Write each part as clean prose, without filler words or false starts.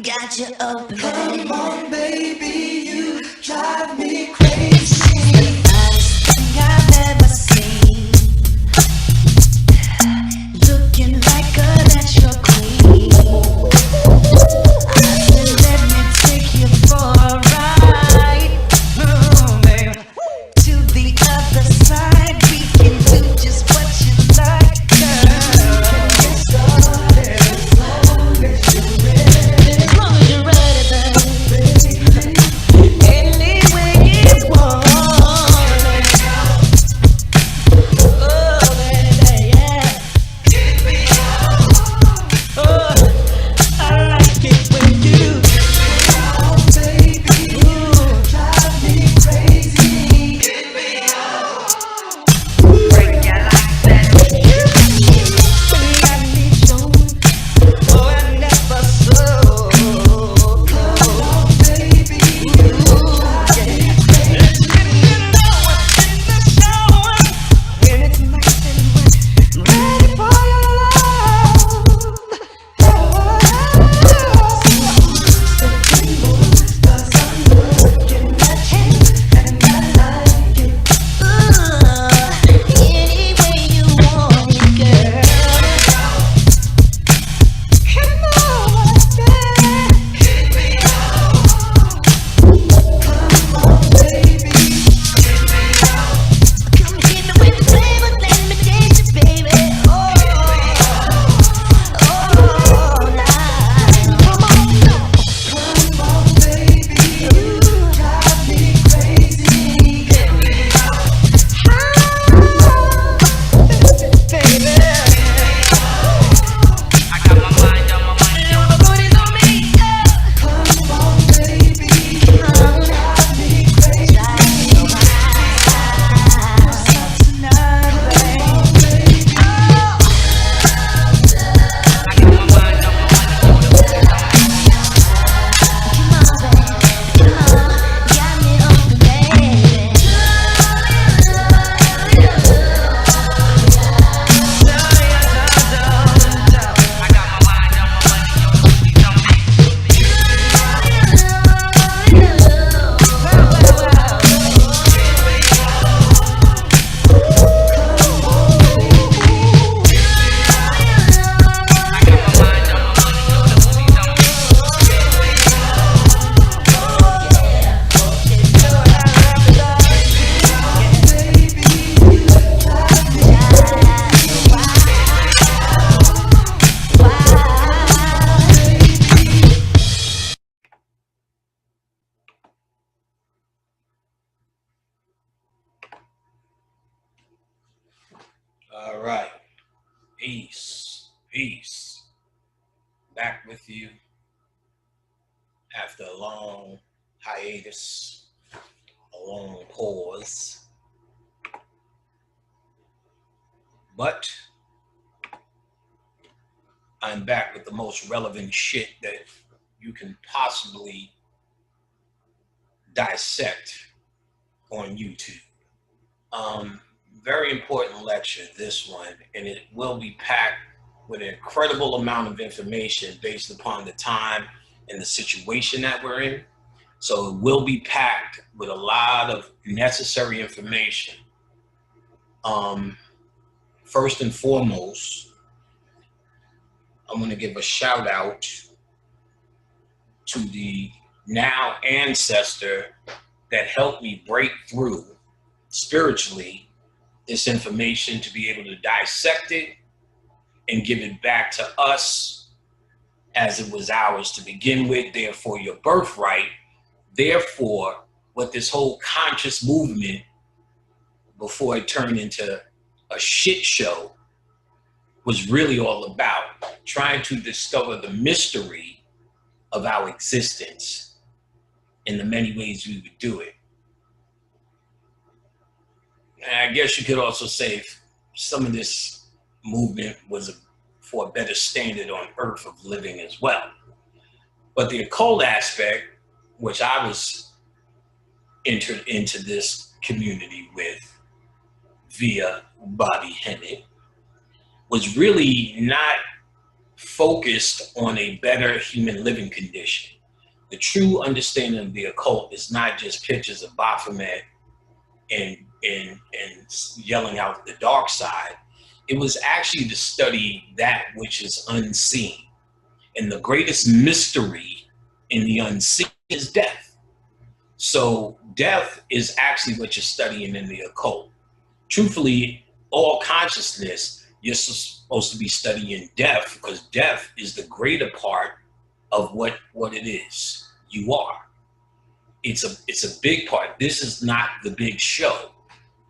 Got you up and Come on, baby, you drive me crazy. Finest thing I've ever seen. Looking like a natural queen. I said, let me take you for a ride. Babe. To the other side, we can do just what you like, girl. Get started as long as you're ready. As long as you're ready, babe. Any way you want it. Oh, baby, yeah. Oh, I like it when you. Oh, baby, you drive me crazy. Break it like that. I need you. Oh, I never saw. Come on, baby, you drive me crazy. You know what's in the shower when it's nice and wet, ready for your love. Stepping moves, 'cause I'm looking at you, and I like it. Any way you want it, girl. Come on, baby. Come on, baby. Come hit me with the flavor, let me taste it, baby. Oh, night. Come on. Come on, baby, you drive me crazy. Come on, baby, you drive me crazy. All right. Peace. Peace. Back with you after a long hiatus, a long pause. But I'm back with the most relevant shit that you can possibly dissect on YouTube. Very important lecture, this one, and it will be packed with an incredible amount of information based upon the time and the situation that we're in. So it will be packed with a lot of necessary information. First and foremost, I'm going to give a shout out to the now ancestor that helped me break through spiritually this information to be able to dissect it and give it back to us as it was ours to begin with. Therefore, your birthright. Therefore, what this whole conscious movement, before it turned into a shit show, was really all about, trying to discover the mystery of our existence in the many ways we would do it. And I guess you could also say some of this movement was for a better standard on earth of living as well. But the occult aspect, which I was entered into this community with via Bobby Hennett, was really not focused on a better human living condition. The true understanding of the occult is not just pictures of Baphomet and yelling out the dark side. It was actually to study that which is unseen. And the greatest mystery in the unseen is death. So death is actually what you're studying in the occult. Truthfully, all consciousness, you're supposed to be studying death, because death is the greater part of what it is. You are. It's a big part. This is not the big show.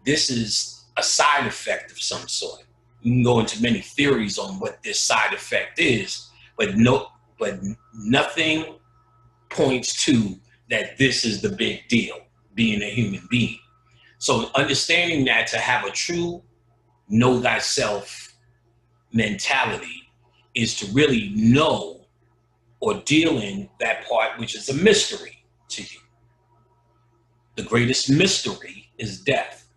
This is a side effect of some sort. You can go into many theories on what this side effect is, but nothing points to that this is the big deal, being a human being. So understanding that, to have a true know thyself mentality, is to really know or deal in that part which is a mystery to you. The greatest mystery is death.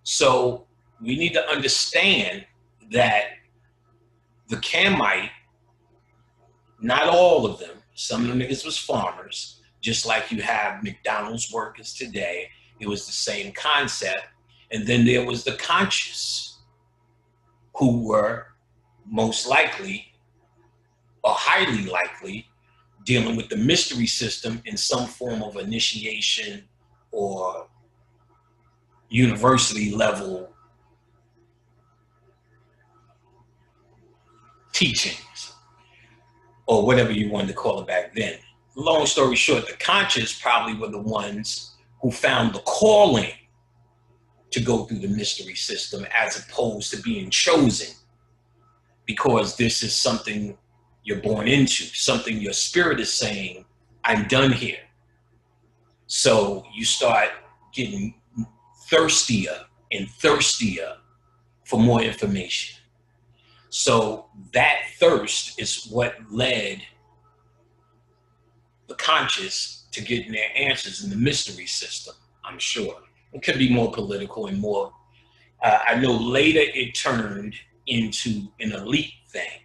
So we need to understand that the Kamite, not all of them, some of the niggas was farmers, just like you have McDonald's workers today. It was the same concept. And then there was the conscious, who were most likely or highly likely dealing with the mystery system in some form of initiation or university level teachings, or whatever you wanted to call it back then. Long story short, the conscious probably were the ones who found the calling to go through the mystery system, as opposed to being chosen, because this is something you're born into, something your spirit is saying, I'm done here. So you start getting thirstier and thirstier for more information. So that thirst is what led the conscious to getting their answers in the mystery system, I'm sure. It could be more political and more, I know later it turned into an elite thing,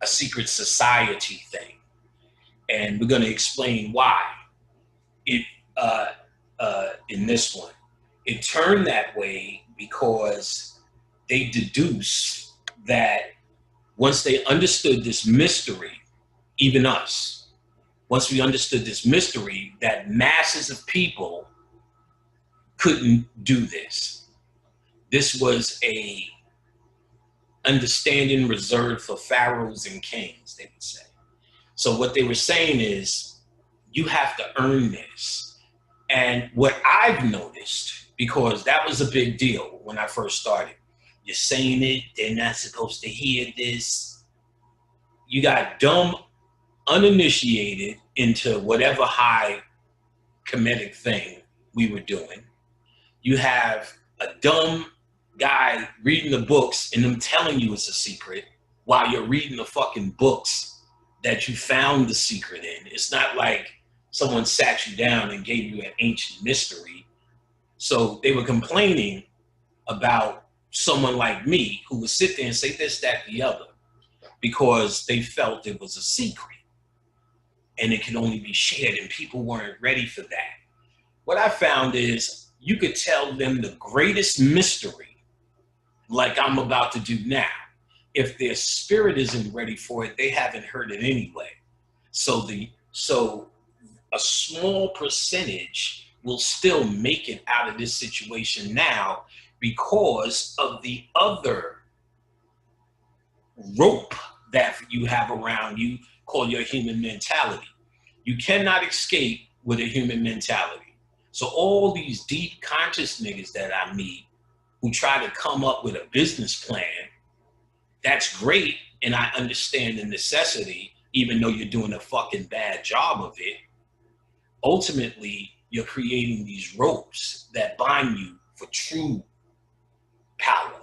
a secret society thing. And we're gonna explain why it, in this one. It turned that way because they deduced that once they understood this mystery, even us, once we understood this mystery, that masses of people couldn't do this. This was a understanding reserved for pharaohs and kings, they would say. So what they were saying is, you have to earn this. And what I've noticed, because that was a big deal when I first started, you're saying it, they're not supposed to hear this. You got dumb, uninitiated into whatever high comedic thing we were doing. You have a dumb guy reading the books and them telling you it's a secret while you're reading the fucking books that you found the secret in. It's not like someone sat you down and gave you an ancient mystery. So they were complaining about someone like me who would sit there and say this, that, the other, because they felt it was a secret and it could only be shared, and people weren't ready for that. What I found is you could tell them the greatest mystery, like I'm about to do now. If their spirit isn't ready for it, they haven't heard it anyway. So a small percentage will still make it out of this situation now because of the other rope that you have around you called your human mentality. You cannot escape with a human mentality. So all these deep conscious niggas that I meet who try to come up with a business plan, that's great, and I understand the necessity, even though you're doing a fucking bad job of it. Ultimately, you're creating these ropes that bind you for true power.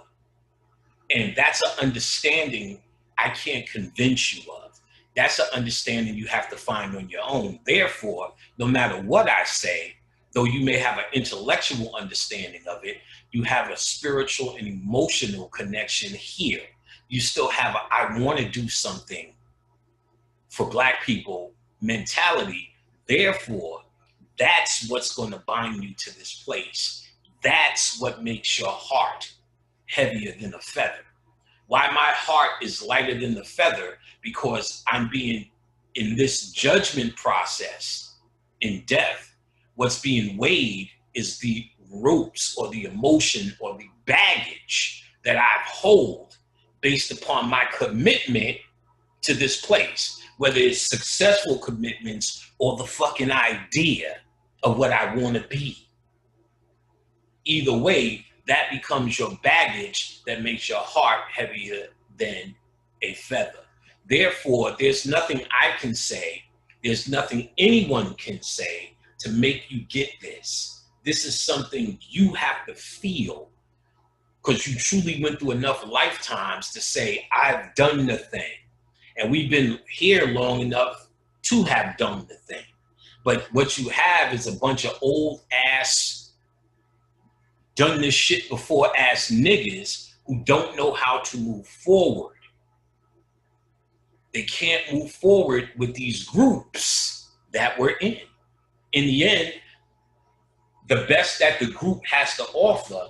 And that's an understanding I can't convince you of. That's an understanding you have to find on your own. Therefore, no matter what I say, though you may have an intellectual understanding of it, you have a spiritual and emotional connection here. you still have a I want to do something for Black people mentality. Therefore, that's what's going to bind you to this place. That's what makes your heart heavier than a feather. Why my heart is lighter than the feather? Because I'm being in this judgment process in death. What's being weighed is the ropes or the emotion or the baggage that I hold based upon my commitment to this place, whether it's successful commitments or the fucking idea of what I want to be. Either way, that becomes your baggage that makes your heart heavier than a feather. Therefore, there's nothing I can say, there's nothing anyone can say to make you get this. This is something you have to feel, because you truly went through enough lifetimes to say, I've done the thing. And we've been here long enough to have done the thing. But what you have is a bunch of old ass, done this shit before ass niggas who don't know how to move forward. They can't move forward with these groups that we're in. In the end, the best that the group has to offer,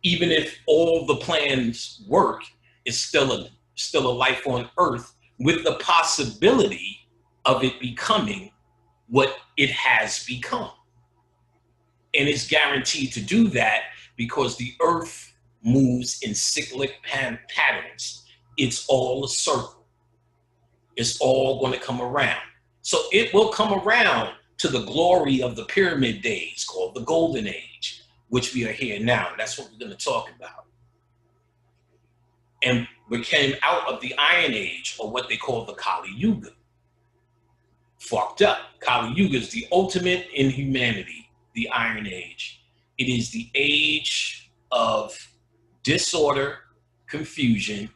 even if all the plans work, is still a life on Earth with the possibility of it becoming what it has become. And it's guaranteed to do that because the Earth moves in cyclic patterns. It's all a circle. It's all going to come around. So it will come around to the glory of the pyramid days called the Golden Age, which we are here now. That's what we're going to talk about. And we came out of the Iron Age, or what they call the Kali Yuga. Fucked up. Kali Yuga is the ultimate in humanity, the Iron Age. It is the age of disorder, confusion,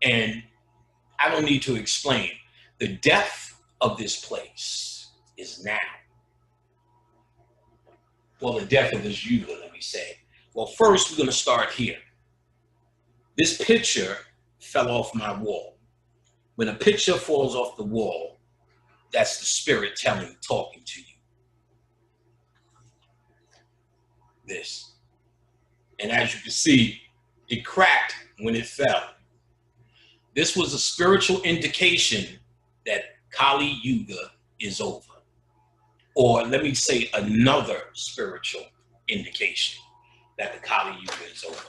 and I don't need to explain. The death of this place is now. Well, the death of this yuga, let me say. Well, first we're going to start here. This picture fell off my wall. When a picture falls off the wall, that's the spirit talking to you. This. And as you can see, it cracked when it fell. This was a spiritual indication that Kali Yuga is over. Or let me say another spiritual indication that the Kali Yuga is over.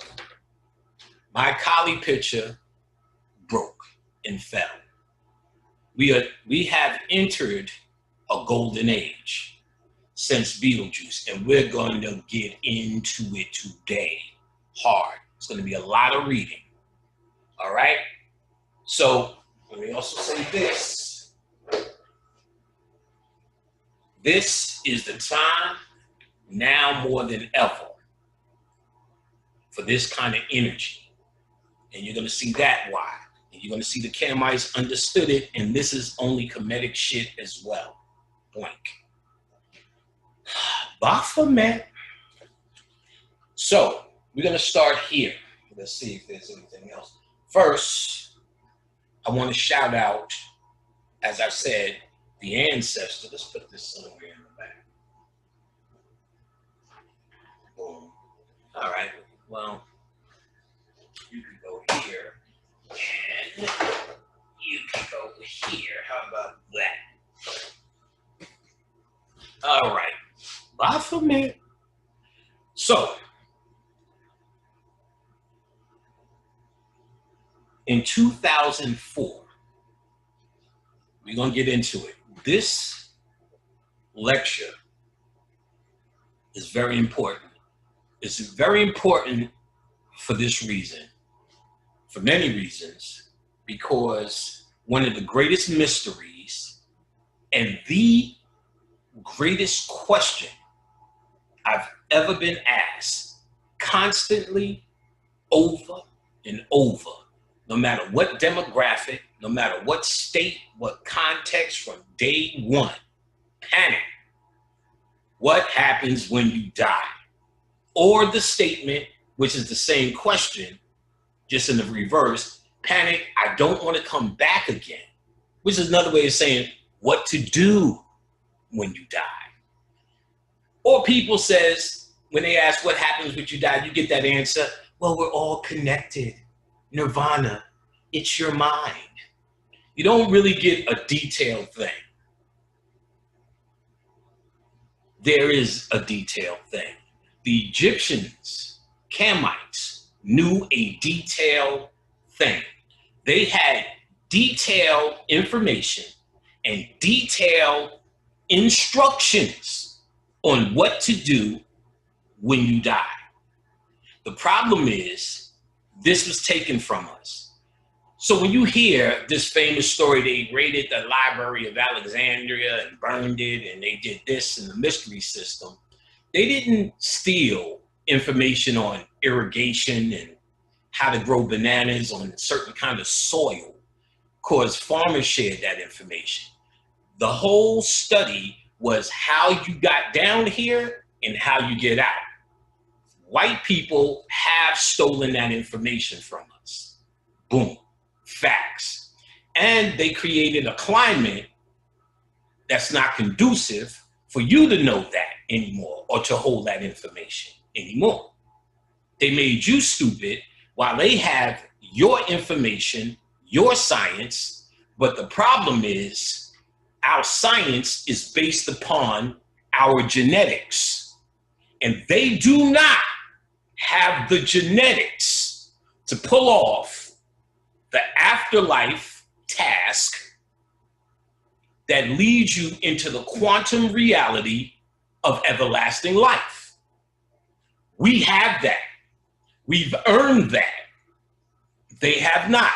My Kali picture broke and fell. We have entered a golden age since Beetlejuice, and we're going to get into it today hard. It's going to be a lot of reading. All right? So let me also say this. This is the time now more than ever for this kind of energy. And you're going to see that why. And you're going to see the Kamites understood it, and this is only comedic shit as well. Blank. Baphomet. So we're going to start here. Let's see if there's anything else. First, I want to shout out, as I said, the ancestor. Let's put this somewhere in the back. Boom. All right. Well, you can go here, and you can go here. How about that? All right. Baphomet. So, in 2004, we're going to get into it. This lecture is very important. It's very important for this reason, for many reasons, because one of the greatest mysteries and the greatest question I've ever been asked constantly over and over, no matter what demographic, no matter what state, what context, from day one. Panic. What happens when you die? Or the statement, which is the same question, just in the reverse. Panic, I don't want to come back again, which is another way of saying what to do when you die. Or people says, when they ask what happens when you die, you get that answer, well, we're all connected. Nirvana, it's your mind. You don't really get a detailed thing. There is a detailed thing. The Egyptians, Kamites, knew a detailed thing. They had detailed information and detailed instructions on what to do when you die. The problem is, this was taken from us. So when you hear this famous story, they raided the Library of Alexandria and burned it, and they did this in the mystery system, they didn't steal information on irrigation and how to grow bananas on certain kind of soil, because farmers shared that information. The whole study was how you got down here and how you get out. White people have stolen that information from us. Boom, facts. And they created a climate that's not conducive for you to know that anymore or to hold that information anymore. They made you stupid while they have your information, your science, but the problem is our science is based upon our genetics, and they do not have the genetics to pull off the afterlife task that leads you into the quantum reality of everlasting life. We have that. We've earned that. They have not.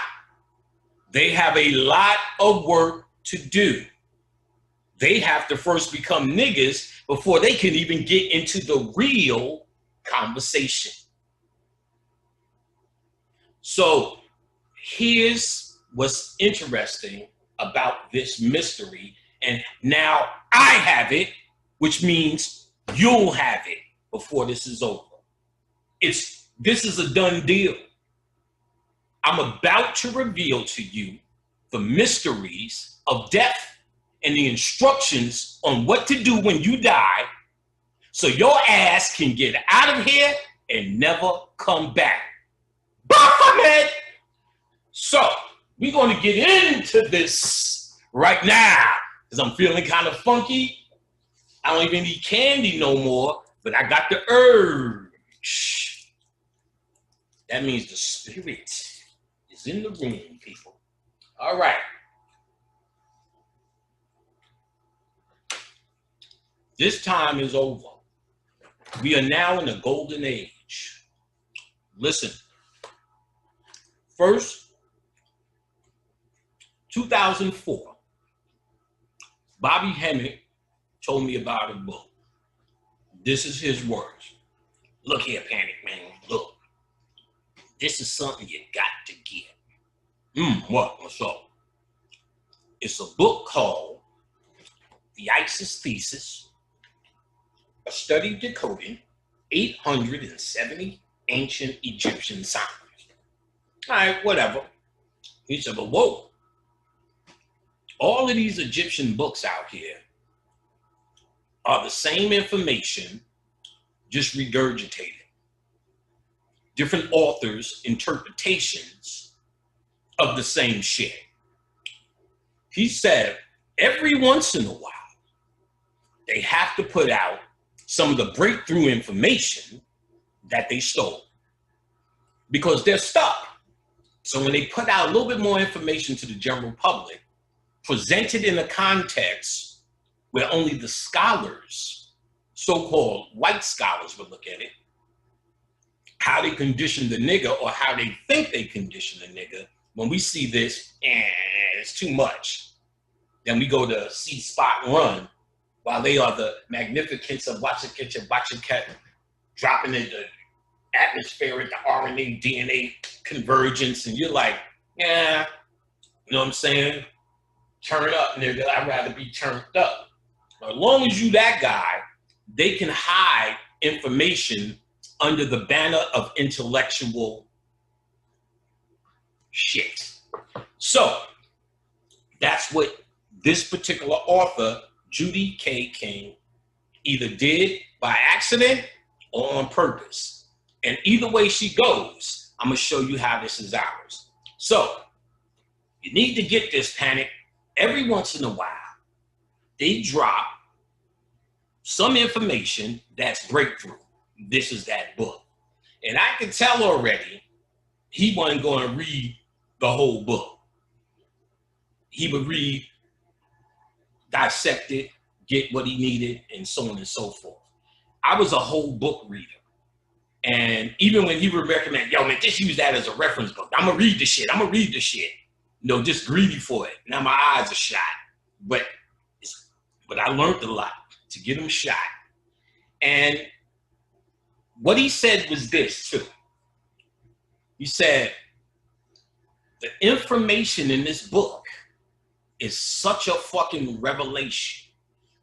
They have a lot of work to do. They have to first become niggas before they can even get into the real conversation. So here's what's interesting about this mystery. And now I have it, which means you'll have it before this is over. This is a done deal. I'm about to reveal to you the mysteries of death and the instructions on what to do when you die, so your ass can get out of here and never come back. Baphomet! So, we're going to get into this right now, because I'm feeling kind of funky. I don't even eat candy no more, but I got the urge. That means the spirit is in the room, people. All right. This time is over. We are now in the golden age. Listen. First, 2004, Bobby Hemmitt told me about a book. This is his words. Look here, Panic Man, look. This is something you got to get. What's up? It's a book called The Isis Thesis, a study decoding 870 ancient Egyptian signs. All right, whatever. He said, but whoa, all of these Egyptian books out here are the same information, just regurgitated. Different authors' interpretations of the same shit. He said, every once in a while, they have to put out some of the breakthrough information that they stole, because they're stuck. So when they put out a little bit more information to the general public, presented in a context where only the scholars, so-called white scholars, would look at it, how they condition the nigger, or how they think they condition the nigger, when we see this, it's too much. Then we go to see Spot Run, while they are the magnificence of Wachaket, dropping into atmospheric, the RNA, DNA convergence, and you're like, yeah, you know what I'm saying? Turn up, nigga, I'd rather be turned up. As long as you that guy, they can hide information under the banner of intellectual shit. So that's what this particular author, Judy K. King, either did by accident or on purpose. And either way she goes, I'm going to show you how this is ours. So you need to get this, Panic. Every once in a while, they drop some information that's breakthrough. This is that book. And I can tell already he wasn't going to read the whole book. He would read, dissect it, get what he needed, and so on and so forth. I was a whole book reader. And even when he would recommend, yo, man, just use that as a reference book. I'm going to read the shit. I'm going to read the shit. You know, just greedy for it. Now my eyes are shot. But I learned a lot to get them shot. And what he said was this, too. He said, the information in this book is such a fucking revelation,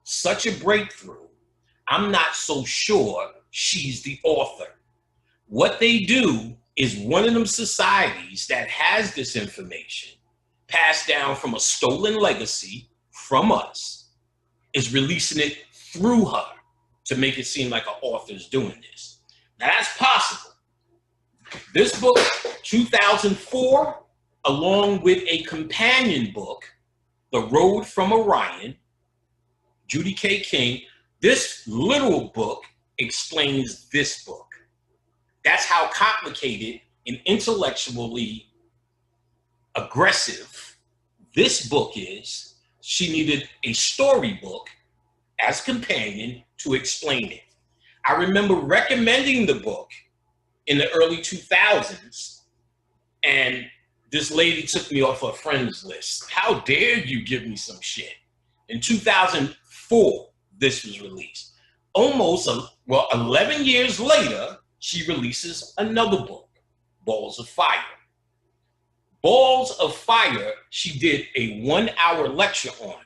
such a breakthrough. I'm not so sure she's the author. What they do is one of them societies that has this information passed down from a stolen legacy from us is releasing it through her to make it seem like an author's doing this. Now that's possible. This book, 2004, along with a companion book, The Road from Orion, Judy K. King, this literal book explains this book. That's how complicated and intellectually aggressive this book is. She needed a storybook as companion to explain it. I remember recommending the book in the early 2000s, and this lady took me off her friends list. How dare you give me some shit? In 2004, this was released. 11 years later, she releases another book, Balls of Fire. Balls of Fire, she did a 1-hour lecture on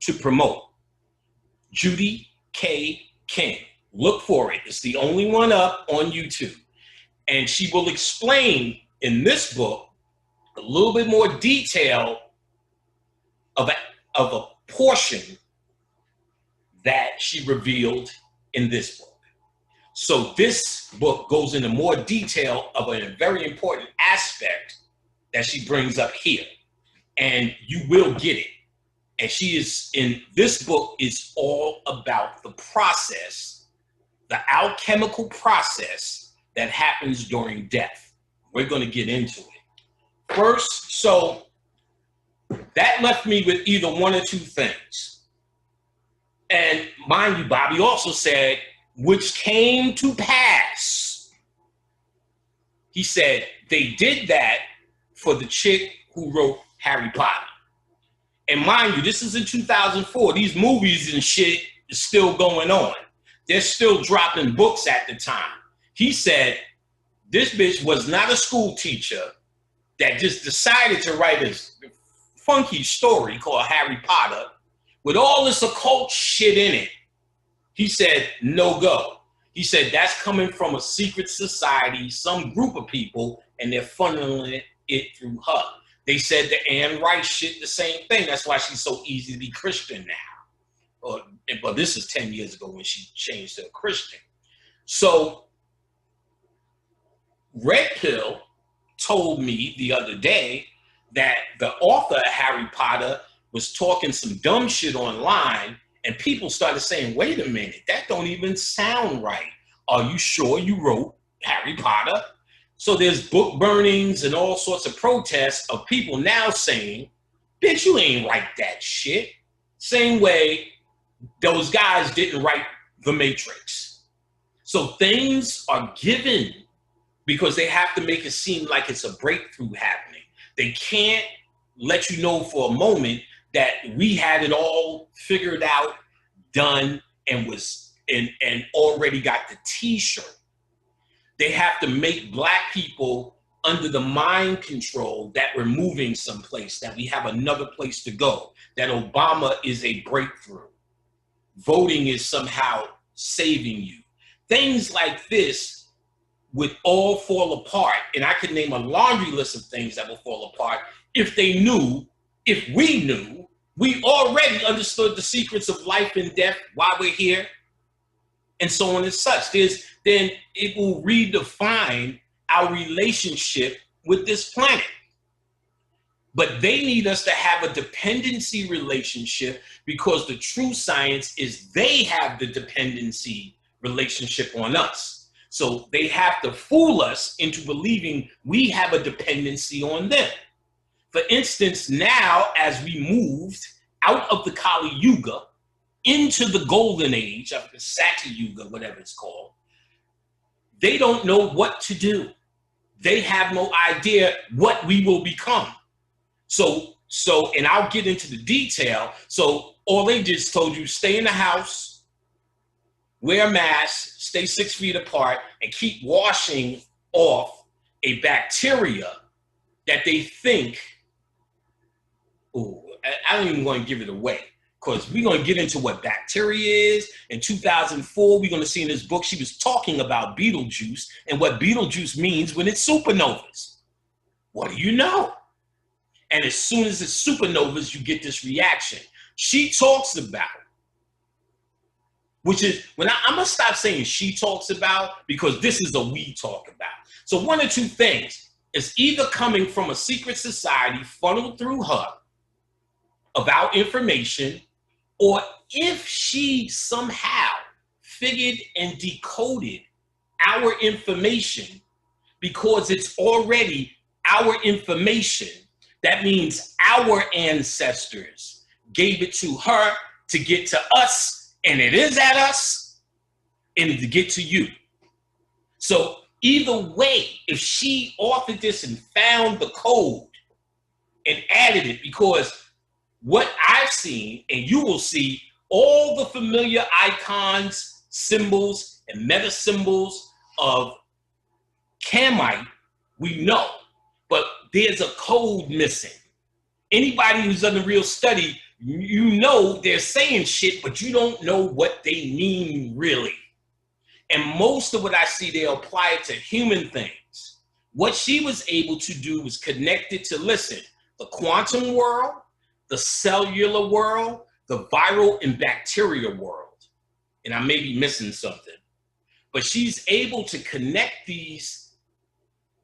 to promote. Judy K. King. Look for it. It's the only one up on YouTube. And she will explain in this book a little bit more detail of a portion that she revealed in this book. So this book goes into more detail of a very important aspect that she brings up here. And you will get it. And she is, in this book, is all about the process, the alchemical process that happens during death. We're going to get into it. First, so that left me with either one or two things. And mind you, Bobby also said, which came to pass. He said, they did that for the chick who wrote Harry Potter. And mind you, this is in 2004. These movies and shit is still going on. They're still dropping books at the time. He said, this bitch was not a school teacher that just decided to write a funky story called Harry Potter with all this occult shit in it. He said, no go. He said, that's coming from a secret society, some group of people, and they're funneling it through her. They said the Anne Rice shit, the same thing. That's why she's so easy to be Christian now. But this is 10 years ago when she changed to a Christian. So Red Pill told me the other day that the author of Harry Potter was talking some dumb shit online, and people started saying, wait a minute, that don't even sound right. Are you sure you wrote Harry Potter? So there's book burnings and all sorts of protests of people now saying, bitch, you ain't write that shit. Same way those guys didn't write The Matrix. So things are given because they have to make it seem like it's a breakthrough happening. They can't let you know for a moment that we had it all figured out, done, and already got the t-shirt. They have to make Black people under the mind control that we're moving someplace, that we have another place to go, that Obama is a breakthrough. Voting is somehow saving you. Things like this would all fall apart. And I could name a laundry list of things that will fall apart if they knew, if we knew, we already understood the secrets of life and death, why we're here, and so on and such. Then it will redefine our relationship with this planet. But they need us to have a dependency relationship, because the true science is they have the dependency relationship on us. So they have to fool us into believing we have a dependency on them. For instance, now as we moved out of the Kali Yuga into the golden age of the Sati Yuga, whatever it's called, they don't know what to do. They have no idea what we will become. So, and I'll get into the detail. So all they just told you, stay in the house, wear a mask, stay 6 feet apart, and keep washing off a bacteria that they think, I don't even want to give it away, because we're going to get into what bacteria is. In 2004, we're going to see in this book, she was talking about Betelgeuse and what Betelgeuse means when it's supernovas. What do you know? And as soon as it's supernovas, you get this reaction. She talks about, which is, when I'm going to stop saying she talks about, because this is a we talk about. So one or two things is either coming from a secret society funneled through her about information, or if she somehow figured and decoded our information, because it's already our information, that means our ancestors gave it to her to get to us, and it is at us, and to get to you. So either way, if she authored this and found the code and added it, because what I've seen, and you will see, all the familiar icons, symbols, and meta symbols of Kamite, we know, but there's a code missing. Anybody who's done the real study, you know they're saying shit, but you don't know what they mean really. And most of what I see, they apply it to human things. What she was able to do was connect it to, listen, the quantum world, the cellular world, the viral and bacteria world. And I may be missing something, but she's able to connect these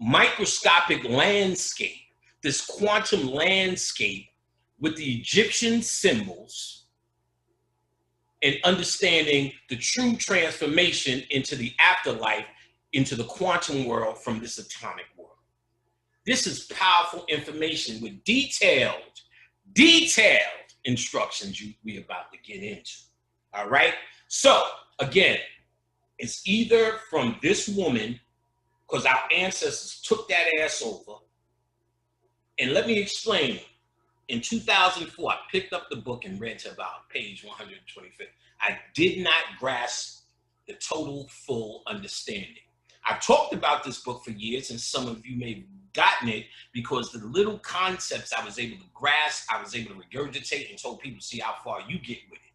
microscopic landscape, this quantum landscape, with the Egyptian symbols, and understanding the true transformation into the afterlife, into the quantum world from this atomic world. This is powerful information with detailed instructions we're about to get into. All right? So, again, it's either from this woman, because our ancestors took that ass over. And let me explain. In 2004, I picked up the book and read to about page 125. I did not grasp the total full understanding. I've talked about this book for years, and some of you may have gotten it because the little concepts I was able to grasp, I was able to regurgitate and told people, see how far you get with it.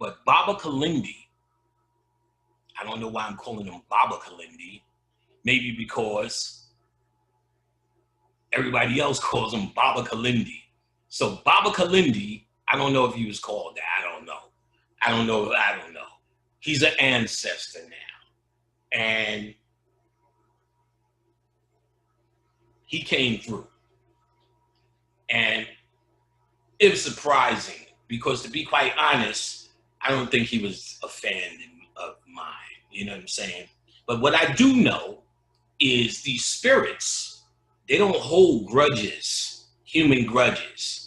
But Baba Kalindi, I don't know why I'm calling him Baba Kalindi. Maybe because everybody else calls him Baba Kalindi. So Baba Kalindi, I don't know if he was called that. I don't know. He's an ancestor now. And he came through. And it was surprising because, to be quite honest, I don't think he was a fan of mine. You know what I'm saying? But what I do know is these spirits, they don't hold grudges, human grudges.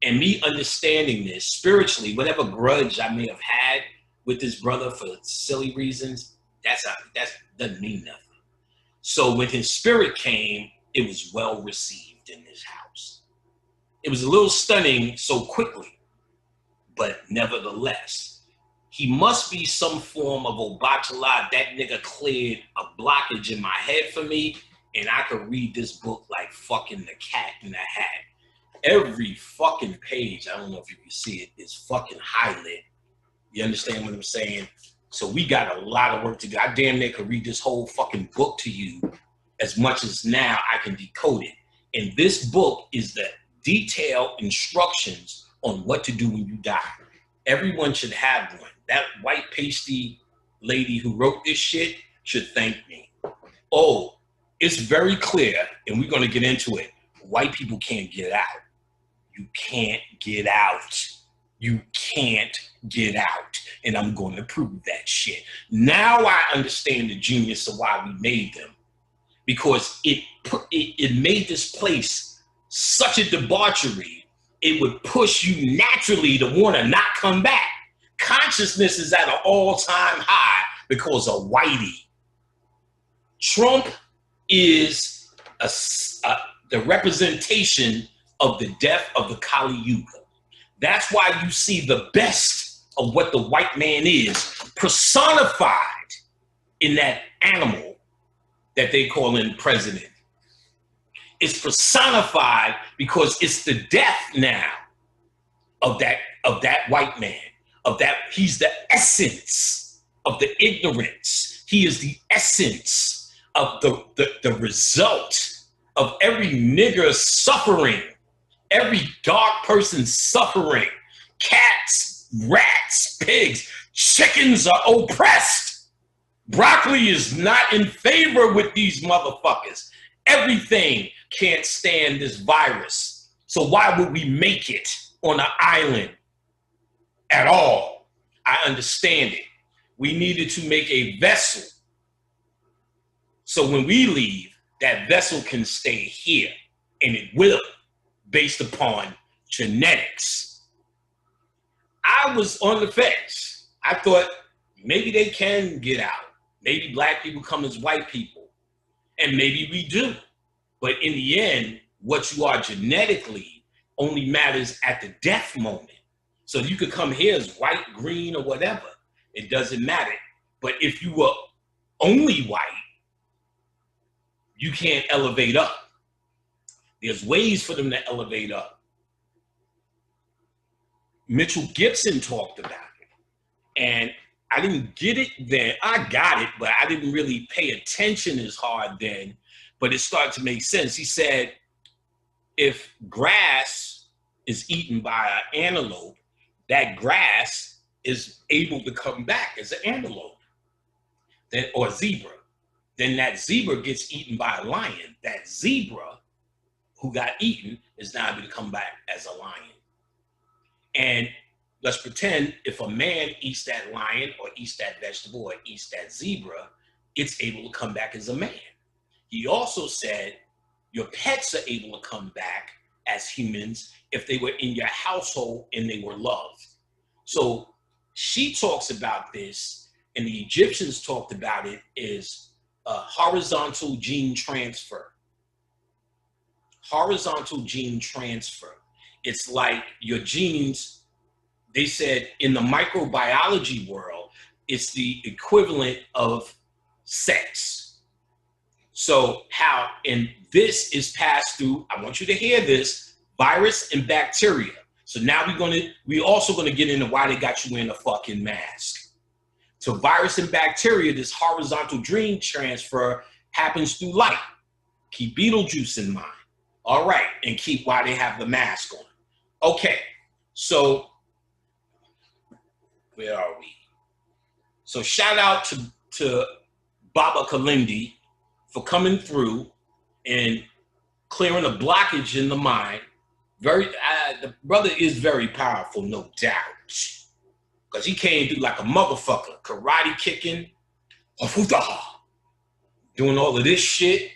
And me understanding this spiritually, whatever grudge I may have had with this brother for silly reasons, that doesn't mean nothing. So when his spirit came, it was well received in this house. It was a little stunning so quickly, but nevertheless, he must be some form of Obatala. That nigga cleared a blockage in my head for me, and I could read this book like fucking the cat in the hat. Every fucking page, I don't know if you can see it, is fucking highlit. You understand what I'm saying? So we got a lot of work to do. I damn near could read this whole fucking book to you as much as now I can decode it. And this book is the detailed instructions on what to do when you die. Everyone should have one. That white pasty lady who wrote this shit should thank me. Oh, it's very clear, and we're going to get into it. White people can't get out. You can't get out. You can't get out. And I'm going to prove that shit. Now I understand the genius of why we made them. Because it made this place such a debauchery, it would push you naturally to want to not come back. Consciousness is at an all-time high because of Whitey. Trump is the representation of the death of the Kali Yuga. That's why you see the best of what the white man is personified in that animal that they call in president. It's personified because it's the death now of that white man, of that. He's the essence of the ignorance. He is the essence of the result of every nigger suffering, every dark person suffering. Cats, rats, pigs, chickens are oppressed. Broccoli is not in favor with these motherfuckers. Everything can't stand this virus. So why would we make it on an island at all? I understand it. We needed to make a vessel. So when we leave, that vessel can stay here, and it will, based upon genetics. I was on the fence. I thought maybe they can get out. Maybe black people come as white people, and maybe we do. But in the end, what you are genetically only matters at the death moment. So you could come here as white, green, or whatever. It doesn't matter. But if you were only white, you can't elevate up. There's ways for them to elevate up. Mitchell Gibson talked about it. And I didn't get it then. I got it, but I didn't really pay attention as hard then. But it started to make sense. He said, if grass is eaten by an antelope, that grass is able to come back as an antelope or zebra. Then that zebra gets eaten by a lion. That zebra who got eaten is now able to come back as a lion. And let's pretend if a man eats that lion or eats that vegetable or eats that zebra, it's able to come back as a man. He also said your pets are able to come back as humans if they were in your household and they were loved. So she talks about this, and the Egyptians talked about it, is horizontal gene transfer. Horizontal gene transfer. It's like your genes, they said in the microbiology world, it's the equivalent of sex. So how, and this is passed through, I want you to hear this, virus and bacteria. So now we also gonna get into why they got you in a fucking mask. So virus and bacteria, this horizontal gene transfer happens through light. Keep Beetlejuice in mind. All right, and keep why they have the mask on. Okay, so where are we? So shout out to Baba Kalindi for coming through and clearing a blockage in the mind. The brother is very powerful, no doubt. Because he came through like a motherfucker, karate kicking, doing all of this shit.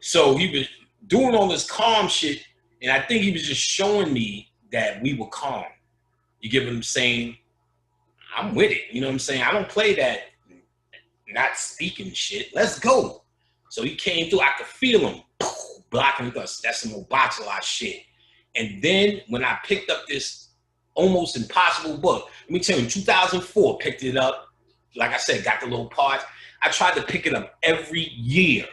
So he was doing all this calm shit, and I think he was just showing me that we were calm. You get what I'm saying? I'm with it, you know what I'm saying? I don't play that not speaking shit. Let's go. So he came through, I could feel him blocking us. That's some Obatala shit. And then when I picked up this almost impossible book, let me tell you, in 2004, picked it up. Like I said, got the little parts. I tried to pick it up every year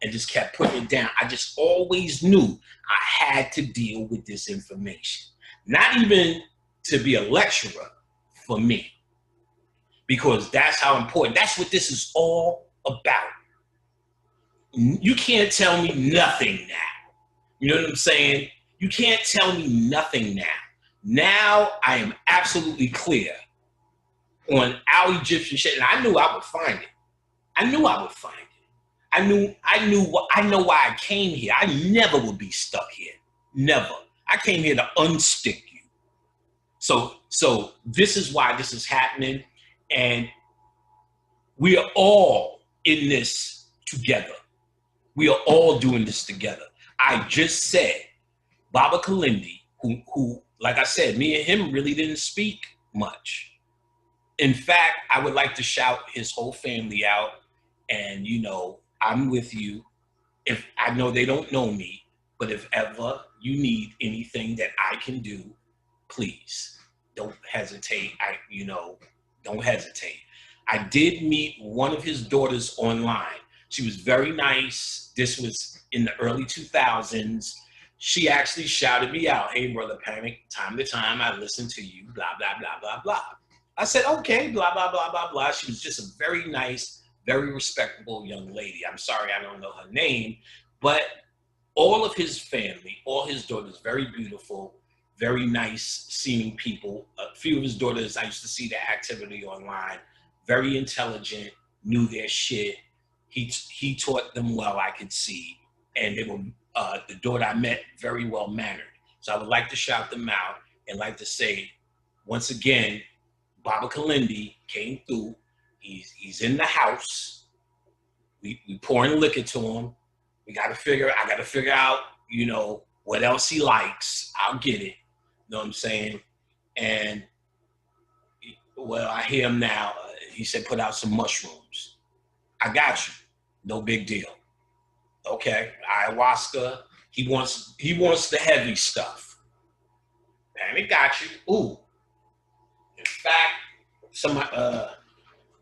and just kept putting it down. I just always knew I had to deal with this information. Not even to be a lecturer, for me. because that's how important. That's what this is all about. You can't tell me nothing now. You know what I'm saying? You can't tell me nothing now. Now I am absolutely clear on our Egyptian shit, and I knew I would find it. I knew I would find it. I know why I came here. I never would be stuck here. Never. I came here to unstick you. So this is why this is happening, and we are all in this together. We are all doing this together. I just said Baba Kalindi, who, like I said, me and him really didn't speak much. In fact, I would like to shout his whole family out, and I'm with you. If I know they don't know me, but if ever you need anything that I can do, please don't hesitate. Don't hesitate. I did meet one of his daughters online. She was very nice. This was in the early 2000s. She actually shouted me out, "Hey, Brother Panic, time to time I listen to you, blah, blah, blah, blah, blah." I said, "Okay, blah, blah, blah, blah, blah." She was just a very nice, very respectable young lady. I'm sorry I don't know her name, but all of his family, all his daughters, very beautiful, very nice seeming people. A few of his daughters, I used to see their activity online, very intelligent, knew their shit. He taught them well, I could see. And they were, the daughter I met, very well mannered. So I would like to shout them out and like to say, once again, Baba Kalindi came through. He's in the house. We pouring liquor to him. I got to figure out, what else he likes. I'll get it. You know what I'm saying? And, well, I hear him now. He said, put out some mushrooms. I got you. No big deal. Okay. Ayahuasca. He wants the heavy stuff. Panic got you. Ooh. In fact,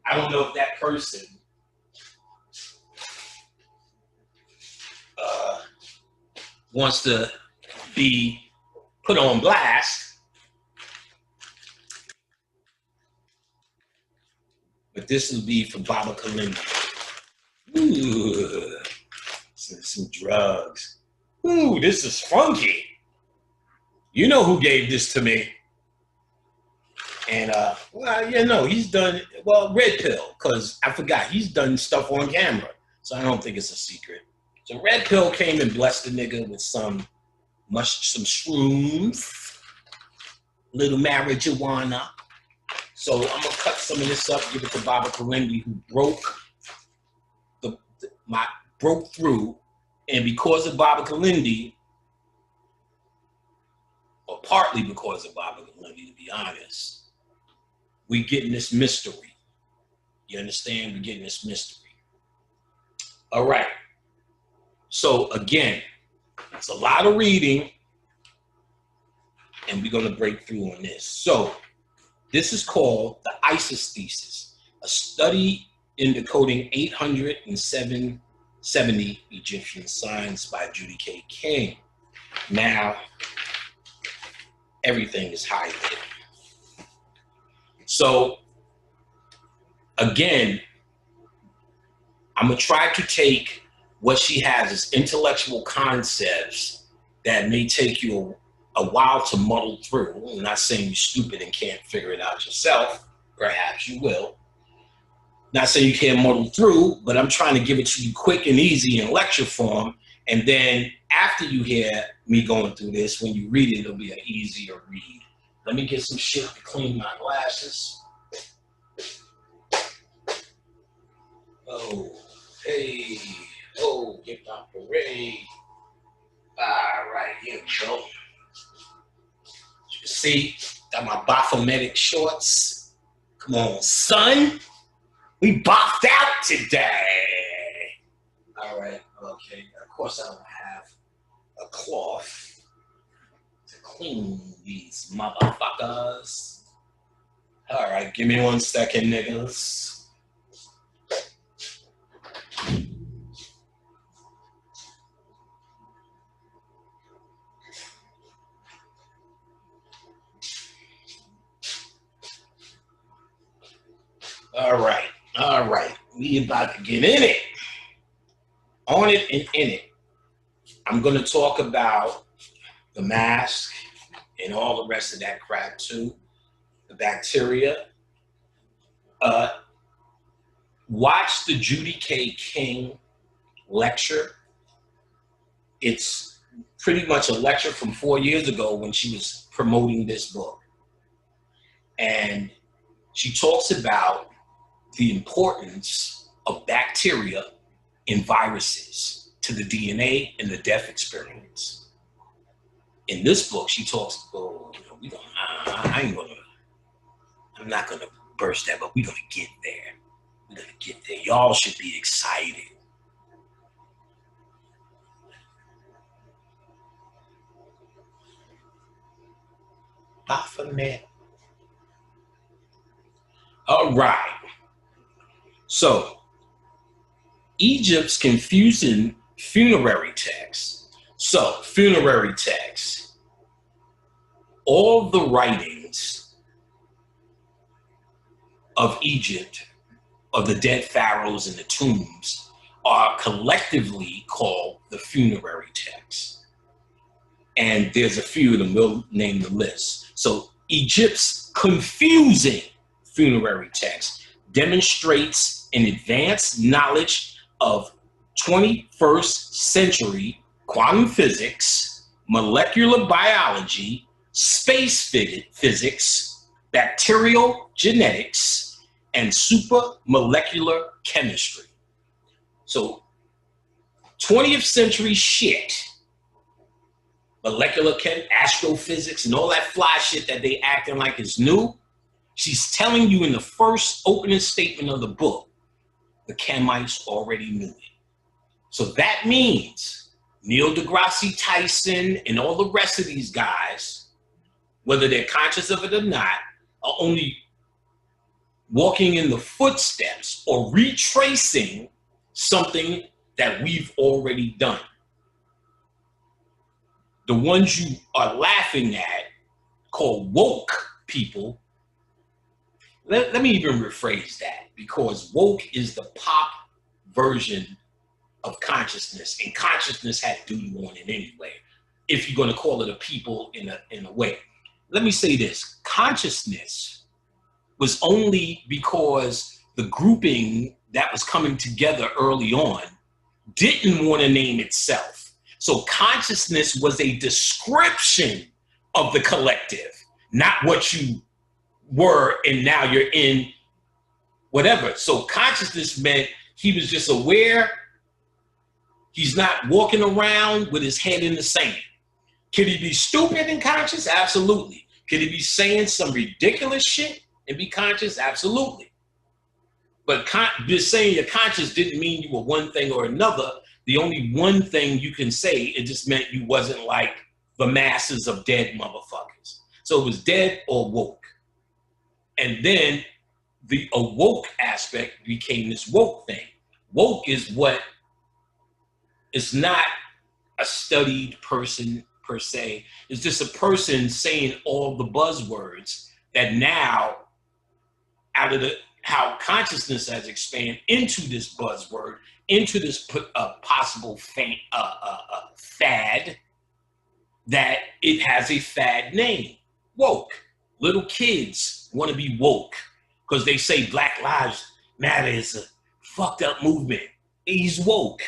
I don't know if that person wants to be put on blast, but this will be for Baba Kalindi. Ooh, some drugs. Ooh, this is funky. You know who gave this to me? And he's done Red Pill, because I forgot he's done stuff on camera, so I don't think it's a secret. So Red Pill came and blessed the nigga with some shrooms, little marijuana. So I'm gonna cut some of this up, give it to Baba Kalindi, who broke through, and because of Baba Kalindi, or partly because of Baba Kalindi, to be honest, we getting this mystery. You understand? We getting this mystery. All right. So again, it's a lot of reading, and we're going to break through on this. So this is called the Isis Thesis, a study in decoding 870 Egyptian signs by Judy K. King. Now, everything is highlighted. So again, I'm going to try to take what she has as intellectual concepts that may take you a while to muddle through. I'm not saying you're stupid and can't figure it out yourself. Perhaps you will. Not saying you can't muddle through, but I'm trying to give it to you quick and easy in lecture form. And then after you hear me going through this, when you read it, it'll be an easier read. Let me get some shit to clean my glasses. Oh, hey. Oh, get my parade. All right, here we go. As you can see, got my Baphometic shorts. Come on, son. We bopped out today. All right, okay. Of course, I don't have a cloth to clean these motherfuckers. All right, give me 1 second, niggas. All right. We about to get in it. On it and in it. I'm going to talk about the mask and all the rest of that crap too. The bacteria. Watch the Judy K. King lecture. It's pretty much a lecture from 4 years ago when she was promoting this book. And she talks about the importance of bacteria and viruses to the DNA and the death experience. In this book, she talks, I'm not gonna burst that, but we're gonna get there. We're gonna get there. Y'all should be excited. Baphomet. All right. So, Egypt's confusing funerary texts. So, funerary texts. All the writings of Egypt, of the dead pharaohs in the tombs, are collectively called the funerary texts. And there's a few of them, we'll name the list. So, Egypt's confusing funerary text demonstrates an advanced knowledge of 21st century quantum physics, molecular biology, space physics, bacterial genetics, and supramolecular chemistry. So 20th century shit, molecular astrophysics and all that fly shit that they acting like is new, she's telling you in the first opening statement of the book, the Kemites already knew it. So that means Neil deGrasse Tyson and all the rest of these guys, whether they're conscious of it or not, are only walking in the footsteps or retracing something that we've already done. The ones you are laughing at, called woke people, let me even rephrase that, because woke is the pop version of consciousness, and consciousness had duty on it anyway, if you're going to call it a people in a way. Let me say this, consciousness was only because the grouping that was coming together early on didn't want to name itself. So consciousness was a description of the collective, not what you were and now you're in whatever. So consciousness meant he was just aware. He's not walking around with his head in the sand. Could he be stupid and conscious? Absolutely. Could he be saying some ridiculous shit and be conscious? Absolutely. But just saying you're conscious didn't mean you were one thing or another. The only one thing you can say, it just meant you wasn't like the masses of dead motherfuckers. So it was dead or woke. And then the awoke aspect became this woke thing. Woke is what, it's not a studied person per se. It's just a person saying all the buzzwords that now, out of how consciousness has expanded into this buzzword, into this possible fad, that it has a fad name, woke. Little kids want to be woke because they say Black Lives Matter is a fucked up movement. He's woke.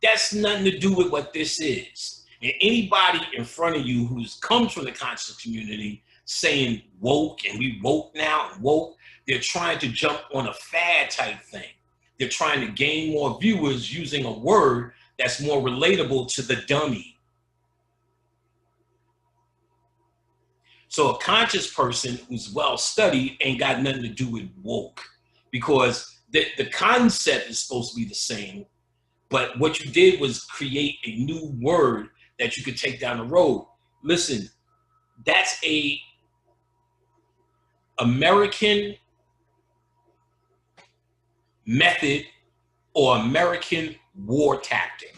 That's nothing to do with what this is. And anybody in front of you who's comes from the conscious community saying woke and we woke now and woke, they're trying to jump on a fad type thing. They're trying to gain more viewers using a word that's more relatable to the dummy. So a conscious person who's well studied ain't got nothing to do with woke, because the concept is supposed to be the same, but what you did was create a new word that you could take down the road. Listen, that's a American method or American war tactic.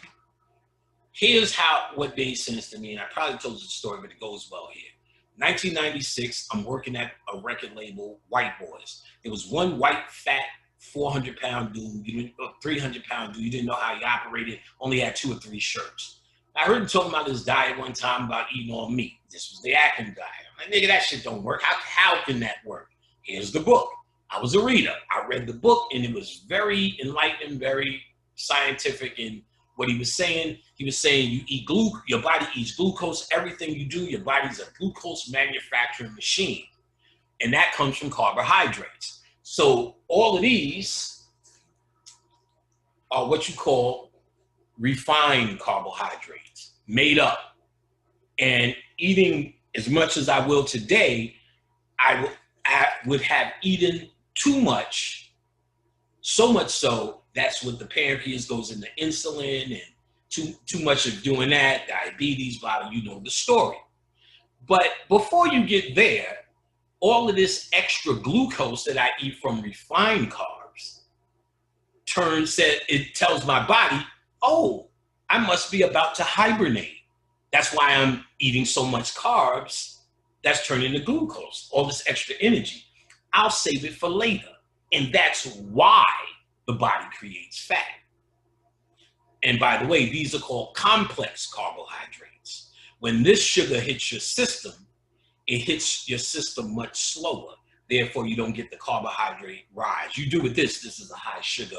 Here's what made sense to me, and I probably told you the story, but it goes well here. 1996, I'm working at a record label, White Boys. There was one white, fat, 400-pound dude, 300-pound dude. You didn't know how he operated, only had 2 or 3 shirts. I heard him talking about his diet one time about eating all meat. This was the Atkins diet. I'm like, nigga, that shit don't work. How can that work? Here's the book. I was a reader. I read the book, and it was very enlightening, very scientific in what he was saying. He was saying you eat your body eats glucose. Everything you do, your body's a glucose manufacturing machine. And that comes from carbohydrates. So all of these are what you call refined carbohydrates, made up. And eating as much as I will today, I would have eaten too much, so much so that's what the pancreas goes into insulin, and too much of doing that, diabetes, blah, you know the story. But before you get there, all of this extra glucose that I eat from refined carbs it tells my body, oh, I must be about to hibernate. That's why I'm eating so much carbs. That's turning to glucose, all this extra energy. I'll save it for later. And that's why the body creates fat. And by the way, these are called complex carbohydrates. When this sugar hits your system, it hits your system much slower. Therefore, you don't get the carbohydrate rise. You do with this is a high sugar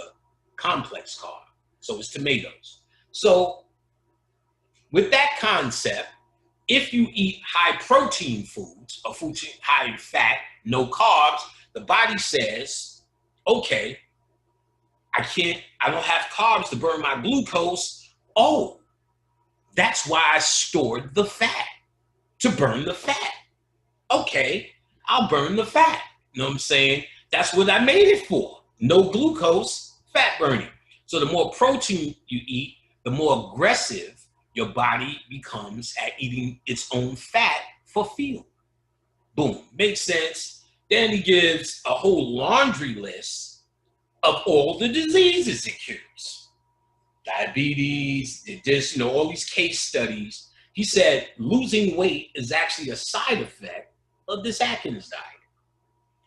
complex carb. So it's tomatoes. So with that concept, if you eat high protein foods, or foods high in fat, no carbs, the body says, okay, I don't have carbs to burn my glucose. Oh, that's why I stored the fat, to burn the fat. Okay, I'll burn the fat. You know what I'm saying? That's what I made it for. No glucose, fat burning. So the more protein you eat, the more aggressive your body becomes at eating its own fat for fuel. Boom, makes sense. Then he gives a whole laundry list of all the diseases it cures. Diabetes, this, all these case studies. He said losing weight is actually a side effect of this Atkins diet.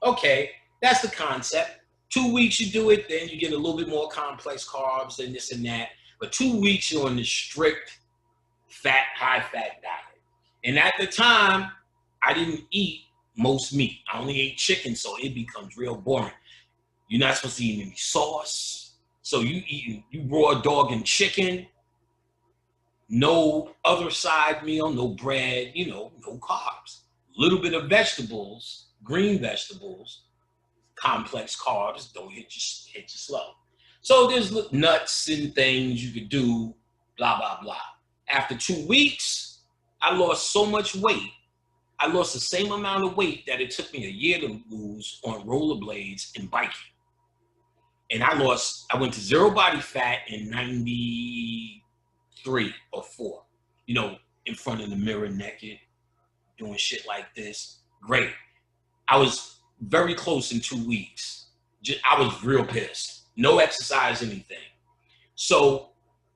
Okay, that's the concept. 2 weeks you do it, then you get a little bit more complex carbs and this and that. But 2 weeks you're on this strict fat, high fat diet. And at the time, I didn't eat most meat. I only ate chicken, so it becomes real boring. You're not supposed to eat any sauce. So you raw dog and chicken, no other side meal, no bread, no carbs. Little bit of vegetables, green vegetables, complex carbs, don't hit you slow. So there's nuts and things you could do, blah, blah, blah. After 2 weeks, I lost so much weight. I lost the same amount of weight that it took me a year to lose on rollerblades and biking. And I went to zero body fat in 93 or 4, in front of the mirror naked, doing shit like this. Great. I was very close in 2 weeks. I was real pissed. No exercise, anything. So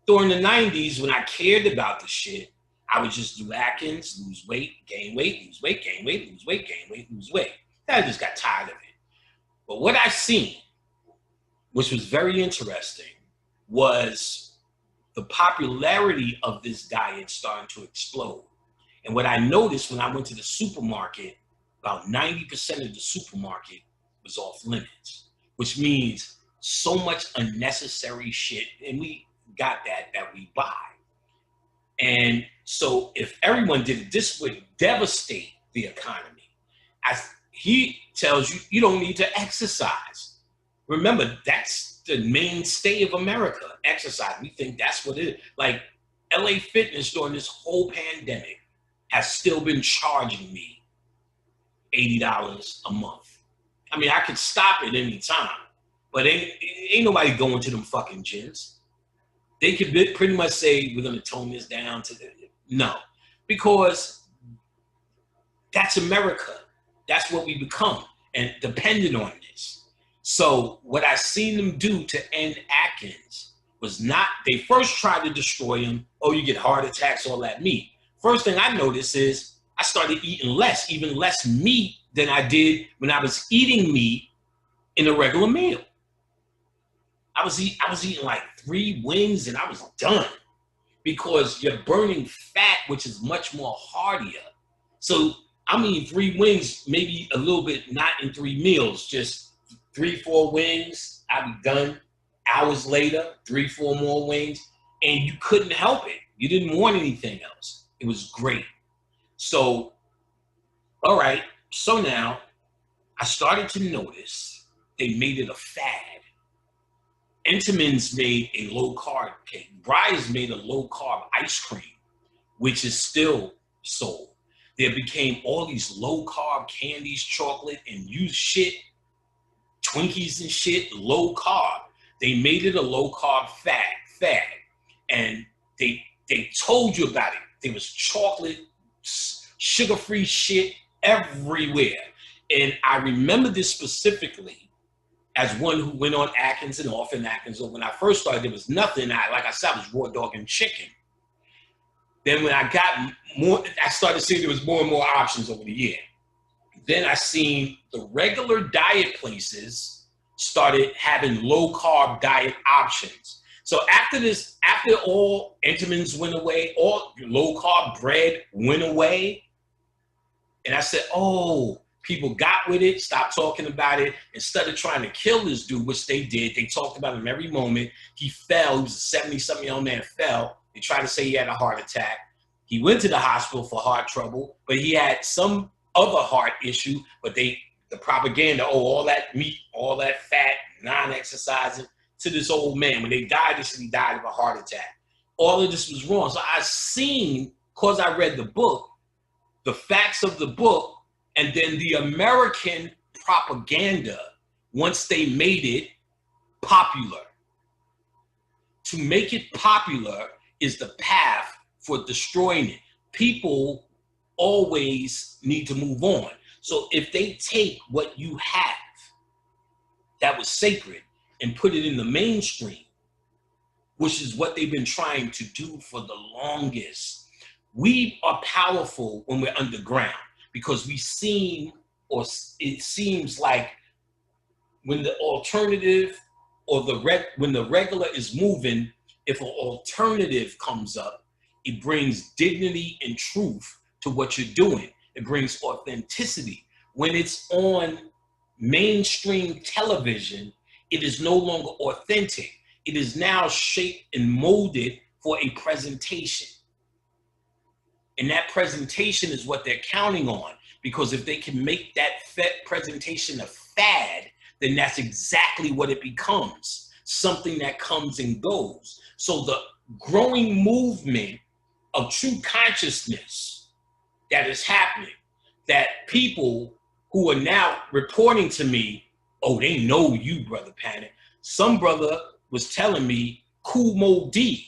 during the 90s, when I cared about the shit, I would just do Atkins, lose weight, gain weight, lose weight, gain weight, lose weight, gain weight, lose weight. I just got tired of it. But what I seen, which was very interesting, was the popularity of this diet starting to explode. And what I noticed when I went to the supermarket, about 90% of the supermarket was off limits, which means so much unnecessary shit, and we got that we buy. And so if everyone did it, this would devastate the economy. He tells you, you don't need to exercise. Remember, that's the mainstay of America, exercise. We think that's what it is. Like LA Fitness during this whole pandemic has still been charging me $80 a month. I mean, I could stop at any time, but ain't nobody going to them fucking gyms. They could pretty much say, we're going to tone this down to no, because that's America. That's what we become, and dependent on this. So what I seen them do to end Atkins was not, they first tried to destroy him. Oh, you get heart attacks, all that meat. First thing I noticed is I started eating less, even less meat than I did when I was eating meat in a regular meal. I was eating like 3 wings and I was done because you're burning fat, which is much more heartier. So I'm eating 3 wings, maybe a little bit, not in 3 meals, just 3, 4 wings. I'd be done. Hours later, 3, 4 more wings, and you couldn't help it. You didn't want anything else. It was great. So, all right. So now I started to notice they made it a fad. Entenmann's made a low carb cake. Breyers made a low carb ice cream, which is still sold. There became all these low carb candies, chocolate, and used shit, Twinkies and shit, low carb. They made it a low carb fad, and they told you about it. There was chocolate, sugar-free shit everywhere. And I remember this specifically as one who went on Atkins and off in Atkins. So when I first started, there was nothing. Like I said, I was raw dog and chicken. Then when I got more, I started seeing there was more and more options over the year. Then I seen the regular diet places started having low carb diet options. So after all Entenmann's went away, all low carb bread went away. And I said, oh, people got with it, stopped talking about it. Instead of trying to kill this dude, which they did, they talked about him every moment. He fell, he was a 70-something-year-old man, fell. They tried to say he had a heart attack. He went to the hospital for heart trouble, but he had some other heart issue, but the propaganda, all that meat, all that fat, non-exercising, to this old man. When they died, they said he died of a heart attack. All of this was wrong. So I seen, because I read the book, the facts of the book, and then the American propaganda, once they made it popular. To make it popular is the path for destroying it. People always need to move on. So if they take what you have that was sacred and put it in the mainstream, which is what they've been trying to do for the longest, we are powerful when we're underground because we seem, or it seems like when the alternative or when the regular is moving, if an alternative comes up, it brings dignity and truth to what you're doing. It brings authenticity. When it's on mainstream television, it is no longer authentic. It is now shaped and molded for a presentation. And that presentation is what they're counting on, because if they can make that presentation a fad, then that's exactly what it becomes, something that comes and goes. So the growing movement of true consciousness that is happening, that people who are now reporting to me, oh, they know you, Brother Panic. Some brother was telling me, Kool Moe Dee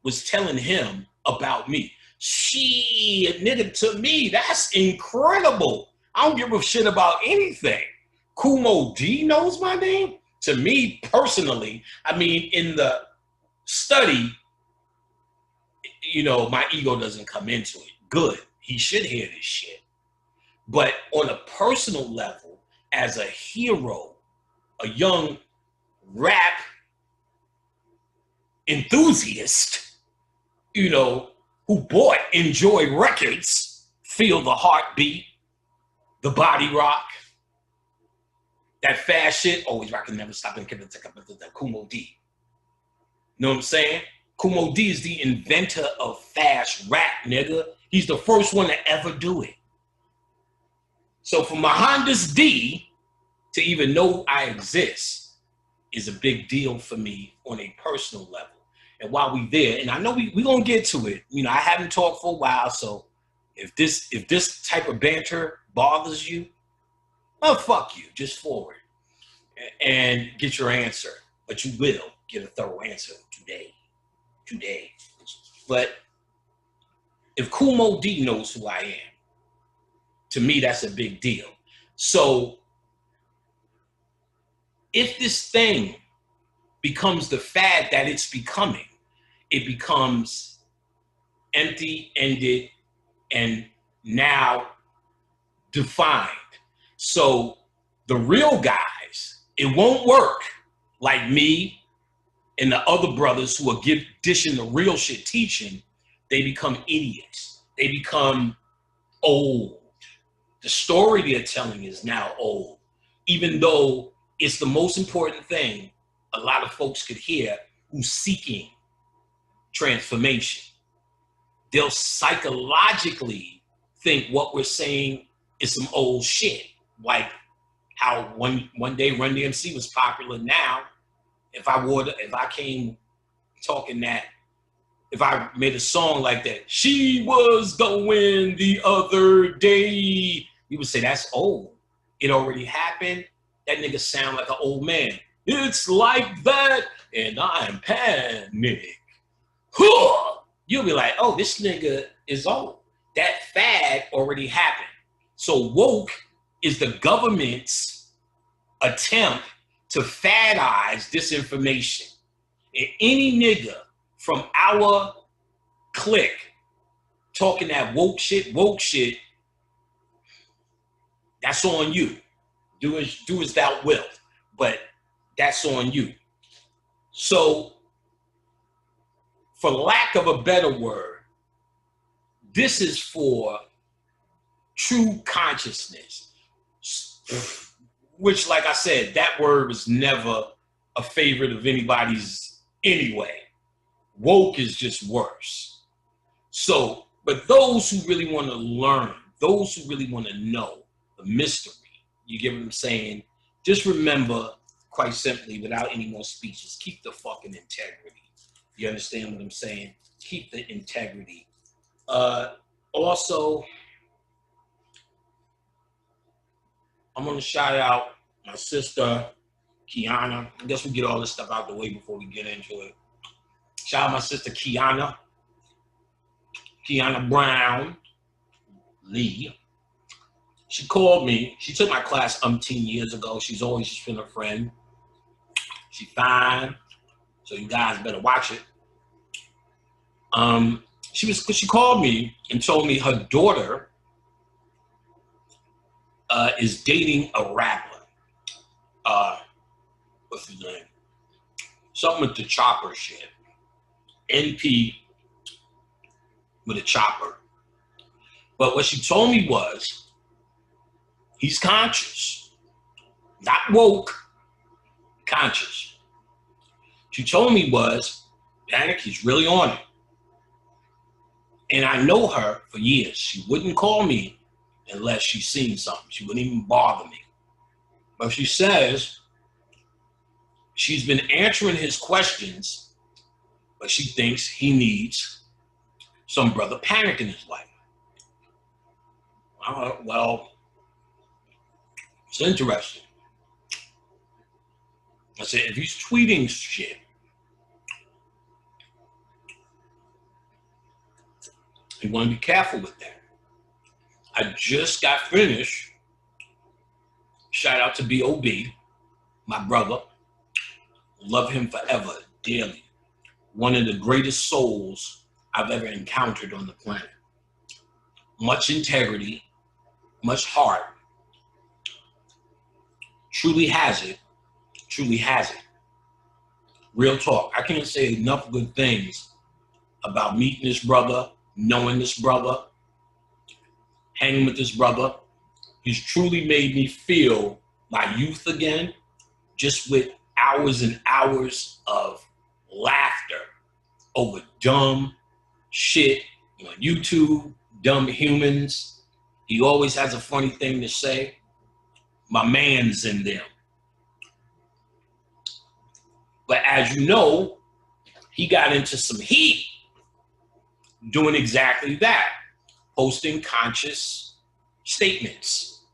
was telling him about me. Shit, nigga, to me, that's incredible. I don't give a shit about anything. Kool Moe Dee knows my name? To me, personally, I mean, in the study, you know, my ego doesn't come into it. Good. He should hear this shit. But on a personal level, as a hero, a young rap enthusiast, you know, who bought Enjoy Records, Feel the Heartbeat, The Body Rock, that fast shit, always rockin', never stopping, Kool Moe Dee. Know what I'm saying? Kool Moe Dee is the inventor of fast rap, nigga. He's the first one to ever do it. So for Mohandas D to even know I exist is a big deal for me on a personal level. And while we there, and I know we gonna get to it, you know, I haven't talked for a while, so if this type of banter bothers you, well, fuck you, just forward and get your answer. But you will get a thorough answer today. But if Kool Moe Dee knows who I am, to me, that's a big deal. So if this thing becomes the fad that it's becoming, it becomes empty-ended and now defined. So the real guys, it won't work like me and the other brothers who are dishing the real shit teaching. They become idiots. They become old. The story they're telling is now old, even though it's the most important thing a lot of folks could hear who's seeking transformation. They'll psychologically think what we're saying is some old shit. Like how one day Run DMC was popular. Now, if I came talking that, if I made a song like that, she was going the other day, you would say that's old. It already happened. That nigga sound like an old man. It's like that, and I'm panic. You'll be like, oh, this nigga is old. That fad already happened. So woke is the government's attempt to fadize this information. And any nigga from our clique talking that woke shit, that's on you. Do as thou wilt, but that's on you. So, for lack of a better word, this is for true consciousness, which, like I said, that word was never a favorite of anybody's anyway. Woke is just worse. So, but those who really want to learn, those who really want to know the mystery, you get what I'm saying? Just remember, quite simply, without any more speeches, keep the fucking integrity. You understand what I'm saying? Keep the integrity. Also, I'm gonna shout out my sister, Kiana. I guess we get all this stuff out the way before we get into it. Shout out my sister, Kiana Brown Lee. She called me. She took my class umpteen years ago. She's always just been a friend. She's fine. So you guys better watch it. She called me and told me her daughter is dating a rapper. What's his name? Something with the chopper shit. NP with a chopper. But what she told me was, he's conscious. Not woke, conscious. She told me was, Panic, he's really on it. And I know her for years. She wouldn't call me unless she's seen something. She wouldn't even bother me. But she says she's been answering his questions, but she thinks he needs some brother Panic in his life. Well, it's interesting. I said, if he's tweeting shit, you want to be careful with that. I just got finished. Shout out to B.O.B., my brother. Love him forever, dearly. One of the greatest souls I've ever encountered on the planet. Much integrity, much heart. Truly has it. Truly has it. Real talk. I can't say enough good things about meeting this brother, knowing this brother, hanging with this brother. He's truly made me feel my youth again, just with hours and hours of laughter over dumb shit on YouTube, dumb humans. He always has a funny thing to say. My man's in them. But as you know, he got into some heat doing exactly that, posting conscious statements.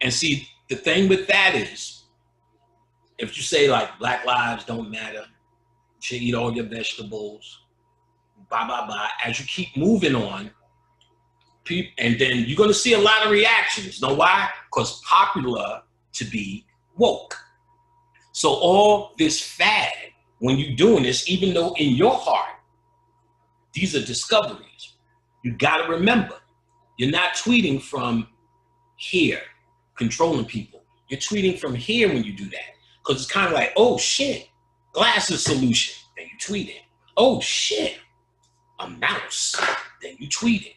And see, the thing with that is, if you say like Black lives don't matter, you should eat all your vegetables, blah, blah, blah, as you keep moving on, and then you're gonna see a lot of reactions. Know why? Because popular to be woke. So all this fad, when you're doing this, even though in your heart, these are discoveries. You got to remember, you're not tweeting from here, controlling people. You're tweeting from here when you do that. Because it's kind of like, oh shit, glasses solution. Then you tweet it. Oh shit, a mouse. Then you tweet it.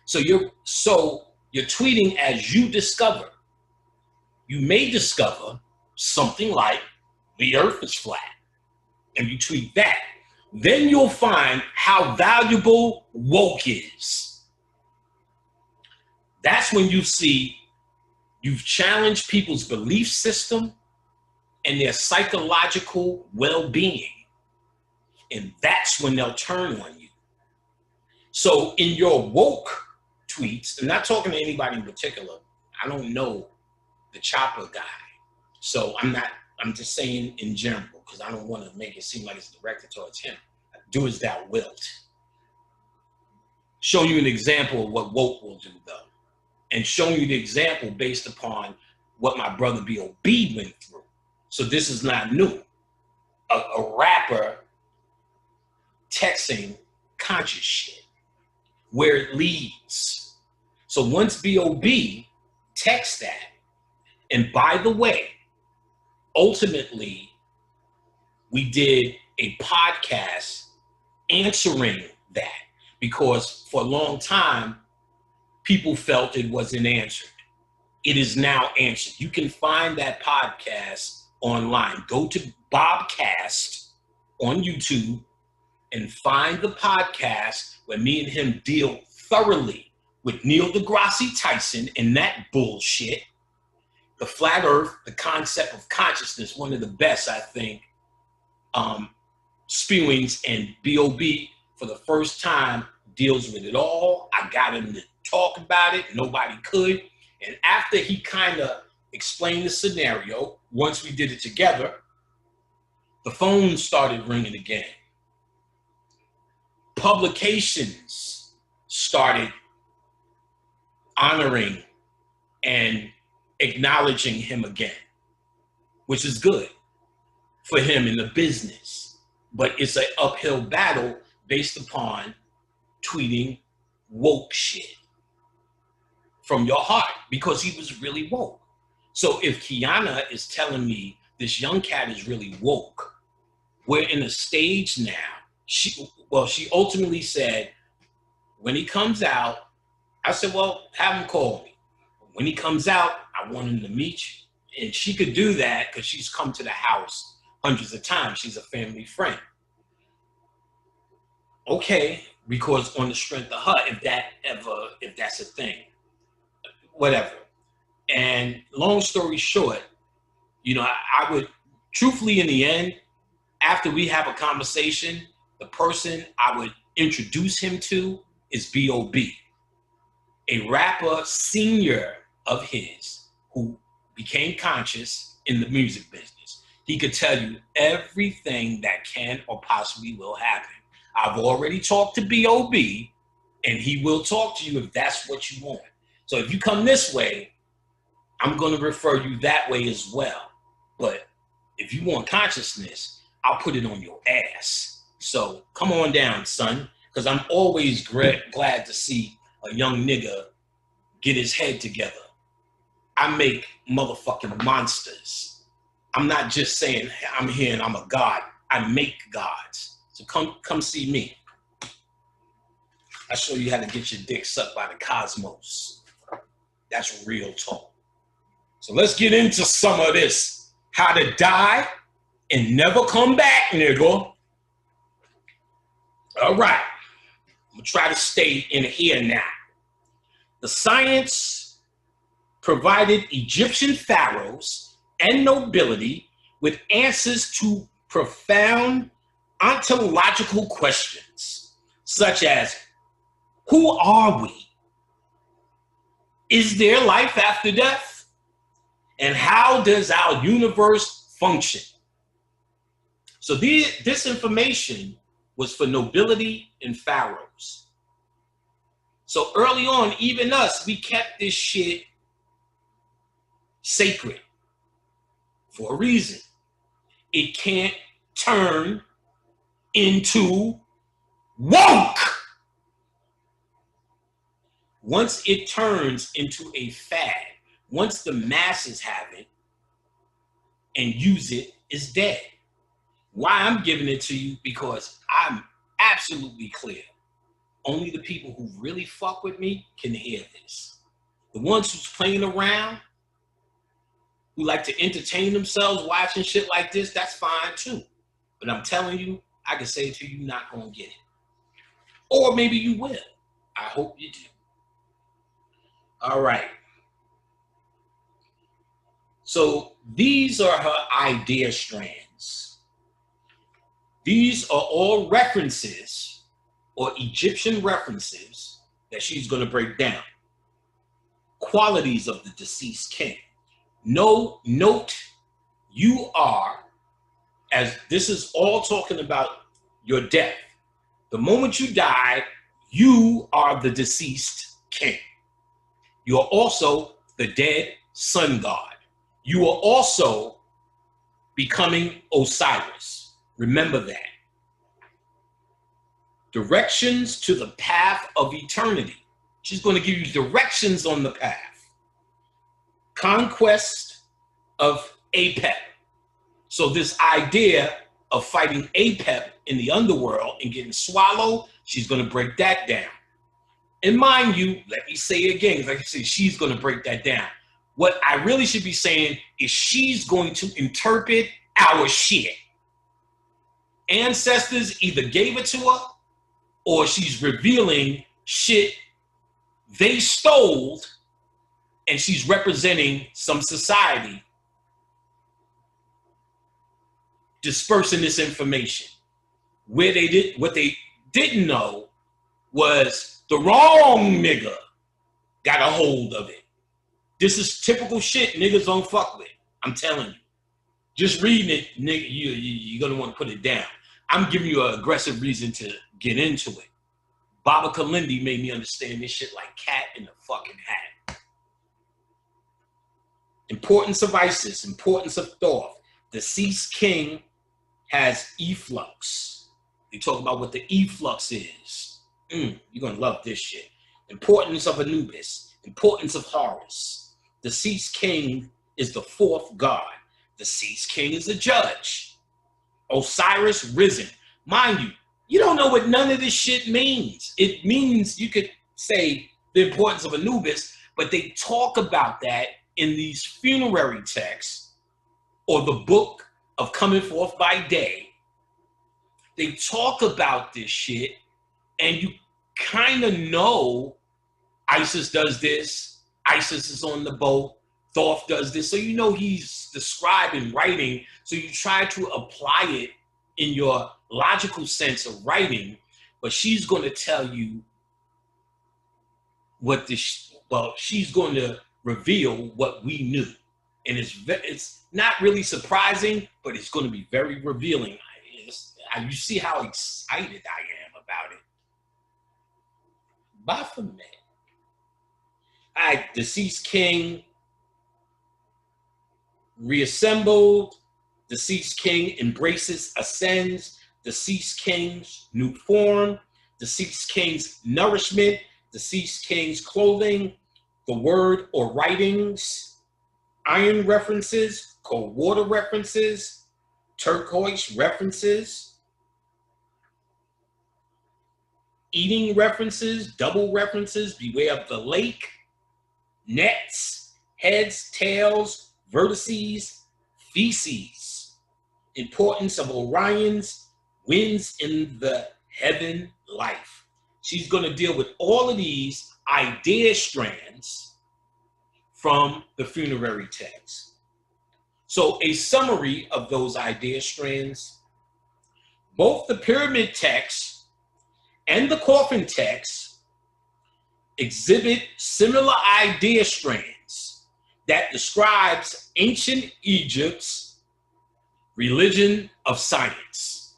So you're tweeting as you discover. You may discover something like the earth is flat. And you tweet that. Then you'll find how valuable woke is. That's when you see you've challenged people's belief system and their psychological well-being. And that's when they'll turn on you. So in your woke tweets, I'm not talking to anybody in particular. I don't know the Chopper guy. So I'm just saying in general, because I don't want to make it seem like it's directed towards him. Do as thou wilt. Show you an example of what woke will do, though. And showing you the example based upon what my brother B.O.B. went through. So this is not new. A rapper texting conscious shit, where it leads. So once B.O.B. texts that, and by the way, ultimately, we did a podcast answering that, because for a long time, people felt it wasn't answered. It is now answered. You can find that podcast online. Go to Bobcast on YouTube and find the podcast where me and him deal thoroughly with Neil deGrasse Tyson and that bullshit. The flat earth, the concept of consciousness, one of the best, I think, spewings, and B.O.B. for the first time deals with it all. I got him to talk about it. Nobody could. And after he kind of explained the scenario, once we did it together, the phone started ringing again. Publications started honoring and acknowledging him again, which is good for him in the business. But it's an uphill battle based upon tweeting woke shit from your heart, because he was really woke. So if Kiana is telling me this young cat is really woke, we're in a stage now. She ultimately said, when he comes out, I said, well, have him call me. When he comes out, I want him to meet you. And she could do that because she's come to the house hundreds of times. She's a family friend. Okay, because on the strength of her, if that's a thing, whatever. And long story short, I would truthfully, in the end, after we have a conversation, the person I would introduce him to is B.O.B., a rapper senior of his who became conscious in the music business. He could tell you everything that can or possibly will happen. I've already talked to B.O.B., and he will talk to you if that's what you want. So if you come this way, I'm going to refer you that way as well. But if you want consciousness, I'll put it on your ass. So come on down, son, because I'm always glad to see a young nigga get his head together. I make motherfucking monsters. I'm not just saying I'm here and I'm a god. I make gods. So come see me. I show you how to get your dick sucked by the cosmos. That's real talk. So let's get into some of this. How to die and never come back, nigga. All right. I'm gonna try to stay in here now. The science provided Egyptian pharaohs and nobility with answers to profound ontological questions, such as, who are we? Is there life after death? And how does our universe function? So this information was for nobility and pharaohs. So early on, even us, we kept this shit sacred for a reason. It can't turn into woke. Once it turns into a fad, once the masses have it and use it, it's dead. Why I'm giving it to you? Because I'm absolutely clear. Only the people who really fuck with me can hear this. The ones who's playing around, who like to entertain themselves watching shit like this, that's fine too. But I'm telling you, I can say to you, you're not gonna get it. Or maybe you will. I hope you do. All right. So these are her idea strands. These are all references or Egyptian references that she's going to break down. Qualities of the deceased king. Note you are, as this is all talking about your death. The moment you die, you are the deceased king. You are also the dead sun god. You are also becoming Osiris. Remember that. Directions to the path of eternity. She's going to give you directions on the path. Conquest of Apep. So this idea of fighting Apep in the underworld and getting swallowed, she's going to break that down. And mind you, let me say it again, like I said, she's going to break that down. What I really should be saying is she's going to interpret our shit. Ancestors either gave it to her or she's revealing shit they stole and she's representing some society dispersing this information. What they didn't know was the wrong nigga got a hold of it. This is typical shit niggas don't fuck with. I'm telling you. Just reading it, nigga, you're going to want to put it down. I'm giving you an aggressive reason to get into it. Baba Kalindi made me understand this shit like cat in the fucking hat. Importance of Isis, importance of Thoth. Deceased king has efflux. They talk about what the efflux is. You're going to love this shit. Importance of Anubis, importance of Horus. Deceased king is the fourth god. Deceased king is a judge. Osiris risen. Mind you, you don't know what none of this shit means. It means, you could say the importance of Anubis, but they talk about that in these funerary texts or the book of Coming Forth by Day. They talk about this shit and you kind of know Isis does this. Isis is on the boat. Thoth does this. So you know he's describing writing. So you try to apply it in your logical sense of writing. But she's going to tell you what this, she's going to reveal what we knew. And it's not really surprising, but it's going to be very revealing. You see how excited I am about it. Baphomet. All right, deceased king reassembled. Deceased king embraces, ascends. Deceased king's new form. Deceased king's nourishment. Deceased king's clothing. The word or writings. Iron references. Cold water references. Turquoise references. Eating references. Double references. Beware of the lake. Nets, heads, tails, vertices, feces. Importance of Orion's winds in the heaven life. She's going to deal with all of these idea strands from the funerary text. So a summary of those idea strands, both the pyramid text and the coffin text exhibit similar idea strands that describes ancient Egypt's religion of science.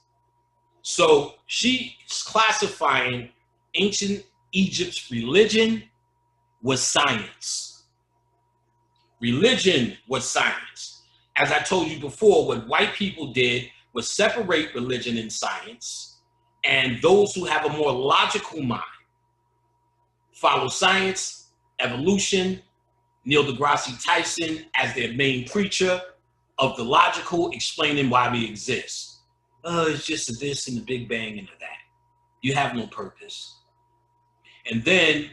So she's classifying ancient Egypt's religion was science. Religion was science. As I told you before, what white people did was separate religion and science, and those who have a more logical mind follow science, evolution, Neil deGrasse Tyson as their main preacher of the logical, explaining why we exist. It's just a this and the Big Bang and a that. You have no purpose. And then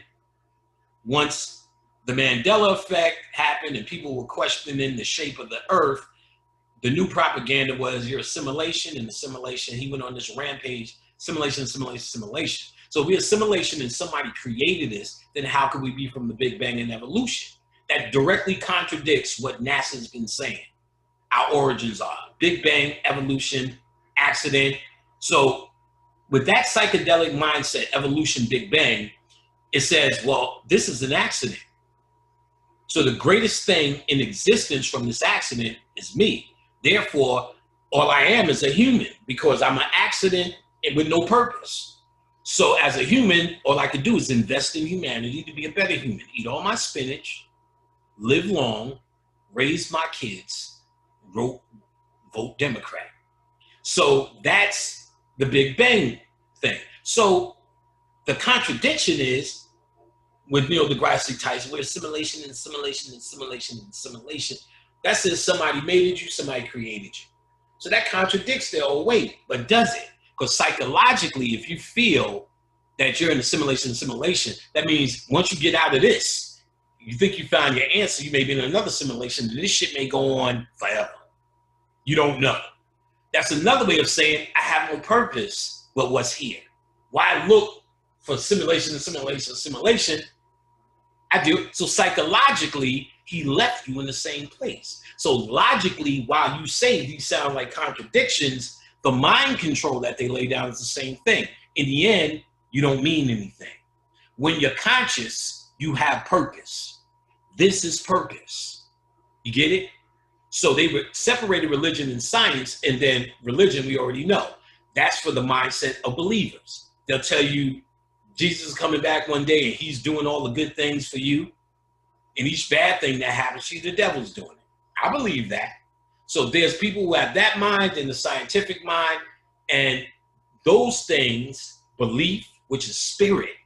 once the Mandela effect happened and people were questioning the shape of the earth, the new propaganda was your assimilation and assimilation. He went on this rampage, simulation, simulation, simulation. So if we're assimilation and somebody created this, then how could we be from the Big Bang and evolution? That directly contradicts what NASA's been saying. Our origins are Big Bang, evolution, accident. So with that psychedelic mindset, evolution, Big Bang, it says, well, this is an accident. So the greatest thing in existence from this accident is me. Therefore, all I am is a human because I'm an accident with no purpose. So as a human, all I could do is invest in humanity to be a better human. Eat all my spinach, live long, raise my kids, vote Democrat. So that's the Big Bang thing. So the contradiction is with Neil deGrasse Tyson, we're assimilation and assimilation and assimilation and assimilation. That says somebody made you, somebody created you. So that contradicts their old way, but does it? Because psychologically, if you feel that you're in assimilation, that means once you get out of this, you think you found your answer, you may be in another simulation, and this shit may go on forever. You don't know. That's another way of saying I have no purpose but what's here. Why look for simulation and simulation? I do. So psychologically, he left you in the same place. So logically, while you say these sound like contradictions, the mind control that they lay down is the same thing. In the end, you don't mean anything. When you're conscious, you have purpose. This is purpose. You get it? So they separated religion and science, and then religion, we already know. That's for the mindset of believers. They'll tell you Jesus is coming back one day and he's doing all the good things for you. And each bad thing that happens, the devil's doing it. I believe that. So there's people who have that mind and the scientific mind, and those things, belief, which is spirit,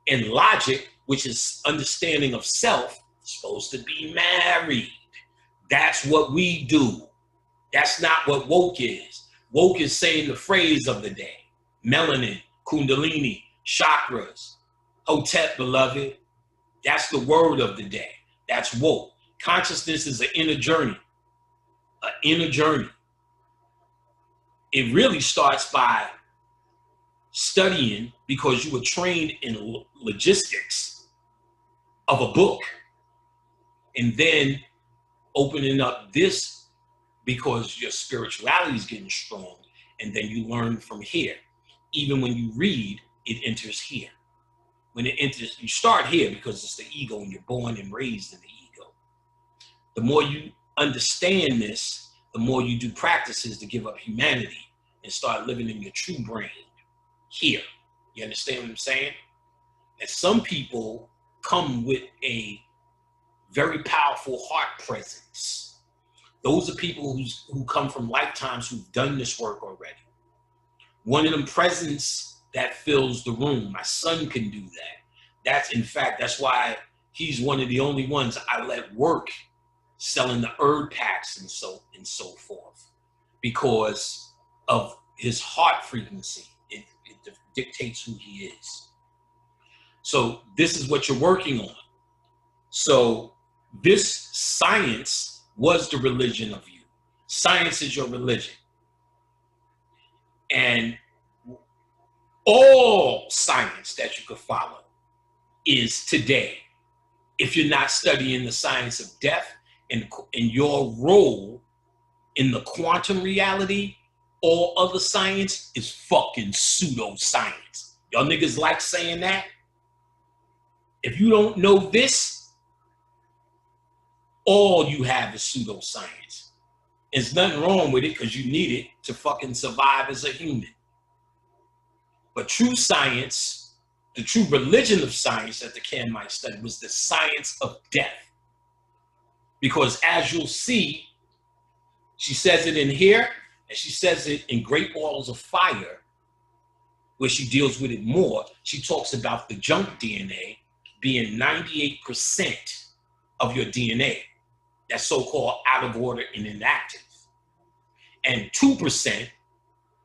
and logic, which is understanding of self, supposed to be married. That's what we do. That's not what woke is. Woke is saying the phrase of the day. Melanin, Kundalini, chakras, Hotep, beloved. That's the word of the day. That's woke. Consciousness is an inner journey. An inner journey. It really starts by studying because you were trained in logistics of a book, and then opening up this because your spirituality is getting strong, and then you learn from here. Even when you read, it enters here. When it enters, you start here because it's the ego and you're born and raised in the ego. The more you understand this, the more you do practices to give up humanity and start living in your true brain here. You understand what I'm saying? And some people come with a very powerful heart presence. Those are people who come from lifetimes who've done this work already. One of them presence that fills the room. My son can do that. That's why he's one of the only ones I let work selling the herb packs and so forth, because of his heart frequency. It dictates who he is. So this is what you're working on. So this science was the religion of you. Science is your religion. And all science that you could follow is today. If you're not studying the science of death and your role in the quantum reality, all other science is fucking pseudoscience. Y'all niggas like saying that? If you don't know this, all you have is pseudoscience. There's nothing wrong with it because you need it to fucking survive as a human. But true science, the true religion of science that the Camite studied was the science of death. Because as you'll see, she says it in here, and she says it in Great Balls of Fire, where she deals with it more, she talks about the junk DNA being 98% of your DNA. That's so-called out of order and inactive. And 2%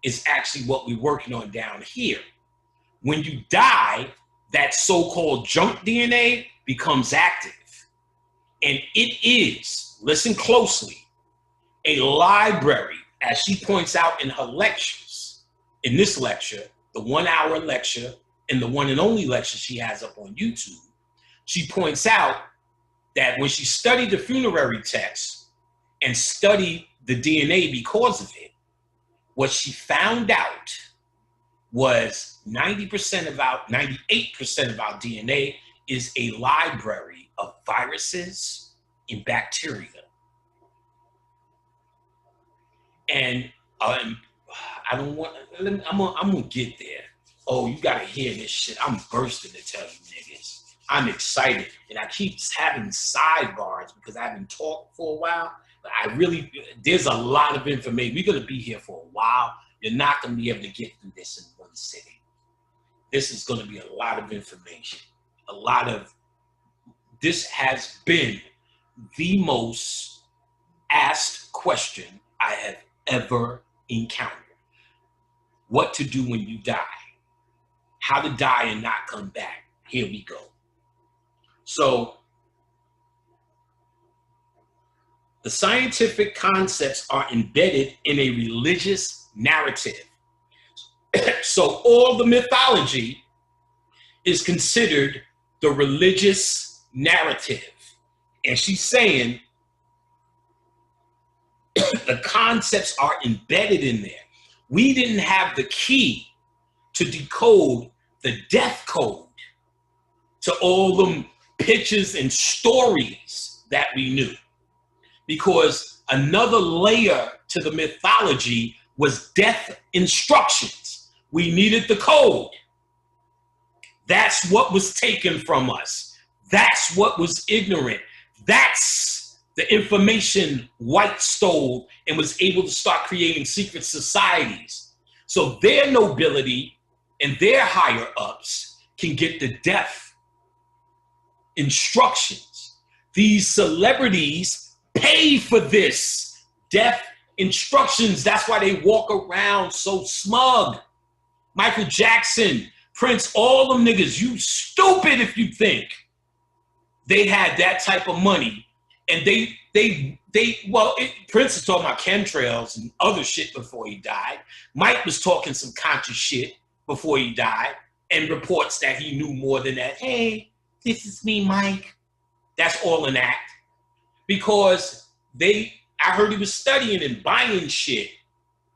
is actually what we're working on down here. When you die, that so-called junk DNA becomes active. And it is, listen closely, a library, as she points out in her lectures. In this lecture, the 1 hour lecture and the one and only lecture she has up on YouTube, she points out that when she studied the funerary text and studied the DNA because of it, what she found out was 98% of our DNA is a library of viruses and bacteria. And I don't want, I'm gonna get there. Oh, you gotta hear this shit. I'm bursting to tell you niggas. I'm excited. And I keep having sidebars because I haven't talked for a while. But there's a lot of information. We're gonna be here for a while. You're not gonna be able to get through this in one sitting. This is gonna be a lot of information. This has been the most asked question I have ever encountered. What to do when you die. How to die and not come back. Here we go. So, the scientific concepts are embedded in a religious narrative. So all the mythology is considered the religious narrative. And she's saying the concepts are embedded in there. We didn't have the key to decode the death code to all them pictures and stories that we knew. Because another layer to the mythology was death instructions. We needed the code. That's what was taken from us. That's what was ignorant. That's the information white stole and was able to start creating secret societies. So their nobility and their higher ups can get the death instructions. These celebrities pay for this death instructions. That's why they walk around so smug. Michael Jackson, Prince, all them niggas, you stupid if you think they had that type of money. And Prince is talking about chemtrails and other shit before he died. Mike was talking some conscious shit before he died and reports that he knew more than that. Hey, this is me, Mike. That's all an act. Because I heard he was studying and buying shit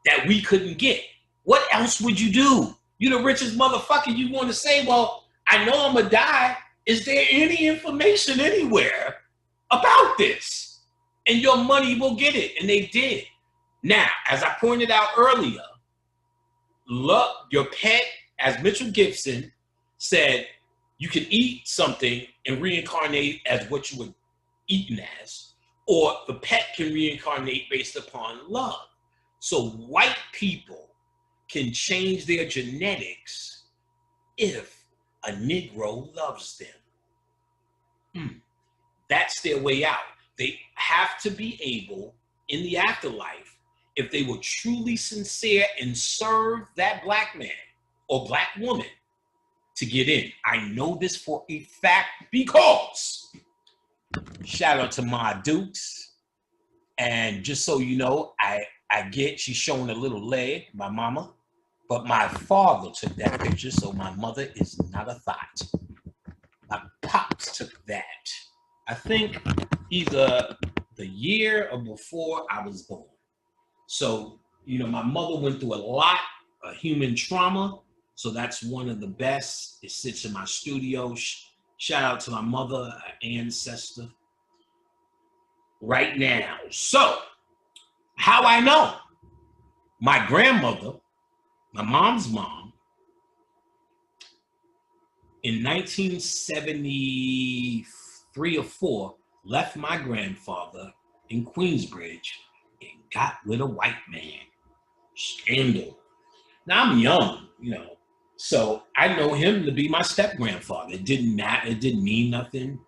that we couldn't get. What else would you do? You the richest motherfucker. You want to say, well, I know I'm gonna die. Is there any information anywhere about this? And your money will get it. And they did. Now, as I pointed out earlier, look, your pet, as Mitchell Gibson said, you can eat something and reincarnate as what you were eaten as, or the pet can reincarnate based upon love. So white people can change their genetics if a Negro loves them. That's their way out. They have to be able, in the afterlife, if they were truly sincere and serve that black man or black woman, to get in. I know this for a fact because, shout out to Ma Dukes, and just so you know, she's showing a little leg, my mama, but my father took that picture, so my mother is not a thought. My pops took that. I think either the year or before I was born. So, my mother went through a lot of human trauma, so that's one of the best. It sits in my studio. Shout out to my mother, ancestor, right now. So, how I know? My grandmother, my mom's mom, in 1973 or 4, left my grandfather in Queensbridge and got with a white man. Scandal. Now I'm young, So I know him to be my step grandfather. It didn't matter. It didn't mean nothing.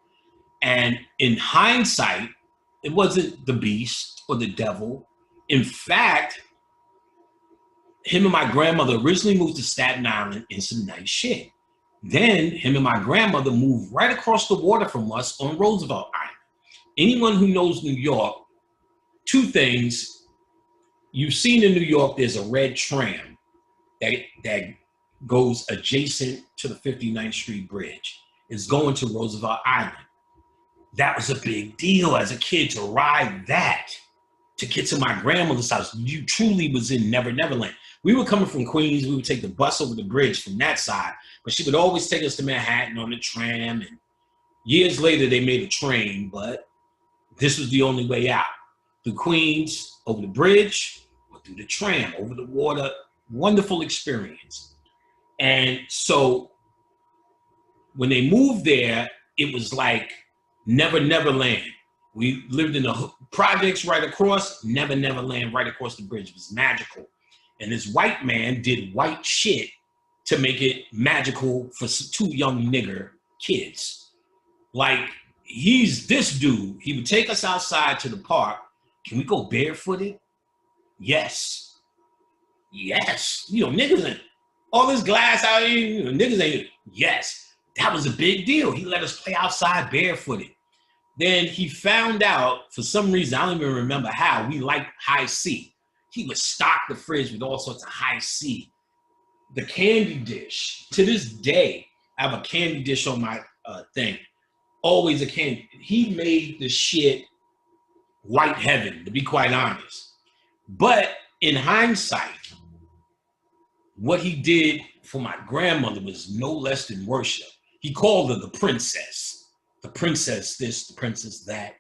And in hindsight, it wasn't the beast or the devil. In fact, him and my grandmother originally moved to Staten Island in some nice shit. Then him and my grandmother moved right across the water from us on Roosevelt Island. Anyone who knows New York, two things. You've seen in New York, there's a red tram that goes adjacent to the 59th Street Bridge. It's going to Roosevelt Island. That was a big deal as a kid to ride that, to get to my grandmother's house. You truly was in Never Never Land. We were coming from Queens. We would take the bus over the bridge from that side, but she would always take us to Manhattan on the tram. And years later, they made a train, but this was the only way out. Through Queens, over the bridge, or through the tram, over the water. Wonderful experience. And so when they moved there, it was like Never Never Land. We lived in the projects right across, Never Never Land right across the bridge. It was magical. And this white man did white shit to make it magical for two young nigger kids. Like, he's this dude. He would take us outside to the park. Can we go barefooted? Yes. Yes. You know, niggas ain't. All this glass out here, you know, niggas ain't. Yes. That was a big deal. He let us play outside barefooted. Then he found out, for some reason, I don't even remember how, we liked high C. He would stock the fridge with all sorts of high C. The candy dish. To this day, I have a candy dish on my thing. Always a candy. He made the shit white heaven, to be quite honest. But in hindsight, what he did for my grandmother was no less than worship. He called her the princess. The princess this, the princess that.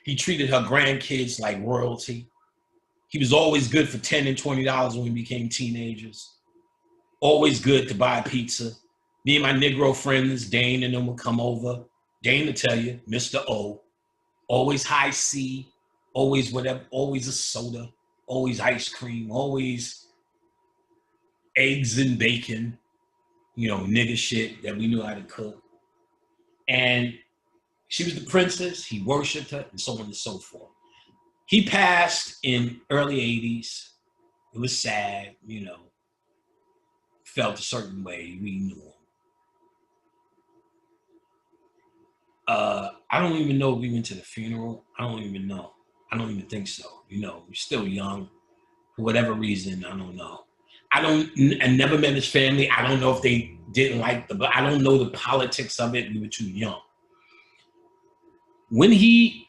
He treated her grandkids like royalty. He was always good for $10 and $20 when we became teenagers. Always good to buy pizza. Me and my Negro friends, Dane and them would come over. Dane will tell you, Mr. O, always high C, always whatever, always a soda, always ice cream, always eggs and bacon, you know, nigga shit that we knew how to cook. And she was the princess, he worshiped her, and so on and so forth. He passed in early 80s. It was sad, you know, felt a certain way, we knew him. I don't even know if we went to the funeral. I don't even know. I don't even think so. You know, we're still young. For whatever reason, I don't know. I never met his family. I don't know if they didn't like I don't know the politics of it. We were too young. When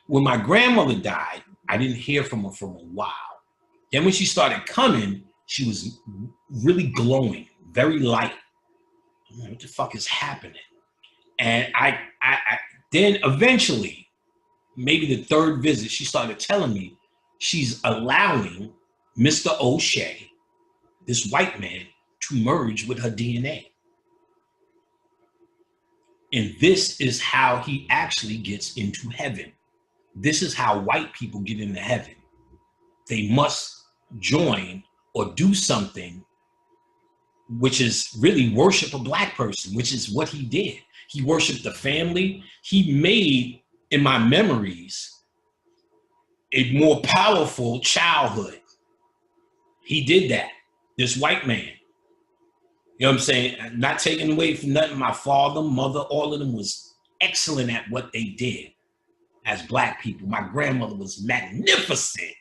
my grandmother died, I didn't hear from her for a while. Then when she started coming, she was really glowing, very light. What the fuck is happening? And I then eventually, maybe the third visit, she started telling me she's allowing Mr. O'Shea, this white man, to merge with her DNA. And this is how he actually gets into heaven. This is how white people get into heaven. They must join or do something which is really worship a black person, which is what he did. He worshiped the family. He made, in my memories, a more powerful childhood. He did that, this white man. You know what I'm saying? Not taking away from nothing. My father, mother, all of them was excellent at what they did as black people. My grandmother was magnificent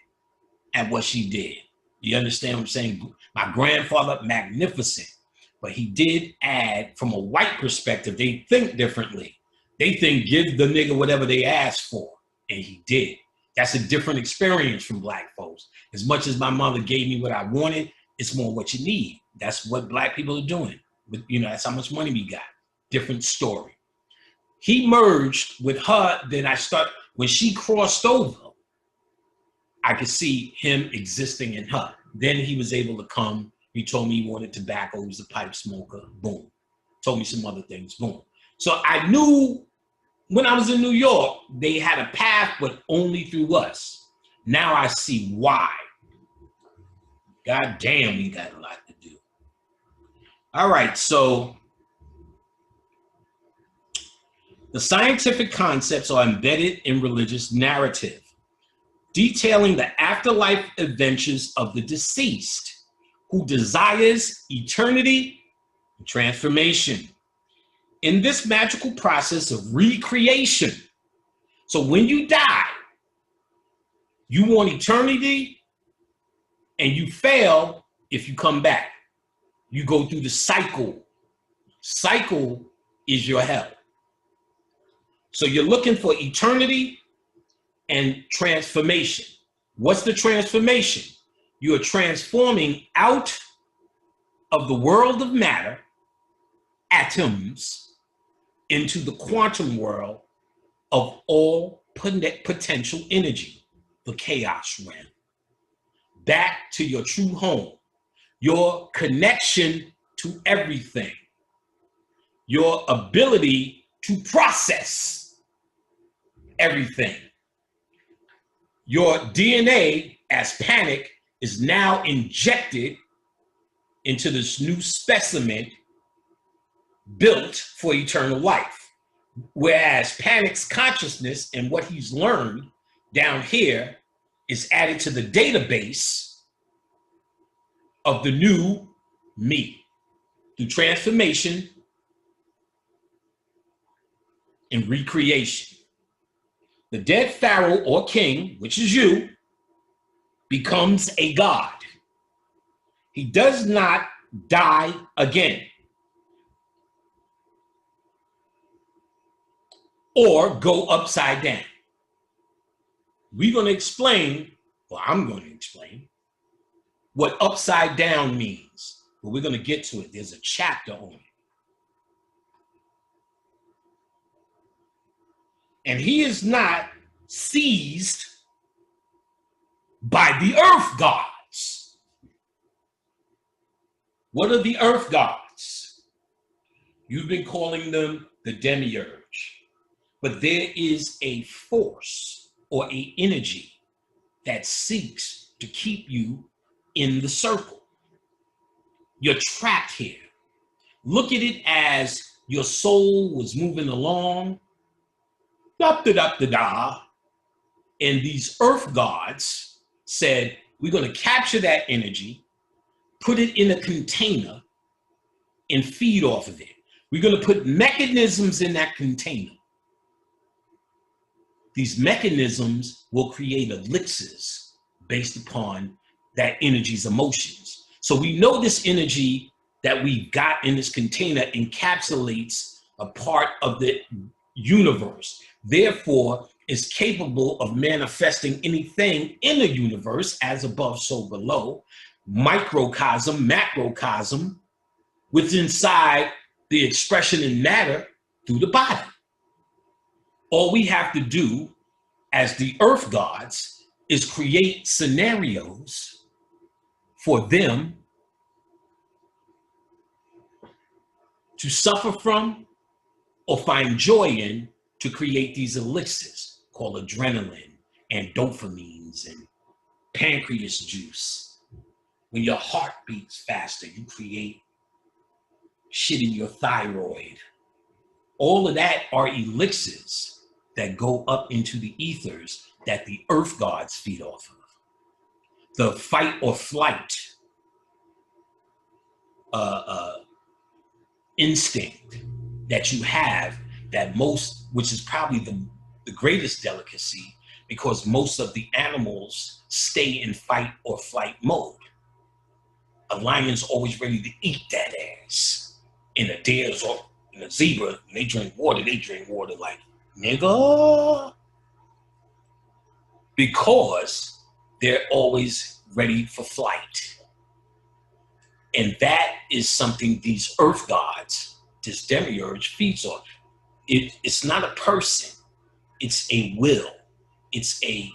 at what she did. You understand what I'm saying? My grandfather, magnificent. But he did add, from a white perspective, they think differently. They think give the nigga whatever they ask for. And he did. That's a different experience from black folks. As much as my mother gave me what I wanted, it's more what you need. That's what black people are doing. But, you know, that's how much money we got. Different story. He merged with her. Then when she crossed over, I could see him existing in her. Then he was able to come. He told me he wanted tobacco. He was a pipe smoker. Boom. Told me some other things. Boom. So I knew when I was in New York, they had a path, but only through us. Now I see why. God damn, we got a lot to do. All right, so the scientific concepts are embedded in religious narrative, detailing the afterlife adventures of the deceased who desires eternity and transformation. In this magical process of recreation, so when you die, you want eternity and you fail if you come back. You go through the cycle. Cycle is your hell. So you're looking for eternity and transformation. What's the transformation? You are transforming out of the world of matter, atoms, into the quantum world of all potential energy, the chaos realm. Back to your true home, your connection to everything, your ability to process everything. Your DNA as panic is now injected into this new specimen built for eternal life. Whereas panic's consciousness and what he's learned down here is added to the database of the new me through transformation and recreation. The dead pharaoh or king, which is you, becomes a god. He does not die again or go upside down. We're going to explain, well, I'm going to explain what upside down means, but we're going to get to it. There's a chapter on it. And he is not seized by the earth gods. What are the earth gods? You've been calling them the demiurge, but there is a force or a energy that seeks to keep you in the circle. You're trapped here. Look at it as your soul was moving along, da-da-da-da-da, and these earth gods said, we're going to capture that energy, put it in a container, and feed off of it. We're going to put mechanisms in that container. These mechanisms will create elixirs based upon that energy's emotions. So we know this energy that we've got in this container encapsulates a part of the universe. Therefore, is capable of manifesting anything in the universe as above, so below, microcosm, macrocosm, with inside the expression in matter through the body. All we have to do as the earth gods is create scenarios for them to suffer from or find joy in, to create these elixirs called adrenaline and dopamines and pancreas juice. When your heart beats faster, you create shit in your thyroid. All of that are elixirs that go up into the ethers that the earth gods feed off of. The fight or flight instinct that you have, that most, which is probably the greatest delicacy, because most of the animals stay in fight or flight mode. A lion's always ready to eat that ass. And a deer's or and a zebra, when they drink water like, nigga. Because they're always ready for flight. And that is something these earth gods, this demiurge, feeds on. It's not a person, it's a will. It's a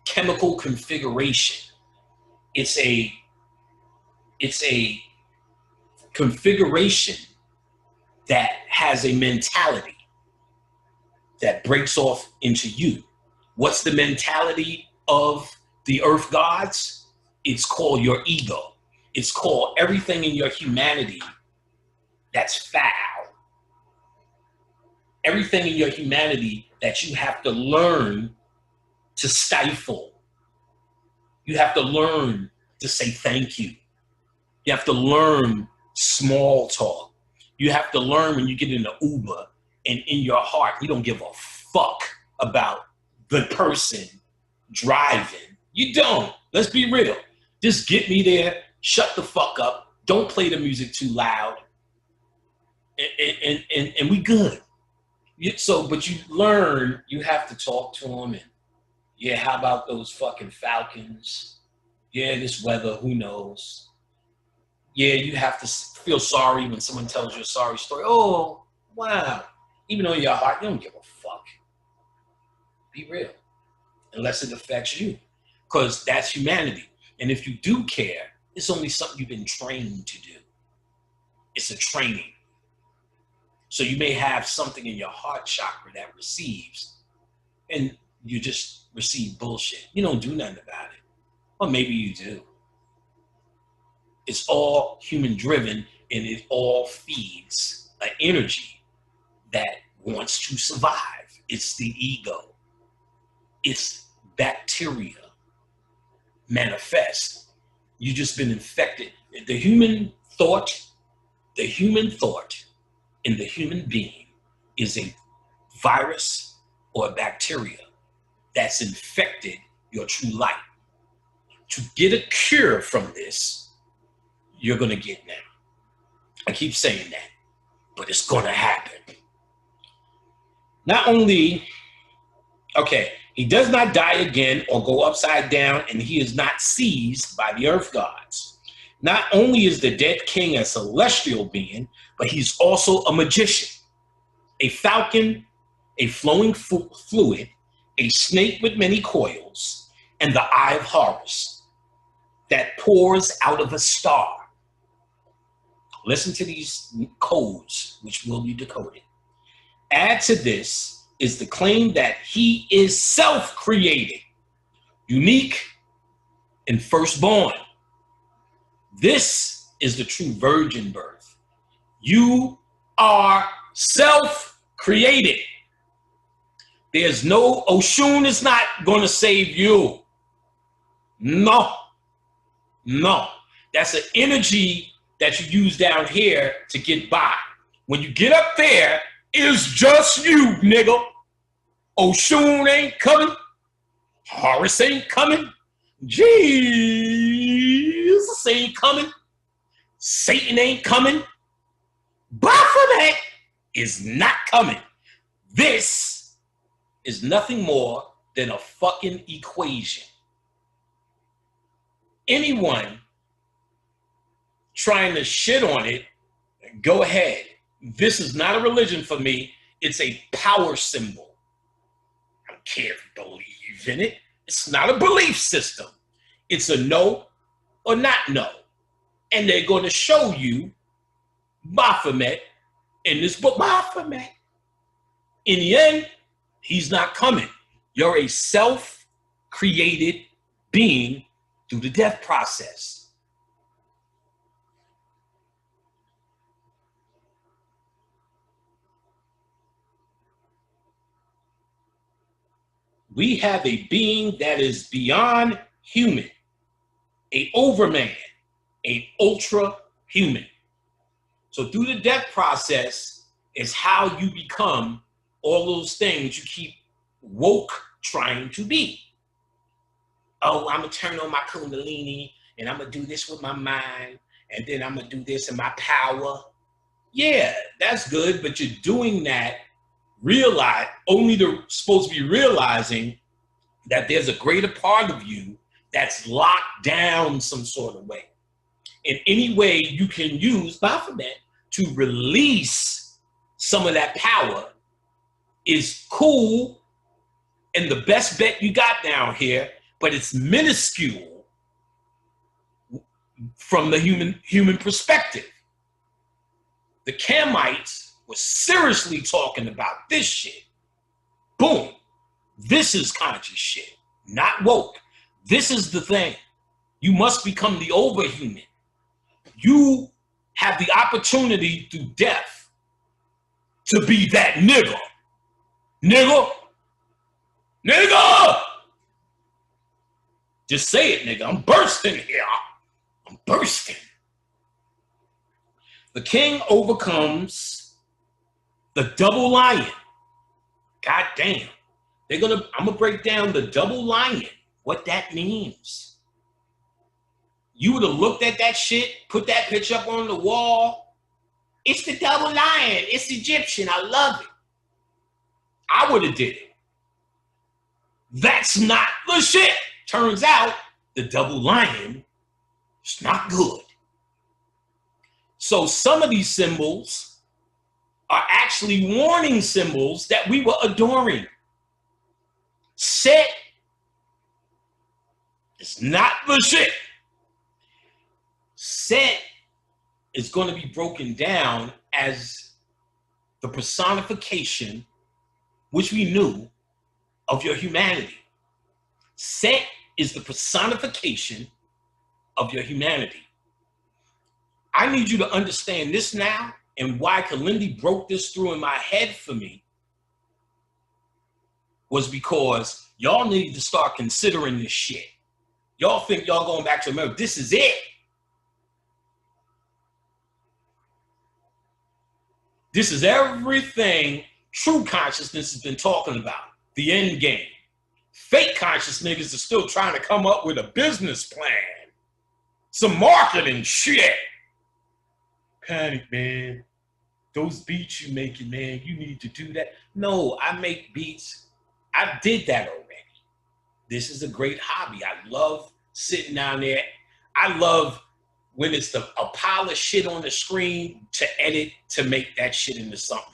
chemical configuration. It's a configuration that has a mentality that breaks off into you. What's the mentality of the earth gods? It's called your ego. It's called everything in your humanity that's foul. Everything in your humanity that you have to learn to stifle. You have to learn to say thank you. You have to learn small talk. You have to learn when you get in the Uber and in your heart, you don't give a fuck about the person driving. You don't. Let's be real. Just get me there. Shut the fuck up. Don't play the music too loud. And we good. But you learn you have to talk to them. And yeah, how about those fucking Falcons? Yeah, this weather, who knows? Yeah, you have to feel sorry when someone tells you a sorry story. Oh, wow. Even though in your heart, you don't give a fuck. Be real. Unless it affects you. Because that's humanity. And if you do care, it's only something you've been trained to do. It's a training. So you may have something in your heart chakra that receives, and you just receive bullshit. You don't do nothing about it. Or maybe you do. It's all human driven, and it all feeds an energy that wants to survive. It's the ego. It's bacteria manifest. You've just been infected. The human thought in the human being is a virus or a bacteria that's infected your true light. To get a cure from this, you're going to get now. I keep saying that, but it's going to happen. Not only, okay, he does not die again or go upside down, and he is not seized by the earth gods. Not only is the dead king a celestial being, but he's also a magician, a falcon, a flowing fluid, a snake with many coils, and the eye of Horus that pours out of a star. Listen to these codes, which will be decoded. Add to this is the claim that he is self-created, unique, and firstborn. This is the true virgin birth. You are self-created. There's no, Oshun is not going to save you. No. That's an energy that you use down here to get by. When you get up there, it's just you, nigga. Oshun ain't coming. Horus ain't coming. Jesus ain't coming. Satan ain't coming. Baphomet is not coming. This is nothing more than a fucking equation. Anyone trying to shit on it, go ahead. This is not a religion for me. It's a power symbol. I don't care if you believe in it. It's not a belief system. It's a no or not no. And they're going to show you Baphomet in this book. Baphomet. In the end, he's not coming. You're a self-created being through the death process. We have a being that is beyond human, a overman, a ultra human. So through the death process is how you become all those things you keep woke trying to be. Oh, I'm gonna turn on my Kundalini and I'm gonna do this with my mind, and then I'm gonna do this in my power. Yeah, that's good, but you're doing that supposed to be realizing that there's a greater part of you that's locked down some sort of way. In any way you can use Baphomet to release some of that power is cool and the best bet you got down here, but it's minuscule from the human perspective. The Kamites was seriously talking about this shit. Boom. This is conscious shit, not woke. This is the thing. You must become the overhuman. you have the opportunity through death to be that nigga. Nigga. Nigga. Just say it, nigga. I'm bursting here. I'm bursting. The king overcomes the double lion. God damn. I'm gonna break down the double lion, what that means. You would have looked at that shit, put that picture up on the wall. It's the double lion. It's Egyptian. I love it. I would have did it. That's not the shit. Turns out the double lion is not good. So some of these symbols are actually warning symbols that we were adoring. Set is not the shit. Set is going to be broken down as the personification, which we knew, of your humanity. Set is the personification of your humanity. I need you to understand this now, and why Kalindi broke this through in my head for me was because y'all need to start considering this shit. Y'all think y'all going back to America. This is it. This is everything true consciousness has been talking about. The end game. Fake conscious niggas are still trying to come up with a business plan. Some marketing shit. Panic, man. Those beats you making, man, you need to do that. No, I make beats. I did that already. This is a great hobby. I love sitting down there. I love when it's a pile of shit on the screen to edit, to make that shit into something.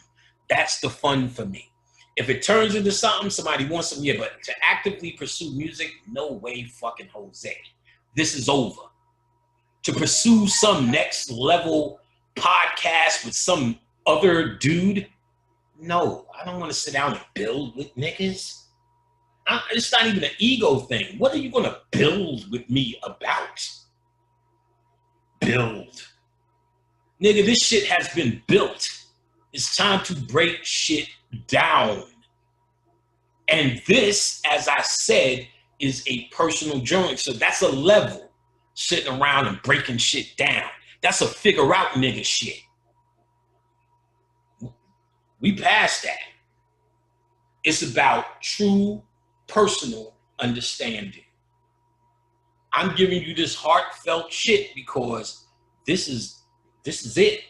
That's the fun for me. If it turns into something, somebody wants something, yeah, but to actively pursue music, no way fucking Jose. This is over. To pursue some next level podcast with some other dude, no, I don't want to sit down and build with niggas. It's not even an ego thing. What are you going to build with me about? Build. Nigga, this shit has been built. It's time to break shit down. And this, as I said, is a personal journey. So that's a level, sitting around and breaking shit down. That's a figure out nigga shit. We passed that. It's about true personal understanding. I'm giving you this heartfelt shit because this is it.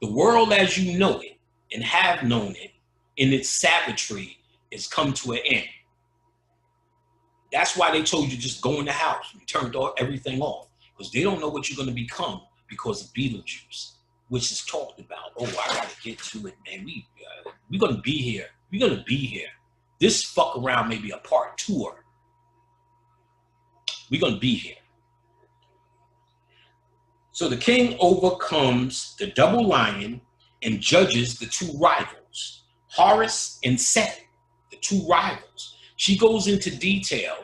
The world as you know it and have known it in its savagery has come to an end. That's why they told you just go in the house and turned everything off, because they don't know what you're going to become because of Beetlejuice, which is talked about. Oh, I got to get to it, man. We're going to be here. We're going to be here. This fuck around may be a part tour. We're going to be here. So the king overcomes the double lion and judges the two rivals, Horus and Set, the two rivals. She goes into detail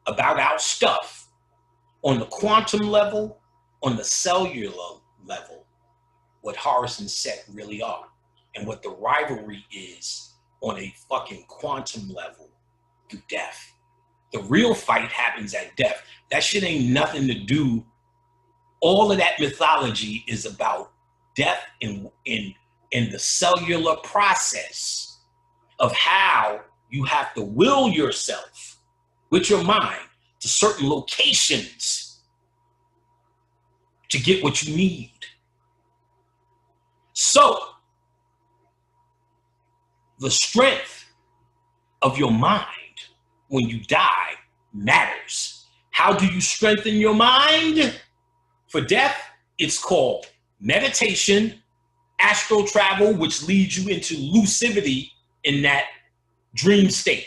about our stuff on the quantum level, on the cellular level, what Horus and Set really are, and what the rivalry is on a fucking quantum level through death. The real fight happens at death. That shit ain't nothing to do. All of that mythology is about death in the cellular process of how you have to will yourself with your mind to certain locations to get what you need. So, the strength of your mind when you die matters. How do you strengthen your mind? For death, it's called meditation, astral travel, which leads you into lucidity in that dream state.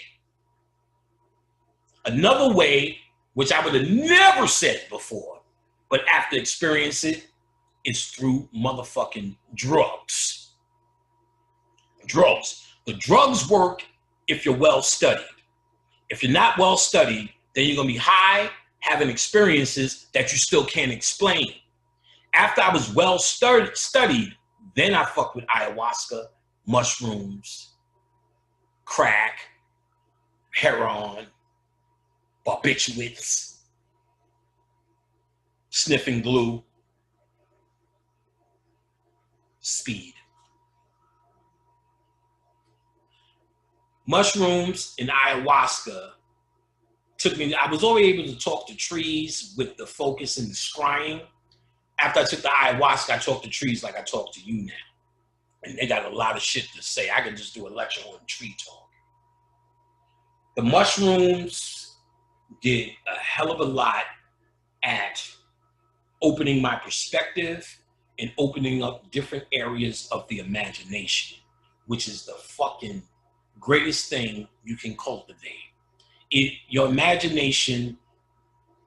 Another way, which I would have never said before, but after experience it, is through motherfucking drugs. Drugs. The drugs work if you're well studied. If you're not well studied, then you're gonna be high, having experiences that you still can't explain. After I was well studied, then I fucked with ayahuasca, mushrooms, crack, heroin, barbiturates, sniffing glue, speed. Mushrooms and ayahuasca took me, I was already able to talk to trees with the focus and the scrying. After I took the ayahuasca, I talk to trees like I talk to you now. And they got a lot of shit to say. I can just do a lecture on tree talk. The mushrooms did a hell of a lot at opening my perspective and opening up different areas of the imagination, which is the fucking greatest thing you can cultivate. Your imagination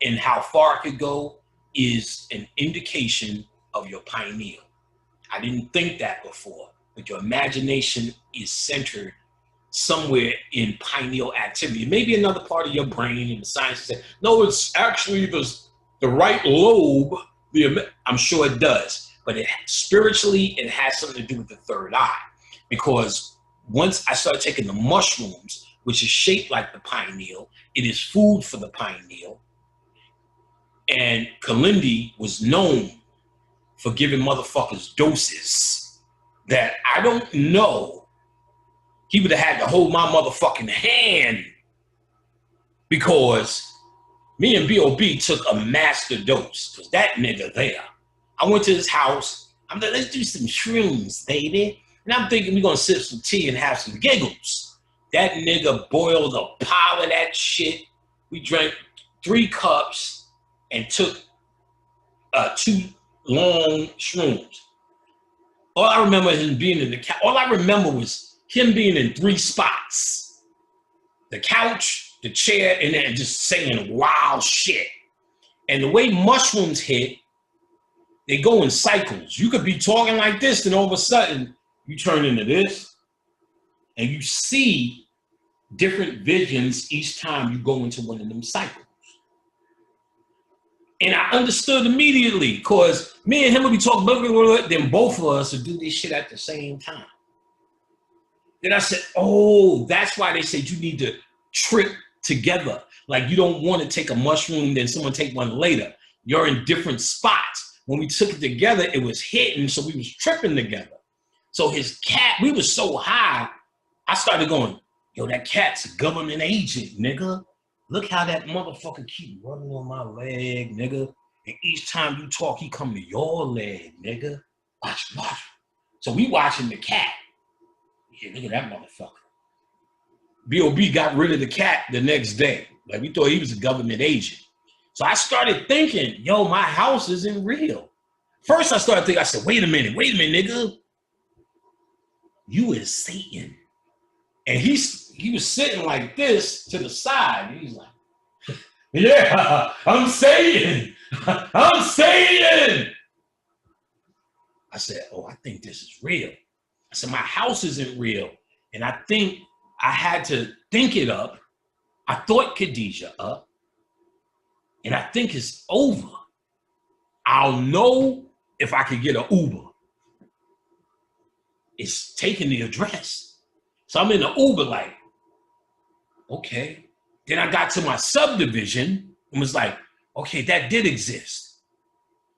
and how far it could go is an indication of your pineal. I didn't think that before, but your imagination is centered somewhere in pineal activity. Maybe another part of your brain, and the science said, no, it's actually the right lobe. I'm sure it does, but spiritually, it has something to do with the third eye. Because once I started taking the mushrooms, which is shaped like the pineal, it is food for the pineal. And Kalindi was known for giving motherfuckers doses that I don't know. He would have had to hold my motherfucking hand, because me and B.O.B. took a master dose, because that nigga there. I went to his house. I'm like, let's do some shrooms, baby. And I'm thinking we're going to sip some tea and have some giggles. That nigga boiled a pile of that shit. We drank 3 cups and took 2 long shrooms. All I remember is him being in the couch. All I remember was him being in 3 spots. The couch, the chair, and then just saying wild shit. And the way mushrooms hit, they go in cycles. You could be talking like this, and all of a sudden, you turn into this, and you see different visions each time you go into one of them cycles. And I understood immediately, because me and him would be talking, then both of us would do this shit at the same time. Then I said, oh, that's why they said you need to trip together. Like, you don't want to take a mushroom, then someone take one later. You're in different spots. When we took it together, it was hitting, so we was tripping together. So his cat, we was so high, I started going, yo, that cat's a government agent, nigga. Look how that motherfucker keep running on my leg, nigga. And each time you talk, he come to your leg, nigga. Watch. So we watching the cat. Yeah, look at that motherfucker. B.O.B. got rid of the cat the next day. Like, we thought he was a government agent. So I started thinking, yo, my house isn't real. First I started thinking, I said, wait a minute, nigga. You is Satan. And he was sitting like this to the side. And he's like, yeah, I'm Satan. I'm Satan. I said, oh, I think this is real. I said, my house isn't real. And I think I had to think it up. I thought Khadijah up. And I think it's over. I'll know if I could get an Uber. It's taking the address. So I'm in the Uber like, okay. Then I got to my subdivision and was like, okay, that did exist.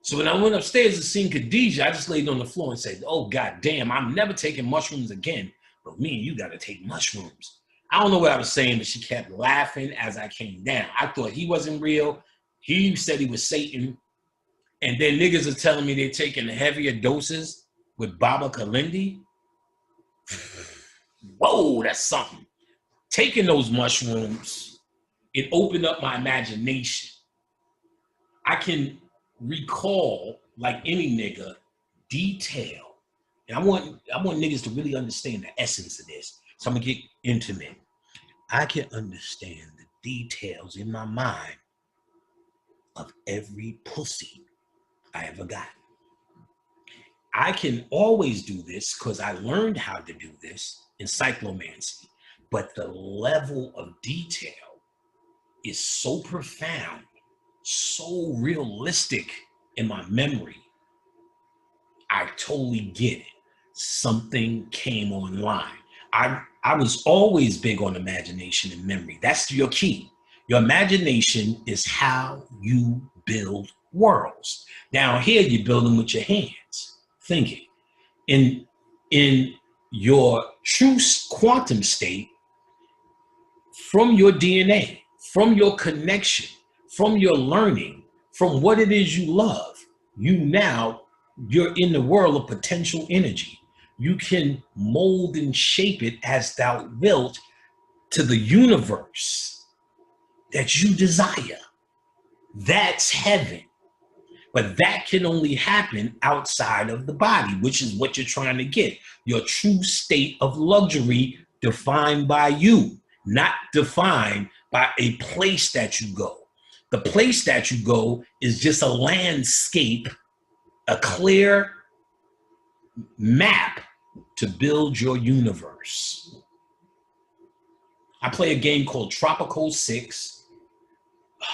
So when I went upstairs to see Khadijah, I just laid on the floor and said, oh, God damn, I'm never taking mushrooms again. But me and you got to take mushrooms. I don't know what I was saying, but she kept laughing as I came down. I thought he wasn't real. He said he was Satan. And then niggas are telling me they're taking heavier doses with Baba Kalindi. Whoa, that's something. Taking those mushrooms, it opened up my imagination. I can recall, like any nigga, detail. And I want niggas to really understand the essence of this. So I'm gonna get intimate. I can understand the details in my mind of every pussy I ever got. I can always do this because I learned how to do this in cyclomancy, but the level of detail is so profound so realistic in my memory. I totally get it. Something came online. I was always big on imagination and memory. That's your key. Your imagination is how you build worlds. Now here you build them with your hands, thinking. In your true quantum state, from your DNA, from your connection, from your learning, from what it is you love, you're in the world of potential energy. You can mold and shape it as thou wilt to the universe that you desire. That's heaven. But that can only happen outside of the body, which is what you're trying to get. Your true state of luxury defined by you, not defined by a place that you go. The place that you go is just a landscape, a clear map to build your universe. I play a game called Tropico 6.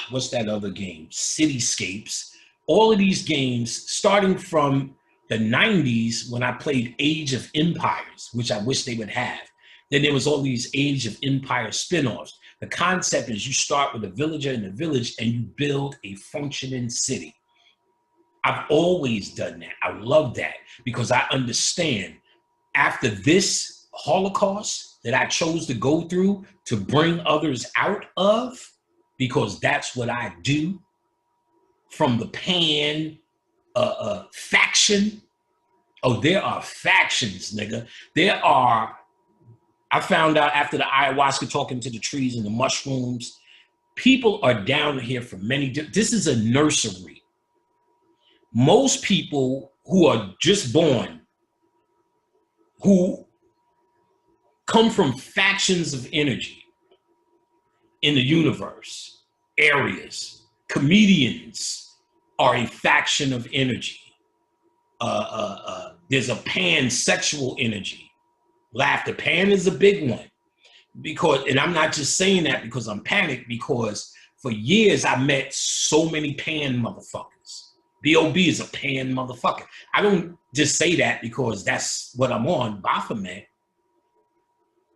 What's that other game? Cityscapes. All of these games, starting from the 90s when I played Age of Empires, which I wish they would have. Then there was all these Age of Empire spin-offs. The concept is you start with a villager in a village and you build a functioning city. I've always done that. I love that because I understand after this Holocaust that I chose to go through to bring others out of, because that's what I do, from the pan faction. Oh, there are factions, nigga. I found out after the ayahuasca, talking to the trees and the mushrooms, people are down here for this is a nursery. Most people who are just born, who come from factions of energy in the universe, areas, comedians are a faction of energy. There's a pansexual energy. Laughter. Pan is a big one. And I'm not just saying that because I'm panicked, because for years I met so many pan motherfuckers. B.O.B. is a pan motherfucker. I don't just say that because that's what I'm on, Baphomet.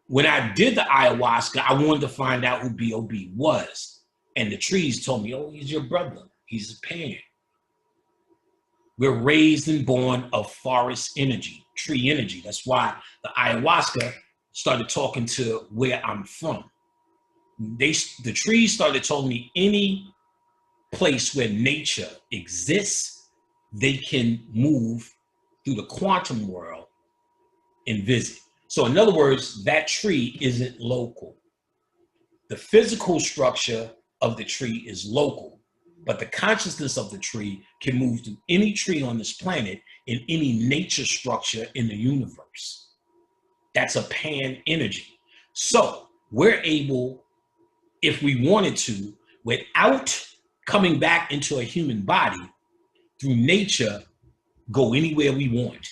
When I did the ayahuasca, I wanted to find out who B.O.B. was. And the trees told me, oh, he's your brother. He's a pan. We're raised and born of forest energy, tree energy. That's why the ayahuasca started talking to where I'm from. The trees started telling me any place where nature exists, they can move through the quantum world and visit. So in other words, that tree isn't local. The physical structure of the tree is local, but the consciousness of the tree can move through any tree on this planet in any nature structure in the universe. That's a pan energy. So we're able, if we wanted to, without coming back into a human body, through nature, go anywhere we want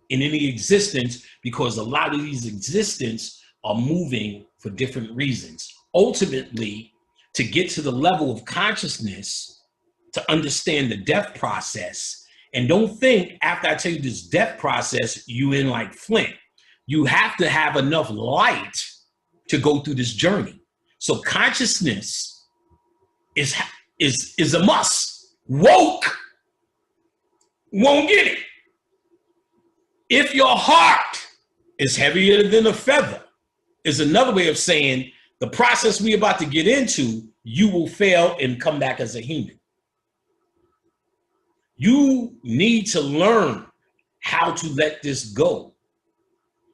in any existence, because a lot of these existences are moving for different reasons. Ultimately, to get to the level of consciousness, to understand the death process. And don't think after I tell you this death process, you in like Flint. You have to have enough light to go through this journey. So consciousness is a must. Woke won't get it. If your heart is heavier than a feather, is another way of saying the process we're about to get into, you will fail and come back as a human. You need to learn how to let this go,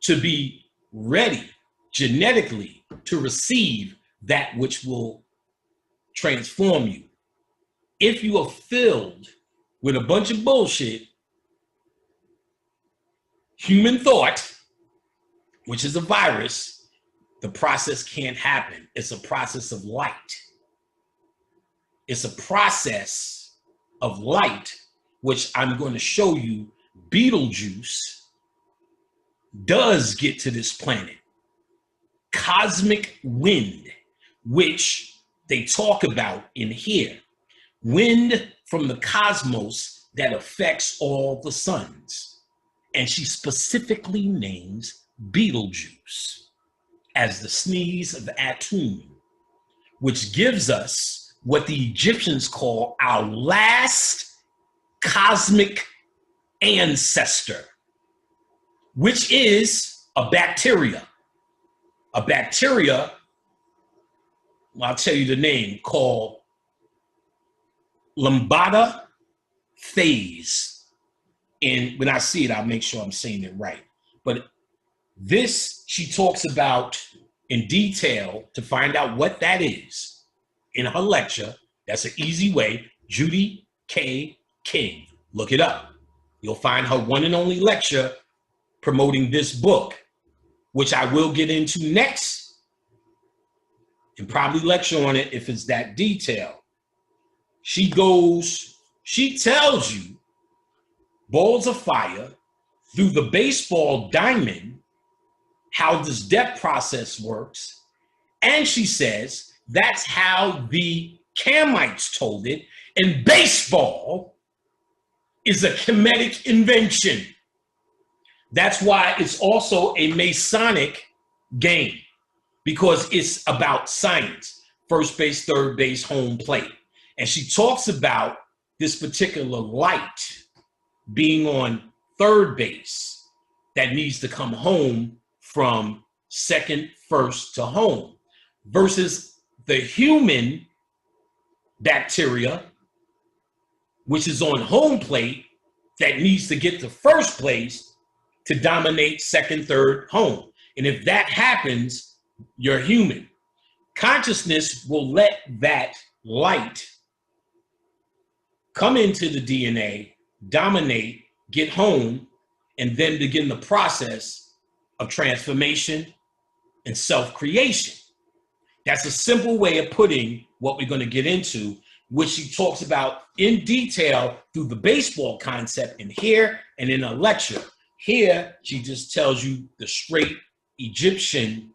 to be ready genetically to receive that which will transform you. If you are filled with a bunch of bullshit, human thought, which is a virus, the process can't happen. It's a process of light. It's a process of light, which I'm going to show you Beetlejuice does get to this planet. Cosmic wind, which they talk about in here. wind from the cosmos that affects all the suns. And she specifically names Betelgeuse as the sneeze of Atum, which gives us what the Egyptians call our last cosmic ancestor, which is a bacteria. A bacteria, I'll tell you the name, called Lambda phase. And when I see it, I'll make sure I'm saying it right. But this, she talks about in detail to find out what that is in her lecture. That's an easy way. Judy K. King. Look it up. You'll find her one and only lecture promoting this book, which I will get into next and probably lecture on it if it's that detailed. She tells you balls of fire through the baseball diamond, how this depth process works. And she says that's how the Kamites told it. And baseball is a Kemetic invention. That's why it's also a Masonic game, because it's about science, first base, third base, home plate. And she talks about this particular light being on third base that needs to come home from second, first to home, versus the human bacteria, which is on home plate, that needs to get to first place to dominate second, third, home. And if that happens, you're human. Consciousness will let that light come into the DNA, dominate, get home, and then begin the process of transformation and self-creation. That's a simple way of putting what we're going to get into, which she talks about in detail through the baseball concept in here and in a lecture. Here, she just tells you the straight Egyptian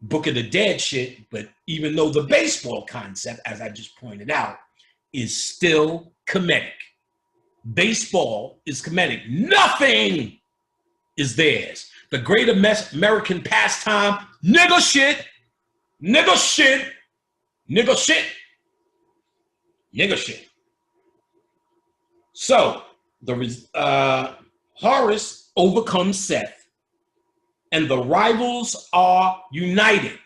Book of the Dead shit, but even though the baseball concept, as I just pointed out, is still Kemetic. Baseball is Kemetic. Nothing is theirs. The great American pastime, nigga shit, nigga shit, nigga shit, nigga shit. So, Horus overcomes Seth, and the rivals are united.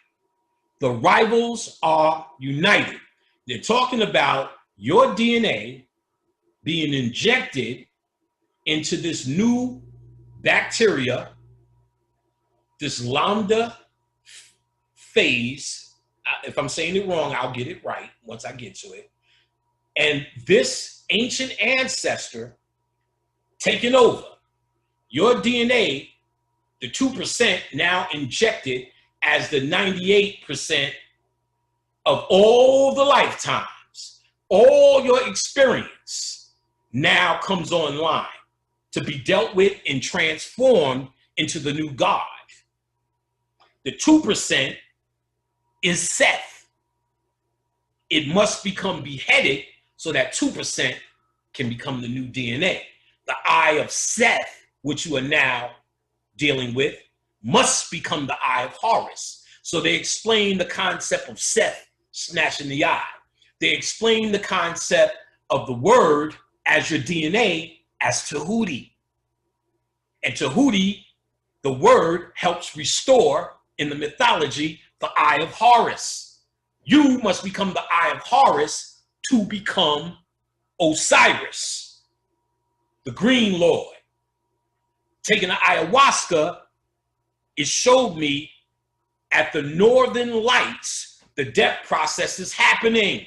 The rivals are united. They're talking about your DNA being injected into this new bacteria, this lambda phase. If I'm saying it wrong, I'll get it right once I get to it. And this ancient ancestor taking over your DNA, the 2% now injected as the 98% of all the lifetimes, all your experience now comes online to be dealt with and transformed into the new God. The 2% is Seth. It must become beheaded so that 2% can become the new DNA. The eye of Seth, which you are now dealing with, must become the eye of Horus. So they explain the concept of Seth snatching the eye. They explain the concept of the word as your DNA as Tahuti. And Tahuti, the word, helps restore in the mythology the eye of Horus. You must become the eye of Horus to become Osiris, the Green Lord. Taking the ayahuasca, it showed me at the northern lights, the depth process is happening.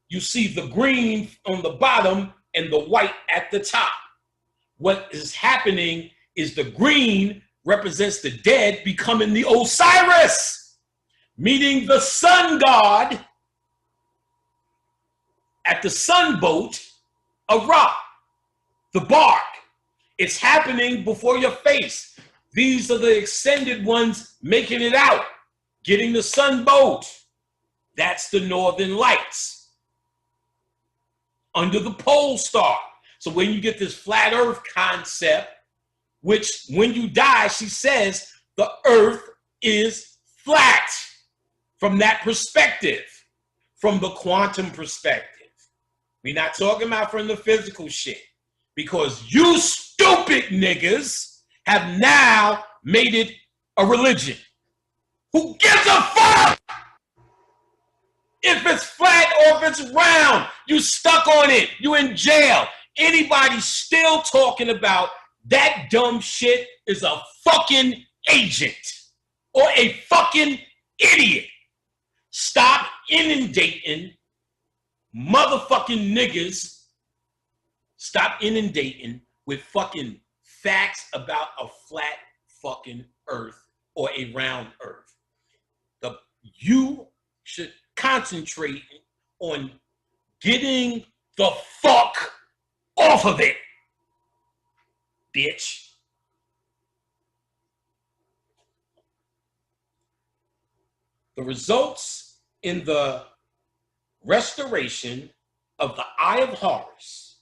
You see the green on the bottom and the white at the top. What is happening is the green represents the dead becoming the Osiris, meeting the sun god at the sunboat of Ra, the bark. It's happening before your face. These are the ascended ones making it out, getting the sunboat. That's the northern lights. under the pole star. So when you get this flat earth concept, which when you die, she says the earth is flat from that perspective, from the quantum perspective. We're not talking about from the physical shit, because you stupid niggas have now made it a religion. Who gives a fuck if it's flat or if it's round? You stuck on it. You in jail. Anybody still talking about that dumb shit is a fucking agent or a fucking idiot. Stop inundating motherfucking niggas. Stop inundating with fucking facts about a flat fucking earth or a round earth. You should concentrate on getting the fuck off of it, bitch. The results in the restoration of the Eye of Horus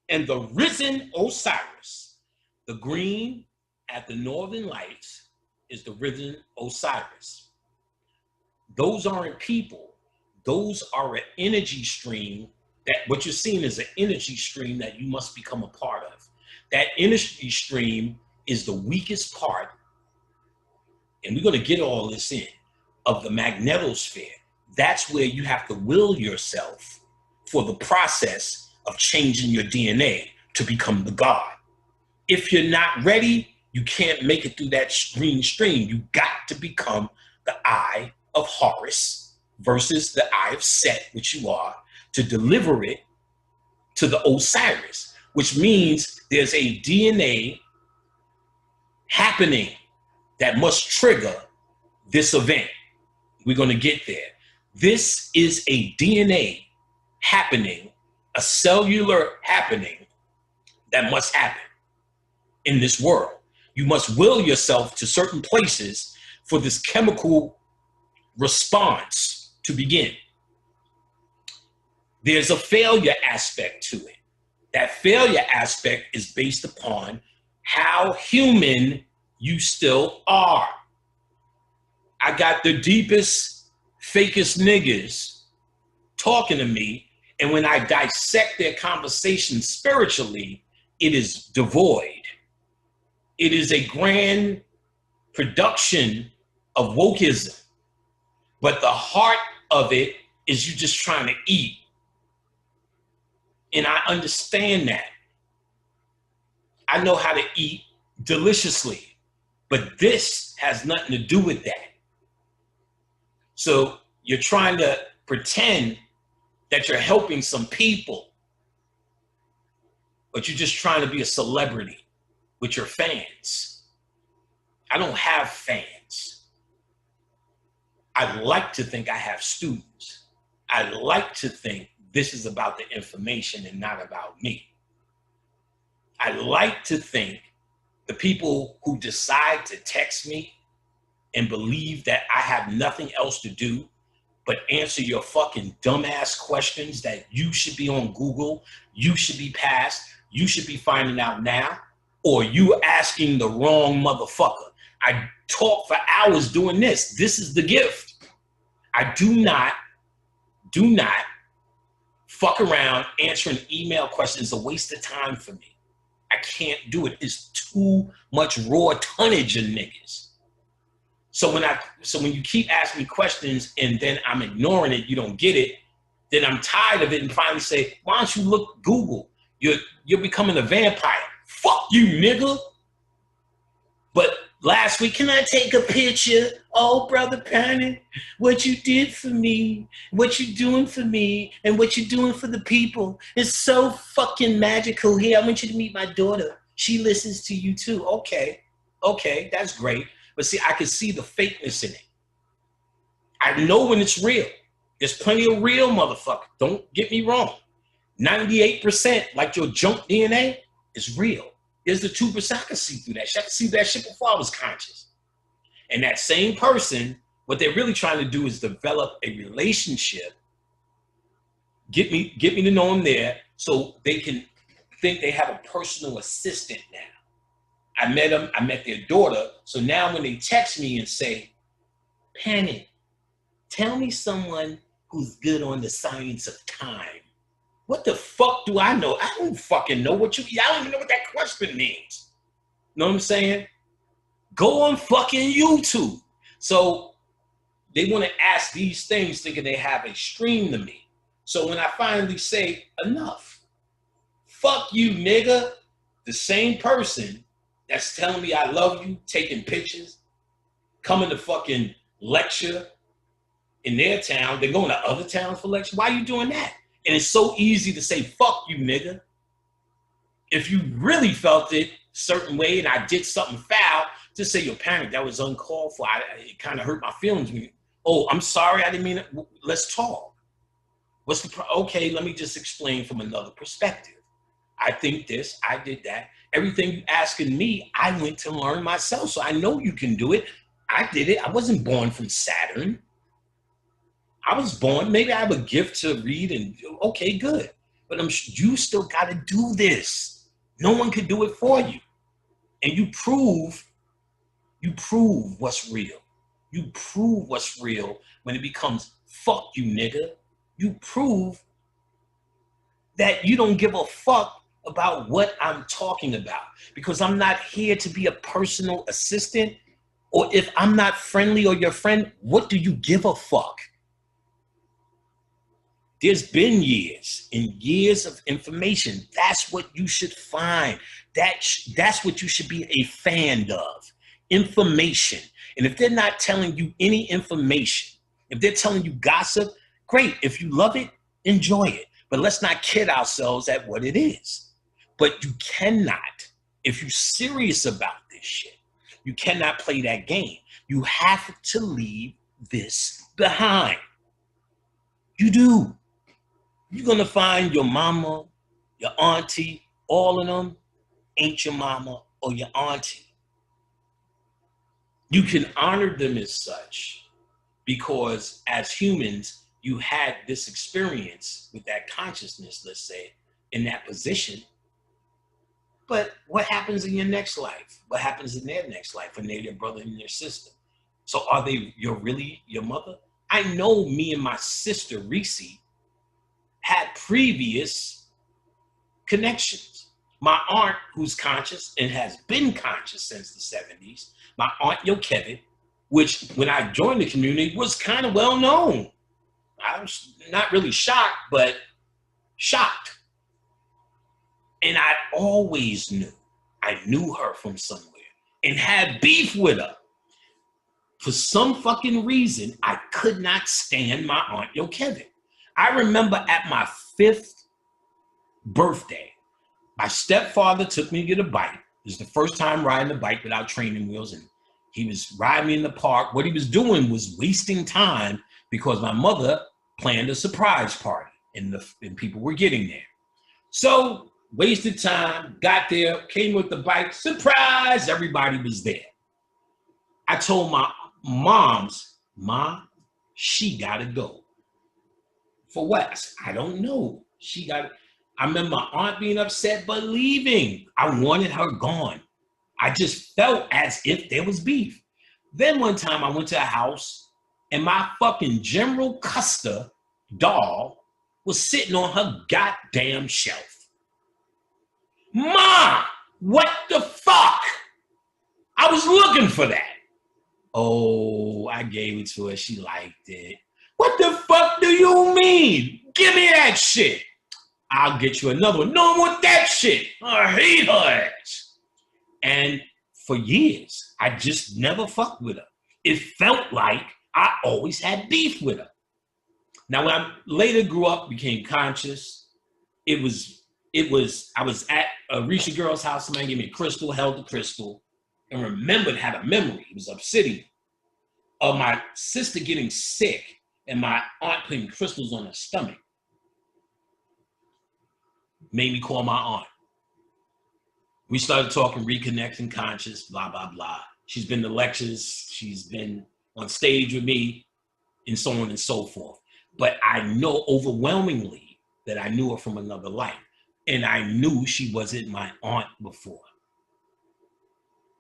and the risen Osiris, the green at the northern lights is the risen Osiris. Those aren't people. Those are an energy stream that what you're seeing is an energy stream that you must become a part of. That energy stream is the weakest part, and we're going to get all this in, of the magnetosphere. That's where you have to will yourself for the process of changing your DNA to become the God. If you're not ready, you can't make it through that green stream. You got to become the Eye of Horus versus the Eye of Set, which you are, to deliver it to the Osiris, which means there's a DNA happening that must trigger this event. We're going to get there. This is a DNA happening, a cellular happening that must happen in this world. You must will yourself to certain places for this chemical response to begin. There's a failure aspect to it. That failure aspect is based upon how human you still are. I got the deepest, fakest niggas talking to me, and when I dissect their conversation spiritually, it is devoid. It is a grand production of wokeism. But the heart of it is you just trying to eat. And I understand that. I know how to eat deliciously, but this has nothing to do with that. So you're trying to pretend that you're helping some people, but you're just trying to be a celebrity with your fans. I don't have fans. I like to think I have students. I like to think this is about the information and not about me. I like to think the people who decide to text me and believe that I have nothing else to do but answer your fucking dumbass questions that you should be on Google, you should be past, you should be finding out now, or you asking the wrong motherfucker. I talk for hours doing this. This is the gift. I do not fuck around answering email questions. It's a waste of time for me. I can't do it. It's too much raw tonnage of niggas. So when you keep asking me questions and then I'm ignoring it, you don't get it, then I'm tired of it and finally say, why don't you look Google? You're becoming a vampire. Fuck you, nigga. But last week, can I take a picture? Oh, Brother Panic, what you did for me, what you doing for me, and what you doing for the people is so fucking magical. Here, I want you to meet my daughter. She listens to you too. Okay, that's great. But see, I can see the fakeness in it. I know when it's real. There's plenty of real motherfuckers. Don't get me wrong. 98%, like your junk DNA, is real. There's the 2% I can see through that shit. I can see that shit before I was conscious. And that same person, what they're really trying to do is develop a relationship Get me to know them there so they can think they have a personal assistant now. I met them, I met their daughter. So now when they text me and say, Panic, tell me someone who's good on the science of time. What the fuck do I know? I don't fucking know what I don't even know what that question means. Know what I'm saying? Go on fucking YouTube. So they want to ask these things thinking they have a stream to me. So when I finally say enough, fuck you, nigga, the same person that's telling me I love you, taking pictures, coming to fucking lecture in their town, they're going to other towns for lecture. Why are you doing that? And it's so easy to say, fuck you, nigga. If you really felt it a certain way and I did something foul, just say, your parent, that was uncalled for. It kind of hurt my feelings. Oh, I'm sorry, I didn't mean it. Let's talk. Okay, let me just explain from another perspective. I think this, I did that. Everything you asking me, I went to learn myself. So I know you can do it. I did it. I wasn't born from Saturn. I was born, maybe I have a gift to read and okay, good. But you still got to do this. No one could do it for you. And you prove what's real. You prove what's real when it becomes fuck you, nigga. You prove that you don't give a fuck about what I'm talking about because I'm not here to be a personal assistant, or if I'm not friendly or your friend, what do you give a fuck? There's been years and years of information. That's what you should find. That's what you should be a fan of. Information. And if they're not telling you any information, if they're telling you gossip, great. If you love it, enjoy it. But let's not kid ourselves at what it is. But you cannot, if you're serious about this shit, you cannot play that game. You have to leave this behind. You do. You're going to find your mama, your auntie, all of them ain't your mama or your auntie. You can honor them as such because as humans, you had this experience with that consciousness, let's say, in that position. But what happens in your next life? What happens in their next life when they're your brother and your sister? So are they really your mother? I know me and my sister, Reese, had previous connections. My aunt, who's conscious and has been conscious since the 70s, my aunt Yokevet, which when I joined the community was kind of well known. I was not really shocked, but shocked. And I always knew. I knew her from somewhere and had beef with her. For some fucking reason, I could not stand my aunt Yokevet. I remember at my 5th birthday, my stepfather took me to get a bike. It was the first time riding a bike without training wheels, and he was riding me in the park. What he was doing was wasting time because my mother planned a surprise party and people were getting there. So wasted time, got there, came with the bike, surprise, everybody was there. I told my mom's, Ma, she gotta go. For what? I don't know. I remember my aunt being upset but leaving. I wanted her gone. I just felt as if there was beef. Then one time I went to a house and my fucking General Custer doll was sitting on her goddamn shelf. Ma, what the fuck? I was looking for that. Oh, I gave it to her. She liked it. What the fuck do you mean? Give me that shit. I'll get you another one. No, I want that shit. I hate her ass. And for years, I just never fucked with her. It felt like I always had beef with her. Now, when I later grew up, became conscious, I was at a Risha girl's house. Somebody gave me a crystal, held the crystal, and remembered, had a memory. It was obsidian of my sister getting sick and my aunt putting crystals on her stomach. Made me call my aunt. We started talking, reconnecting conscious, blah, blah, blah. She's been to lectures. She's been on stage with me and so on and so forth. But I know overwhelmingly that I knew her from another life. And I knew she wasn't my aunt before.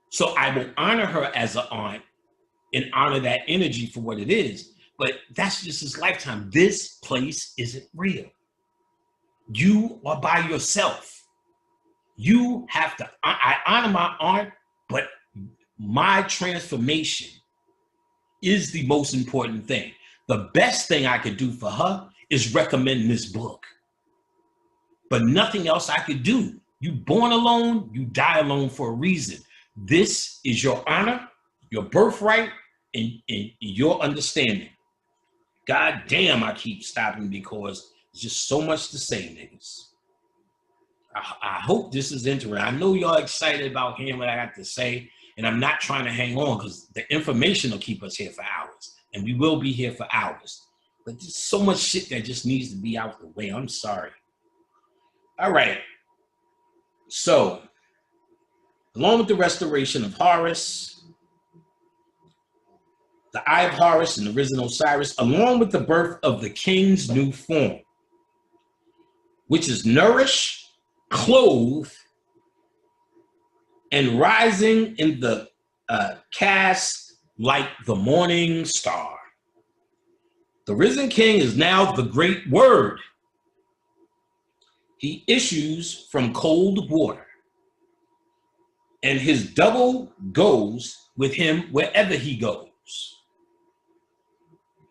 So I will honor her as an aunt and honor that energy for what it is. But that's just this lifetime. This place isn't real. You are by yourself. You have to, I honor my aunt, but my transformation is the most important thing. The best thing I could do for her is recommend this book. But nothing else I could do. You born alone, you die alone for a reason. This is your honor, your birthright, and your understanding. God damn, I keep stopping because there's just so much to say, niggas. I hope this is interesting. I know y'all excited about hearing what I got to say, and I'm not trying to hang on because the information will keep us here for hours, and we will be here for hours. But there's so much shit that just needs to be out the way. I'm sorry. All right. So, along with the restoration of Horus, the Eye of Horus and the risen Osiris, along with the birth of the king's new form, which is nourished, clothed, and rising in the cast like the morning star. The risen king is now the great word. He issues from cold water, and his double goes with him wherever he goes.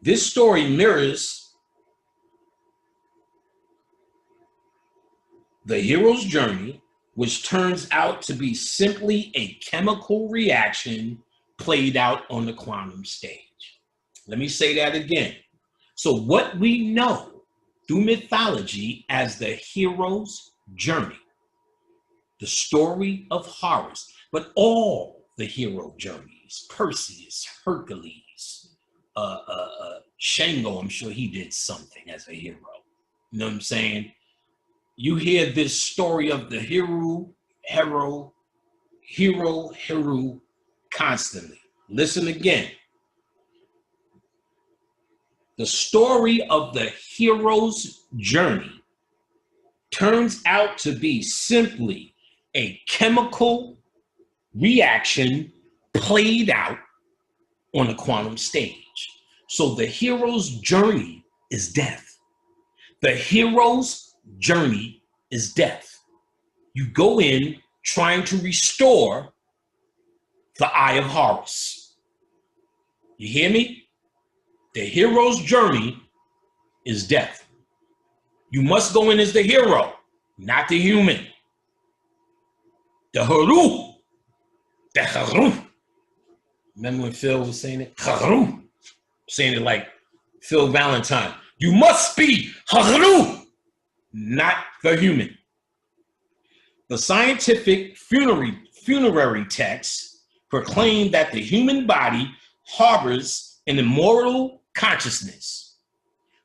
This story mirrors the hero's journey, which turns out to be simply a chemical reaction played out on the quantum stage. Let me say that again. So what we know through mythology as the hero's journey, the story of Horus, but all the hero journeys, Perseus, Hercules, Shango, I'm sure he did something as a hero. You know what I'm saying? You hear this story of the hero constantly. Listen again. The story of the hero's journey turns out to be simply a chemical reaction played out on a quantum stage. So the hero's journey is death. The hero's journey is death. You go in trying to restore the Eye of Horus. You hear me? The hero's journey is death. You must go in as the hero, not the human. The Haru. The Haru. Remember when Phil was saying it? Haru. Saying it like Phil Valentine. You must be Haru, not the human. The scientific funerary texts proclaim that the human body harbors an immortal consciousness.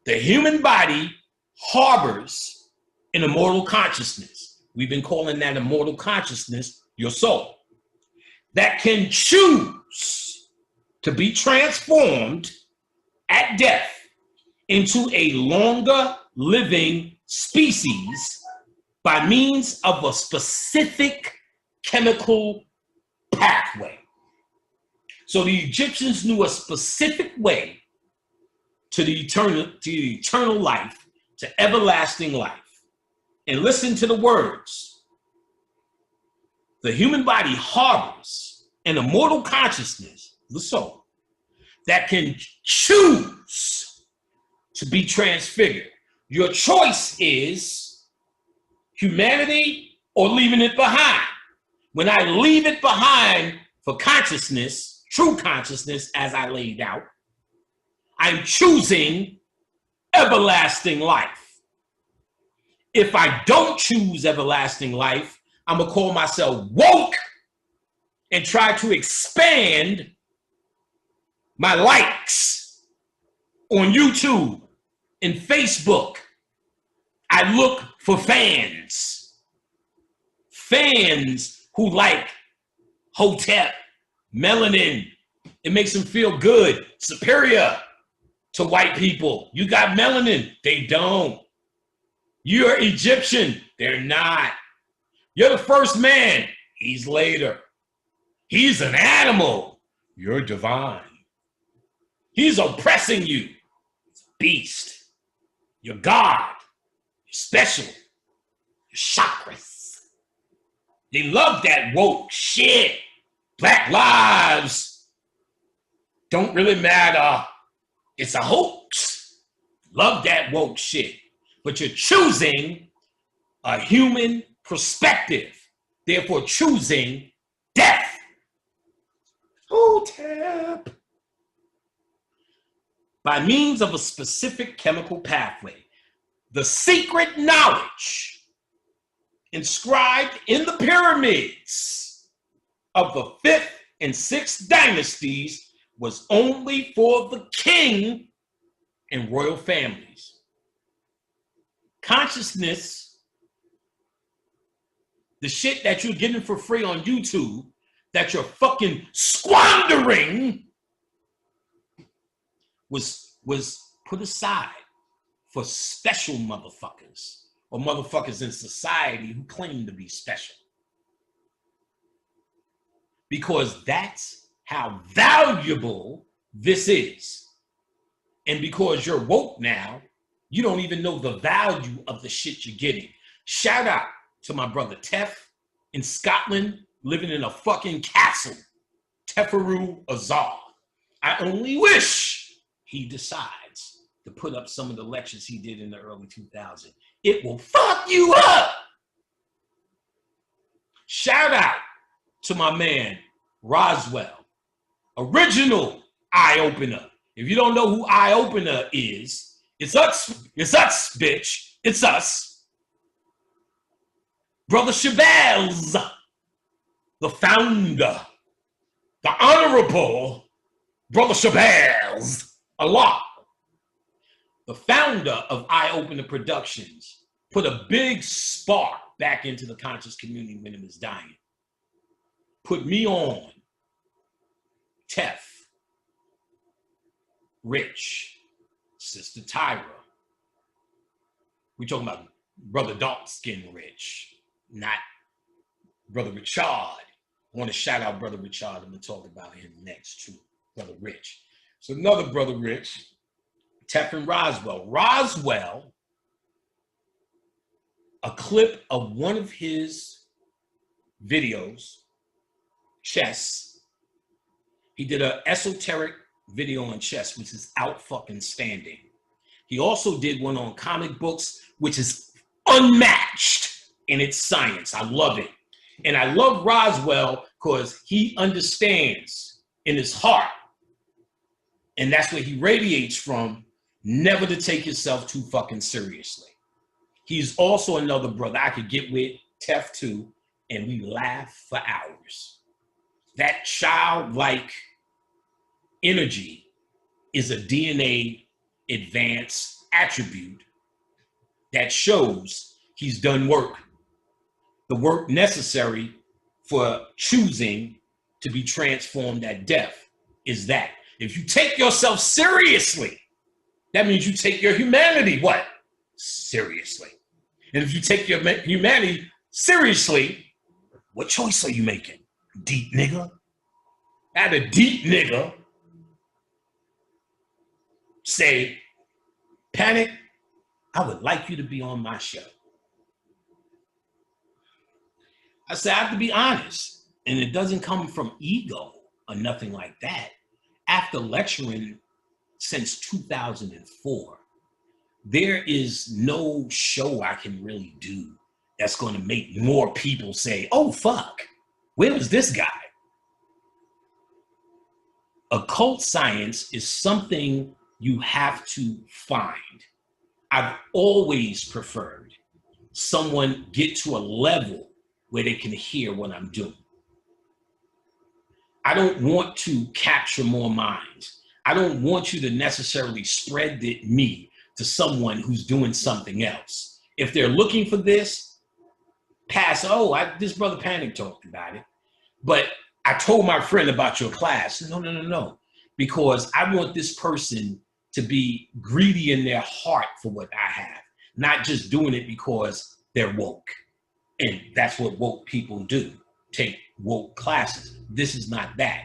The human body harbors an immortal consciousness. We've been calling that immortal consciousness your soul, that can choose to be transformed at death into a longer living species by means of a specific chemical pathway. So the Egyptians knew a specific way to the eternal life, to everlasting life. And listen to the words. The human body harbors an immortal consciousness, the soul, that can choose to be transfigured. Your choice is humanity or leaving it behind. When I leave it behind for consciousness, true consciousness, as I laid out, I'm choosing everlasting life. If I don't choose everlasting life, I'm gonna call myself woke and try to expand my likes on YouTube and Facebook. I look for fans who like Hotep, melanin. It makes them feel good, superior to white people. You got melanin, they don't. You're Egyptian. They're not. You're the first man. He's later. He's an animal. You're divine. He's oppressing you. He's a beast. You're God. You're special. You're chakras. They love that woke shit. Black lives don't really matter. It's a hoax. Love that woke shit. But you're choosing a human perspective, therefore choosing death. Hotep. By means of a specific chemical pathway, the secret knowledge inscribed in the pyramids of the 5th and 6th dynasties was only for the king and royal families. Consciousness, the shit that you're getting for free on YouTube, that you're fucking squandering, was put aside for special motherfuckers or motherfuckers in society who claim to be special. Because that's how valuable this is. And because you're woke now, you don't even know the value of the shit you're getting. Shout out to my brother Tef in Scotland, living in a fucking castle, Teferu Azar. I only wish he decides to put up some of the lectures he did in the early 2000s. It will fuck you up. Shout out to my man Roswell, original Eye Opener. If you don't know who Eye Opener is, it's us, bitch. It's us. Brother Shabazz, the founder, the honorable Brother Shabazz Allah, the founder of Eye Opener Productions, put a big spark back into the conscious community when it was dying. Put me on, Tef, Rich, Sister Tyra. We're talking about Brother Dark Skin Rich, not Brother Richard. I want to shout out Brother Richard. I'm going to talk about him next too, Brother Rich. So another Brother Rich, Teflon Roswell. Roswell, a clip of one of his videos, chess. He did an esoteric video on chess, which is out fucking standing. He also did one on comic books, which is unmatched in its science. I love it. And I love Roswell because he understands in his heart, and that's where he radiates from, never to take yourself too fucking seriously. He's also another brother I could get with, Tef too, and we laugh for hours. That childlike energy is a DNA advanced attribute that shows he's done work. The work necessary for choosing to be transformed at death is that. If you take yourself seriously, that means you take your humanity, what? Seriously. And if you take your humanity seriously, what choice are you making? Deep nigga? I had a deep nigga say, Panic, I would like you to be on my show. I said, I have to be honest, and it doesn't come from ego or nothing like that. After lecturing since 2004, there is no show I can really do that's going to make more people say, oh, fuck, where was this guy? Occult science is something you have to find. I've always preferred someone get to a level where they can hear what I'm doing. I don't want to capture more minds. I don't want you to necessarily spread me to someone who's doing something else. If they're looking for this, pass, this brother Panic talked about it, but I told my friend about your class. No, because I want this person to be greedy in their heart for what I have. not just doing it because they're woke. And that's what woke people do, take woke classes. This is not that.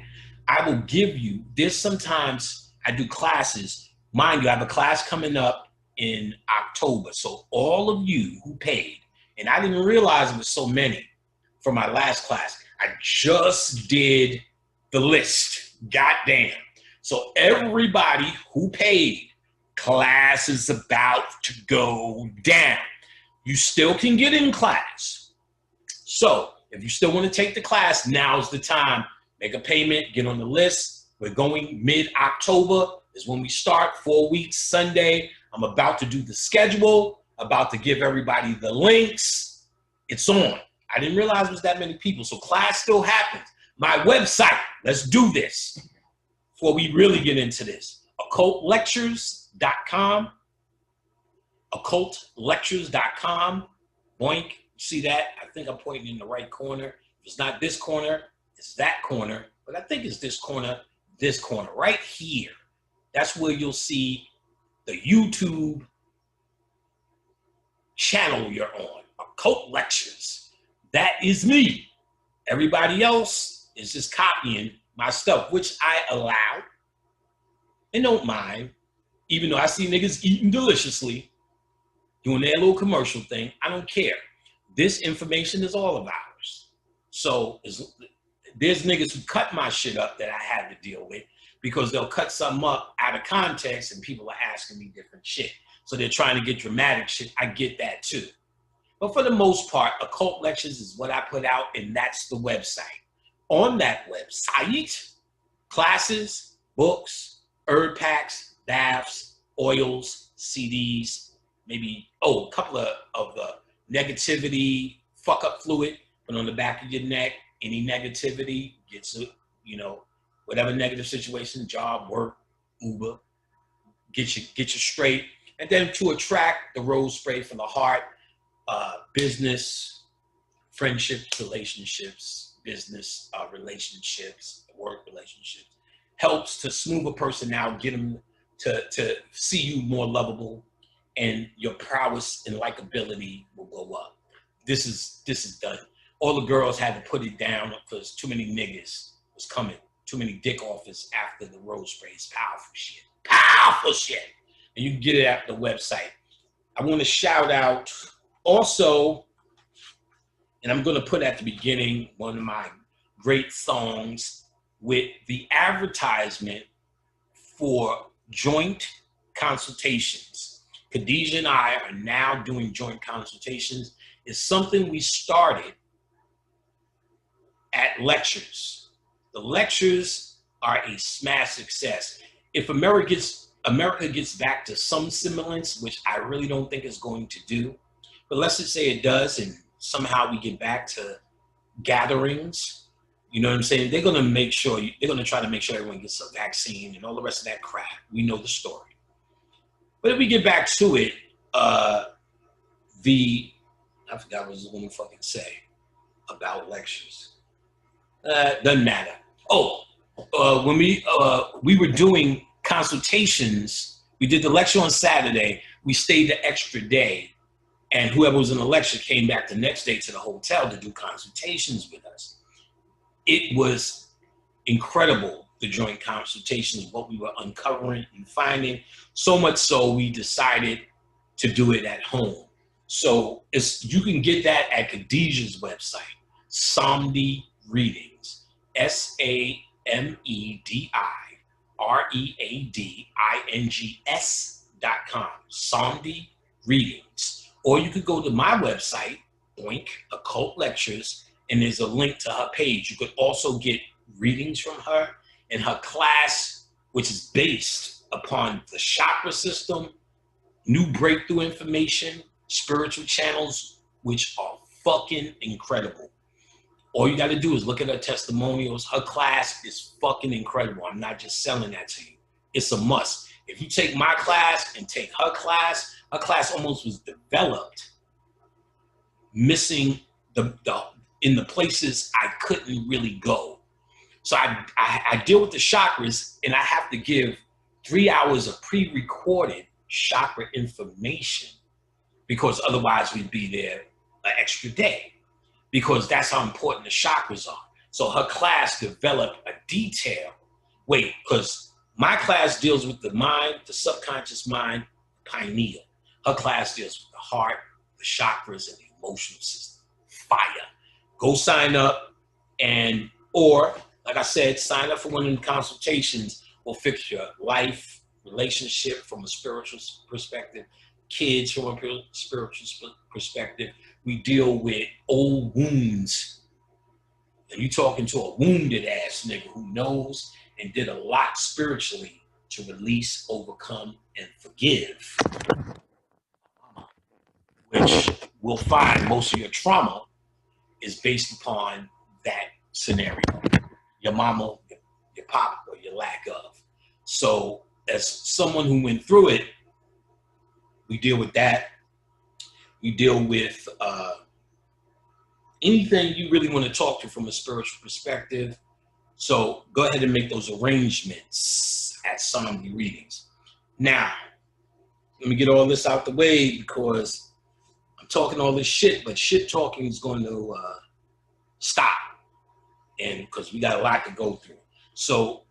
I will give you, there's sometimes I do classes. Mind you, I have a class coming up in October. So all of you who paid, and I didn't realize it was so many for my last class. I just did the list. Goddamn. So everybody who paid, class is about to go down. You still can get in class. So if you still want to take the class, now's the time. Make a payment, get on the list. We're going mid-October is when we start, 4 weeks, Sunday. I'm about to do the schedule, about to give everybody the links. It's on. I didn't realize it was that many people. So class still happens. My website, let's do this before we really get into this. Occultlectures.com. Occultlectures.com. Boink. See that? I think I'm pointing in the right corner. If it's not this corner, it's that corner. But I think it's this corner, right here. That's where you'll see the YouTube channel you're on. Occult Lectures. That is me. Everybody else is just copying my stuff, which I allow and don't mind. Even though I see niggas eating deliciously, doing their little commercial thing, I don't care. This information is all of ours. So there's niggas who cut my shit up that I had to deal with because they'll cut something up out of context and people are asking me different shit. So they're trying to get dramatic shit. I get that too. But for the most part, Occult Lectures is what I put out, and that's the website. On that website, classes, books, herb packs, baths, oils, CDs, maybe, a couple of the negativity, fuck up fluid, put on the back of your neck. Any negativity gets it, whatever negative situation, job, work, Uber, get you straight. And then to attract the rose spray for the heart, business, friendships, relationships, business relationships, work relationships, helps to smooth a person out, get them to see you more lovable, and your prowess and likability will go up. This is done. All the girls had to put it down because too many niggas was coming. Too many dick offers after the rose spray. It's powerful shit. Powerful shit. And you can get it at the website. I want to shout out also, and I'm going to put at the beginning one of my great songs with the advertisement for joint consultations. Khadijah and I are now doing joint consultations. It's something we started at lectures. The lectures are a smash success. If America gets back to some semblance, which I really don't think it's going to do, but let's just say it does, and somehow we get back to gatherings, you know what I'm saying? They're going to try to make sure everyone gets a vaccine and all the rest of that crap. We know the story. But if we get back to it, I forgot what I was going to fucking say about lectures. Doesn't matter. When we were doing consultations, we did the lecture on Saturday. We stayed the extra day, and whoever was in the lecture came back the next day to the hotel to do consultations with us. It was incredible, the joint consultations, what we were uncovering and finding. So much so we decided to do it at home. So you can get that at Khadijah's website, Samdi Readings, SAMEDIREADINGS.com, Samdi Readings. Or you could go to my website, Boink, Occult Lectures, and there's a link to her page. You could also get readings from her and her class, which is based upon the chakra system, new breakthrough information, spiritual channels, which are fucking incredible. All you got to do is look at her testimonials. Her class is fucking incredible. I'm not just selling that to you. It's a must. If you take my class and take her class almost was developed missing in the places I couldn't really go. So I deal with the chakras, and I have to give 3 hours of pre-recorded chakra information because otherwise we'd be there an extra day, because that's how important the chakras are. So her class developed a detail. Wait, because my class deals with the mind, the subconscious mind, pineal. Her class deals with the heart, the chakras, and the emotional system. Fire. Go sign up, and or like I said, sign up for one of the consultations. We'll fix your life, relationship from a spiritual perspective, kids from a spiritual perspective. We deal with old wounds. And you talking to a wounded ass nigga who knows and did a lot spiritually to release, overcome, and forgive, which we'll find most of your trauma is based upon that scenario. Your mama, your papa, or your lack of. So as someone who went through it, we deal with that. We deal with anything you really want to talk to from a spiritual perspective. So go ahead and make those arrangements at Somni Readings. Now, let me get all this out the way because I'm talking all this shit, but shit talking is going to stop, and because we got a lot to go through. So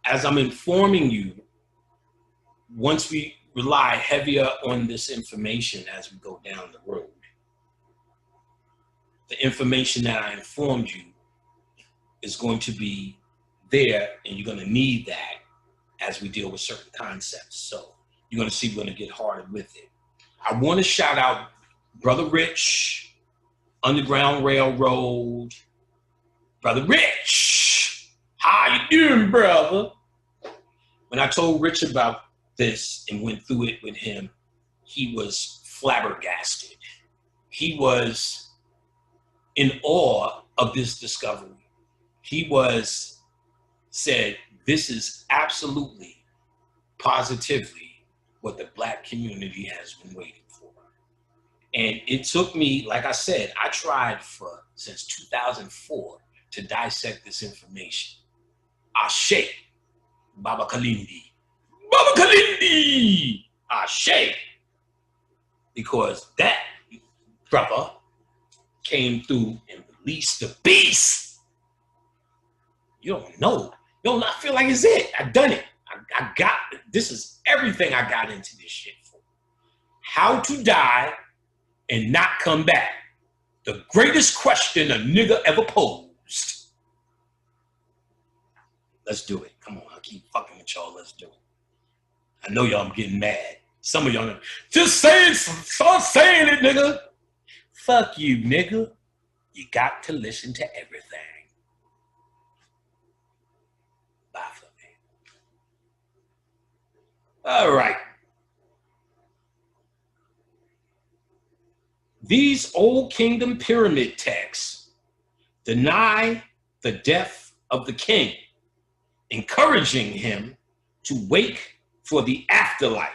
as I'm informing you, once we rely heavier on this information as we go down the road, the information that I informed you is going to be there, and you're going to need that as we deal with certain concepts. So you're going to see we're going to get harder with it. I want to shout out Brother Rich, Underground Railroad. Brother Rich, how you doing, brother? When I told Rich about this and went through it with him, he was flabbergasted. He was in awe of this discovery. He said, this is absolutely, positively what the Black community has been waiting for. And it took me, like I said, I tried since 2004 to dissect this information. Ashe, Baba Kalindi. Baba Kalindi! Ashe! Because that brother came through and released the beast. You don't know. You don't not feel like it's it. I done it. I got it. This is everything I got into this shit for. How to die and not come back. The greatest question a nigga ever posed. Let's do it. Come on, I keep fucking with y'all. Let's do it. I know y'all getting mad. Some of y'all just start saying it, nigga. Fuck you, nigga. You got to listen to everything. Bye for me. All right. These Old Kingdom pyramid texts deny the death of the king, encouraging him to wake for the afterlife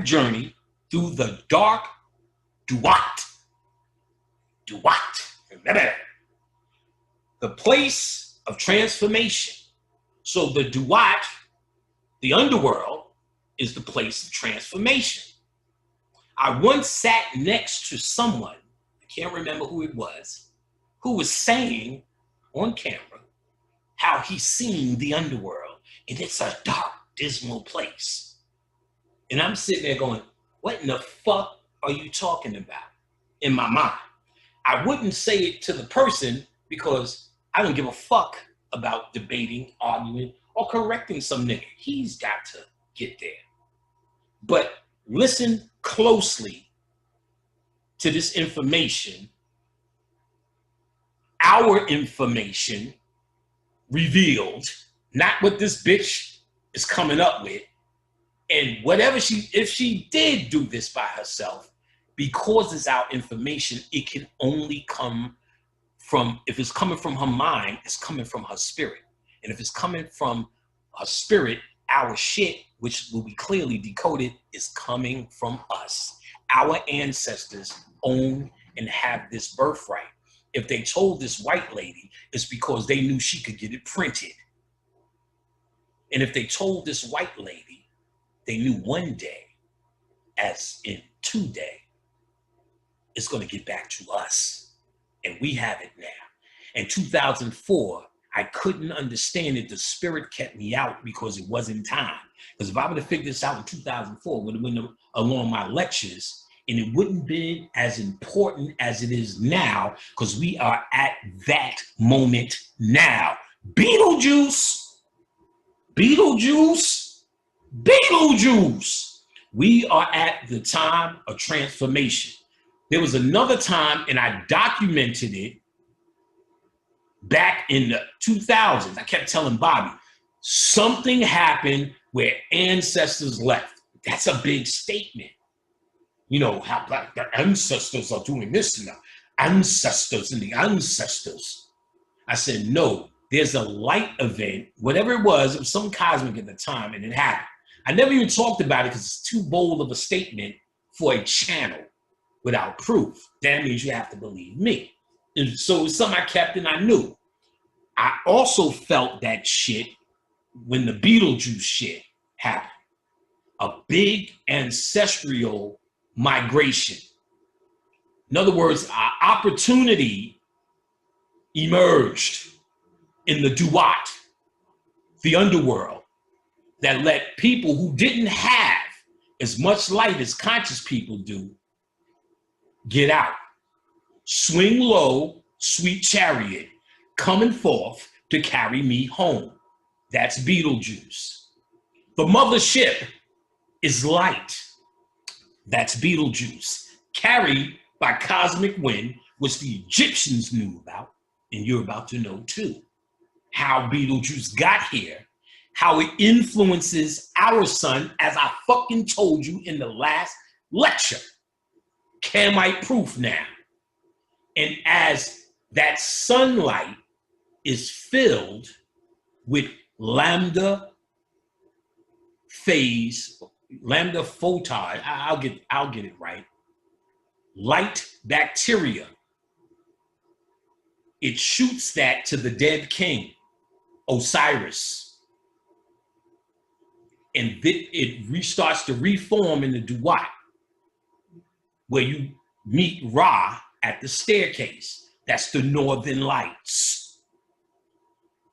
journey through the dark Duat. Remember, the place of transformation. So the Duat, the underworld, is the place of transformation. I once sat next to someone, I can't remember who it was, who was saying on camera how he's seen the underworld, and it's a dark, dismal place. And I'm sitting there going, what in the fuck are you talking about? In my mind. I wouldn't say it to the person because I don't give a fuck about debating, arguing, or correcting some nigga. He's got to get there. But listen closely to this information, our information revealed, not what this bitch is coming up with. And whatever if she did do this by herself, because it's our information, it can only come from, if it's coming from her mind, it's coming from her spirit. And if it's coming from her spirit, our shit, which will be clearly decoded, is coming from us. Our ancestors own and have this birthright. If they told this white lady, it's because they knew she could get it printed. And if they told this white lady, they knew one day as in today, it's going to get back to us. And we have it now. In 2004, I couldn't understand it. The spirit kept me out because it wasn't time. Because if I would have figured this out in 2004, it would have been along my lectures, and it wouldn't be as important as it is now, because we are at that moment now. Beetlejuice, Beetlejuice, Beetlejuice. We are at the time of transformation. There was another time, and I documented it back in the 2000s. I kept telling Bobby, something happened where ancestors left. That's a big statement. You know, how like the ancestors are doing this and the ancestors and the ancestors. I said, no, there's a light event, whatever it was some cosmic at the time, and it happened. I never even talked about it because it's too bold of a statement for a channel without proof. That means you have to believe me. And so it's something I kept and I knew. I also felt that shit when the Beetlejuice shit happened. A big ancestral migration. In other words, our opportunity emerged in the Duat, the underworld, that let people who didn't have as much light as conscious people do get out. Swing low, sweet chariot, coming forth to carry me home. That's Beetlejuice. The mothership is light. That's Beetlejuice. Carried by cosmic wind, which the Egyptians knew about, and you're about to know too. How Beetlejuice got here, how it influences our sun, as I fucking told you in the last lecture. Camite proof now. And as that sunlight is filled with lambda phase, lambda photon, I'll get it right. Light bacteria. It shoots that to the dead king, Osiris. And it restarts to reform in the Duat, where you meet Ra at the staircase. That's the northern lights.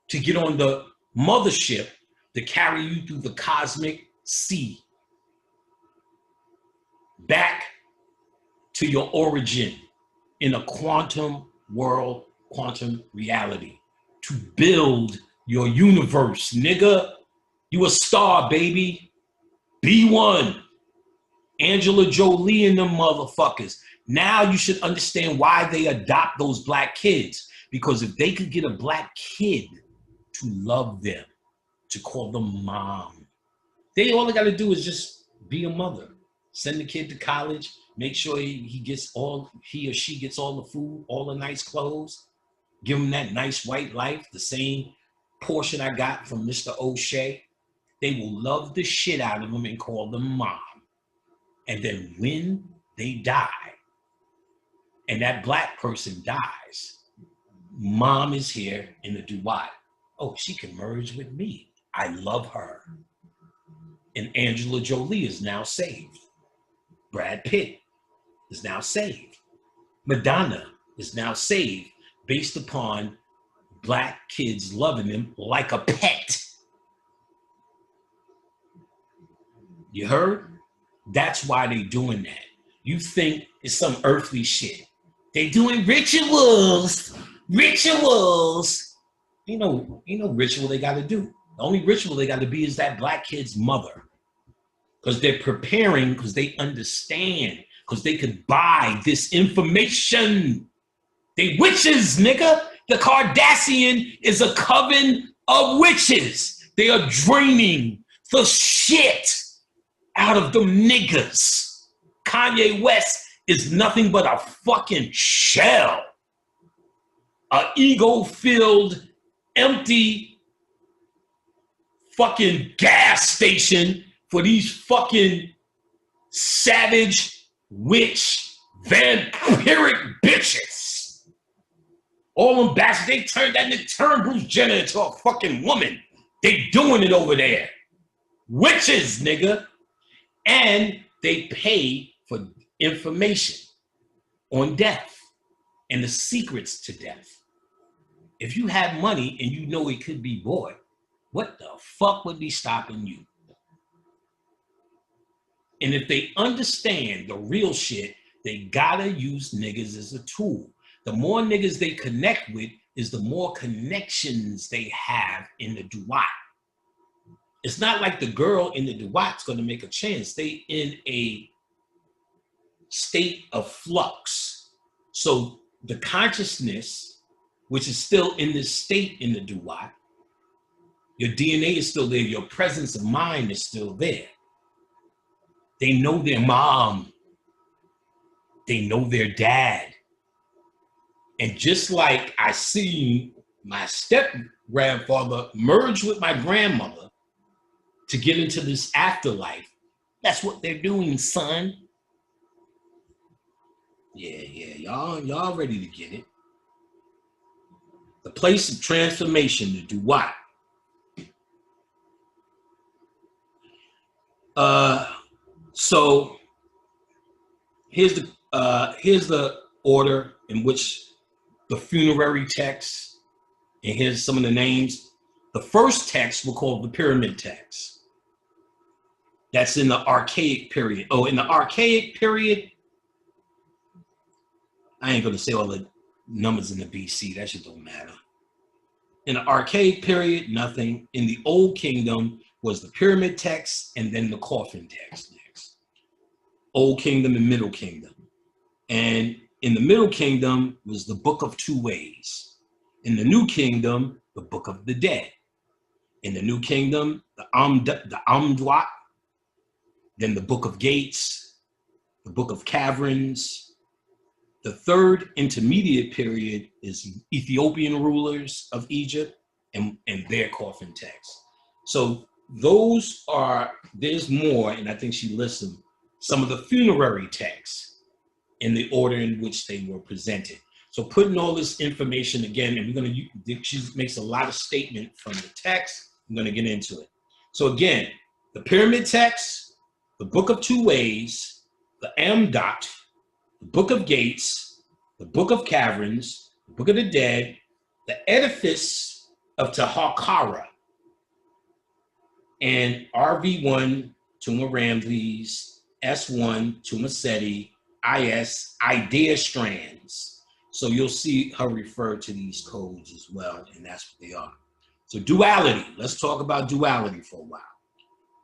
To get on the mothership to carry you through the cosmic sea. Back to your origin in a quantum world, quantum reality. To build your universe, nigga. You a star, baby. Be one. Angela Jolie and them motherfuckers. Now you should understand why they adopt those black kids. Because if they could get a black kid to love them, to call them mom, all they got to do is just be a mother. Send the kid to college. Make sure he or she gets all the food, all the nice clothes. Give him that nice white life, the same portion I got from Mr. O'Shea. They will love the shit out of them and call them mom. And then when they die, and that black person dies, mom is here in the Duat. Oh, she can merge with me. I love her. And Angela Jolie is now saved. Brad Pitt is now saved. Madonna is now saved based upon black kids loving them like a pet. You heard? That's why they doing that. You think it's some earthly shit. They doing rituals. Rituals. You know ritual they got to do. The only ritual they got to be is that black kid's mother. Because they're preparing, because they understand, because they could buy this information. They witches, nigga. The Kardashian is a coven of witches. They are draining the shit out of them niggas. Kanye West is nothing but a fucking shell. A ego-filled, empty fucking gas station for these fucking savage, witch, vampiric bitches. All them bastards, they turned Bruce Jenner into a fucking woman. They doing it over there. Witches, nigga. And They pay for information on death and the secrets to death. If you have money and you know it could be bought, what the fuck would be stopping you? And if they understand the real shit, they gotta use niggas as a tool. The more niggas they connect with is the more connections they have in the duat. It's not like the girl in the duat's gonna make a chance. They in a state of flux. So the consciousness, which is still in this state in the duat, your DNA is still there, your presence of mind is still there. They know their mom. They know their dad. And just like I seen my step-grandfather merge with my grandmother to get into this afterlife, that's what they're doing, son. Yeah, y'all ready to get it. The place of transformation, to do what? So here's the order in which the funerary text, and here's some of the names. The first text we'll call the pyramid text. That's in the archaic period. Oh, in the archaic period, I ain't gonna say all the numbers in the BC, that shit don't matter. In the archaic period, nothing. In the Old Kingdom was the pyramid text and then the coffin text next. Old Kingdom and Middle Kingdom. And in the Middle Kingdom was the Book of Two Ways. In the New Kingdom, the Book of the Dead. In the New Kingdom, the Amduat, then the Book of Gates, the Book of Caverns. The third intermediate period is Ethiopian rulers of Egypt and their coffin text. So those are, there's more, and I think she lists them, some of the funerary texts in the order in which they were presented. So putting all this information again, and she makes a lot of statement from the text. I'm gonna get into it. So again, the pyramid text, the Book of Two Ways, the Amdot, the Book of Gates, the Book of Caverns, the Book of the Dead, the Edifice of Taharqara, and RV1, Tomb of Ramses, S1, Tomb of Seti, IS, Idea Strands. So you'll see her refer to these codes as well, and that's what they are. So duality, let's talk about duality for a while.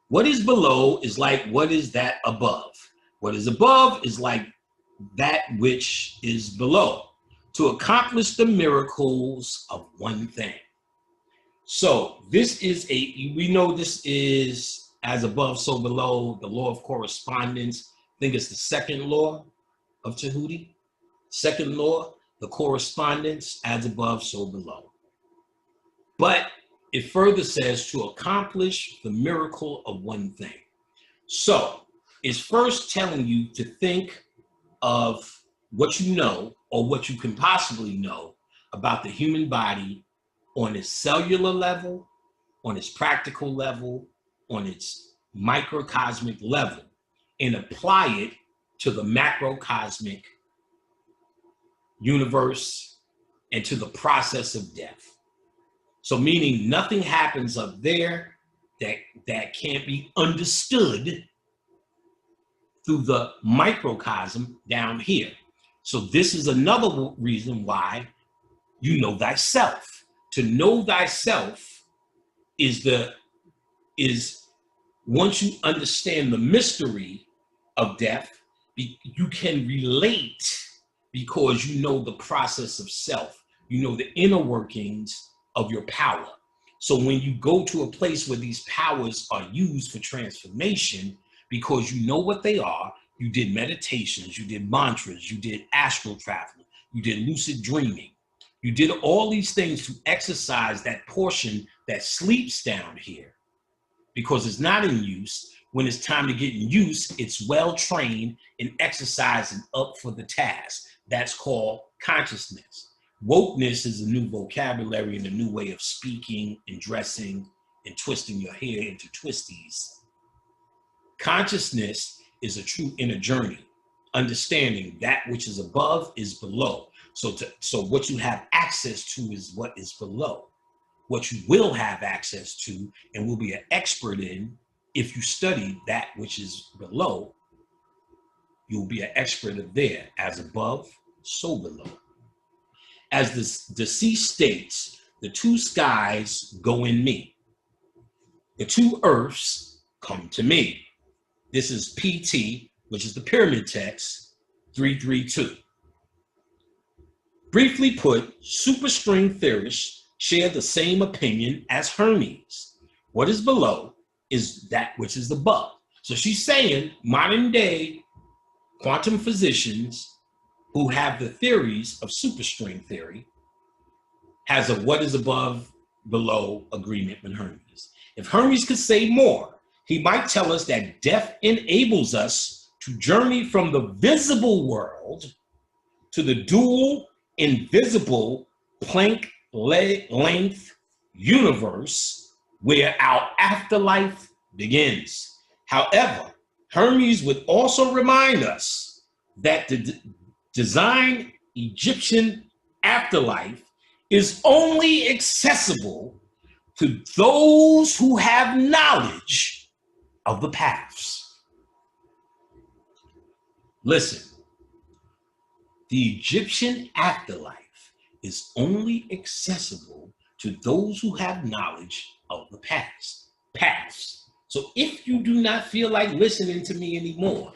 What is below is like what is that above. What is above is like that which is below, to accomplish the miracles of one thing. So this is we know this is as above, so below, the law of correspondence. I think it's the second law of Tahuti. Second law, the correspondence, as above, so below. But it further says to accomplish the miracle of one thing. So it's first telling you to think of what you know or what you can possibly know about the human body on its cellular level, on its practical level, on its microcosmic level, and apply it to the macrocosmic universe and to the process of death. So meaning nothing happens up there that can't be understood through the microcosm down here. So this is another reason why you know thyself. To know thyself is once you understand the mystery of death, you can relate because you know the process of self. You know the inner workings of your power. So when you go to a place where these powers are used for transformation, because you know what they are, you did meditations, you did mantras, you did astral travel, you did lucid dreaming. You did all these things to exercise that portion that sleeps down here because it's not in use. When it's time to get in use, it's well trained and exercised and up for the task. That's called consciousness. Wokeness is a new vocabulary and a new way of speaking and dressing and twisting your hair into twisties. Consciousness is a true inner journey, understanding that which is above is below. So what you have access to is what is below. What you will have access to and will be an expert in, if you study that which is below, you'll be an expert of there. As above, so below. As the deceased states, the two skies go in me. The two earths come to me. This is PT, which is the pyramid text, 332. Briefly put, superstring theorists share the same opinion as Hermes. What is below is that which is above. So she's saying modern day quantum physicians who have the theories of superstring theory has a what is above, below agreement with Hermes. If Hermes could say more, he might tell us that death enables us to journey from the visible world to the dual invisible Planck length universe where our afterlife begins. However, Hermes would also remind us that the design Egyptian afterlife is only accessible to those who have knowledge of the paths. Listen, the Egyptian afterlife is only accessible to those who have knowledge of the paths. So if you do not feel like listening to me anymore,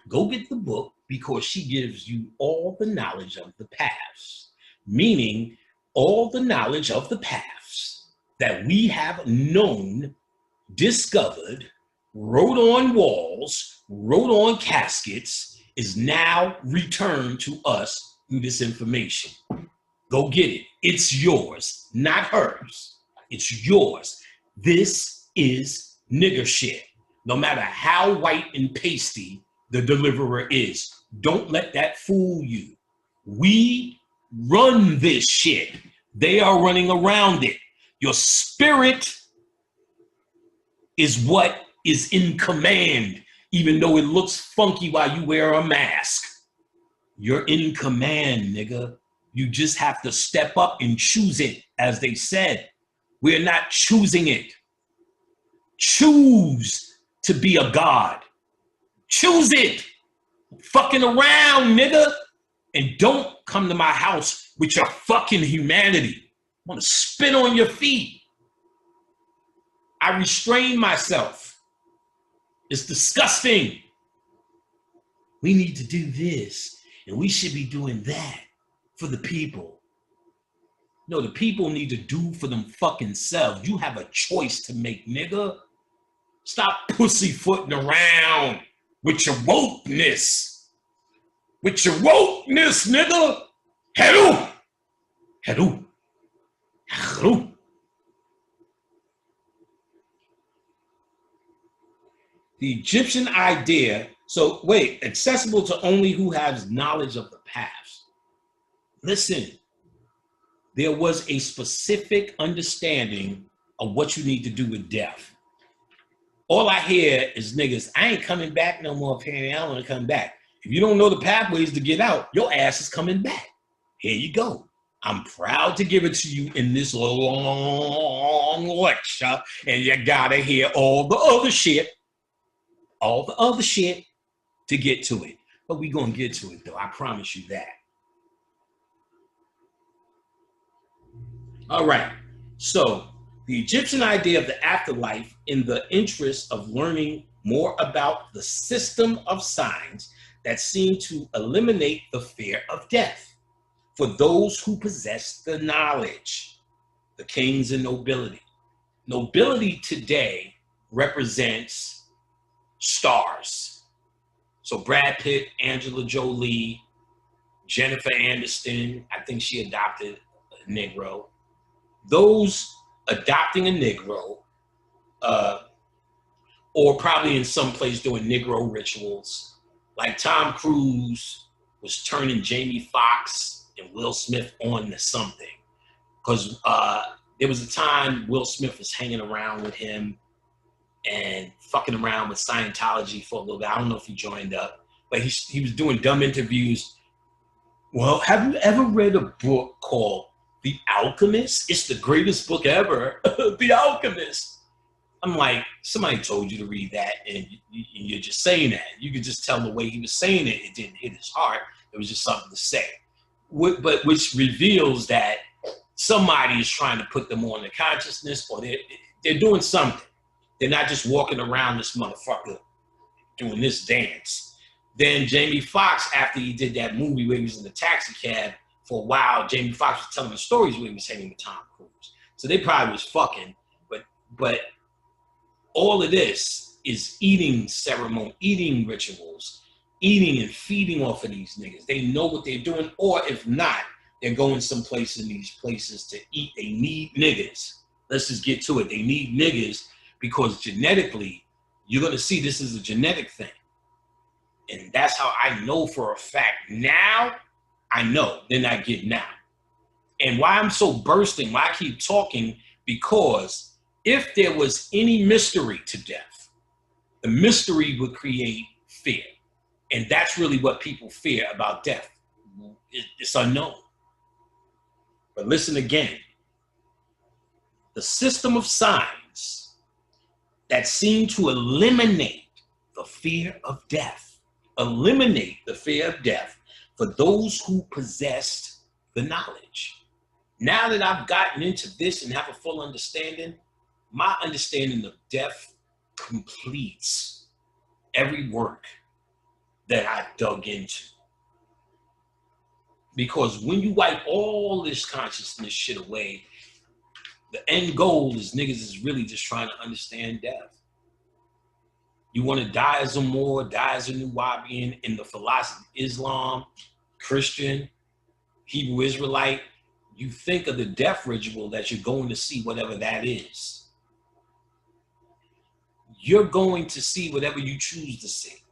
go get the book, because she gives you all the knowledge of the paths, meaning all the knowledge of the paths that we have known, discovered, wrote on walls, wrote on caskets, is now returned to us through this information. Go get it. It's yours, not hers. It's yours. This is nigger shit. No matter how white and pasty the deliverer is, don't let that fool you. We run this shit. They are running around it. Your spirit is what is in command, even though it looks funky while you wear a mask. You're in command, nigga. You just have to step up and choose it, as they said. We're not choosing it. Choose to be a god. Choose it. Fucking around, nigga. And don't come to my house with your fucking humanity. I want to spit on your feet. I restrain myself. It's disgusting. We need to do this, and we should be doing that for the people. No, the people need to do for them fucking selves. You have a choice to make, nigga. Stop pussyfooting around with your wokeness. With your wokeness, nigga. Hello. Hello. Hello. The Egyptian idea, so wait, accessible to only who has knowledge of the past. Listen, there was a specific understanding of what you need to do with death. All I hear is niggas, I ain't coming back no more, Penny. I don't want to come back. If you don't know the pathways to get out, your ass is coming back. Here you go. I'm proud to give it to you in this long lecture, and you gotta hear all the other shit to get to it. But we gonna get to it though, I promise you that. All right, so the Egyptian idea of the afterlife, in the interest of learning more about the system of signs that seem to eliminate the fear of death for those who possess the knowledge, the kings and nobility. Nobility today represents stars. So Brad Pitt, Angela Jolie, Jennifer Aniston, I think she adopted a Negro. Those adopting a Negro, or probably in some place doing Negro rituals, like Tom Cruise was turning Jamie Foxx and Will Smith on to something. Because there was a time Will Smith was hanging around with him, and fucking around with Scientology for a little bit. I don't know if he joined up, but he was doing dumb interviews. Well, have you ever read a book called The Alchemist? It's the greatest book ever. The Alchemist. I'm like, somebody told you to read that, and you're just saying that. You could just tell the way he was saying it, it didn't hit his heart. It was just something to say. But which reveals that somebody is trying to put them on the consciousness, or they're doing something. They're not just walking around this motherfucker doing this dance. Then Jamie Foxx, after he did that movie where he was in the taxi cab for a while, Jamie Foxx was telling the stories where he was hanging with Tom Cruise. So they probably was fucking, but all of this is eating ceremony, eating rituals, eating and feeding off of these niggas. They know what they're doing, or if not, they're going someplace in these places to eat. They need niggas. Let's just get to it. They need niggas because genetically, you're going to see this is a genetic thing. And that's how I know for a fact. Now, I know they're not getting out. And why I'm so bursting, why I keep talking, because if there was any mystery to death, the mystery would create fear. And that's really what people fear about death. It's unknown. But listen again. The system of signs that seem to eliminate the fear of death, eliminate the fear of death for those who possessed the knowledge. Now that I've gotten into this and have a full understanding, my understanding of death completes every work that I dug into. Because when you wipe all this consciousness shit away, the end goal is niggas is really just trying to understand death. You want to die as a Moor, die as a Nuwabian in the philosophy, Islam, Christian, Hebrew Israelite. You think of the death ritual that you're going to see, whatever that is. You're going to see whatever you choose to see.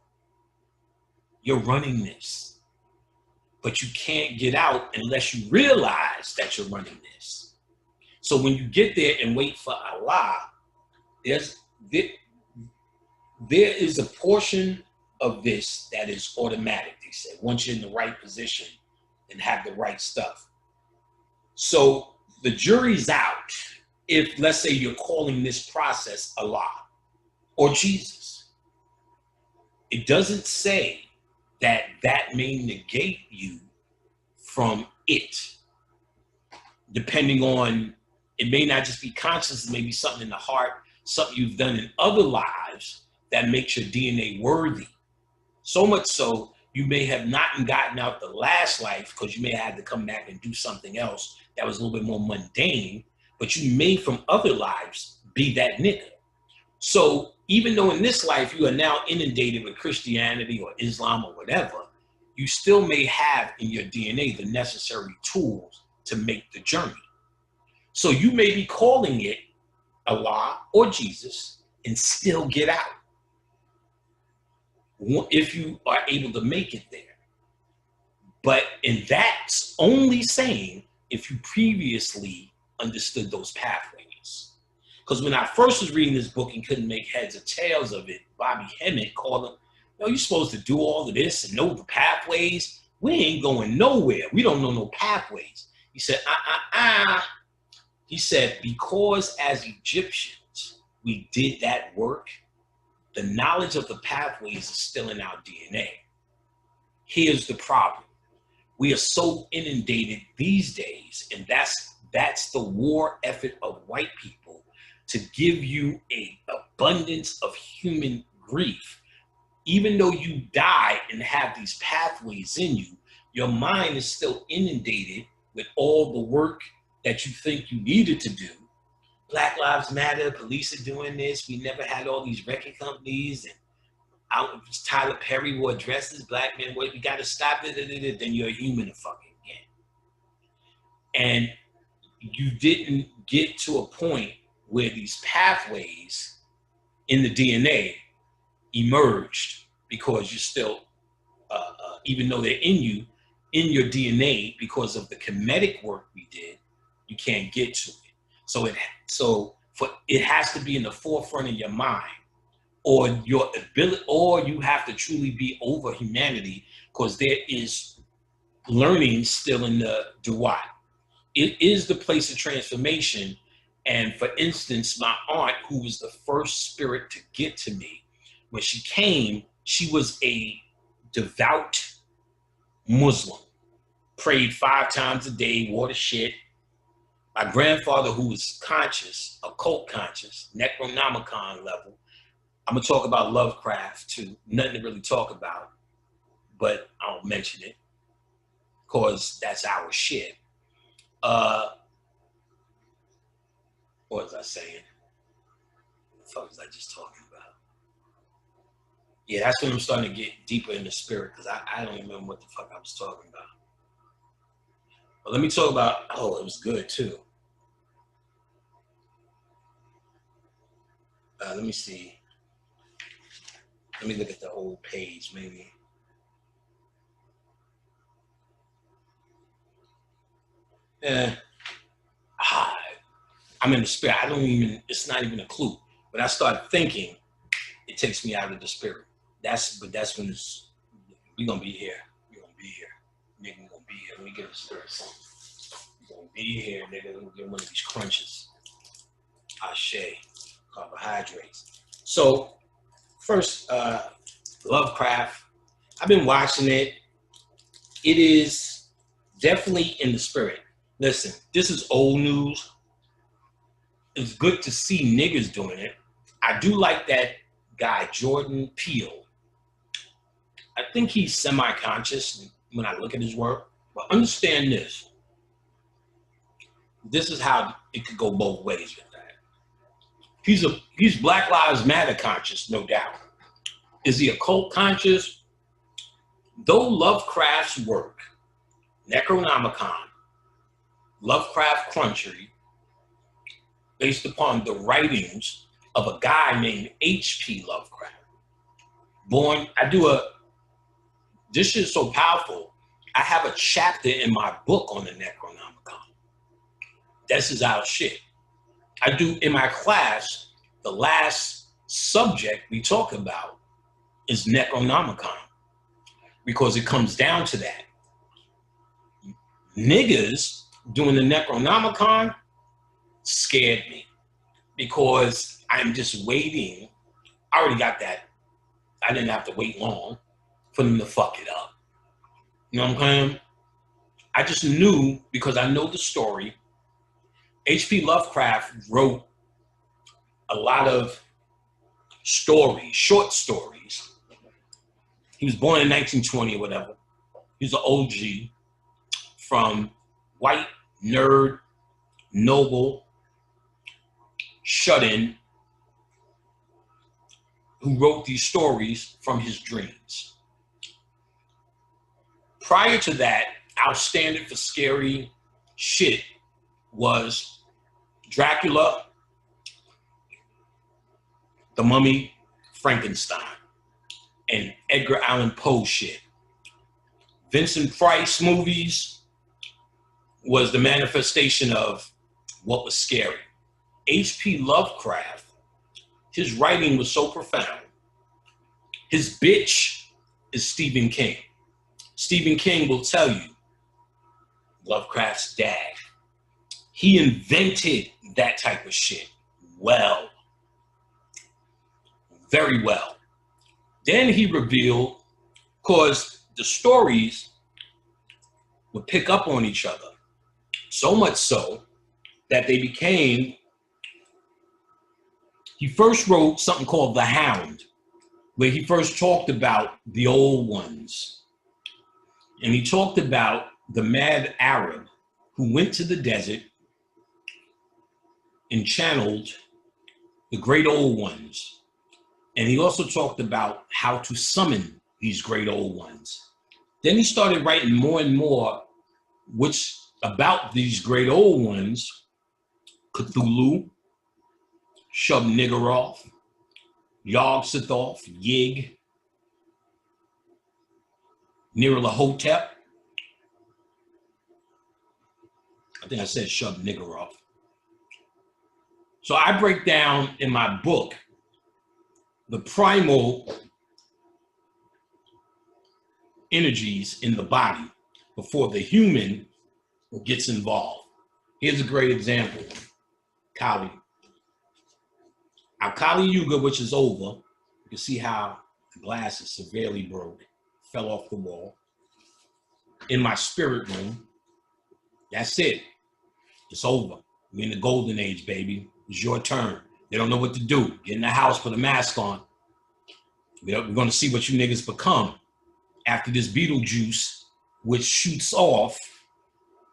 You're running this. But you can't get out unless you realize that you're running this. So when you get there and wait for Allah, there is a portion of this that is automatic, they say, once you're in the right position and have the right stuff. So the jury's out if, let's say, you're calling this process Allah or Jesus. It doesn't say that that may negate you from it, depending on, it may not just be conscious, it may be something in the heart, something you've done in other lives that makes your DNA worthy. So much so, you may have not gotten out the last life because you may have had to come back and do something else that was a little bit more mundane, but you may from other lives be that nigga. So even though in this life you are now inundated with Christianity or Islam or whatever, you still may have in your DNA the necessary tools to make the journey. So you may be calling it Allah or Jesus and still get out if you are able to make it there. But, and that's only saying if you previously understood those pathways. Because when I first was reading this book and couldn't make heads or tails of it, Bobby Hemmett called him, "No, you're supposed to do all of this and know the pathways. We ain't going nowhere. We don't know no pathways." He said, He said, because as Egyptians, we did that work, the knowledge of the pathways is still in our DNA. Here's the problem. We are so inundated these days, and that's the war effort of white people to give you an abundance of human grief. Even though you die and have these pathways in you, your mind is still inundated with all the work that you think you needed to do. Black Lives Matter, police are doing this. We never had all these record companies, and Tyler Perry wore dresses, black men, we got to stop it, then you're a human fucking again. And you didn't get to a point where these pathways in the DNA emerged because you're still, even though they're in you, in your DNA, because of the Kemetic work we did, you can't get to it. So it has to be in the forefront of your mind. or your ability, or you have to truly be over humanity, because there is learning still in the Duat. It is the place of transformation. And for instance, my aunt, who was the first spirit to get to me, when she came, she was a devout Muslim, prayed 5 times a day, wore the shit. My grandfather, who was conscious, occult conscious, Necronomicon level. I'm gonna talk about Lovecraft too. Nothing to really talk about, but I'll mention it because that's our shit. What was I saying? What the fuck was I just talking about? Yeah, that's when I'm starting to get deeper in the spirit, because I don't even remember what the fuck I was talking about. But let me talk about, oh, it was good too. Let me see. Let me look at the whole page, maybe. I'm in the spirit. I don't even, it's not even a clue. But I start thinking, it takes me out of the spirit. That's when it's, we're gonna be here. We're gonna be here. Nigga, we're gonna be here. Let me get a spirit song. We're gonna be here, nigga. We're gonna get one of these crunches. Ashe, carbohydrates. So, first, Lovecraft. I've been watching it. It is definitely in the spirit. Listen, this is old news. It's good to see niggas doing it. I do like that guy, Jordan Peele. I think he's semi-conscious when I look at his work. But understand this. This is how it could go both ways with that. He's Black Lives Matter conscious, no doubt. Is he occult conscious? Though Lovecraft's work, Necronomicon, Lovecraft Country, based upon the writings of a guy named H.P. Lovecraft. Born, this shit is so powerful, I have a chapter in my book on the Necronomicon. This is our shit. I do, in my class, the last subject we talk about is Necronomicon, because it comes down to that. Niggas doing the Necronomicon scared me, because I'm just waiting. I already got that. I didn't have to wait long for them to fuck it up. You know what I'm saying? I just knew, because I know the story. H.P. Lovecraft wrote a lot of stories, short stories. He was born in 1920 or whatever. He's an OG from white, nerd, noble, shut-in, who wrote these stories from his dreams. Prior to that, our standard for scary shit was Dracula, The Mummy, Frankenstein, and Edgar Allan Poe shit. Vincent Price movies was the manifestation of what was scary. H.P. Lovecraft, his writing was so profound. His bitch is Stephen King. Stephen King will tell you, Lovecraft's dad, he invented that type of shit well, very well. Then he revealed, because the stories would pick up on each other, so much so that they became, he first wrote something called The Hound, where he first talked about the old ones. And he talked about the mad Arab who went to the desert and channeled the great old ones. And he also talked about how to summon these great old ones. Then he started writing more and more about these great old ones: Cthulhu, Shub-Niggurath, Yog-Sothoth, Yig, Nyarlathotep. I think I said Shub-Niggurath. So I break down in my book the primal energies in the body before the human gets involved. Here's a great example. Kali. Our Kali Yuga, which is over, you can see how the glass is severely broke, fell off the wall. In my spirit room, that's it. It's over. We're in the golden age, baby. It's your turn. They don't know what to do. Get in the house, put a mask on. We're going to see what you niggas become after this Beetlejuice, which shoots off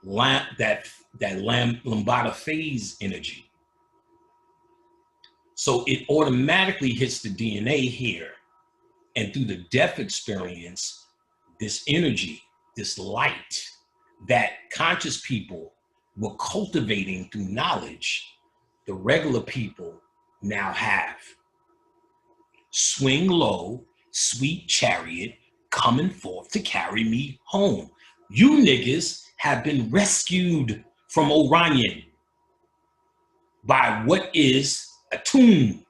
that lambada phase energy. So it automatically hits the DNA here. And through the death experience, this energy, this light that conscious people were cultivating through knowledge, the regular people now have. Swing low, sweet chariot, coming forth to carry me home. You niggas have been rescued from Orion by what is a tomb,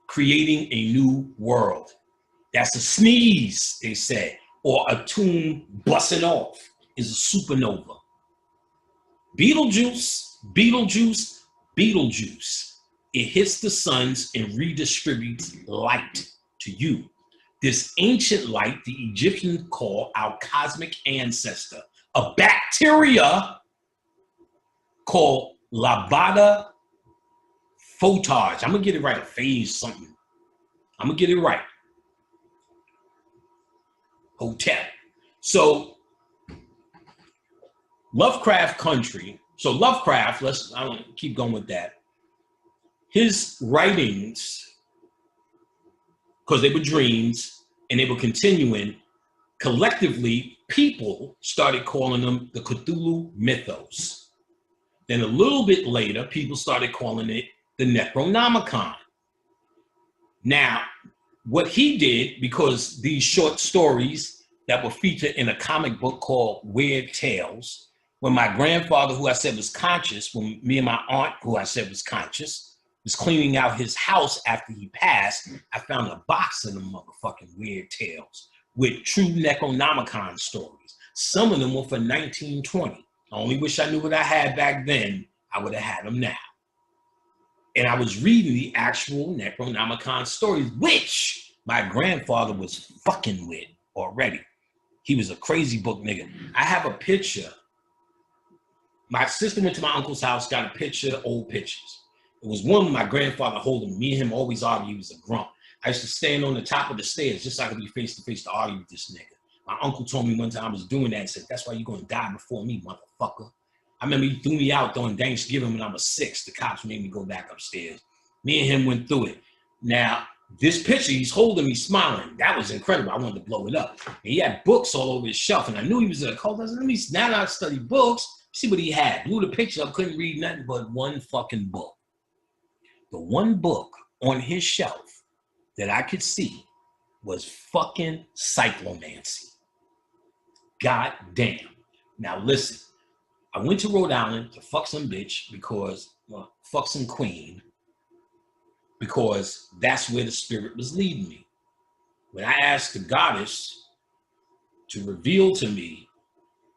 creating a new world. That's a sneeze, they say, or a tomb busting off is a supernova. Beetlejuice, Beetlejuice, Beetlejuice. It hits the suns and redistributes light to you. This ancient light, the Egyptians call our cosmic ancestor, a bacteria called Labada photage. I'm gonna get it right, phase something. I'm gonna get it right. Hotel. So Lovecraft Country. So Lovecraft, I want to keep going with that. His writings, because they were dreams and they were continuing, collectively, people started calling them the Cthulhu mythos. Then a little bit later, people started calling it the Necronomicon. Now, what he did, because these short stories that were featured in a comic book called Weird Tales, when my grandfather, who I said was conscious, when me and my aunt, who I said was conscious, was cleaning out his house after he passed, I found a box of them motherfucking Weird Tales with true Necronomicon stories. Some of them were for 1920. I only wish I knew what I had back then. I would have had them now. And I was reading the actual Necronomicon stories, which my grandfather was fucking with already. He was a crazy book nigga. I have a picture. My sister went to my uncle's house, got a picture, old pictures. It was one with my grandfather holding me and him always argue. He was a grump. I used to stand on the top of the stairs just so I could be face to face to argue with this nigga. My uncle told me one time I was doing that and said, "That's why you're going to die before me, motherfucker." I remember he threw me out during Thanksgiving when I was 6. The cops made me go back upstairs. Me and him went through it. Now, this picture, he's holding me smiling. That was incredible. I wanted to blow it up. And he had books all over his shelf, and I knew he was a cult. I said, now that I study books, see what he had. Blew the picture up, couldn't read nothing but one fucking book. The one book on his shelf that I could see was fucking Cyclomancy. God damn. Now listen, I went to Rhode Island to fuck some bitch because, well, fuck some queen, because that's where the spirit was leading me. When I asked the goddess to reveal to me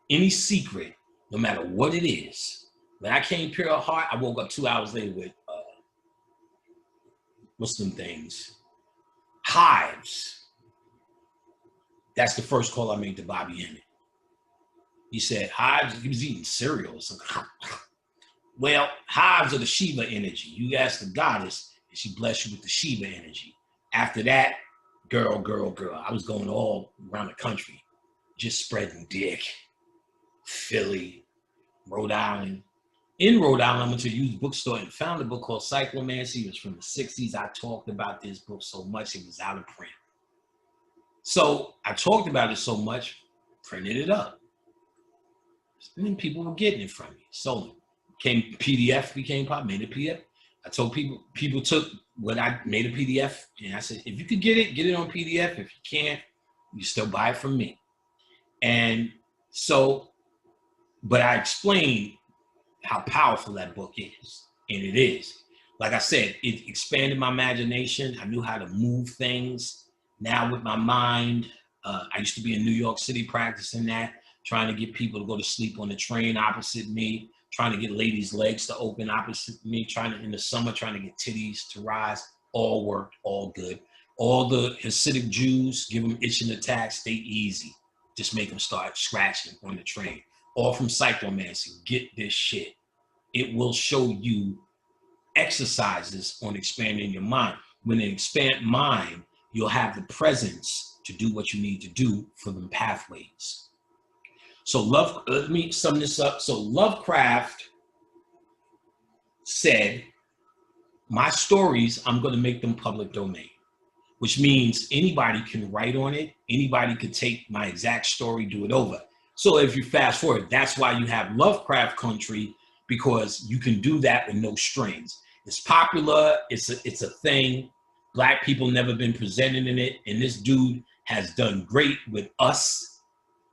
any secret, no matter what it is, when I came pure of heart, I woke up 2 hours later with Muslim things, hives. That's the first call I made to Bobby Emmett. He said, hives, he was eating cereal or something. Well, hives are the Shiva energy. You ask the goddess, and she bless you with the Shiva energy. After that, girl. I was going all around the country, just spreading dick. Philly, Rhode Island. In Rhode Island, I went to a used bookstore and found a book called Cyclomancy. It was from the 60s. I talked about this book so much, it was out of print. So I talked about it so much, printed it up. And then people were getting it from me. Sold it. Became pop, made a PDF. I told people took what I made a PDF, and I said, if you could get it on PDF. If you can't, you still buy it from me. And so, but I explained how powerful that book is, and it is. like I said, it expanded my imagination. I knew how to move things. Now with my mind, I used to be in New York City practicing that, trying to get people to go to sleep on the train opposite me, trying to get ladies' legs to open opposite me, trying to, in the summer, trying to get titties to rise. All worked, all good. All the Hasidic Jews, give them itching attacks, stay easy. Just make them start scratching on the train. All from psychomancy, get this shit. It will show you exercises on expanding your mind. When you expand mind, you'll have the presence to do what you need to do for them pathways. So let me sum this up. So Lovecraft said, my stories, I'm going to make them public domain, which means anybody can write on it. Anybody could take my exact story, do it over. So if you fast forward, that's why you have Lovecraft Country, because you can do that with no strings. It's popular. It's a thing. Black people never been presented in it. And this dude has done great with Us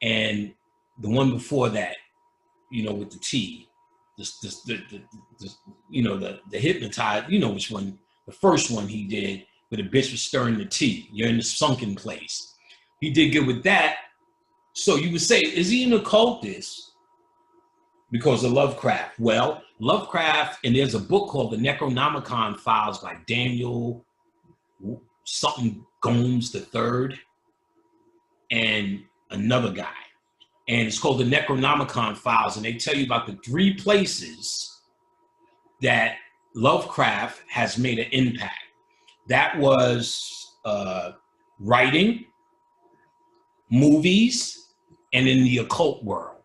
and the one before that, you know, with the T, the Hypnotized, you know which one, the first one he did, where the bitch was stirring the tea. You're in the sunken place. He did good with that. So you would say, is he an occultist because of Lovecraft? Well, Lovecraft, and there's a book called The Necronomicon Files by Daniel something Gomes III and another guy. And it's called The Necronomicon Files. And they tell you about the 3 places that Lovecraft has made an impact. That was writing, movies, and in the occult world.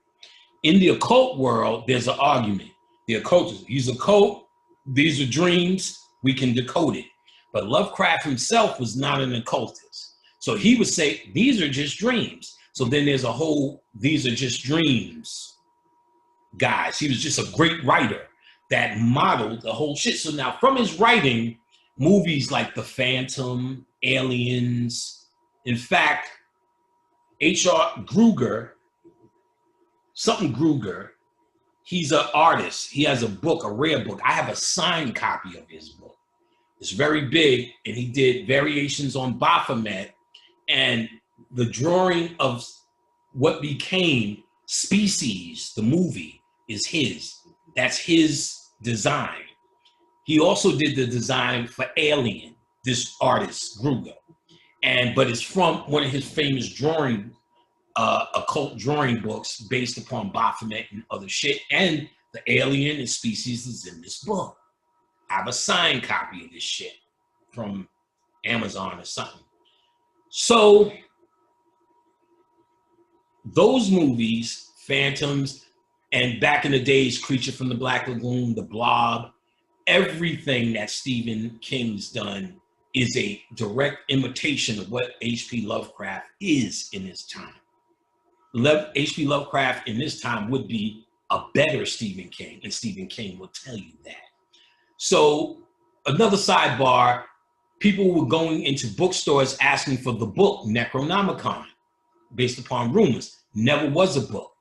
In the occult world, there's an argument. The occultist, he's occult, these are dreams, we can decode it. But Lovecraft himself was not an occultist. So he would say, these are just dreams. So then there's a whole, these are just dreams, guys. He was just a great writer that modeled the whole shit. So now from his writing, movies like The Phantom, Aliens, in fact, H.R. Gruger, he's an artist. He has a book, a rare book. I have a signed copy of his book. It's very big, and he did variations on Baphomet, and the drawing of what became Species, the movie, is his. That's his design. He also did the design for Alien, this artist, Gruger. But it's from one of his famous drawing, occult drawing books based upon Baphomet and other shit. And the Alien and Species is in this book. I have a signed copy of this shit from Amazon or something. So those movies, Phantoms, and back in the days, Creature from the Black Lagoon, The Blob, everything that Stephen King's done is a direct imitation of what H.P. Lovecraft is in his time. H.P. Lovecraft in this time would be a better Stephen King, and Stephen King will tell you that. So another sidebar, people were going into bookstores asking for the book Necronomicon, based upon rumors. Never was a book,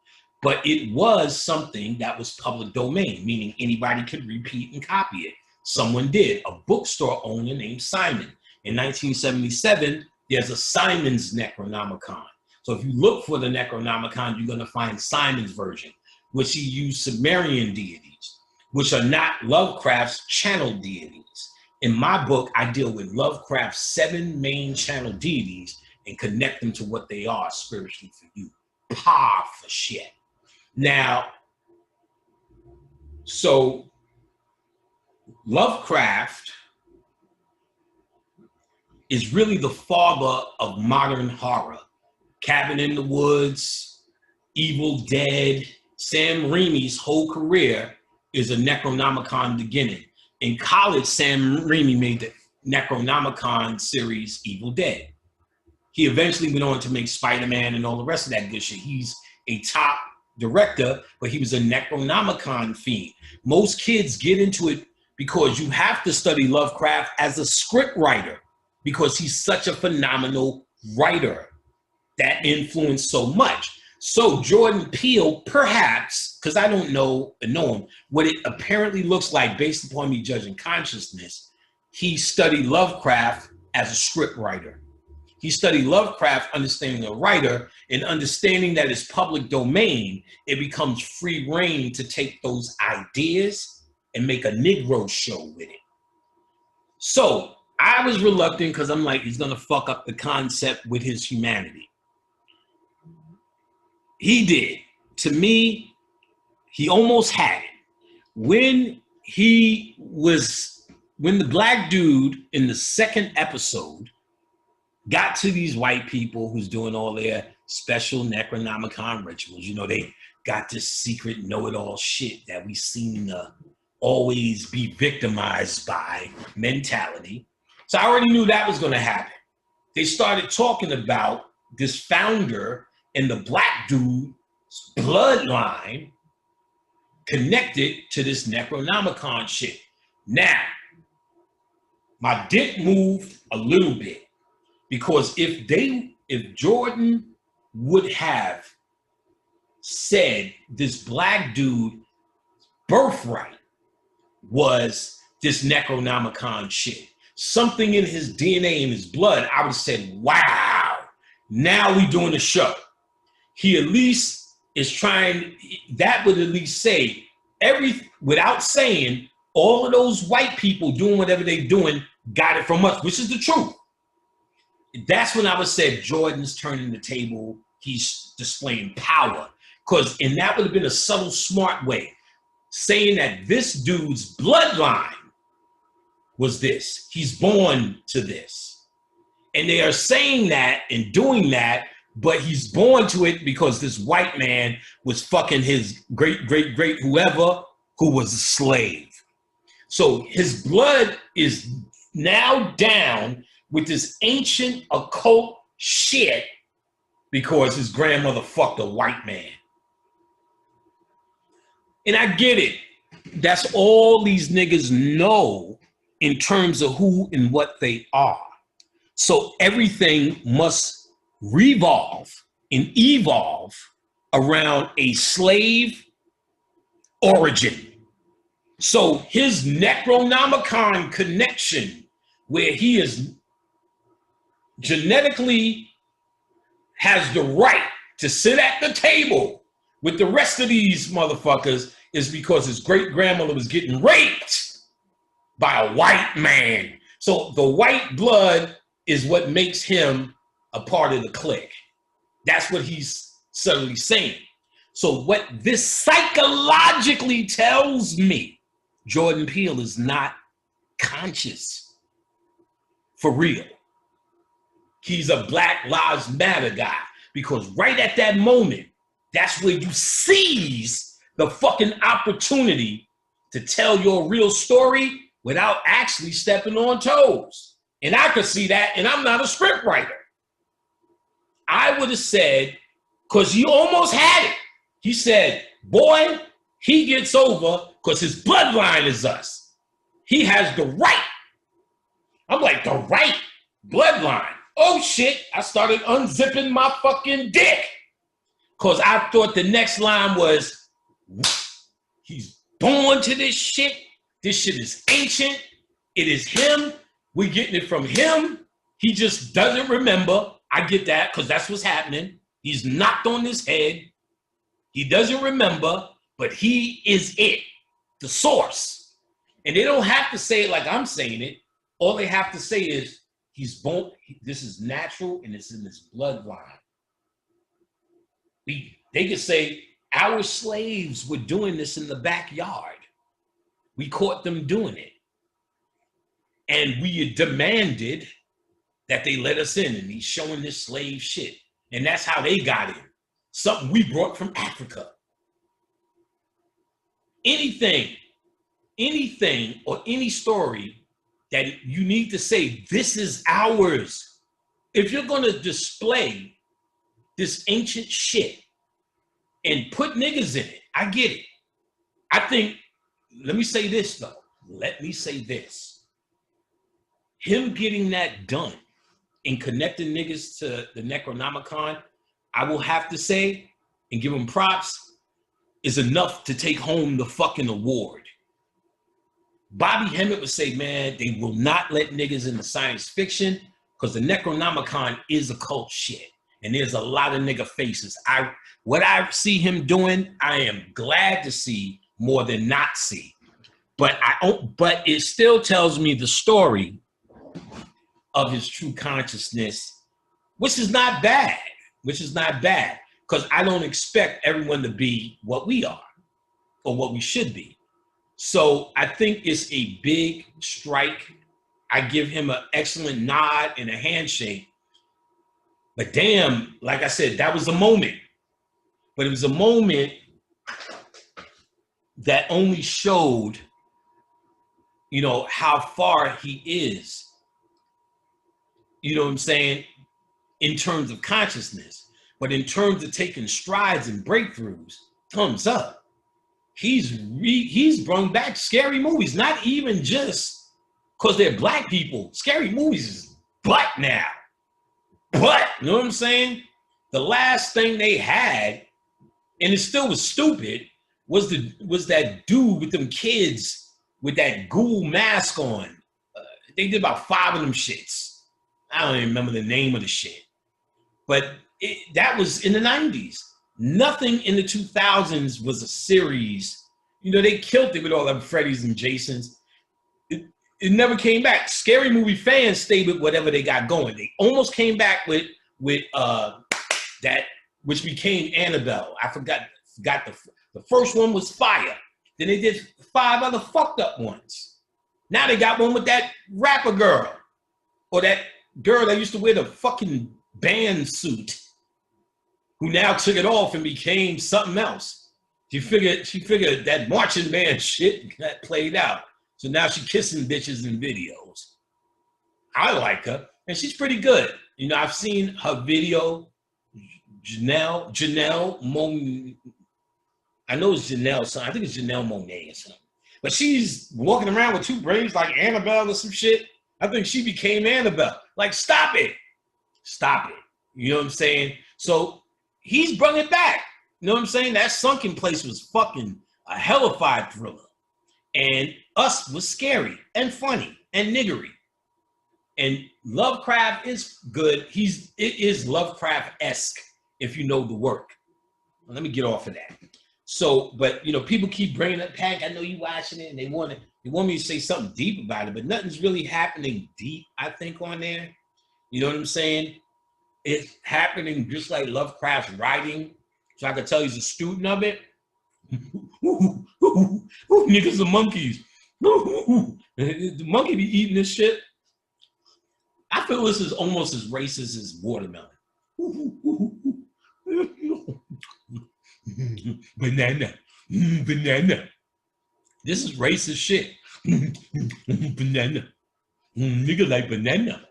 but it was something that was public domain, meaning anybody could repeat and copy it. Someone did. A bookstore owner named Simon. In 1977, there's a Simon's Necronomicon. So if you look for the Necronomicon, you're going to find Simon's version, which he used Sumerian deities, which are not Lovecraft's channel deities. In my book, I deal with Lovecraft's 7 main channel deities and connect them to what they are spiritually for you. Powerful shit. Now, so Lovecraft is really the father of modern horror. Cabin in the Woods, Evil Dead. Sam Raimi's whole career is a Necronomicon beginning. In college, Sam Raimi made the Necronomicon series Evil Dead. He eventually went on to make Spider-Man and all the rest of that good shit. He's a top director, but he was a Necronomicon fiend. Most kids get into it because you have to study Lovecraft as a script writer because he's such a phenomenal writer that influenced so much. So Jordan Peele, perhaps, because I don't know him, what it apparently looks like based upon me judging consciousness, he studied Lovecraft as a script writer. He studied Lovecraft, understanding a writer, and understanding that it's public domain, it becomes free reign to take those ideas and make a Negro show with it. So I was reluctant because I'm like, he's gonna fuck up the concept with his humanity. He did. To me, he almost had it. When the black dude in the second episode got to these white people who's doing all their special Necronomicon rituals, you know, they got this secret know-it-all shit that we seem to always be victimized by mentality. So I already knew that was going to happen. They started talking about this founder and the black dude's bloodline connected to this Necronomicon shit. Now, my dick moved a little bit because if Jordan would have said this black dude birthright was this Necronomicon shit, something in his DNA, in his blood, I would have said, wow, now we doing a show. He at least is trying, that would at least say, without saying, all of those white people doing whatever they're doing got it from us, which is the truth. That's when I would say Jordan's turning the table, he's displaying power. And that would have been a subtle, smart way, saying that this dude's bloodline was this. He's born to this. And they are saying that and doing that, but he's born to it because this white man was fucking his great, great, great whoever who was a slave. So his blood is now down with this ancient occult shit because his grandmother fucked a white man. And I get it. That's all these niggas know in terms of who and what they are. So everything must revolve and evolve around a slave origin. So his Necronomicon connection, where he is genetically has the right to sit at the table with the rest of these motherfuckers, is because his great grandmother was getting raped by a white man. So the white blood is what makes him a part of the clique. That's what he's subtly saying. So what this psychologically tells me, Jordan Peele is not conscious for real. He's a Black Lives Matter guy, because right at that moment, that's where you seize the fucking opportunity to tell your real story without actually stepping on toes. And I could see that, and I'm not a script writer. I would have said, because he almost had it. He said, boy, he gets over because his bloodline is us. He has the right. I'm like, the right bloodline. Oh shit, I started unzipping my fucking dick. Because I thought the next line was, he's born to this shit. This shit is ancient. It is him. We're getting it from him. He just doesn't remember. I get that because that's what's happening. He's knocked on his head. He doesn't remember, but he is it, the source. And they don't have to say it like I'm saying it. All they have to say is, he's born, this is natural and it's in his bloodline. They could say, our slaves were doing this in the backyard. We caught them doing it. And we demanded that they let us in, and he's showing this slave shit. And that's how they got in. Something we brought from Africa. Anything or any story that you need to say, this is ours. If you're going to display this ancient shit and put niggas in it, I get it. I think, let me say this though. Let me say this. Him getting that done and connecting niggas to the Necronomicon, I will have to say, and give him props is enough to take home the fucking award. Bobby Hemmett would say, man, they will not let niggas into science fiction because the Necronomicon is occult shit. And there's a lot of nigga faces. What I see him doing, I am glad to see more than not see. But it still tells me the story of his true consciousness, which is not bad. Because I don't expect everyone to be what we are or what we should be. So I think it's a big strike. I give him an excellent nod and a handshake. But damn, like I said, that was a moment. But it was a moment that only showed, you know, how far he is. You know what I'm saying? In terms of consciousness. But in terms of taking strides and breakthroughs, thumbs up. He's brought back scary movies, not even just because they're black people. Scary movies is black now. But, you know what I'm saying? The last thing they had, and it still was stupid, was that dude with them kids with that ghoul mask on. They did about 5 of them shits. I don't even remember the name of the shit. But that was in the 90s. Nothing in the 2000s was a series. You know, they killed it with all them Freddy's and Jasons. It never came back. Scary movie fans stayed with whatever they got going. They almost came back with that, which became Annabelle. I forgot the first one was fire. Then they did 5 other fucked up ones. Now they got one with that rapper girl, or that girl that used to wear the fucking band suit, who now took it off and became something else. She figured that marching band shit got played out. So now she's kissing bitches in videos. I like her, and she's pretty good. You know, I've seen her video, Janelle Monáe. I know it's Janelle, so I think it's Janelle Monáe or something. But she's walking around with 2 brains like Annabelle or some shit. I think she became Annabelle. Like, stop it. You know what I'm saying? So he's brought it back. You know what I'm saying? That Sunken Place was fucking a hellified thriller. And Us was scary and funny and niggery. And Lovecraft is good. It is Lovecraft-esque if you know the work. Well, let me get off of that. So, but you know, people keep bringing up Pack. I know you watching it, and they want me to say something deep about it, but nothing's really happening deep, I think, on there. You know what I'm saying? It's happening just like Lovecraft's writing. So I could tell he's a student of it. Niggas are monkeys. The monkey be eating this shit. I feel this is almost as racist as watermelon. Banana. This is racist shit. Banana. Nigga like banana.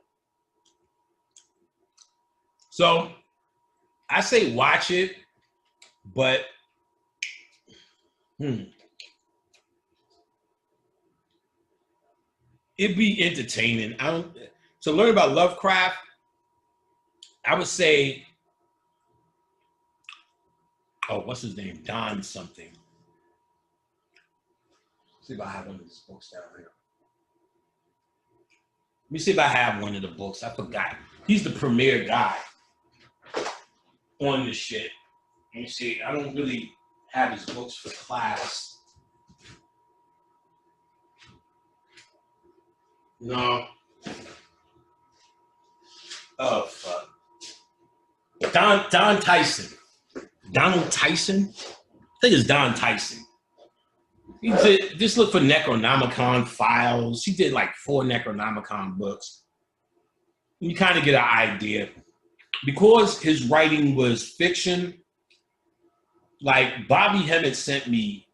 So I say watch it, but it'd be entertaining. To learn about Lovecraft, I would say, what's his name? Don something. Let's see if I have one of his books down here. Let me see if I have one of the books. I forgot. He's the premier guy on this shit. Let me see. I don't really have his books for class. No. Oh, fuck. Don Tyson. Donald Tyson? I think it's Don Tyson. He did, just look for Necronomicon files. He did like 4 Necronomicon books. You kind of get an idea. Because his writing was fiction, like Bobby Hemmett sent me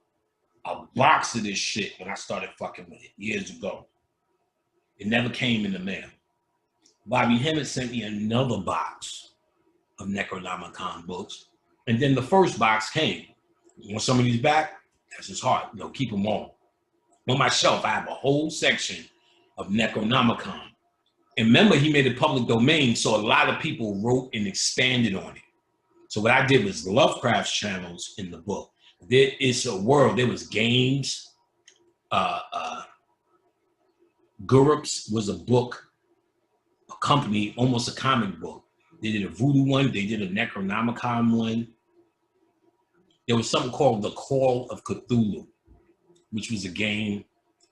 a box of this shit when I started fucking with it years ago. It never came in the mail. Bobby Hemmett sent me another box of Necronomicon books. And then the first box came. You want some of these back? That's his heart. You know, keep them on. On my shelf, I have a whole section of Necronomicon. And remember, he made it public domain, so a lot of people wrote and expanded on it. So what I did was Lovecraft's channels in the book. There is a world. There was games. Gurups was a book, a company, almost a comic book. They did a voodoo one. They did a Necronomicon one. There was something called The Call of Cthulhu, which was a game.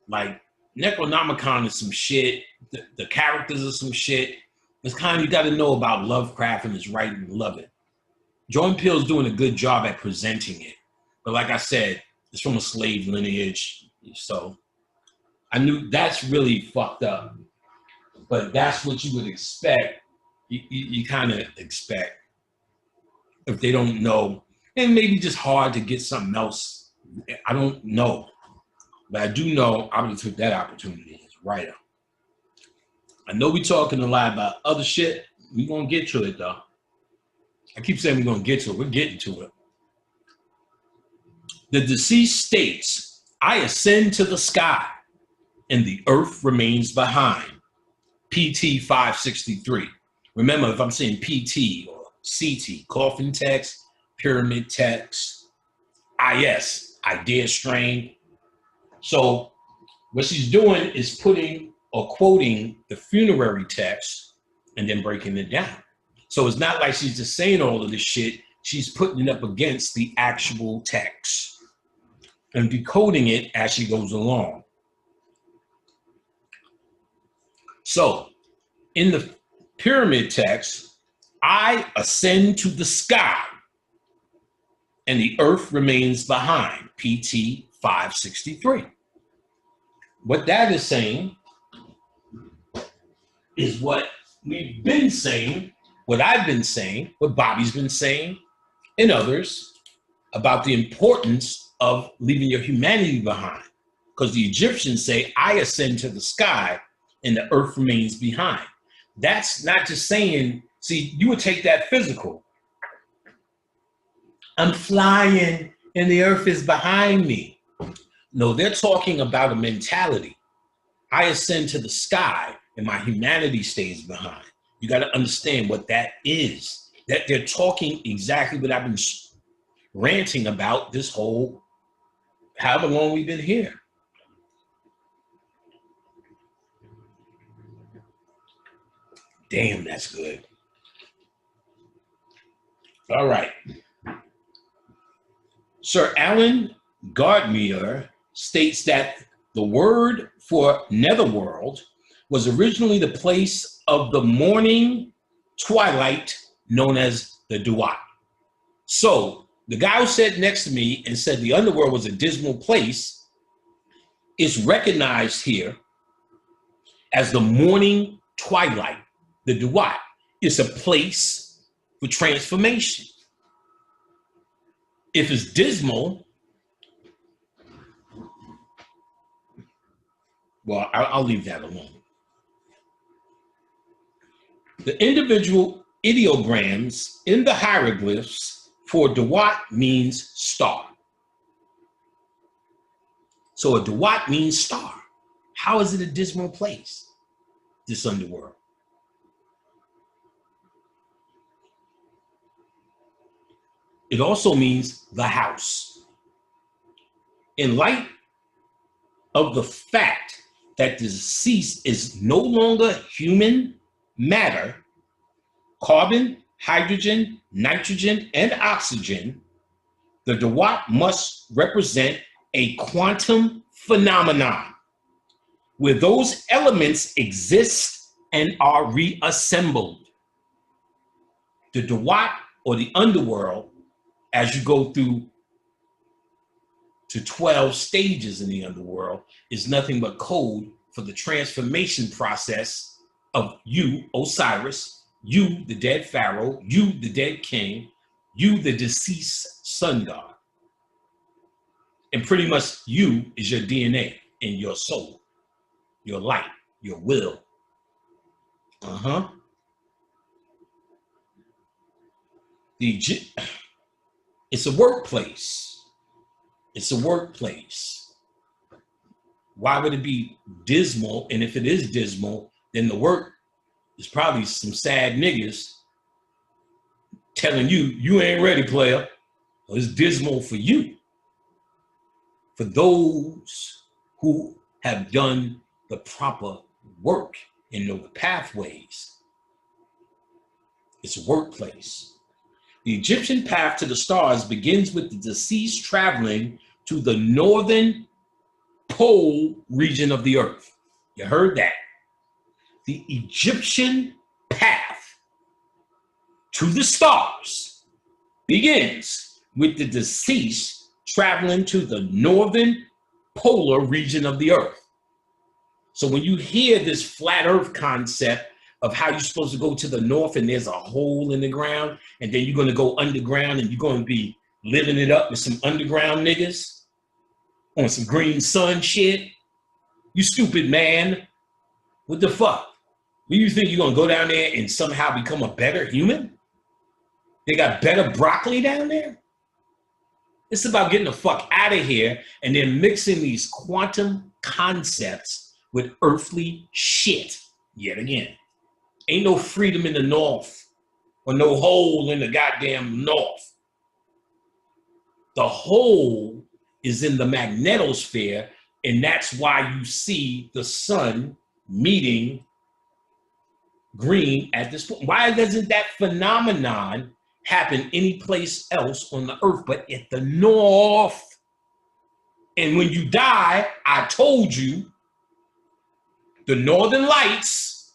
Like Necronomicon is some shit. The characters are some shit. It's kind of, you got to know about Lovecraft and his writing and love it. Jordan Peele's doing a good job at presenting it. But like I said, it's from a slave lineage. So I knew that's really fucked up. But that's what you would expect. You kind of expect if they don't know. And maybe just hard to get something else. I don't know. But I do know I would have took that opportunity as a writer. I know we're talking a lot about other shit. We're going to get to it, though. I keep saying we're going to get to it. We're getting to it. The deceased states, I ascend to the sky, and the earth remains behind. PT 563. Remember, if I'm saying PT or CT, coffin text, pyramid text, IS, idea strain. So what she's doing is putting or quoting the funerary text and then breaking it down. So it's not like she's just saying all of this shit. She's putting it up against the actual text and decoding it as she goes along. So in the pyramid text, I ascend to the sky and the earth remains behind. PT 563. What that is saying is what we've been saying, what I've been saying, what Bobby's been saying, and others about the importance of leaving your humanity behind. Because the Egyptians say, I ascend to the sky and the earth remains behind. That's not just saying, see, you would take that physical. I'm flying and the earth is behind me. No, they're talking about a mentality. I ascend to the sky and my humanity stays behind. You got to understand what that is. That they're talking exactly what I've been ranting about this whole, however long we've been here. Damn, that's good. All right. Sir Alan Gardner states that the word for netherworld was originally the place of the morning twilight known as the Duat. So the guy who sat next to me and said the underworld was a dismal place is recognized here as the morning twilight. The Duat is a place for transformation. If it's dismal, well, I'll leave that alone. The individual ideograms in the hieroglyphs for Duat means star. So a Duat means star. How is it a dismal place, this underworld? It also means the house. In light of the fact that the deceased is no longer human matter, carbon, hydrogen, nitrogen, and oxygen, the Duat must represent a quantum phenomenon where those elements exist and are reassembled. The Duat, or the underworld, as you go through to 12 stages in the underworld, is nothing but code for the transformation process of you, Osiris, you, the dead pharaoh, you, the dead king, you, the deceased sun god. And pretty much you is your DNA and your soul, your light, your will. It's a workplace. It's a workplace. Why would it be dismal? And if it is dismal, then the work is probably some sad niggas telling you, you ain't ready, player. Well, it's dismal for you. For those who have done the proper work and know the pathways, it's a workplace. The Egyptian path to the stars begins with the deceased traveling to the northern pole region of the earth. You heard that. The Egyptian path to the stars begins with the deceased traveling to the northern polar region of the earth. So when you hear this flat earth concept of how you're supposed to go to the north and there's a hole in the ground, and then you're going to go underground and you're going to be living it up with some underground niggas on some green sun shit, you stupid man. What the fuck? Do you think you're going to go down there and somehow become a better human? They got better broccoli down there? It's about getting the fuck out of here and then mixing these quantum concepts with earthly shit yet again. Ain't no freedom in the north or no hole in the goddamn north. The hole is in the magnetosphere, and that's why you see the sun meeting green at this point. Why doesn't that phenomenon happen any place else on the earth but at the north? And when you die, I told you, the northern lights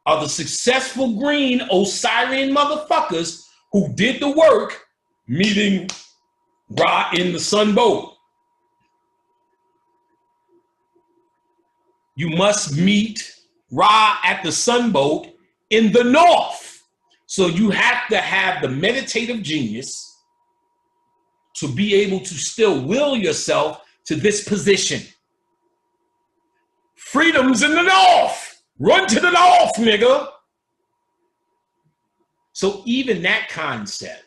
are the successful green Osirian motherfuckers who did the work meeting Ra in the sun boat. You must meet Ra at the sun boat in the north. So you have to have the meditative genius to be able to still will yourself to this position. Freedom's in the north. Run to the north, nigga. So even that concept,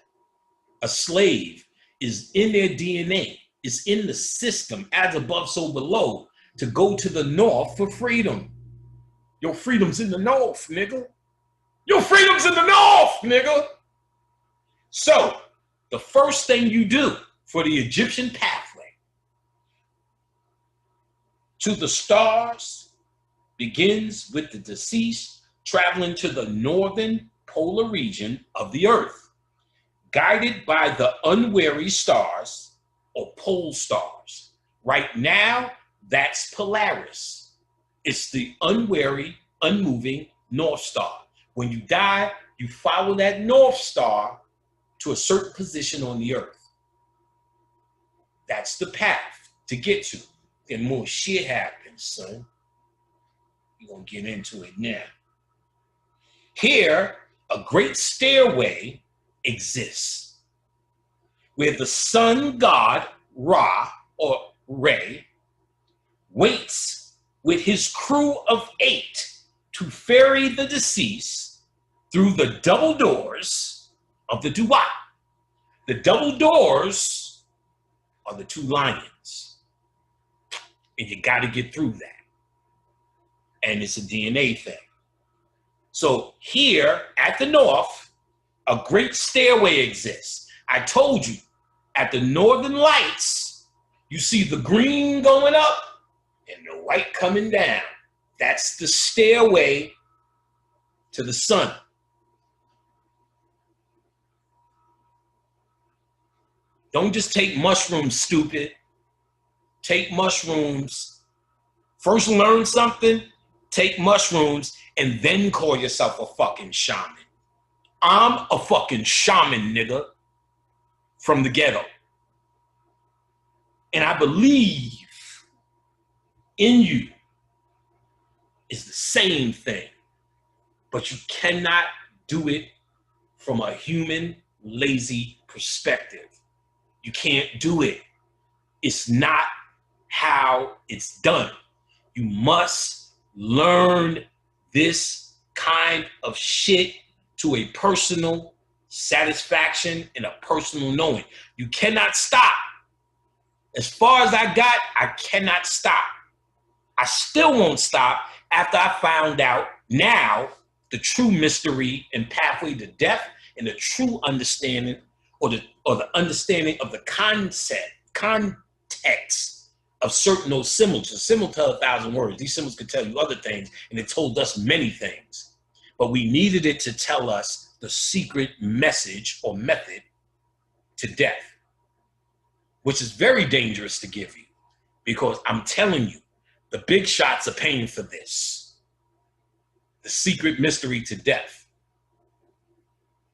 a slave, is in their DNA. It's in the system, as above, so below, to go to the north for freedom. Your freedom's in the north, nigga. Your freedom's in the north, nigga. So the first thing you do for the Egyptian pathway to the stars begins with the deceased traveling to the northern polar region of the earth, guided by the unwary stars or pole stars. Right now, that's Polaris. It's the unwary, unmoving North Star. When you die, you follow that North Star to a certain position on the earth. That's the path to get to. Then more shit happens, son. We're going to get into it now. Here, a great stairway exists where the sun god Ra, or Re, waits with his crew of 8 to ferry the deceased through the double doors of the Duat. The double doors are the 2 lions. And you got to get through that. And it's a DNA thing. So here at the north, a great stairway exists. I told you, at the northern lights, you see the green going up and the white coming down. That's the stairway to the sun. Don't just take mushrooms, stupid. Take mushrooms. First learn something, take mushrooms, and then call yourself a fucking shaman. I'm a fucking shaman, nigga, from the ghetto. And I believe in you is the same thing, but you cannot do it from a human, lazy perspective. You can't do it. It's not how it's done. You must learn this kind of shit to a personal satisfaction and a personal knowing. You cannot stop. As far as I got, I cannot stop. I still won't stop after I found out now the true mystery and pathway to death and the true understanding or the understanding of the context of certain those symbols. A symbol tell 1,000 words. These symbols could tell you other things, and it told us many things. But we needed it to tell us the secret message or method to death, which is very dangerous to give you, because I'm telling you, the big shots are paying for this. The secret mystery to death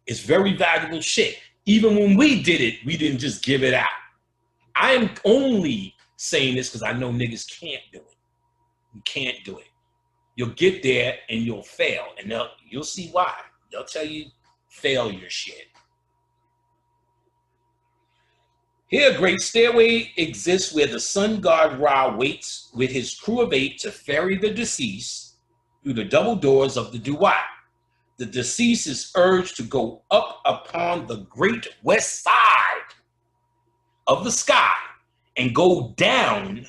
is very valuable shit. Even when we did it, we didn't just give it out. I am only saying this because I know niggas can't do it. You can't do it. You'll get there and you'll fail, and you'll see why. They'll tell you failure shit. Here, a great stairway exists where the sun god Ra waits with his crew of 8 to ferry the deceased through the double doors of the Duat. The deceased is urged to go up upon the great west side of the sky and go down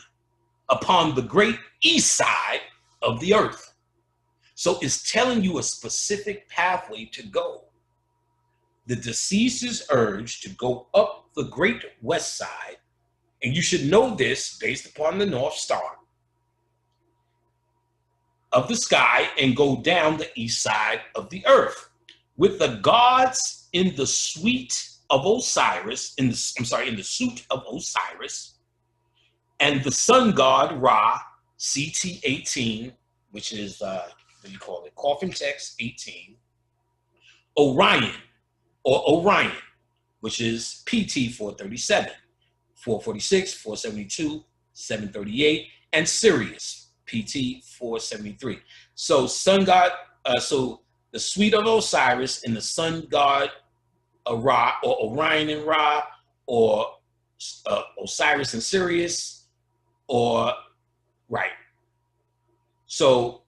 upon the great east side of the earth. So it's telling you a specific pathway to go. The deceased is urged to go up the great west side, and you should know this based upon the North Star of the sky, and go down the east side of the earth, with the gods in the suite of Osiris, in the suit of Osiris, and the sun god Ra, CT 18, which is what do you call it? Coffin text 18. Orion, which is PT 437, 446, 472, 738, and Sirius, PT 473. So sun god, so the suite of Osiris and the sun god Ra, or Orion and Ra, or Osiris and Sirius, or right. So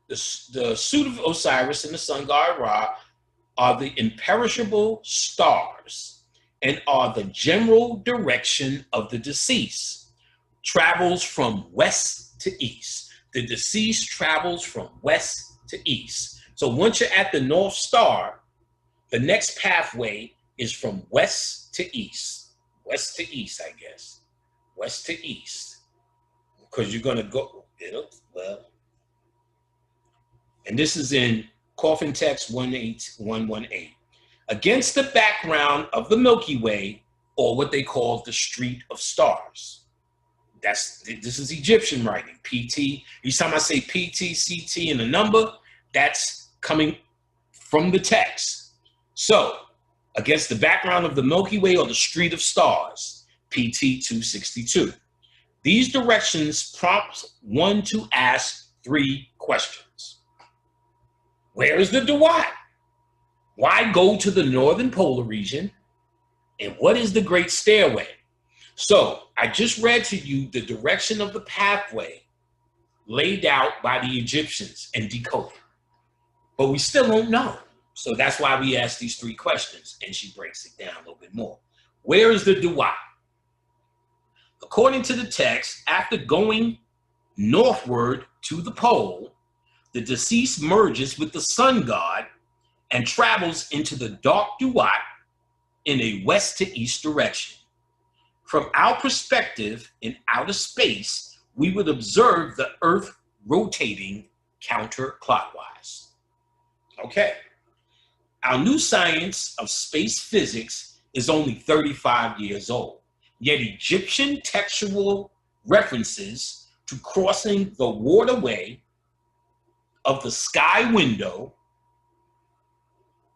the suit of Osiris and the sun god Ra are the imperishable stars and are the general direction of the deceased. Travels from west to east. The deceased travels from west to east. So once you're at the North Star, the next pathway is from west to east. West to east, I guess. West to east. Because you're going to go, well. And this is in Coffin Text 18118. Against the background of the Milky Way, or what they call the Street of Stars. This is Egyptian writing, PT. Each time I say PT, CT, and a number, that's coming from the text. So, against the background of the Milky Way or the Street of Stars, PT 262. These directions prompt one to ask 3 questions. Where is the Duat? Why go to the northern polar region? And what is the Great Stairway? So I just read to you the direction of the pathway laid out by the Egyptians and decoded. But we still don't know. So that's why we ask these 3 questions, and she breaks it down a little bit more. Where is the Duat? According to the text, after going northward to the pole, the deceased merges with the sun god and travels into the dark Duat in a west to east direction. From our perspective in outer space, we would observe the earth rotating counterclockwise. Okay. Our new science of space physics is only 35 years old, yet Egyptian textual references to crossing the waterway of the sky window,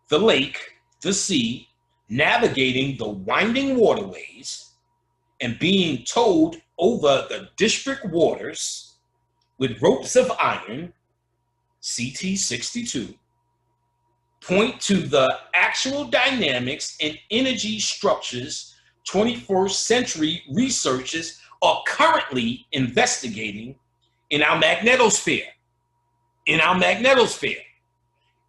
the lake, the sea, navigating the winding waterways, and being towed over the district waters with ropes of iron, CT 62, point to the actual dynamics and energy structures 21st century researchers are currently investigating in our magnetosphere. In our magnetosphere.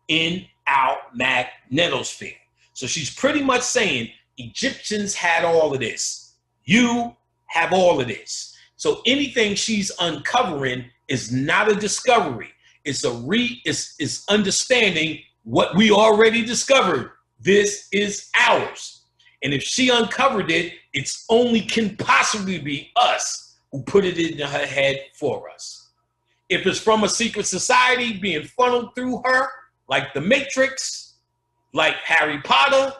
In our magnetosphere. So she's pretty much saying Egyptians had all of this. You have all of this. So anything she's uncovering is not a discovery. It's understanding what we already discovered. This is ours. And if she uncovered it, it's only can possibly be us who put it in her head for us. If it's from a secret society being funneled through her, like the Matrix, like Harry Potter,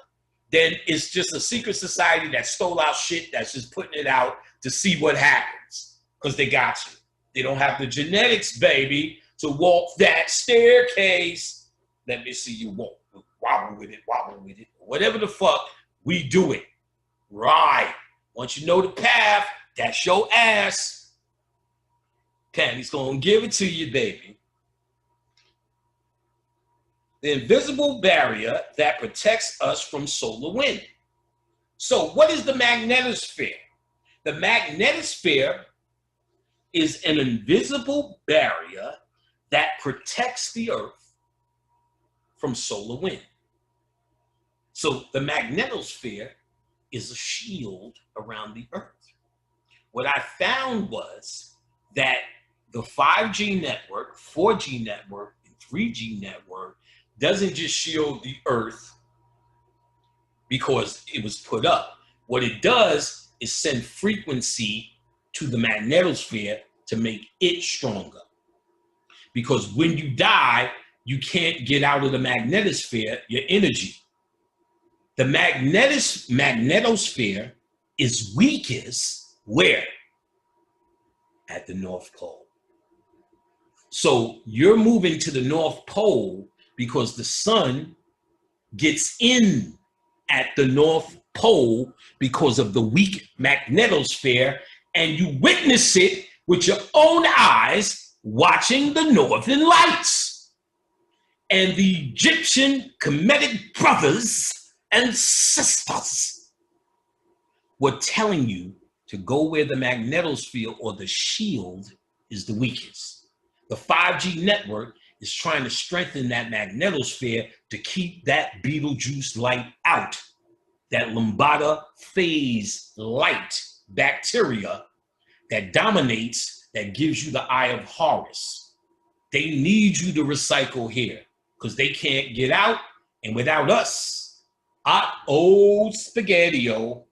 then it's just a secret society that stole our shit that's just putting it out to see what happens. Because they got you. They don't have the genetics, baby, to walk that staircase. Let me see you walk. Wobble with it. Whatever the fuck, we do it. Right. Once you know the path, that's your ass. Patty's gonna give it to you, baby. The invisible barrier that protects us from solar wind. So what is the magnetosphere? The magnetosphere is an invisible barrier that protects the earth from solar wind. So the magnetosphere is a shield around the earth. What I found was that the 5G network, 4G network, and 3G network doesn't just shield the earth because it was put up. What it does is send frequency to the magnetosphere to make it stronger. Because when you die, you can't get out of the magnetosphere your energy. The magnetosphere is weakest where? At the North Pole. So you're moving to the North Pole because the sun gets in at the North Pole because of the weak magnetosphere, and you witness it with your own eyes watching the Northern Lights. And the Egyptian Kemetic brothers and sisters were telling you to go where the magnetosphere or the shield is the weakest. The 5G network is trying to strengthen that magnetosphere to keep that Betelgeuse light out, that Lambda phase light bacteria that dominates, that gives you the Eye of Horus. They need you to recycle here because they can't get out, and without us, hot old spaghetti-o,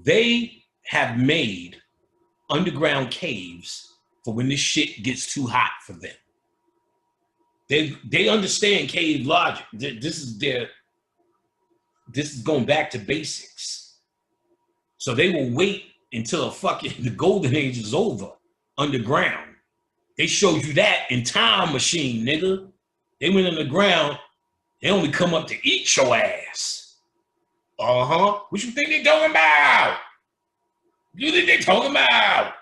they have made underground caves for when this shit gets too hot for them. They understand cave logic. This is going back to basics. So they will wait until the golden age is over underground. They showed you that in Time Machine, nigga. They went underground. They only come up to eat your ass. What you think they talking about? You think they talking about?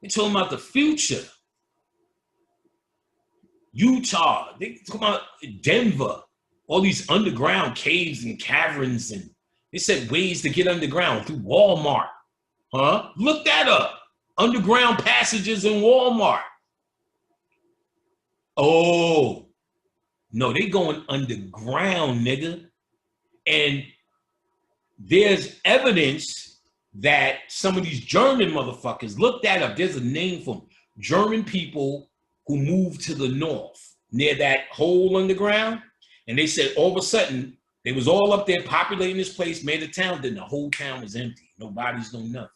They talking about the future. Utah. They talking about Denver. All these underground caves and caverns, and they said ways to get underground through Walmart. Look that up. Underground passages in Walmart. Oh, no, they going underground, nigga. And there's evidence that some of these German motherfuckers, look that up. There's a name for them. German people who moved to the north near that hole underground. And they said all of a sudden, they was all up there populating this place, made a town, then the whole town was empty. Nobody's doing nothing.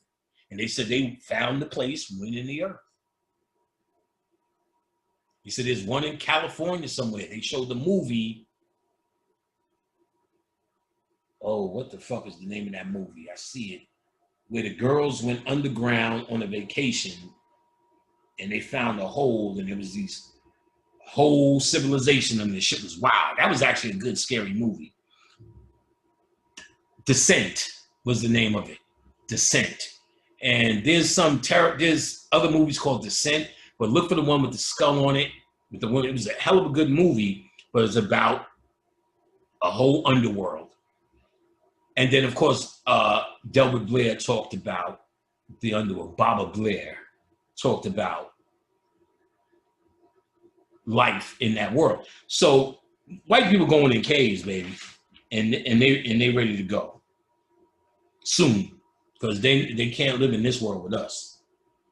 And they said they found the place, went in the earth. He said there's one in California somewhere. They showed the movie. Oh, what the fuck is the name of that movie? I see it. Where the girls went underground on a vacation and they found a hole, and there was these whole civilization and this shit was wild. That was actually a good, scary movie. Descent was the name of it. Descent. And there's there's other movies called Descent, but look for the one with the skull on it. It was a hell of a good movie, but it's about a whole underworld. And then, of course, Delbert Blair talked about the underworld. Baba Blair talked about life in that world. So white people going in caves, baby, and they ready to go soon, because they can't live in this world with us.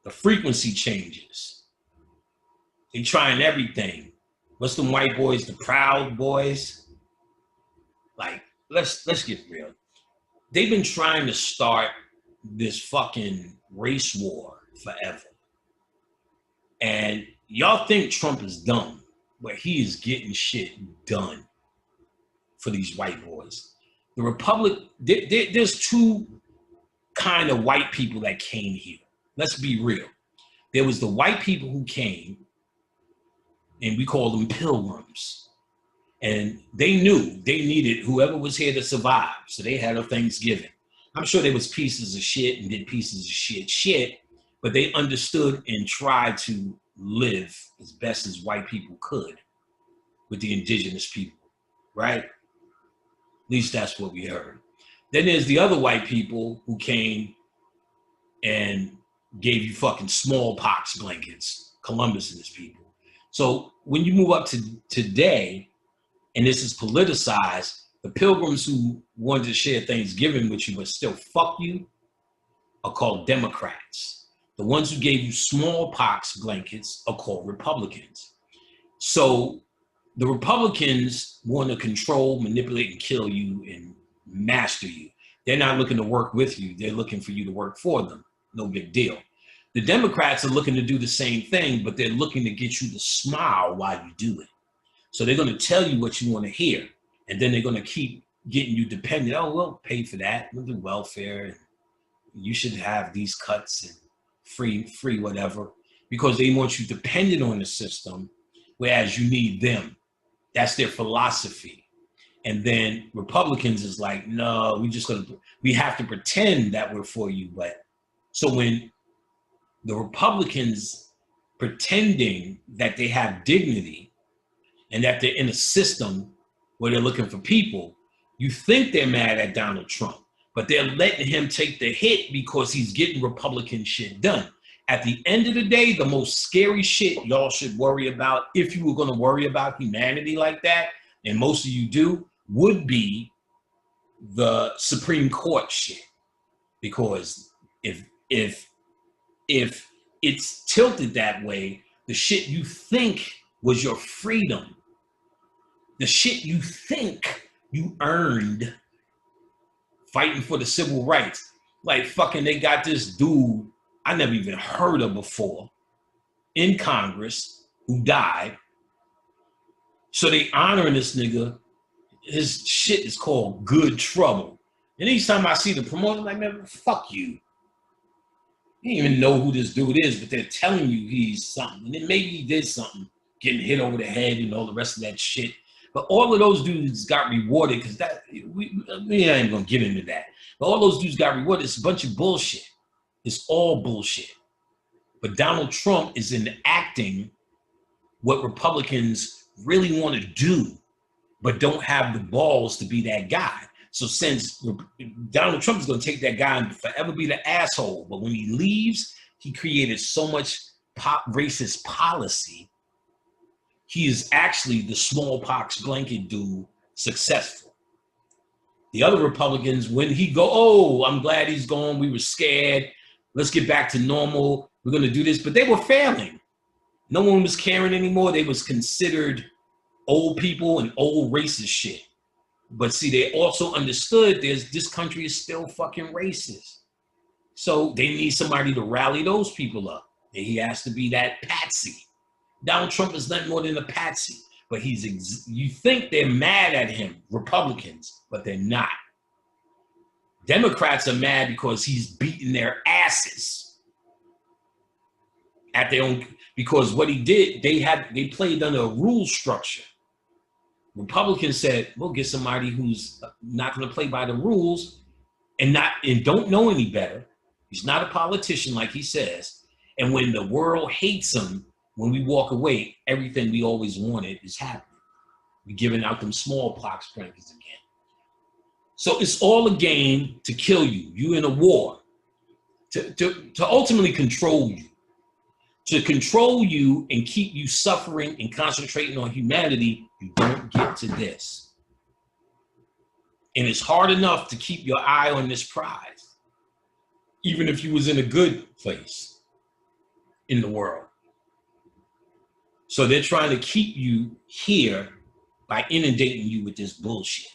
The frequency changes. They trying everything. What's them white boys? The Proud Boys. Like, let's get real. They've been trying to start this fucking race war forever. And y'all think Trump is dumb, but he is getting shit done for these white boys. The Republic, there's two kind of white people that came here. Let's be real. There was the white people who came, and we call them pilgrims. And they knew they needed whoever was here to survive. So they had a Thanksgiving. I'm sure there was pieces of shit and did pieces of shit, but they understood and tried to live as best as white people could with the indigenous people, right? At least that's what we heard. Then there's the other white people who came and gave you fucking smallpox blankets, Columbus and his people. So when you move up to today, and this is politicized, the pilgrims who wanted to share Thanksgiving with you but still fuck you are called Democrats. The ones who gave you smallpox blankets are called Republicans. So the Republicans want to control, manipulate, and kill you and master you. They're not looking to work with you. They're looking for you to work for them. No big deal. The Democrats are looking to do the same thing, but they're looking to get you to smile while you do it. So they're going to tell you what you want to hear. And then they're going to keep getting you dependent. Oh, we'll pay for that. We'll do welfare. And you should have these cuts and free whatever. Because they want you dependent on the system, whereas you need them. That's their philosophy. And then Republicans is like, no, we have to pretend that we're for you. But so when the Republicans pretending that they have dignity and that they're in a system where they're looking for people, you think they're mad at Donald Trump, but they're letting him take the hit because he's getting Republican shit done. At the end of the day, the most scary shit y'all should worry about, if you were going to worry about humanity like that, and most of you do, would be the Supreme Court shit. Because if it's tilted that way, the shit you think was your freedom, the shit you think you earned fighting for the civil rights. Like fucking, they got this dude I never even heard of before in Congress who died. So they honoring this nigga. His shit is called Good Trouble. And each time I see the promoter, I'm like, man, fuck you. You don't even know who this dude is, but they're telling you he's something. And then maybe he did something, getting hit over the head and all the rest of that shit. But all of those dudes got rewarded because that we ain't gonna get into that. But all those dudes got rewarded. It's a bunch of bullshit. It's all bullshit. But Donald Trump is enacting what Republicans really want to do, but don't have the balls to be that guy. So since Donald Trump is going to take that guy and forever be the asshole, but when he leaves, he created so much racist policy. He is actually the smallpox blanket dude successful. The other Republicans, when he go, oh, I'm glad he's gone. We were scared. Let's get back to normal. We're going to do this. But they were failing. No one was caring anymore. They was considered old people and old racist shit. But see, they also understood this country is still fucking racist. So they need somebody to rally those people up. And he has to be that patsy. Donald Trump is nothing more than a patsy. But you think they're mad at him, Republicans, but they're not. Democrats are mad because he's beating their asses at their own, because what he did, they played under a rule structure. Republicans said, we'll get somebody who's not going to play by the rules and don't know any better. He's not a politician like he says. And when the world hates him, when we walk away, everything we always wanted is happening. We're giving out them smallpox blankets again. So it's all a game to kill you. You're in a war. To ultimately control you. To control you and keep you suffering and concentrating on humanity, you don't get to this. And it's hard enough to keep your eye on this prize, even if you was in a good place in the world. So they're trying to keep you here by inundating you with this bullshit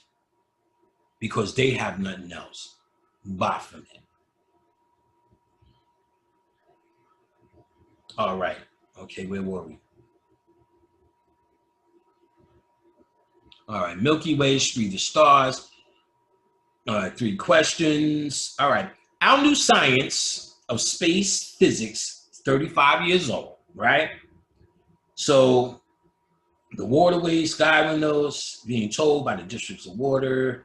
because they have nothing else. Baphomet. All right. Okay, where were we? All right, Milky Way, Street of Stars. All right, 3 questions. All right, our new science of space physics is 35 years old, right? So the waterways, sky windows, being told by the districts of water,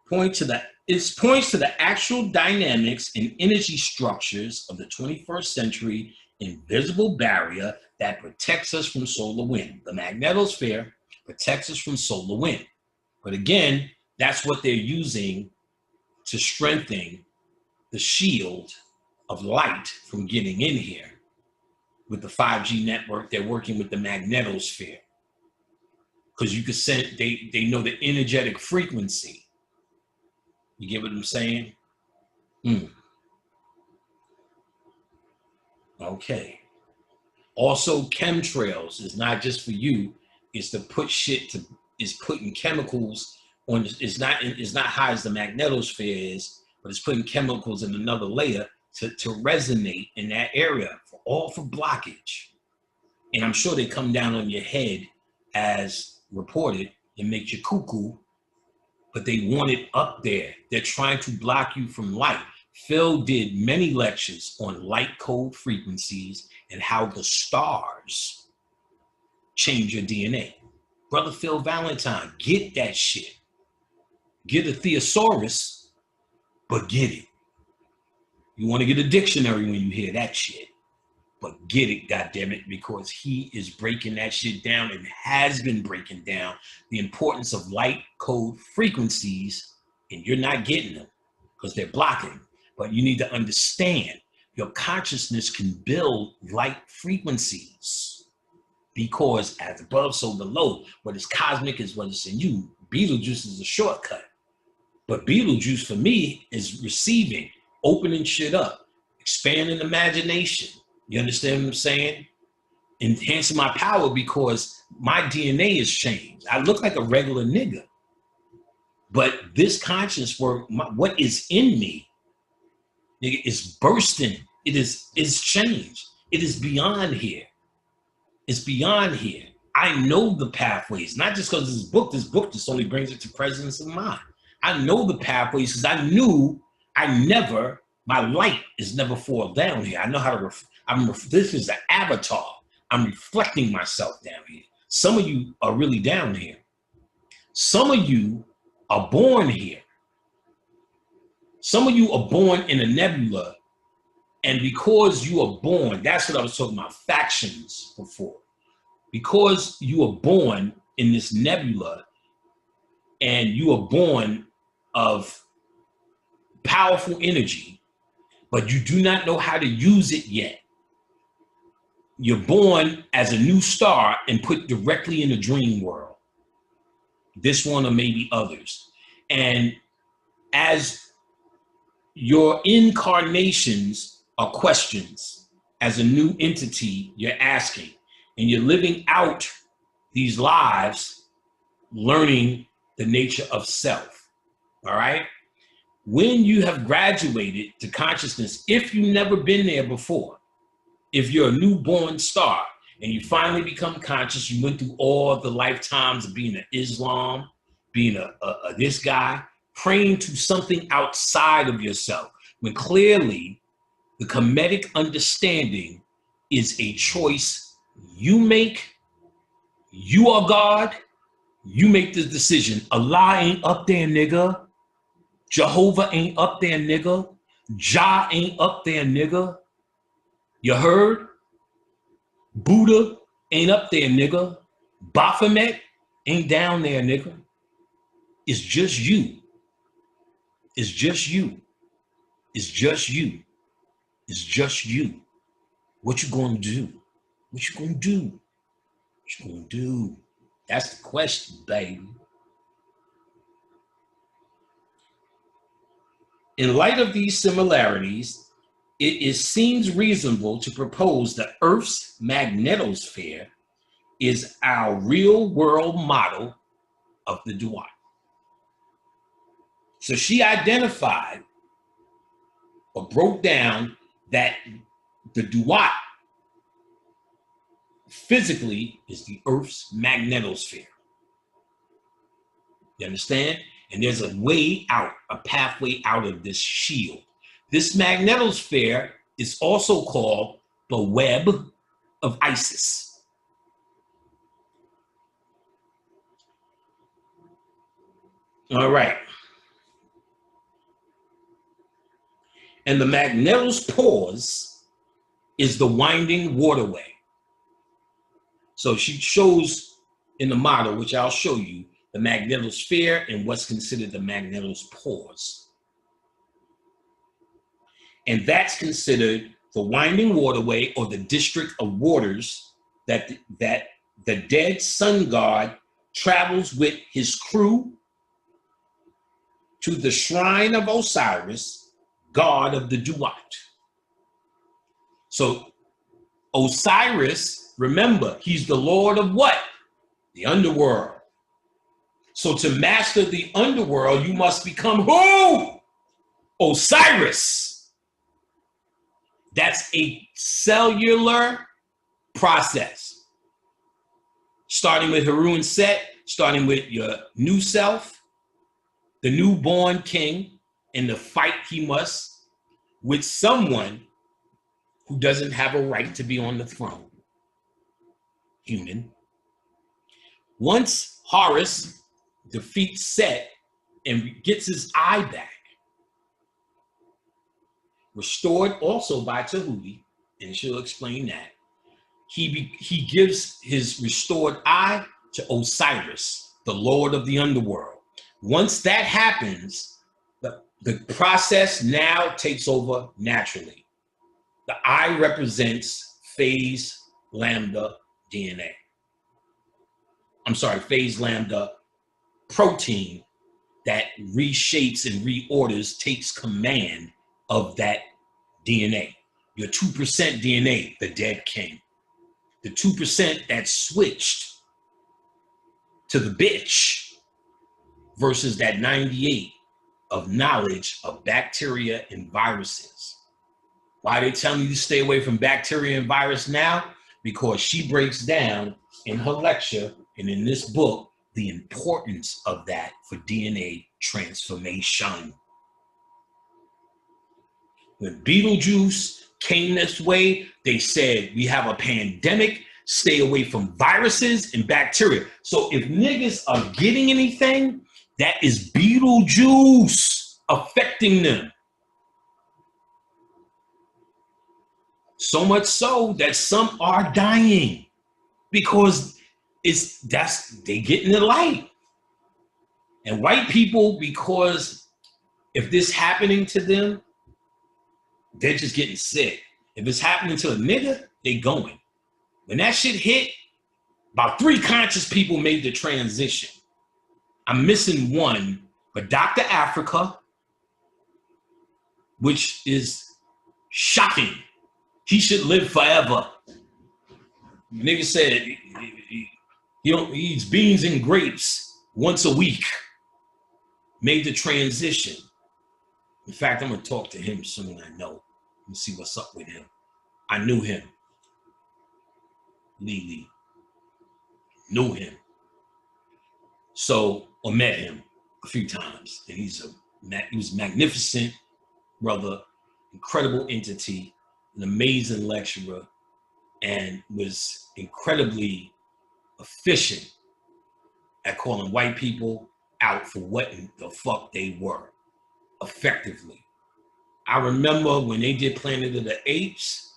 points to the actual dynamics and energy structures of the 21st century invisible barrier that protects us from solar wind. The magnetosphere protects us from solar wind. But again, that's what they're using to strengthen the shield of light from getting in here. With the 5G network, they're working with the magnetosphere. Because you could send, they know the energetic frequency. You get what I'm saying? Okay. Also, chemtrails is not just for you. It's to put shit to, is putting chemicals on, it's not high as the magnetosphere is, but it's putting chemicals in another layer to resonate in that area, for blockage. And I'm sure they come down on your head as reported and make you cuckoo, but they want it up there. They're trying to block you from light. Phil did many lectures on light code frequencies and how the stars change your DNA. Brother Phil Valentine, get that shit. Get a thesaurus, but get it. You want to get a dictionary when you hear that shit, but get it, goddammit, because he is breaking that shit down and has been breaking down the importance of light code frequencies, and you're not getting them because they're blocking. But you need to understand your consciousness can build light frequencies because as above, so below. What is cosmic is what is in you. Beetlejuice is a shortcut. But Beetlejuice for me is receiving, opening shit up, expanding imagination. You understand what I'm saying? Enhancing my power because my DNA has changed. I look like a regular nigga. But this conscious work, what is in me, nigga, is bursting. It is changed. It is beyond here. It's beyond here. I know the pathways, not just because this book just only brings it to presence of mind. I know the pathways because I knew my light is never fall down here. I know how to, this is an avatar. I'm reflecting myself down here. Some of you are really down here. Some of you are born here. Some of you are born in a nebula, and because you are born, that's what I was talking about, factions before. Because you are born in this nebula, and you are born of powerful energy, but you do not know how to use it yet. You're born as a new star and put directly in the dream world. This one or maybe others. And as your incarnations are questions, as a new entity you're asking, and you're living out these lives, learning the nature of self, all right? When you have graduated to consciousness, if you've never been there before, if you're a newborn star and you finally become conscious, you went through all the lifetimes of being an Islam, being a this guy, praying to something outside of yourself, when clearly the Kemetic understanding is a choice you make. You are God. You make the decision. Allah ain't up there, nigga. Jehovah ain't up there, nigga. Jah ain't up there, nigga. You heard? Buddha ain't up there, nigga. Baphomet ain't down there, nigga. It's just you. It's just you. It's just you. It's just you. What you gonna do? What you gonna do? What you gonna do? That's the question, baby. In light of these similarities, it seems reasonable to propose the Earth's magnetosphere is our real world model of the Duat. So she identified or broke down that the Duat physically is the Earth's magnetosphere. You understand? And there's a way out, a pathway out of this shield. This magnetosphere is also called the web of Isis. All right. And the magnetospores is the winding waterway. So she shows in the model, which I'll show you, the magnetosphere and what's considered the magnetospores. And that's considered the winding waterway or the district of waters that the dead sun god travels with his crew to the shrine of Osiris, god of the Duat. So Osiris, remember, he's the lord of what? The underworld. So to master the underworld, you must become who? Osiris. That's a cellular process. Starting with Haru and Set, starting with your new self, the newborn king, and the fight he must with someone who doesn't have a right to be on the throne. Human. Once Horus defeats Set and gets his eye back, restored also by Tahuti, and she'll explain that, he gives his restored eye to Osiris, the lord of the underworld. Once that happens, the process now takes over naturally. The eye represents phase lambda DNA. I'm sorry, phase lambda protein that reshapes and reorders, takes command of that DNA. Your 2% DNA, the dead king. The 2% that switched to the bitch versus that 98 of knowledge of bacteria and viruses. Why are they telling you to stay away from bacteria and virus now? Because she breaks down in her lecture and in this book the importance of that for DNA transformation. When Beetlejuice came this way, they said, we have a pandemic, stay away from viruses and bacteria. So if niggas are getting anything, that is Beetlejuice affecting them. So much so that some are dying because they get in the light. And white people, because if this happening to them, they're just getting sick. If it's happening to a nigga, they going. When that shit hit, about 3 conscious people made the transition. I'm missing one, but Dr. Africa, which is shocking. He should live forever. Nigga said he eats beans and grapes once a week. Made the transition. In fact, I'm gonna talk to him soon. I know. Let me see what's up with him. I knew him. Lee. Knew him. So, or met him a few times. And he was magnificent brother, incredible entity, an amazing lecturer, and was incredibly efficient at calling white people out for what the fuck they were, effectively. I remember when they did Planet of the Apes,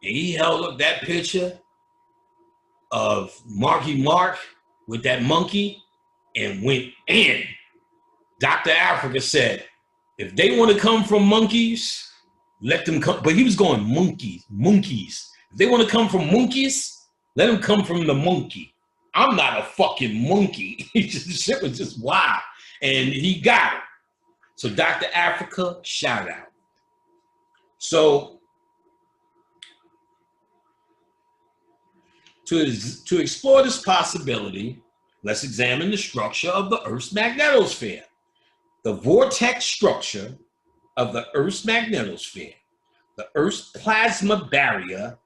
and he held up that picture of Marky Mark with that monkey and went in. Dr. Africa said, if they want to come from monkeys, let them come. But he was going monkeys. If they want to come from monkeys, let them come from the monkey. I'm not a fucking monkey. Shit was just wild. And he got it. So Dr. Africa, shout out. So To explore this possibility, let's examine the structure of the Earth's magnetosphere. The vortex structure of the Earth's magnetosphere. The Earth's plasma barrier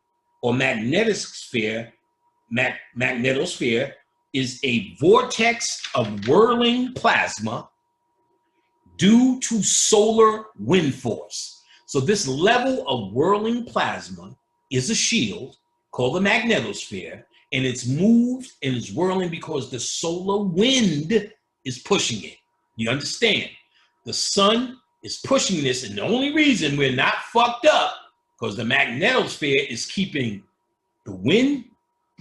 or magnetosphere is a vortex of whirling plasma due to solar wind force. So this level of whirling plasma is a shield called the magnetosphere, and it's moved and it's whirling because the solar wind is pushing it. You understand? The sun is pushing this, and the only reason we're not fucked up because the magnetosphere is keeping the wind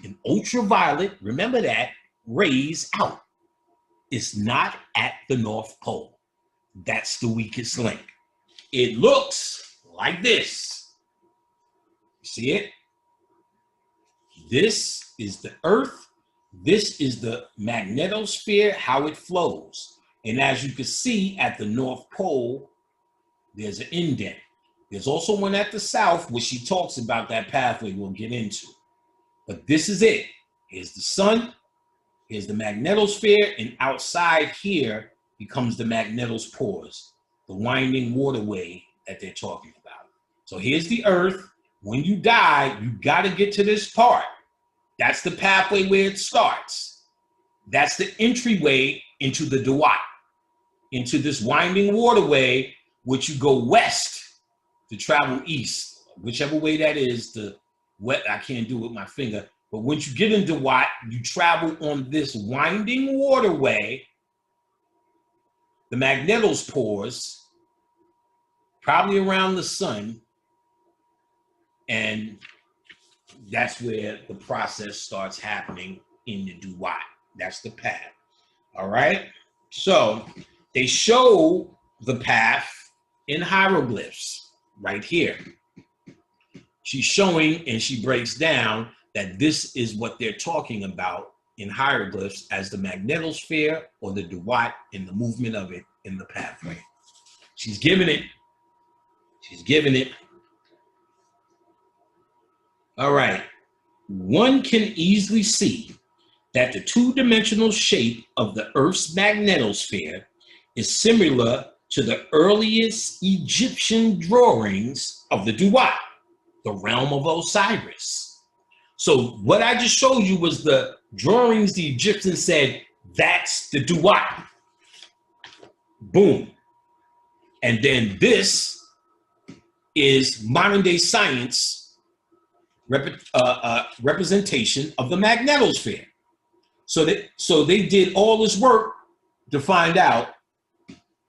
and ultraviolet, remember that, rays out. It's not at the North Pole. That's the weakest link. It looks like this. You see it? This is the Earth. This is the magnetosphere, how it flows. And as you can see at the North Pole, there's an indent. There's also one at the South, which she talks about that pathway we'll get into. But this is it. Here's the sun. Here's the magnetosphere. And outside here becomes the magnetospores, the winding waterway that they're talking about. So here's the Earth. When you die, you got to get to this part. That's the pathway where it starts. That's the entryway into the Duat, into this winding waterway, which you go west to travel east, whichever way that is. I can't do it with my finger, but once you get into Duat, you travel on this winding waterway. The magnetospores, probably around the sun, and that's where the process starts happening in the Duat. That's the path. All right. So they show the path in hieroglyphs right here. She's showing and she breaks down that this is what they're talking about in hieroglyphs as the magnetosphere or the Duat and the movement of it in the pathway. She's giving it. She's giving it. All right. One can easily see that the two-dimensional shape of the Earth's magnetosphere is similar to the earliest Egyptian drawings of the Duat, the realm of Osiris. So what I just showed you was the drawings the Egyptians said, that's the Duat. Boom. And then this is modern day science representation of the magnetosphere. So they did all this work to find out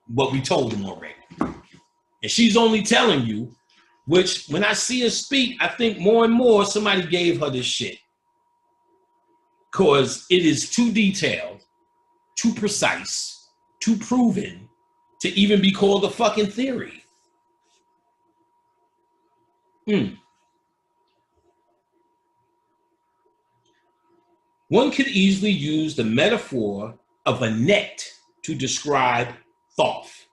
what we told them already. And she's only telling you, which when I see her speak, I think more and more somebody gave her this shit. Because it is too detailed, too precise, too proven to even be called a fucking theory. One could easily use the metaphor of a net to describe Thoth.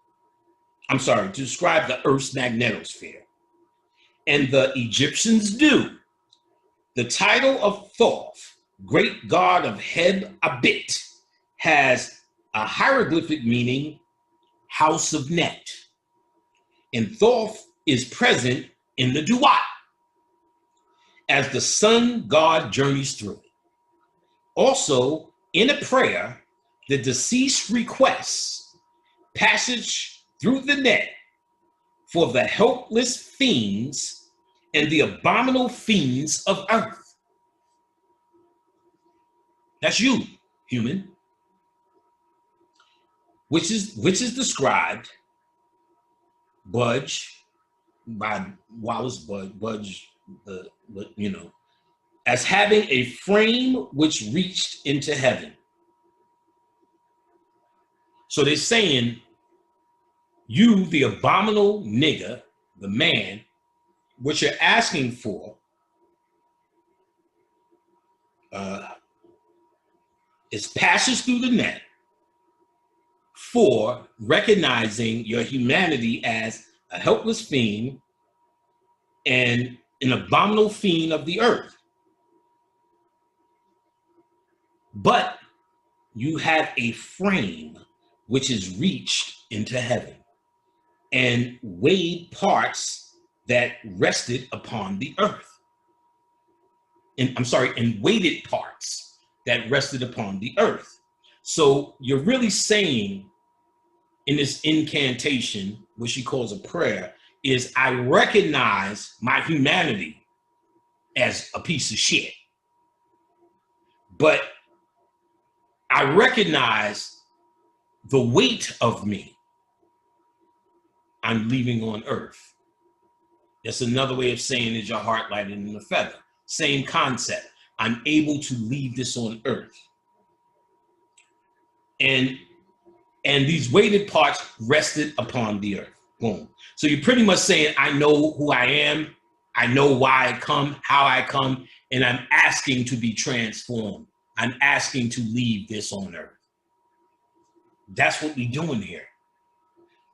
I'm sorry, to describe the Earth's magnetosphere. And the Egyptians do. The title of Thoth, great god of Heb-Abit, has a hieroglyphic meaning, house of net. And Thoth is present in the Duat as the sun god journeys through it. Also, in a prayer, the deceased requests passage through the net for the helpless fiends and the abominable fiends of earth. That's you, human. Which is described, Budge, by Wallace Budge, as having a frame which reached into heaven. So they're saying, you, the abominable nigger, the man, what you're asking for is passage through the net for recognizing your humanity as a helpless fiend and an abominable fiend of the earth. but you have a frame which is reached into heaven and weighed parts that rested upon the earth. And weighted parts that rested upon the earth. So you're really saying in this incantation, what she calls a prayer, is I recognize my humanity as a piece of shit. But I recognize the weight of me I'm leaving on earth. That's another way of saying, is your heart lighter than a feather? Same concept. I'm able to leave this on earth. And these weighted parts rested upon the earth. Boom. So you're pretty much saying, I know who I am. I know why I come, how I come, and I'm asking to be transformed. I'm asking to leave this on earth. That's what we're doing here.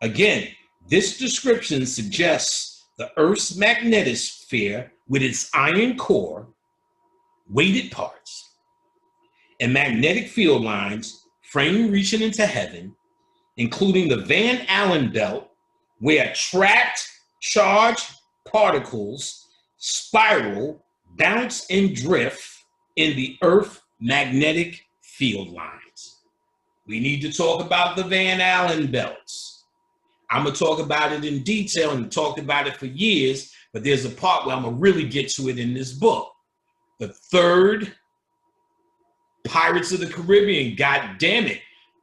Again, this description suggests the Earth's magnetosphere with its iron core, weighted parts, and magnetic field lines, frame reaching into heaven, including the Van Allen belt, where trapped charged particles spiral, bounce, and drift in the Earth magnetic field lines. We need to talk about the Van Allen belts. I'm going to talk about it in detail and talked about it for years, but there's a part where I'm going to really get to it in this book. The third Pirates of the Caribbean, God damn it.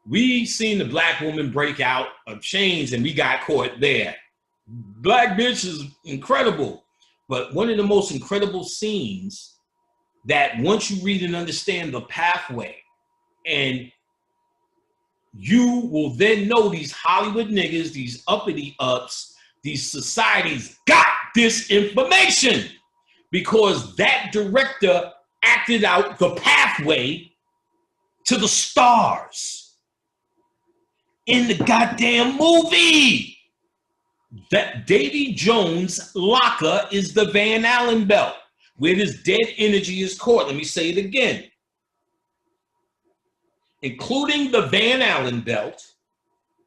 We seen the black woman break out of chains and we got caught there. Black bitch is incredible. But one of the most incredible scenes that once you read and understand the pathway, and you will then know these Hollywood niggas, these uppity ups, these societies got this information because that director acted out the pathway to the stars in the goddamn movie. That Davy Jones' locker is the Van Allen belt, where this dead energy is caught. Let me say it again. Including the Van Allen belt,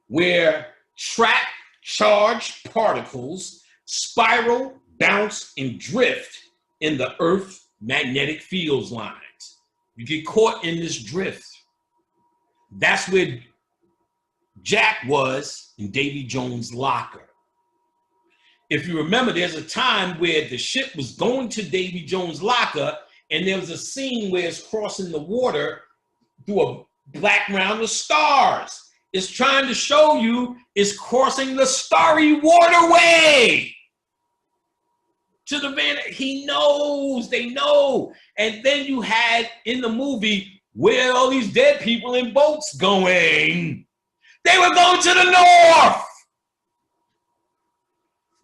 where trapped charged particles spiral, bounce, and drift in the Earth magnetic field lines. You get caught in this drift. That's where Jack was in Davy Jones' locker. If you remember, there's a time where the ship was going to Davy Jones' locker, and there was a scene where it's crossing the water through a black round of stars. It's trying to show you it's crossing the starry waterway to the Van. He knows, they know. And then you had in the movie, where all these dead people in boats going? They were going to the north.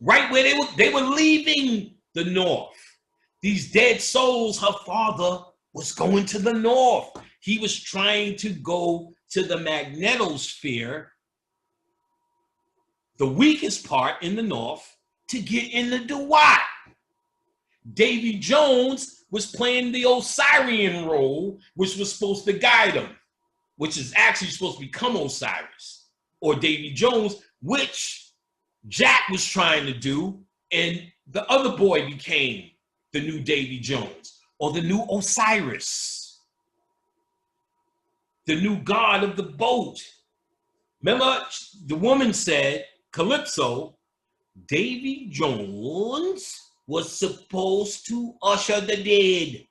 Right where they were leaving the north. These dead souls, her father was going to the north. He was trying to go to the magnetosphere, the weakest part in the north, to get in the Dewat. Davy Jones was playing the Osirian role, which was supposed to guide him, which is actually supposed to become Osiris, or Davy Jones, which Jack was trying to do, and the other boy became the new Davy Jones, or the new Osiris, the new god of the boat. Remember, the woman said, Calypso, Davy Jones was supposed to usher the dead.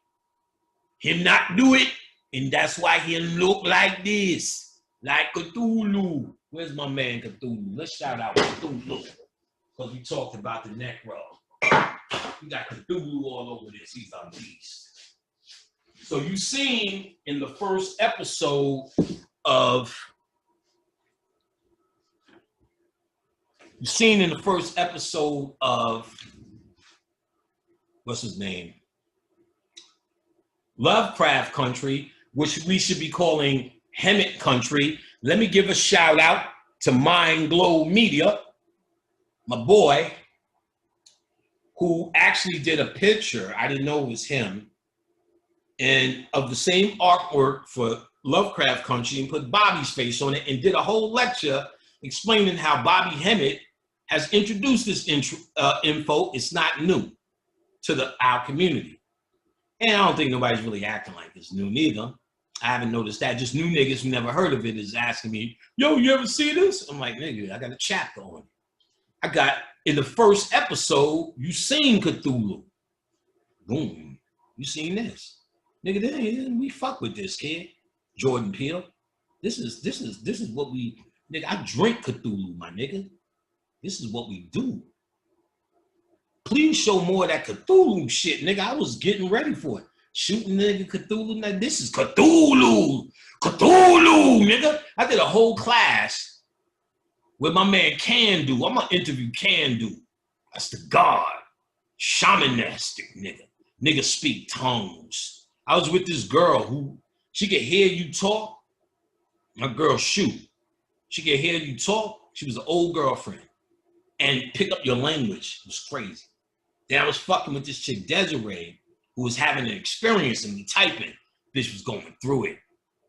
Him not do it, and that's why he look like this, like Cthulhu. Where's my man Cthulhu? Let's shout out Cthulhu, because we talked about the Necro. We got Cthulhu all over this. He's a beast. So you seen in the first episode of what's his name? Lovecraft Country, which we should be calling Hemet Country. Let me give a shout out to Mind Glow Media, my boy, who actually did a picture. I didn't know it was him. and of the same artwork for Lovecraft Country and put Bobby's face on it and did a whole lecture explaining how Bobby Hemmett has introduced this info. It's not new to our community. And I don't think nobody's really acting like it's new neither. I haven't noticed that. Just new niggas who never heard of it is asking me, yo, you ever see this? I'm like, nigga, I got a chapter on it. I got, in the first episode, you seen Cthulhu. Boom. You seen this. Nigga, we fuck with this, kid. Jordan Peele. This is what we, nigga, I drink Cthulhu, my nigga. This is what we do. Please show more of that Cthulhu shit, nigga. I was getting ready for it. Shooting nigga Cthulhu. Now this is Cthulhu. Cthulhu, nigga. I did a whole class with my man Candu. I'm gonna interview Candu. That's the god. Shamanistic nigga. Nigga speak tongues. I was with this girl who, she could hear you talk. My girl Shoot. She could hear you talk. She was an old girlfriend. And pick up your language. It was crazy. Then I was fucking with this chick, Desiree, who was having an experience and me typing. Bitch was going through it.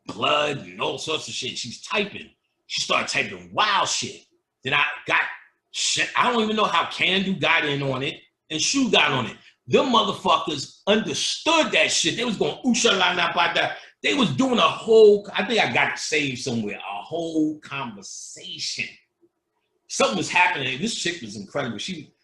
Blood and all sorts of shit. She's typing. She started typing wild shit. Then I got shit. I don't even know how Candu got in on it and Shu got on it. Them motherfuckers understood that shit. They was going, ooh-sha-la-na-ba-da. They was doing a whole, I think I got it saved somewhere, a whole conversation. Something was happening. This chick was incredible.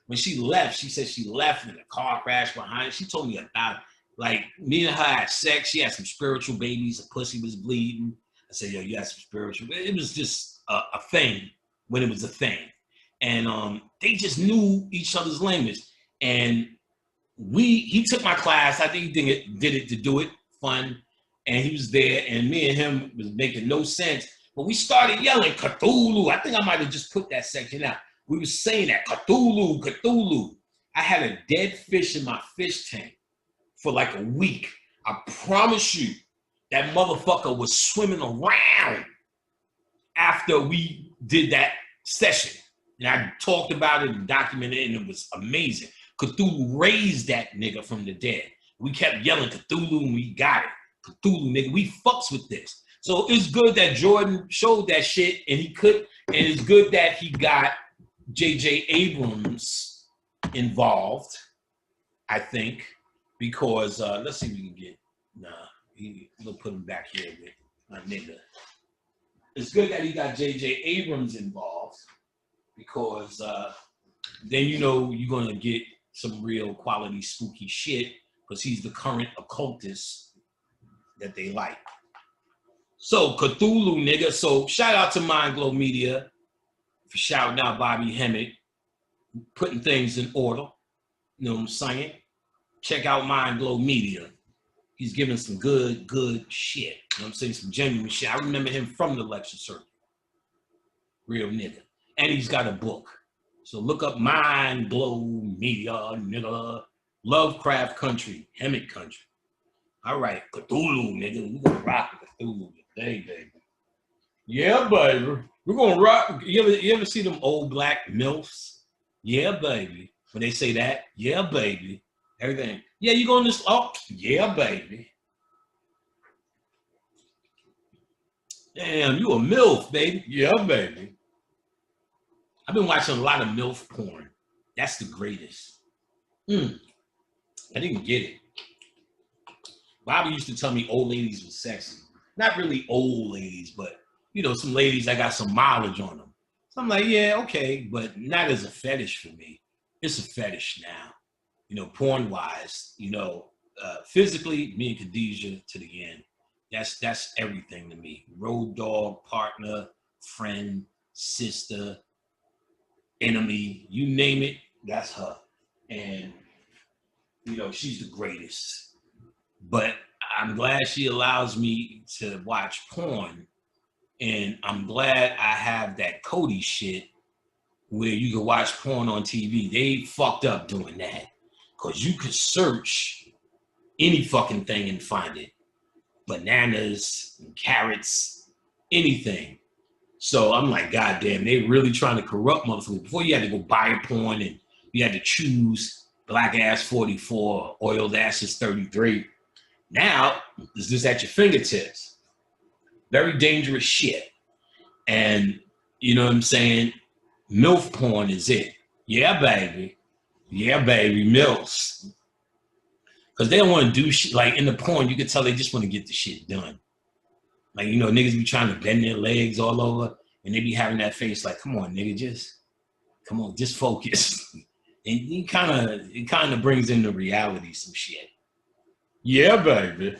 When she left, she said she left in a car crash behind. She told me about, like, me and her had sex. She had some spiritual babies. Her pussy was bleeding. I said, yo, you had some spiritual. It was just a thing when it was a thing. And they just knew each other's language. And he took my class. I think he did it to do it fun. And he was there. And me and him was making no sense. But we started yelling, Cthulhu. I think I might have just put that section out. We were saying that, Cthulhu, Cthulhu. I had a dead fish in my fish tank for like a week. I promise you, that motherfucker was swimming around after we did that session. And I talked about it and documented it, and it was amazing. Cthulhu raised that nigga from the dead. We kept yelling Cthulhu, and we got it. Cthulhu, nigga, we fucks with this. So it's good that Jordan showed that shit, and he could, and it's good that he got J.J. Abrams involved, I think, because, let's see if we can get, we'll put him back here with my nigga. It's good that he got J.J. Abrams involved, because then you know you're going to get some real quality spooky shit, because he's the current occultist that they like. So, Cthulhu, nigga. So, shout out to Mindglow Media for shouting out Bobby Hemmett, putting things in order. You know what I'm saying? Check out Mindglow Media. He's giving some good shit. You know what I'm saying? Some genuine shit. I remember him from the lecture circuit. Real nigga. And he's got a book. So, look up Mindglow Media, nigga. Lovecraft Country, Hemmett Country. All right, Cthulhu, nigga. We're going to rock with Cthulhu today, baby. Yeah, baby. We're going to rock. You ever see them old black MILFs? Yeah, baby. When they say that, yeah, baby. Everything. Yeah, you going this? Oh, yeah, baby. Damn, you a MILF, baby. Yeah, baby. I've been watching a lot of MILF porn. That's the greatest. I didn't get it. Bobby used to tell me old ladies was sexy. Not really old ladies, but, you know, some ladies that got some mileage on them. So I'm like, yeah, okay, but not as a fetish for me. It's a fetish now. You know, porn-wise, you know, physically, me and Khadijah to the end. That's everything to me. Road dog, partner, friend, sister, enemy, you name it, that's her. And, you know, she's the greatest. But I'm glad she allows me to watch porn. And I'm glad I have that Kodi shit where you can watch porn on TV. They fucked up doing that. Because you could search any fucking thing and find it. Bananas, and carrots, anything. So I'm like, God damn, they really trying to corrupt motherfuckers. Before you had to go buy porn and you had to choose black ass 44, oiled ass is 33. Now, it's just at your fingertips. Very dangerous shit. And you know what I'm saying? MILF porn is it. Yeah, baby. Yeah, baby. MILFs. Because they don't want to do shit. Like in the porn, you can tell they just want to get the shit done. Like, you know, niggas be trying to bend their legs all over. And they be having that face like, come on, nigga, just focus. And it kind of brings into reality some shit. Yeah, baby.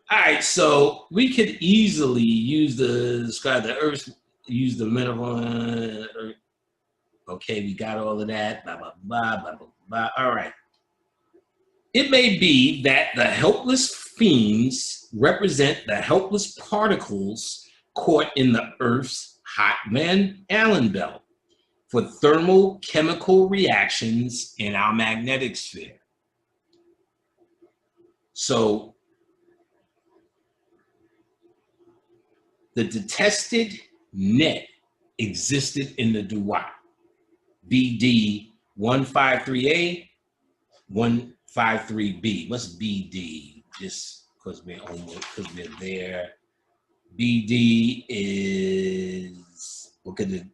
All right, so we could easily describe the Earth, use the metaphor. Okay, we got all of that. Blah, blah, blah, blah, blah, blah. All right. It may be that the helpless fiends represent the helpless particles caught in the Earth's hot Van Allen belt for thermal chemical reactions in our magnetic sphere. So the detested net existed in the Duat, BD 153A, 153B. What's BD? Just because we're there. BD is Book of the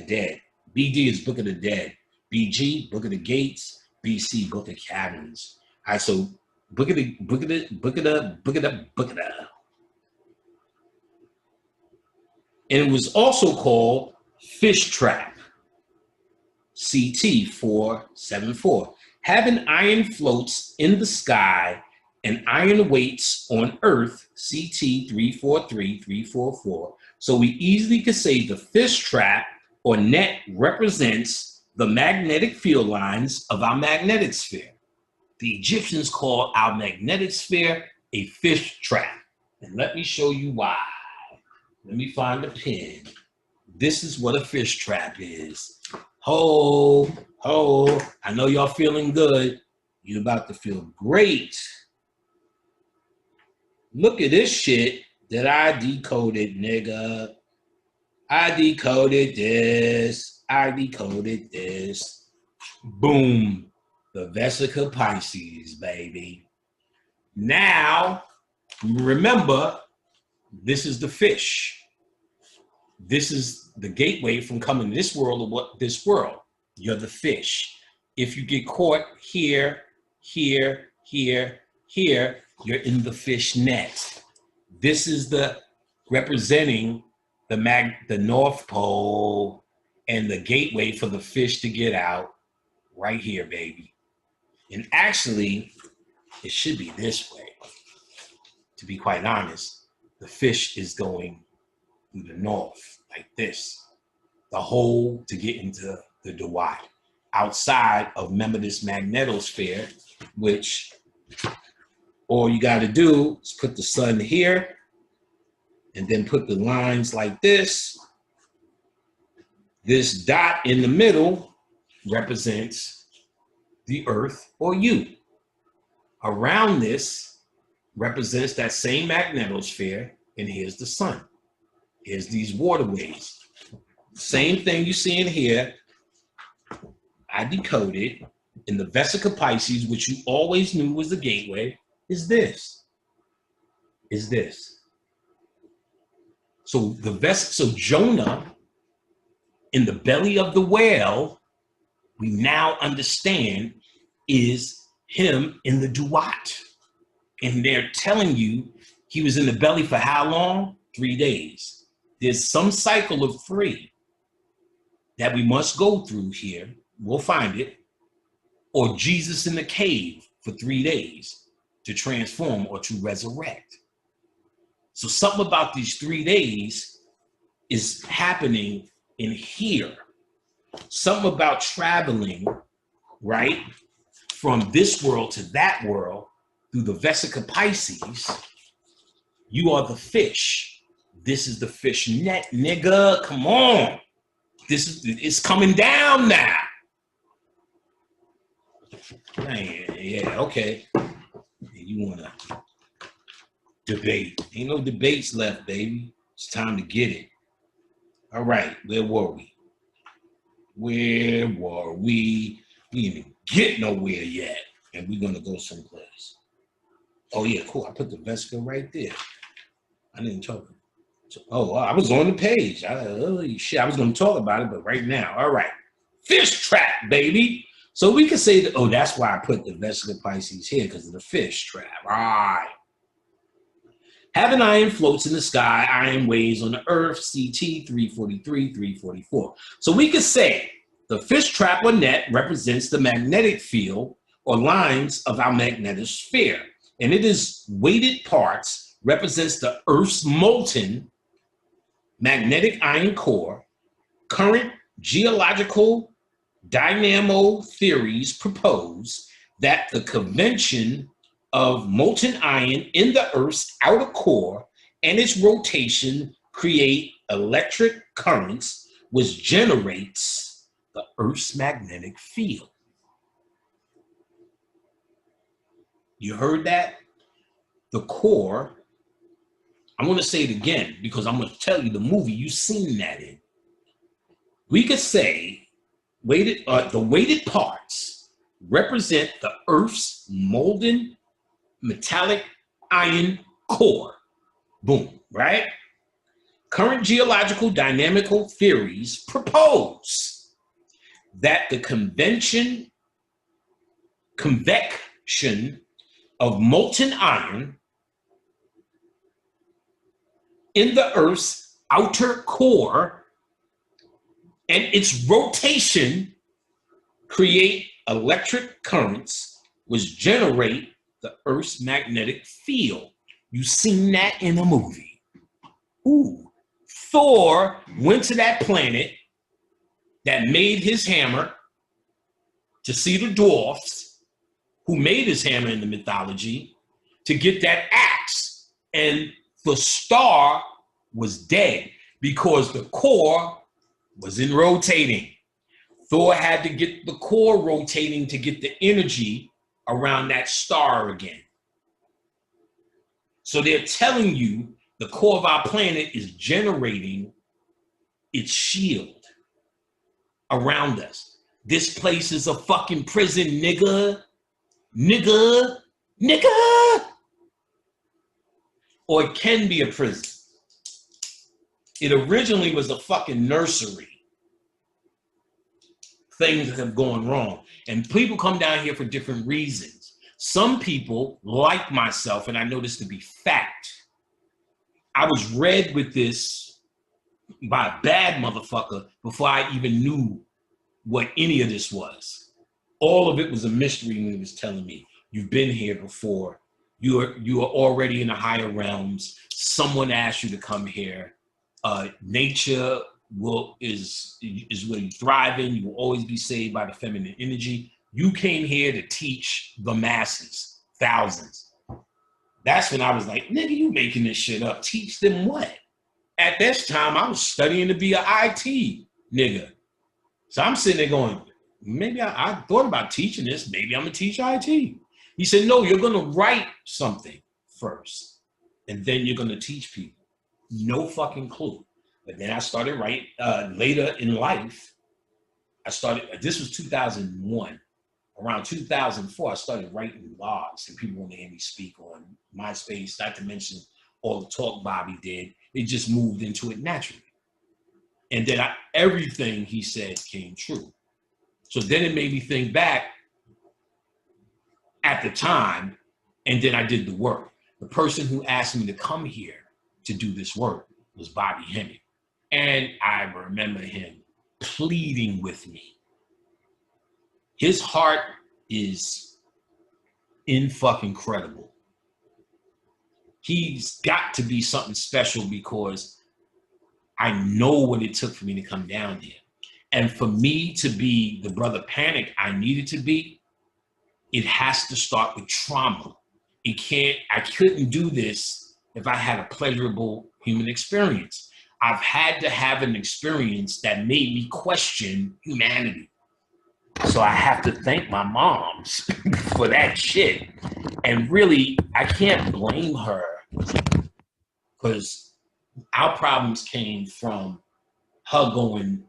Dead. BD is Book of the Dead. BG, Book of the Gates. BC, Book of Cabins. All right, so Book of the. And it was also called Fish Trap, CT 474. Having iron floats in the sky and iron weights on Earth, CT 343, 344. So we easily could say the fish trap or net represents the magnetic field lines of our magnetic sphere. The Egyptians called our magnetic sphere a fish trap. And let me show you why. Let me find a pen. This is what a fish trap is. Ho, I know y'all feeling good. You're about to feel great. Look at this shit that I decoded, nigga. I decoded this. Boom. The Vesica Pisces, baby. Now, remember, this is the fish. This is the gateway from coming to this world or what this world. You're the fish. If you get caught here, you're in the fish net. This is the representing the North Pole and the gateway for the fish to get out right here, baby. And actually, it should be this way. To be quite honest, the fish is going through the north, like this. The hole to get into the Duat. Outside of, remember, this magnetosphere, which all you got to do is put the sun here and then put the lines like this. This dot in the middle represents the Earth or you. Around this represents that same magnetosphere, and here's the sun. Here's these waterways. Same thing you see in here. I decoded in the Vesica Pisces, which you always knew was the gateway, is this. So so Jonah in the belly of the whale, we now understand is him in the Duat. And they're telling you he was in the belly for how long? 3 days. There's some cycle of 3 that we must go through here. We'll find it. Or Jesus in the cave for 3 days to transform or to resurrect. So something about these 3 days is happening in here. Something about traveling, right, from this world to that world through the Vesica Pisces. You are the fish. This is the fish net, nigga. Come on. It's coming down now. Yeah, okay. You wanna debate. Ain't no debates left, baby. It's time to get it. All right, where were we? We didn't even get nowhere yet. and we're gonna go someplace. Oh yeah, cool. I put the vesicle right there. I didn't talk. Oh, I was on the page. Holy shit, I was gonna talk about it, but right now, all right. Fish trap, baby. So we can say that, oh, that's why I put the vesicle Pisces here, because of the fish trap. All right. Having iron floats in the sky, iron waves on the earth, CT 343, 344. So we could say the fish trap or net represents the magnetic field or lines of our magnetosphere. And it is weighted parts, represents the Earth's molten magnetic iron core. Current geological dynamo theories propose that the convention of molten iron in the Earth's outer core and its rotation create electric currents, which generates the Earth's magnetic field. You heard that? The core, I'm going to say it again because I'm going to tell you the movie you've seen that in. We could say the weighted parts represent the Earth's molten metallic iron core. Boom, right? Current geological dynamical theories propose that the convection of molten iron in the Earth's outer core and its rotation create electric currents which generate the Earth's magnetic field. You've seen that in a movie. Ooh. Thor went to that planet that made his hammer to see the dwarfs who made his hammer in the mythology to get that axe. And the star was dead because the core wasn't rotating. Thor had to get the core rotating to get the energy around that star again. So they're telling you the core of our planet is generating its shield around us. This place is a fucking prison, nigga. Nigga. Nigga. Or it can be a prison. It originally was a fucking nursery. Things have gone wrong. And people come down here for different reasons. Some people, like myself, and I know this to be fact, I was read with this by a bad motherfucker before I even knew what any of this was. All of it was a mystery when he was telling me, you've been here before. You are already in the higher realms. Someone asked you to come here. Nature is where you thrive in. You will always be saved by the feminine energy. You came here to teach the masses, thousands. That's when I was like, nigga, you making this shit up. Teach them what? At this time, I was studying to be an IT nigga. So I'm sitting there going, maybe I thought about teaching this. Maybe I'm going to teach IT. He said, no, you're going to write something first, and then you're going to teach people. No fucking clue. But then I started writing later in life. This was 2001. Around 2004, I started writing blogs, and people want to hear me speak on MySpace, not to mention all the talk Bobby did. It just moved into it naturally. And then everything he said came true. So then it made me think back at the time, and then I did the work. The person who asked me to come here to do this work was Bobby Hemming. And I remember him pleading with me. His heart is incredible. He's got to be something special because I know what it took for me to come down here. And for me to be the brother Panic I needed to be, it has to start with trauma. I couldn't do this if I had a pleasurable human experience. I've had to have an experience that made me question humanity. So I have to thank my moms for that shit. And really, I can't blame her because our problems came from her going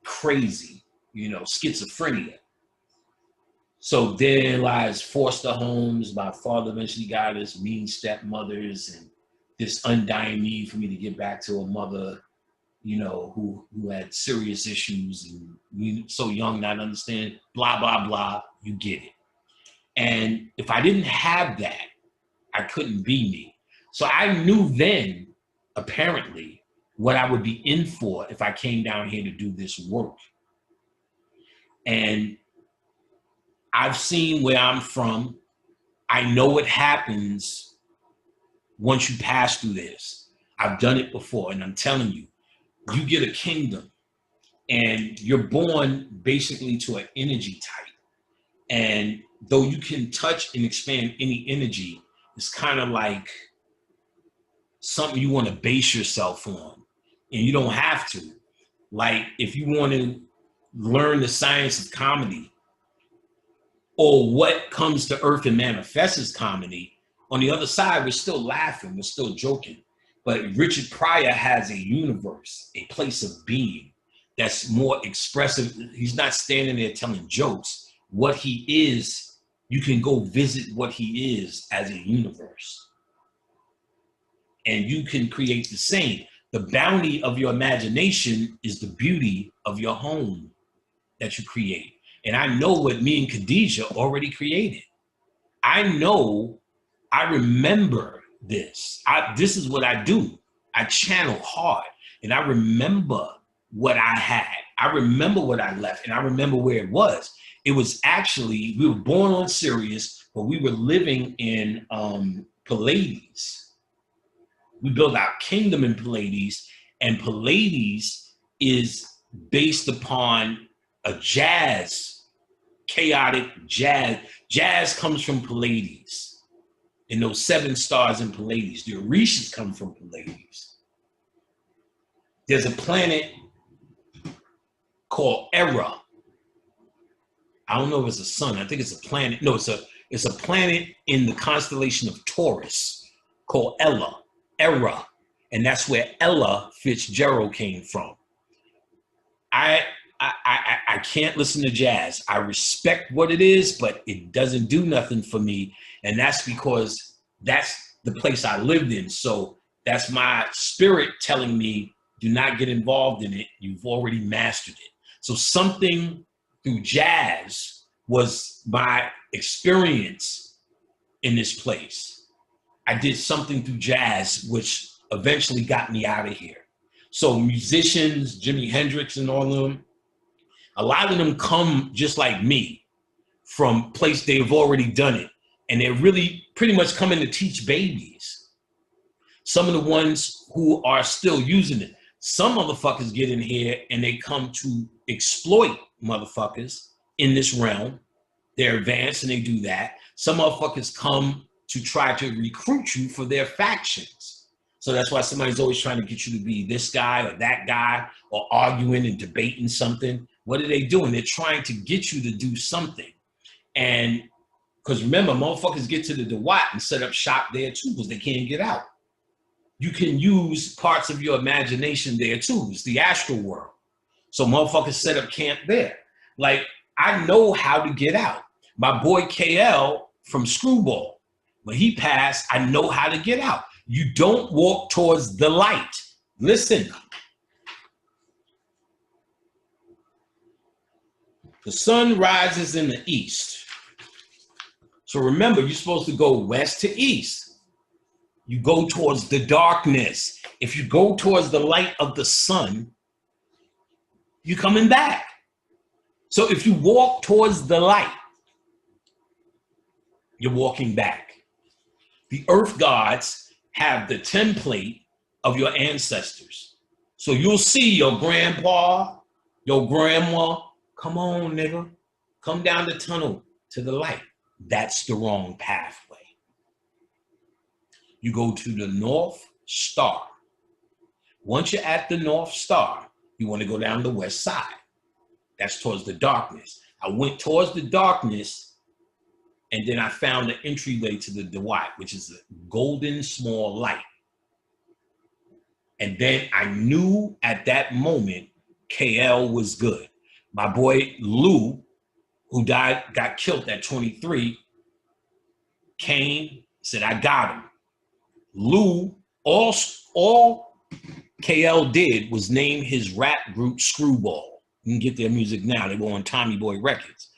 crazy, schizophrenia. So there lies foster homes. My father eventually got us mean stepmothers and this undying need for me to get back to a mother, you know, who had serious issues and we so young not understand, blah, blah, blah. You get it. And if I didn't have that, I couldn't be me. So I knew then, apparently, what I would be in for if I came down here to do this work. And I've seen where I'm from. I know what happens once you pass through this. I've done it before, and I'm telling you, you get a kingdom, and you're born basically to an energy type. And though you can touch and expand any energy, it's kind of like something you want to base yourself on, and you don't have to. Like if you want to learn the science of comedy, or what comes to earth and manifests as comedy, on the other side, we're still laughing, we're still joking. But Richard Pryor has a universe, a place of being that's more expressive. He's not standing there telling jokes. What he is, you can go visit what he is as a universe. And you can create the same. The bounty of your imagination is the beauty of your home that you create. And I know what me and Khadijah already created. I know, I remember this. This is what I do. I channel hard. And I remember what I had. I remember what I left. And I remember where it was. It was actually, we were born on Sirius, but we were living in Pleiades. We built our kingdom in Pleiades. And Pleiades is based upon a jazz, chaotic jazz. Jazz comes from Pleiades. And those 7 stars in Pleiades, the Orishas come from Pleiades. There's a planet called Era. I don't know if it's a sun. I think it's a planet. No, it's a planet in the constellation of Taurus called Ella, Era. And that's where Ella Fitzgerald came from. I can't listen to jazz. I respect what it is, but it doesn't do nothing for me. And that's because that's the place I lived in. So that's my spirit telling me, do not get involved in it. You've already mastered it. So something through jazz was my experience in this place. I did something through jazz, which eventually got me out of here. So musicians, Jimi Hendrix and all of them, a lot of them come just like me from place they've already done it. And they're really pretty much coming to teach babies. Some of the ones who are still using it. Some motherfuckers get in here and they come to exploit motherfuckers in this realm. They're advanced and they do that. Some motherfuckers come to try to recruit you for their factions. So that's why somebody's always trying to get you to be this guy or that guy, or arguing and debating something. What are they doing? They're trying to get you to do something. And because remember, motherfuckers get to the DeWatt and set up shop there too, because they can't get out. You can use parts of your imagination there too. It's the astral world. So motherfuckers set up camp there. Like, I know how to get out. My boy KL from Screwball, when he passed, I know how to get out. You don't walk towards the light. Listen. The sun rises in the east. So remember, you're supposed to go west to east. You go towards the darkness. If you go towards the light of the sun, you're coming back. So if you walk towards the light, you're walking back. The earth gods have the template of your ancestors. So you'll see your grandpa, your grandma, come on, nigga, come down the tunnel to the light. That's the wrong pathway. You go to the North Star. Once you're at the North Star, you want to go down the west side. That's towards the darkness. I went towards the darkness, and then I found the entryway to the DeWatt, which is a golden small light. And then I knew at that moment KL was good. My boy Lou who got killed at 23, came, said, I got him. Lou, all KL did was name his rap group Screwball. You can get their music now. They were on Tommy Boy Records.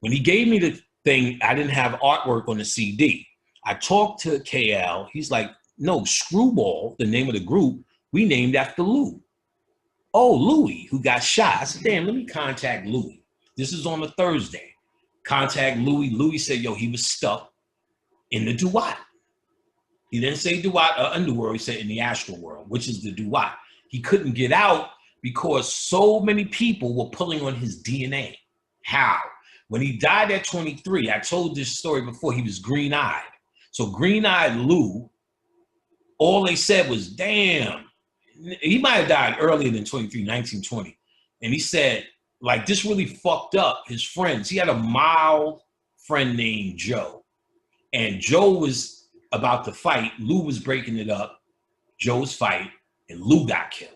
When he gave me the thing, I didn't have artwork on the CD. I talked to KL. He's like, no, Screwball, the name of the group, we named after Lou. Oh, Louis, who got shot. I said, damn, let me contact Louis. This is on a Thursday. Contact Louis. Louis said, yo, he was stuck in the Duat. He didn't say Duat or underworld. He said in the astral world, which is the Duat. He couldn't get out because so many people were pulling on his DNA. How? When he died at 23, I told this story before, he was green-eyed. So green-eyed Lou, all they said was, damn, he might have died earlier than 23, 1920. And he said, like, this really fucked up his friends. He had a mild friend named Joe. And Joe was about to fight. Lou was breaking it up. Joe's fight. And Lou got killed.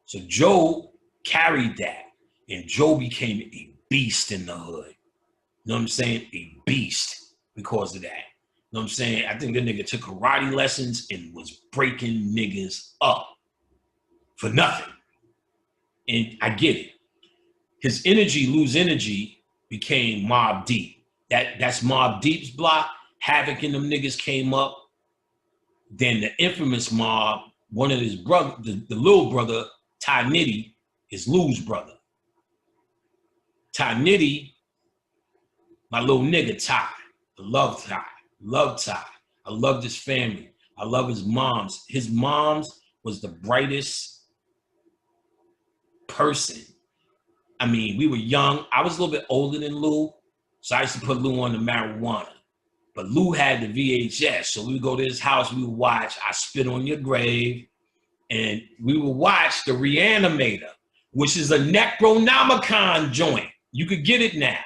So Joe carried that. And Joe became a beast in the hood. You know what I'm saying? A beast because of that. You know what I'm saying? I think the nigga took karate lessons and was breaking niggas up for nothing. And I get it. His energy, Lou's energy, became Mobb Deep. That's Mobb Deep's block. Havoc and them niggas came up. Then the infamous Mob, one of his brother, the little brother, Ty Nitty, is Lou's brother. Ty Nitty, my little nigga Ty. I love Ty. Love Ty. I loved his family. I love his moms. His moms was the brightest person. I mean, we were young. I was a little bit older than Lou, so I used to put Lou on the marijuana. But Lou had the VHS, so we would go to his house, we would watch I Spit on Your Grave, and we would watch The Reanimator, which is a Necronomicon joint. You could get it now.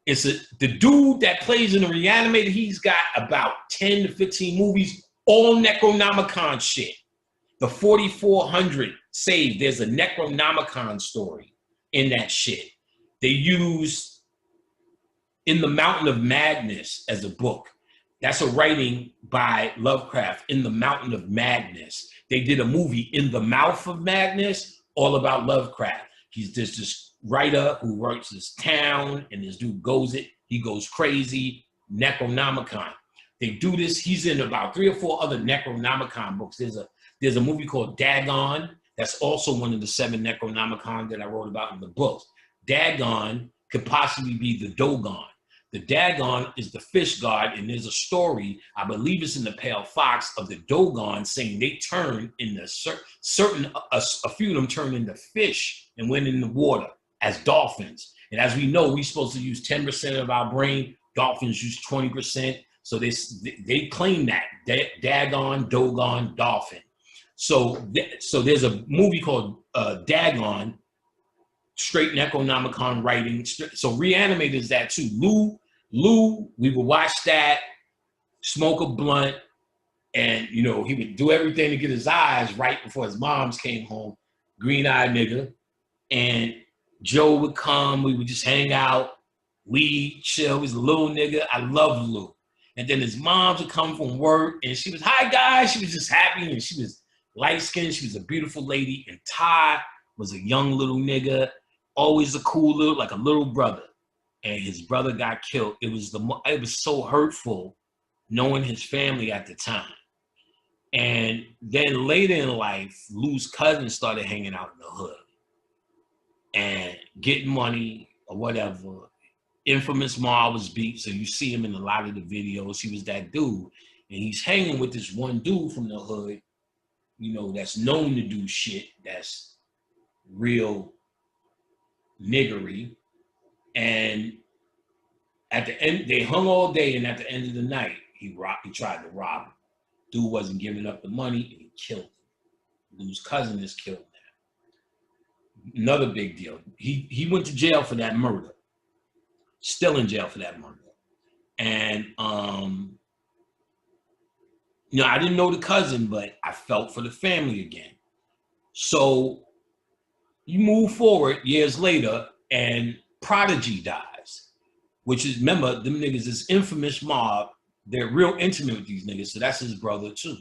It's the dude that plays in The Reanimator, he's got about 10 to 15 movies, all Necronomicon shit. The 4400 saved, there's a Necronomicon story in that shit. They used In the Mountain of Madness as a book. That's a writing by Lovecraft, In the Mountain of Madness. They did a movie, In the Mouth of Madness, all about Lovecraft. He's this writer who writes this town, and this dude he goes crazy, Necronomicon. They do this, he's in about 3 or 4 other Necronomicon books. There's a movie called Dagon, that's also one of the 7 Necronomicon that I wrote about in the books. Dagon could possibly be the Dogon. The Dagon is the fish god, and there's a story, I believe it's in the Pale Fox, of the Dogon saying they turn into a few of them turned into fish and went in the water as dolphins. And as we know, we're supposed to use 10% of our brain. Dolphins use 20%. So they claim that Dagon, Dogon, dolphin. So there's a movie called Dagon, straight Necronomicon writing. So Reanimator is that too. Lou, we would watch that, smoke a blunt, and he would do everything to get his eyes right before his moms came home. Green-eyed nigga. And Joe would come, we would just hang out, we chill. He was a little nigga. I love Lou. And then his moms would come from work, and she was, hi guys. She was just happy, and she was light-skinned. She was a beautiful lady. And Ty was a young little nigga, always a cool little, like a little brother. And his brother got killed. It was so hurtful knowing his family at the time. And then later in life, Lou's cousin started hanging out in the hood and getting money or whatever. Infamous Ma was beat, so you see him in a lot of the videos. He was that dude. And he's hanging with this one dude from the hood, that's known to do shit that's real niggery. And at the end, they hung all day, and at the end of the night, he tried to rob him. Dude wasn't giving up the money, and he killed him. Lou's cousin is killed now. Another big deal. He went to jail for that murder. Still in jail for that murder. And I didn't know the cousin, but I felt for the family again. So you move forward years later, and Prodigy dies. which is, remember, them niggas is infamous mob. They're real intimate with these niggas, so that's his brother too.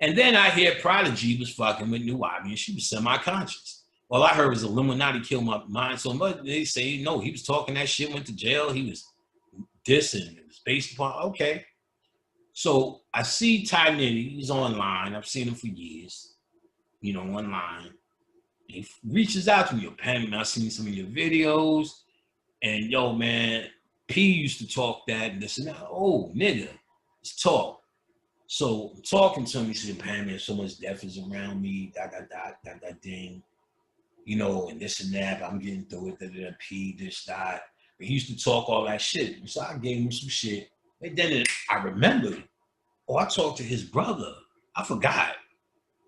And then I hear Prodigy was fucking with Nuwabi, and she was semi-conscious. All I heard was Illuminati killed my mind so much. They say, no, he was talking that shit, went to jail. He was dissing. It was based upon, okay. So I see Ty Nitty. He's online. I've seen him for years, you know, online. He reaches out to me, Pam, I've seen some of your videos. And yo, man, P used to talk that and this and that. Oh, nigga, let's talk. So talking to him, he said, Pam, man, so much death is around me, ding, you know, and this and that, but I'm getting through it, P, this, that. But he used to talk all that shit. So I gave him some shit. And then I remembered, oh, I talked to his brother. I forgot,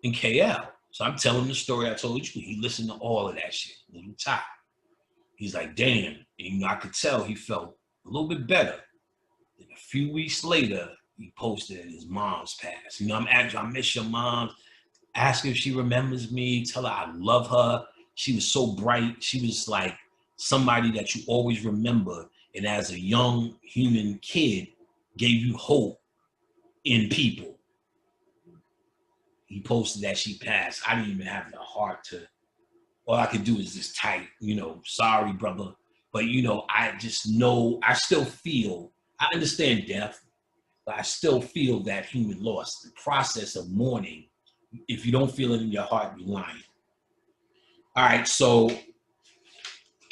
in KL. So I'm telling him the story I told you. He listened to all of that shit, little Ty. He's like, damn. And, you know, I could tell he felt a little bit better. Then a few weeks later, he posted his mom's passed. You know, I'm asking, I miss your mom. Ask her if she remembers me. Tell her I love her. She was so bright. She was like somebody that you always remember. And as a young human kid, gave you hope in people. He posted that she passed. I didn't even have the heart to, all I could do is just type, you know, sorry, brother. But, you know, I just know, I still feel, I understand death, but I still feel that human loss. The process of mourning, if you don't feel it in your heart, you're lying. All right, so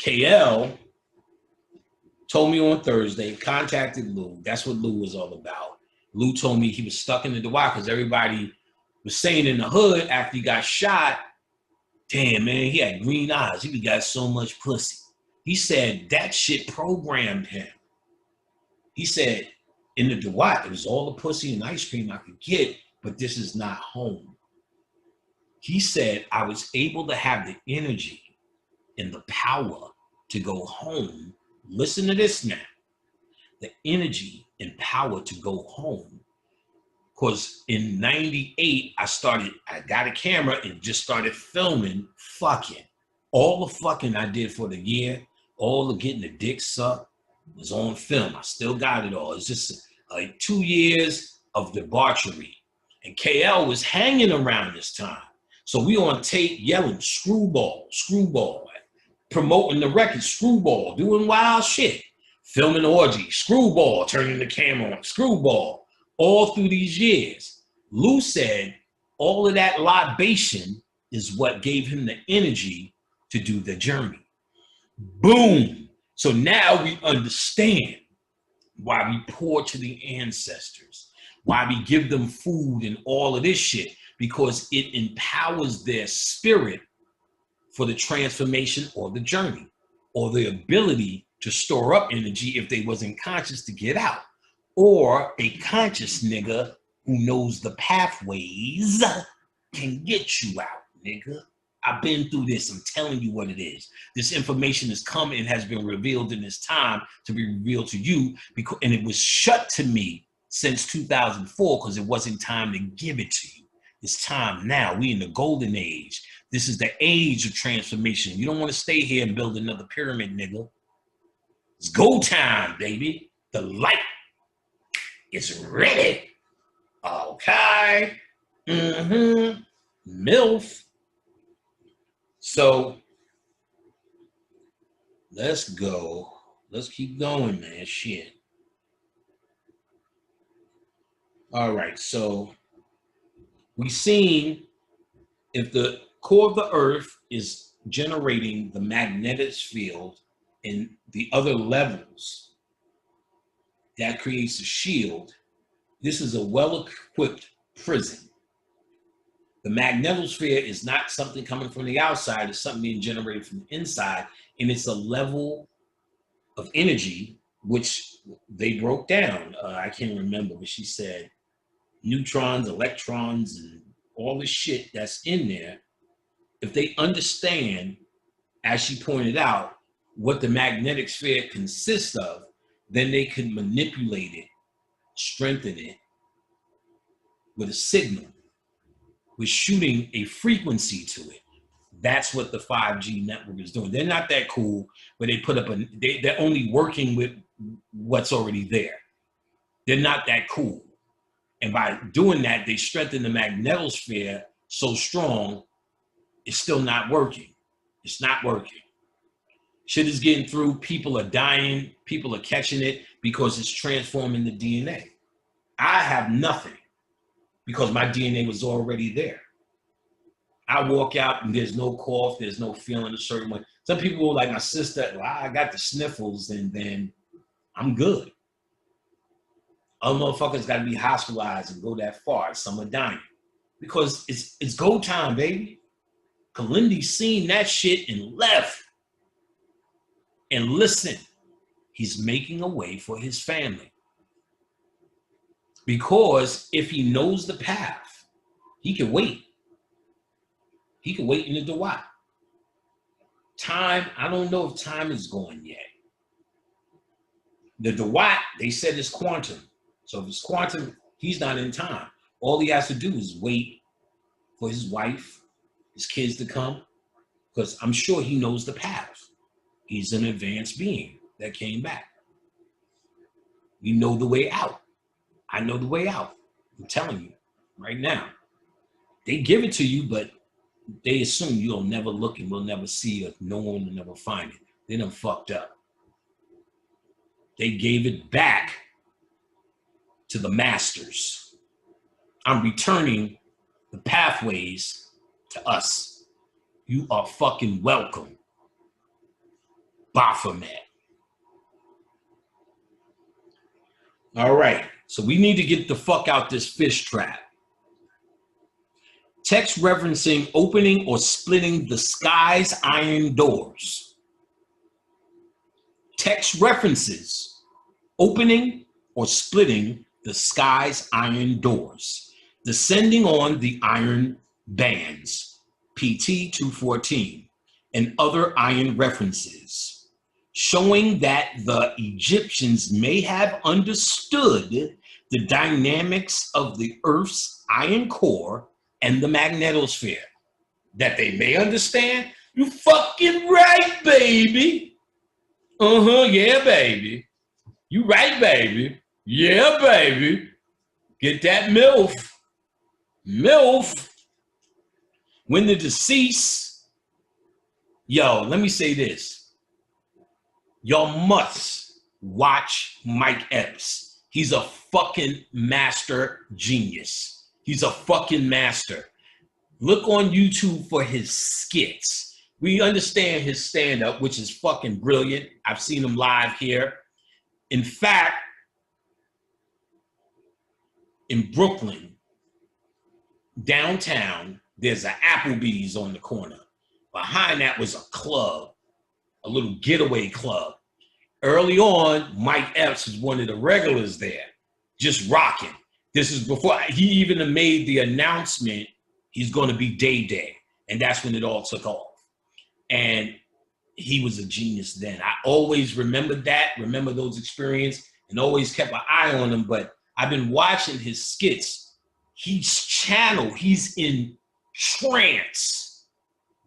KL told me on Thursday, contacted Lou. That's what Lou was all about. Lou told me he was stuck in the Dwight because everybody was saying in the hood after he got shot, damn, man, he had green eyes. He got so much pussy. He said that shit programmed him. He said, in the Dwight, it was all the pussy and ice cream I could get, but this is not home. He said, I was able to have the energy and the power to go home. Listen to this now. The energy and power to go home. Because in 98, I got a camera and just started filming fucking. All the fucking I did for the year, all the getting the dick sucked was on film. I still got it all. It's just like 2 years of debauchery. And KL was hanging around this time. So we on tape yelling, screwball, screwball, promoting the record, screwball, doing wild shit, filming orgy, screwball, turning the camera on, screwball, all through these years. Lou said all of that libation is what gave him the energy to do the journey. Boom. So now we understand why we pour to the ancestors, why we give them food and all of this shit, because it empowers their spirit for the transformation or the journey, or the ability to store up energy if they wasn't conscious to get out, or a conscious nigga who knows the pathways can get you out, nigga. I've been through this. I'm telling you what it is. This information has come and has been revealed in this time to be revealed to you, because, and it was shut to me since 2004 because it wasn't time to give it to you. It's time now. We in the golden age. This is the age of transformation. You don't want to stay here and build another pyramid, nigga. It's go time, baby. The light is ready. Okay. MILF. So let's go. Let's keep going, man. Shit. All right. So we've seen if the core of the earth is generating the magnetic field in the other levels, that creates a shield. This is a well-equipped prison. The magnetosphere is not something coming from the outside, it's something being generated from the inside, and it's a level of energy, which they broke down. I can't remember, but she said neutrons, electrons, and all the shit that's in there. If they understand, as she pointed out, what the magnetic sphere consists of, then they can manipulate it, strengthen it with a signal, with shooting a frequency to it. That's what the 5G network is doing. They're not that cool, but they put up they're only working with what's already there. They're not that cool. And by doing that, they strengthen the magnetosphere so strong, it's still not working. It's not working. Shit is getting through. People are dying. People are catching it because it's transforming the DNA. I have nothing because my DNA was already there. I walk out and there's no cough, there's no feeling a certain way. Some people like my sister, well, I got the sniffles and then I'm good. Other motherfuckers got to be hospitalized and go that far. Some are dying because it's go time, baby. Kalindi seen that shit and left. And listen, he's making a way for his family. Because if he knows the path, he can wait. He can wait in the Dawat. Time, I don't know if time is going yet. The Dawat, they said is quantum. So if it's quantum, he's not in time. All he has to do is wait for his wife, his kids to come, because I'm sure he knows the path. He's an advanced being that came back. We know the way out. I know the way out. I'm telling you right now. They give it to you, but they assume you'll never look and we'll never see it. No one will never find it. They done fucked up. They gave it back to the masters. I'm returning the pathways to us. You are fucking welcome. Baphomet. All right, so we need to get the fuck out this fish trap. Text referencing opening or splitting the sky's iron doors. Text references opening or splitting the sky's iron doors, descending on the iron bands, PT 214, and other iron references, showing that the Egyptians may have understood the dynamics of the Earth's iron core and the magnetosphere. That they may understand? You fucking right, baby. Yeah, baby. You right, baby. Yeah, baby. Get that MILF. MILF. When the deceased, yo, let me say this. Y'all must watch Mike Epps. He's a fucking master genius. He's a fucking master. Look on YouTube for his skits. We understand his stand-up, which is fucking brilliant. I've seen him live here. In fact, in Brooklyn, downtown, there's an Applebee's on the corner. Behind that was a club, a little getaway club. Early on, Mike Epps was one of the regulars there, just rocking. This is before he even made the announcement he's going to be Day. And that's when it all took off. And he was a genius then. I always remembered that, remember those experiences, and always kept an eye on him. But I've been watching his skits. He's channeled. He's in trance,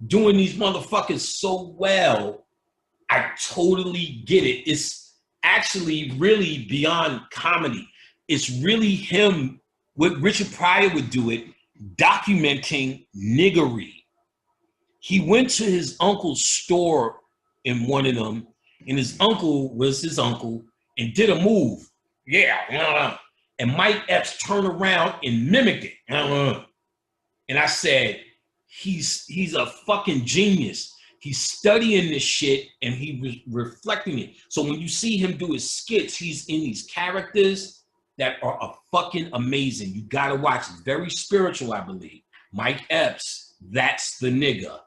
doing these motherfuckers so well. I totally get it. It's actually really beyond comedy. It's really him, what Richard Pryor would do it, documenting niggery. He went to his uncle's store in one of them, and his uncle was his uncle, and did a move. Yeah. And Mike Epps turned around and mimicked it. And I said, he's a fucking genius. He's studying this shit and he was reflecting it. So when you see him do his skits, he's in these characters that are fucking amazing. You gotta watch it. Very spiritual, I believe. Mike Epps, that's the nigga.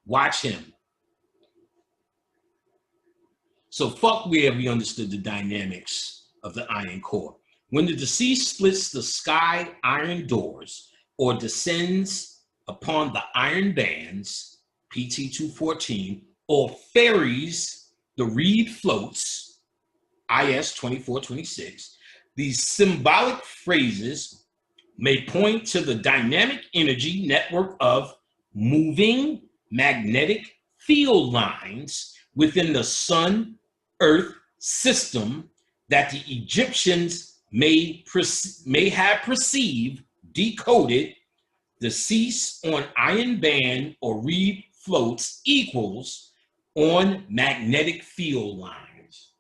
Watch him. So fuck where we understood the dynamics of the iron core. When the deceased splits the sky iron doors or descends upon the iron bands, PT 214, or ferries the reed floats, IS 2426, these symbolic phrases may point to the dynamic energy network of moving, magnetic field lines within the Sun-Earth system that the Egyptians may have perceived, decoded, deceased on iron band or reed floats equals on magnetic field lines.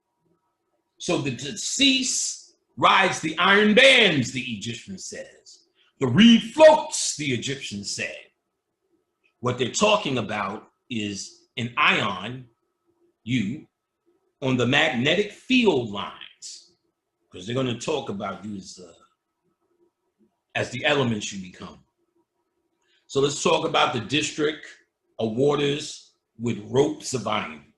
So the deceased rides the iron bands, the Egyptian says. The reed floats, the Egyptian said. What they're talking about is an ion, U, on the magnetic field lines, because they're going to talk about you as the elements you become. So let's talk about the district of waters with ropes of iron.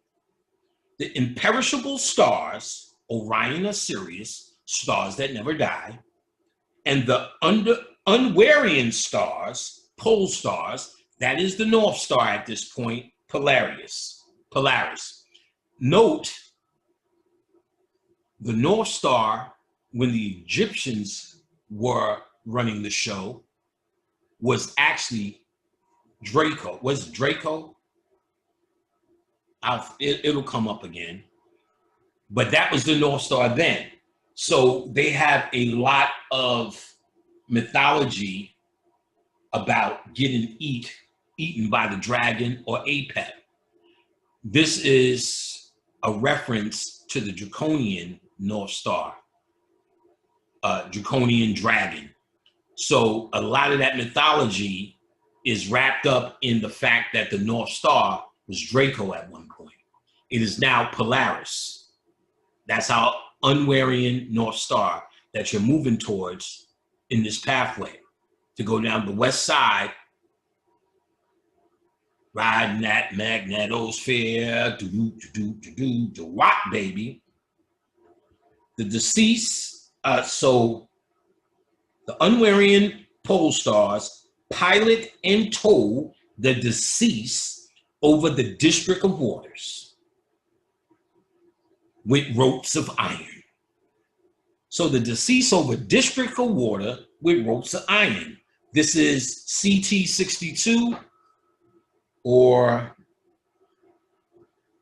The imperishable stars, Orion or Sirius, stars that never die, and the unvarying stars, pole stars, that is the North Star at this point, Polaris. Note, the North Star, when the Egyptians were running the show, was actually Draco. Was it Draco? It'll come up again. But that was the North Star then. So they have a lot of mythology about getting eaten by the dragon or Apep. This is a reference to the Draconian North Star, Draconian dragon. So a lot of that mythology is wrapped up in the fact that the North Star was Draco at one point. It is now Polaris. That's our unvarying North Star that you're moving towards in this pathway to go down the west side, riding that magnetosphere, do what, baby? The deceased, so the unvarying pole stars pilot and tow the deceased over the district of waters with ropes of iron. So the deceased over district of water with ropes of iron. This is CT62 or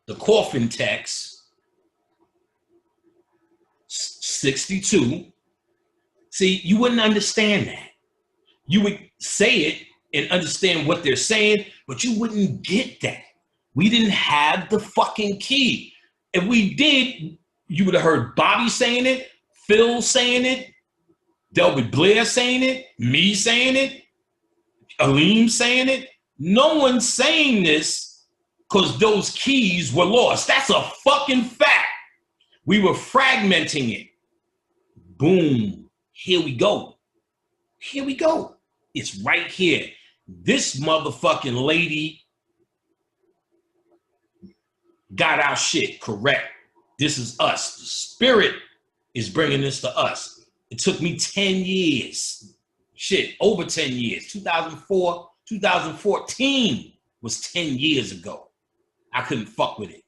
the coffin text 62. See, you wouldn't understand that. You would say it and understand what they're saying, but you wouldn't get that. We didn't have the fucking key. If we did, you would have heard Bobby saying it, Phil saying it, Delbert Blair saying it, me saying it, Aleem saying it. No one's saying this because those keys were lost. That's a fucking fact. We were fragmenting it. Boom. Here we go. Here we go. It's right here. This motherfucking lady got our shit correct. This is us. The spirit is bringing this to us. It took me 10 years. Shit, over 10 years. 2004, 2014 was 10 years ago. I couldn't fuck with it.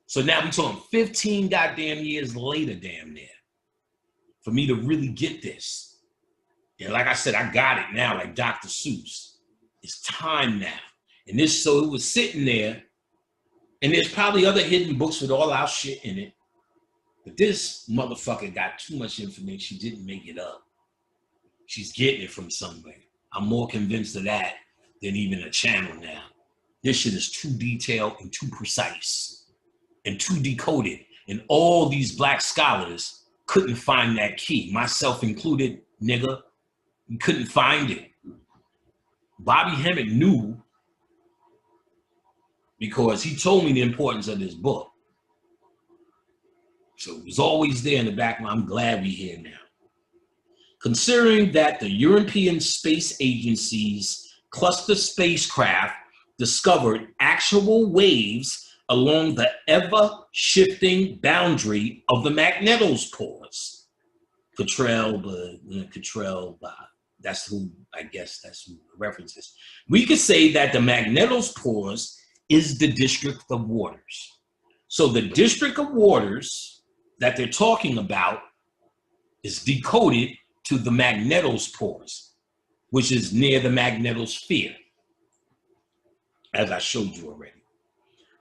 So now we're talking 15 goddamn years later, damn near, for me to really get this. And like I said, I got it now, like Dr. Seuss. It's time now. And this, so it was sitting there, and there's probably other hidden books with all our shit in it. But this motherfucker got too much information. She didn't make it up. She's getting it from somewhere. I'm more convinced of that than even a channel now. This shit is too detailed and too precise and too decoded. And all these black scholars couldn't find that key, myself included, nigga. We couldn't find it. Bobby Hemmett knew because he told me the importance of this book. So it was always there in the background. I'm glad we're here now. Considering that the European Space Agency's cluster spacecraft discovered actual waves along the ever-shifting boundary of the magnetospores. Cottrell, that's who, I guess that's who the reference is. We could say that the magnetospores is the district of waters. So the district of waters that they're talking about is decoded to the magnetospores, which is near the magnetosphere. as I showed you already.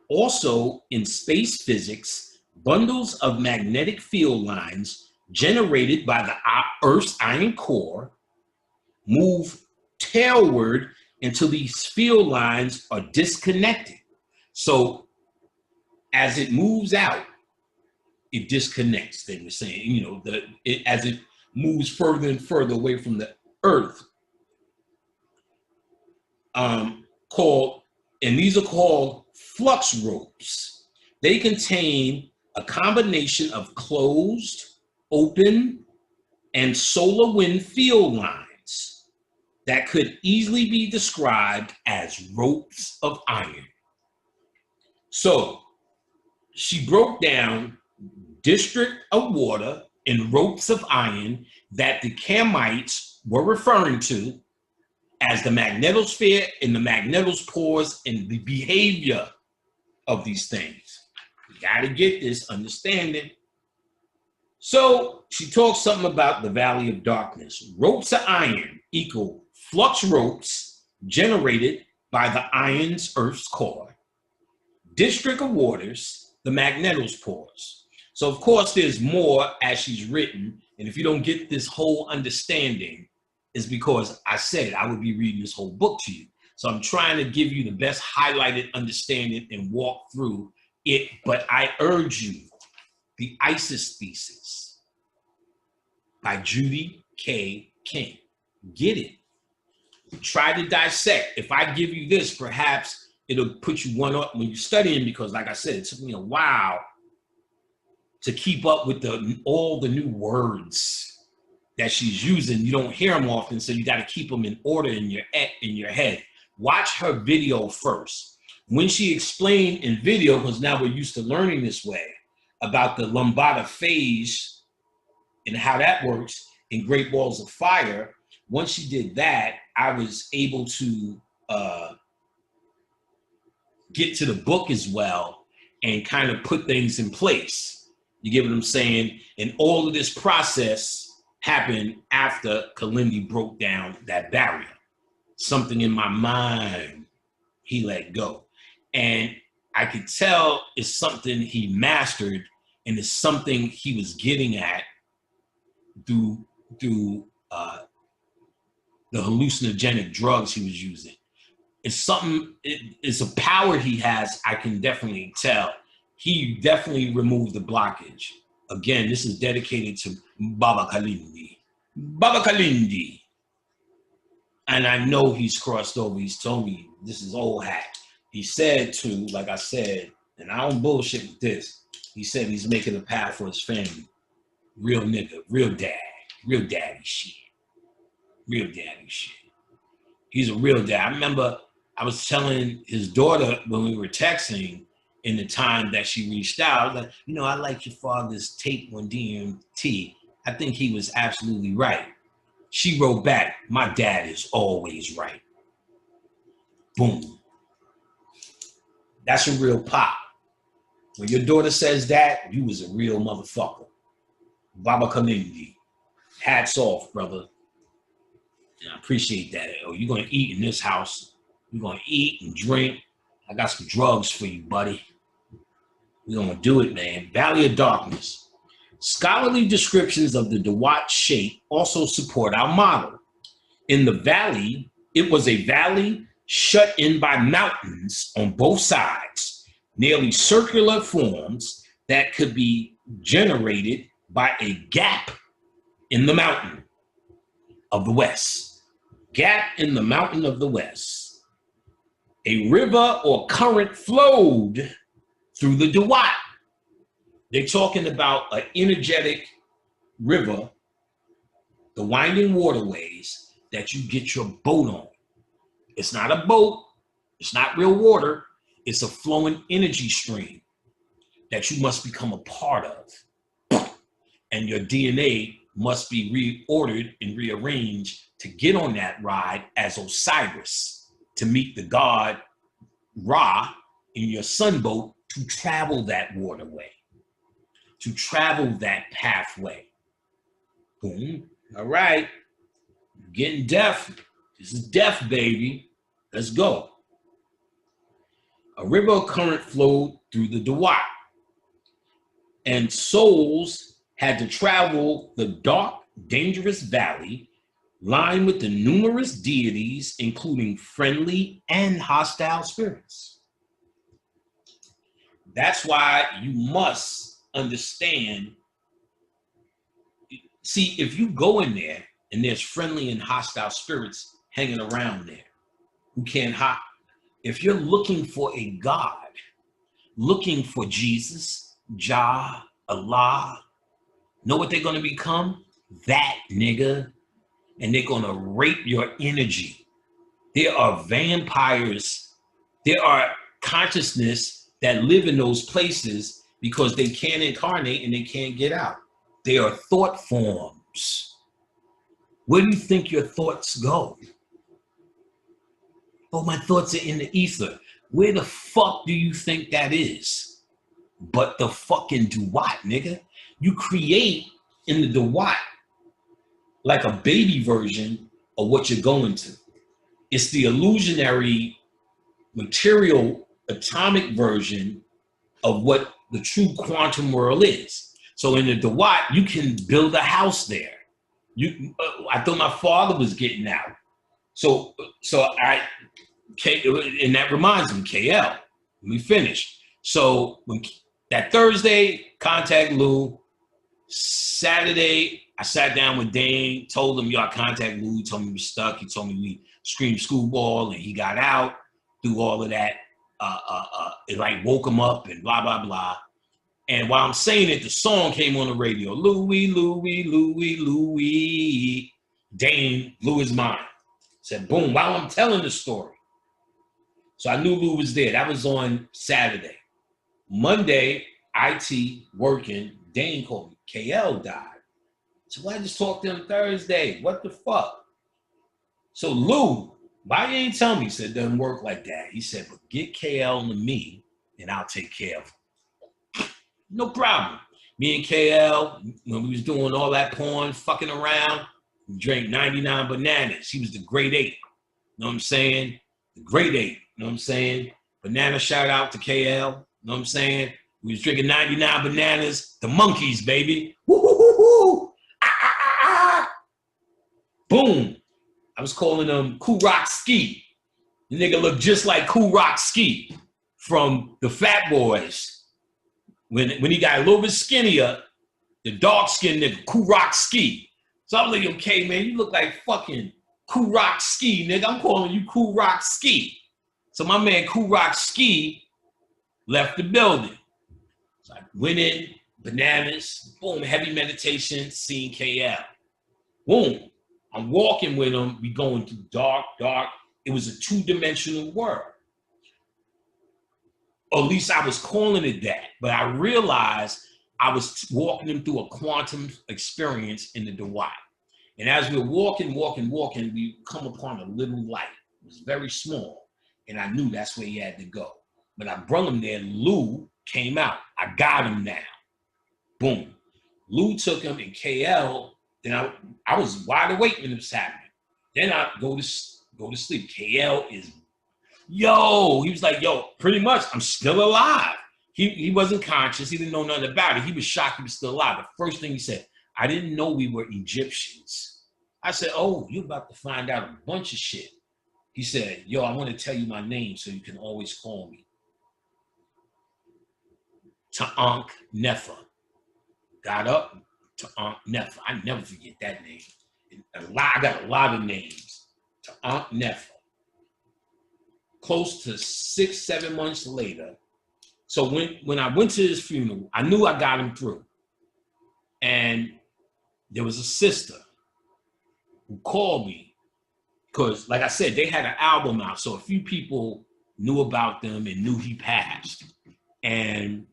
Also, in space physics, bundles of magnetic field lines generated by the Earth's iron core move tailward until these field lines are disconnected. So as it moves out, it disconnects. They were saying, you know, as it moves further and further away from the Earth, and these are called flux ropes. They contain a combination of closed, open, and solar wind field lines that could easily be described as ropes of iron. So she broke down district of water and ropes of iron that the Kamites were referring to as the magnetosphere and the magnetopores and the behavior of these things. You got to get this understanding. So she talks something about the Valley of Darkness. Ropes of iron equal flux ropes generated by the iron's Earth's core. District of waters, the magnetospores. So of course there's more as she's written, and if you don't get this whole understanding, is because I said I would be reading this whole book to you. So I'm trying to give you the best highlighted understanding and walk through it. But I urge you, The ISIS Thesis by Judy K. King. Get it. Try to dissect. If I give you this, perhaps it'll put you one up when you're studying, because like I said, it took me a while to keep up with all the new words that she's using. You don't hear them often, so you got to keep them in order in your head. Watch her video first. When she explained in video, because now we're used to learning this way, about the Lambda phase and how that works in Great Balls of Fire, once she did that, I was able to get to the book as well and kind of put things in place. You get what I'm saying? And all of this process happened after Kalindi broke down that barrier. Something in my mind he let go. And I could tell it's something he mastered, and it's something he was getting at through the hallucinogenic drugs he was using. It's something, it's a power he has, I can definitely tell. He definitely removed the blockage. Again, this is dedicated to Baba Kalindi. Baba Kalindi. And I know he's crossed over. He's told me this is old hat. He said to, like I said, and I don't bullshit with this, he said he's making a path for his family. Real nigga, real dad, real daddy shit. Real daddy shit. He's a real dad. I remember I was telling his daughter when we were texting in the time that she reached out, I was like, you know, I like your father's take on DMT. I think he was absolutely right. She wrote back, my dad is always right. Boom. That's a real pop. When your daughter says that, you was a real motherfucker. Baba Kalindi. Hats off, brother. And I appreciate that. Oh, you're going to eat in this house. You're going to eat and drink. I got some drugs for you, buddy. We're going to do it, man. Valley of Darkness. Scholarly descriptions of the Dewat shape also support our model. In the valley, it was a valley shut in by mountains on both sides, nearly circular forms that could be generated by a gap in the mountain of the west. Gap in the mountain of the west. A river or current flowed through the Dewat. They're talking about an energetic river, the winding waterways that you get your boat on. It's not a boat. It's not real water. It's a flowing energy stream that you must become a part of. And your DNA must be reordered and rearranged to get on that ride as Osiris, to meet the god Ra in your sunboat, to travel that waterway, to travel that pathway. Boom. All right. Getting deaf. This is deaf, baby. Let's go. A river of current flowed through the Dawat, and souls had to travel the dark, dangerous valley lined with the numerous deities, including friendly and hostile spirits. That's why you must understand. See, if you go in there and there's friendly and hostile spirits hanging around there who can't hide, if you're looking for a God, looking for Jesus, Jah, Allah, know what they're going to become? That nigga. And they're going to rape your energy. There are vampires. There are consciousness that live in those places because they can't incarnate and they can't get out. They are thought forms. Where do you think your thoughts go? Oh, my thoughts are in the ether. Where the fuck do you think that is? But the fucking Dawat, nigga. You create in the Dawat like a baby version of what you're going to. It's the illusionary material atomic version of what the true quantum world is. So in the Dawat, you can build a house there. I thought my father was getting out. So and that reminds me, KL, let me finish. So when that Thursday, contact Lou. Saturday, I sat down with Dane, told him, yo, I contact Lou. He told me we were stuck. He told me we screamed schoolball and he got out through all of that. It like woke him up and blah, blah, blah. And while I'm saying it, the song came on the radio. Louie, Louie, Louie, Louie. Dane blew his mind. Said, boom, while I'm telling the story. So I knew Lou was there. That was on Saturday. Monday, IT working. Dane called me. KL died. So I just talked to him Thursday. What the fuck? So Lou, why you ain't tell me? He said, it doesn't work like that. He said, but get KL to me and I'll take care of him. No problem. Me and KL, when we was doing all that porn, fucking around, we drank 99 bananas. He was the grade 8. You know what I'm saying? The grade 8. You know what I'm saying? Banana shout out to KL. You know what I'm saying? We was drinking 99 bananas. The monkeys, baby. Woo, woo, woo, woo. Ah, ah, ah, ah. Boom. I was calling him Kool Rock Ski. The nigga looked just like Kool Rock Ski from the Fat Boys. When he got a little bit skinnier, the dark-skinned nigga, Kool Rock Ski. So I was like, okay, man, you look like fucking Kool Rock Ski, nigga. I'm calling you Kool Rock Ski. So my man Kool Rock Ski left the building. So I went in, bananas, boom, heavy meditation, seeing KL. Boom, I'm walking with him. We going through dark. It was a two-dimensional world. Or at least I was calling it that. But I realized I was walking him through a quantum experience in the Dawat. And as we were walking, we come upon a little light. It was very small. And I knew that's where he had to go. But I brought him there. Lou came out. I got him now. Boom. Lou took him and KL. Then I was wide awake when it was happening. Then I go to sleep. KL is, yo. He was like, yo, pretty much, I'm still alive. He wasn't conscious. He didn't know nothing about it. He was shocked he was still alive. The first thing he said, I didn't know we were Egyptians. I said, oh, you're about to find out a bunch of shit. He said, yo, I want to tell you my name so you can always call me. Ta'ankh Nefer. Got up, Ta'ankh Nefer. I never forget that name. I got a lot of names. Ta'ankh Nefer. Close to 6-7 months later. So when I went to his funeral, I knew I got him through. And there was a sister who called me because, like I said, they had an album out. So a few people knew about them and knew he passed. And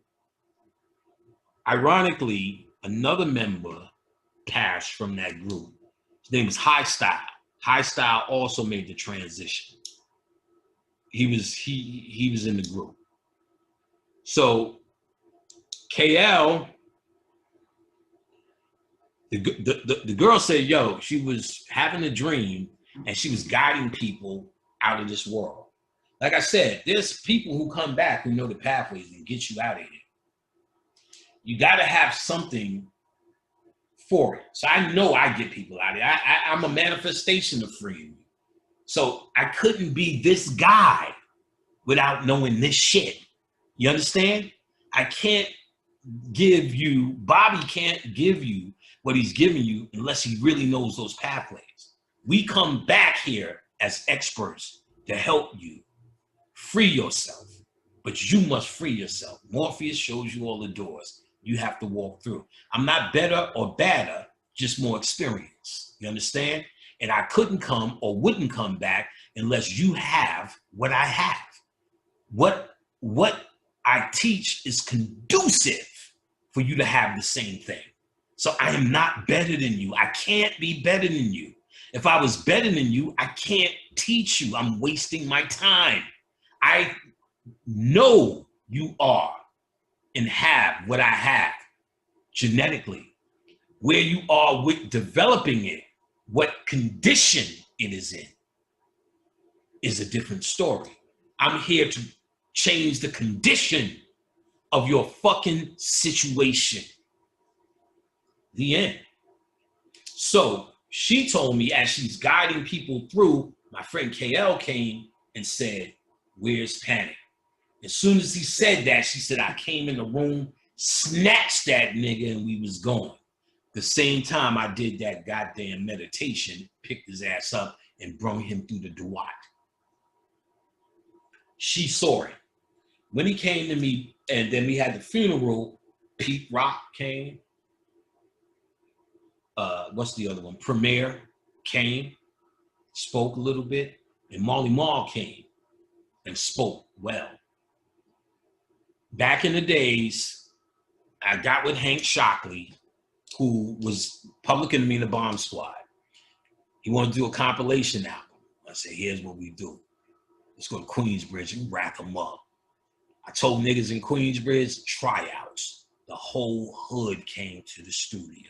ironically, another member passed from that group. His name was High Style. High Style also made the transition. He was in the group. So KL, the girl said, yo, she was having a dream and she was guiding people out of this world. Like I said, there's people who come back who know the pathways and get you out of here. You got to have something for it. So I know I get people out of here. I'm a manifestation of freeing you. So I couldn't be this guy without knowing this shit. You understand? I can't give you, Bobby can't give you what he's giving you unless he really knows those pathways. We come back here as experts to help you free yourself, but you must free yourself. Morpheus shows you all the doors you have to walk through. I'm not better or badder, just more experienced. You understand? And I couldn't come or wouldn't come back unless you have what I have. What I teach is conducive for you to have the same thing. So I am not better than you. I can't be better than you. If I was better than you, I can't teach you. I'm wasting my time. I know you are and have what I have genetically. Where you are with developing it, what condition it is a different story. I'm here to change the condition of your fucking situation. The end. So she told me as she's guiding people through, my friend KL came and said, "Where's Panic?" As soon as he said that, she said, I came in the room, snatched that nigga, and we was gone. The same time I did that goddamn meditation, picked his ass up and brought him through the Duat. She saw it. When he came to me, and then we had the funeral, Pete Rock came. What's the other one? Premier came, spoke a little bit, and Marley Marl came and spoke well. Back in the days, I got with Hank Shockley, who was Public Enemy in the Bomb Squad. He wanted to do a compilation album. I said, here's what we do. Let's go to Queensbridge and rack them up. I told niggas in Queensbridge, tryouts. The whole hood came to the studio.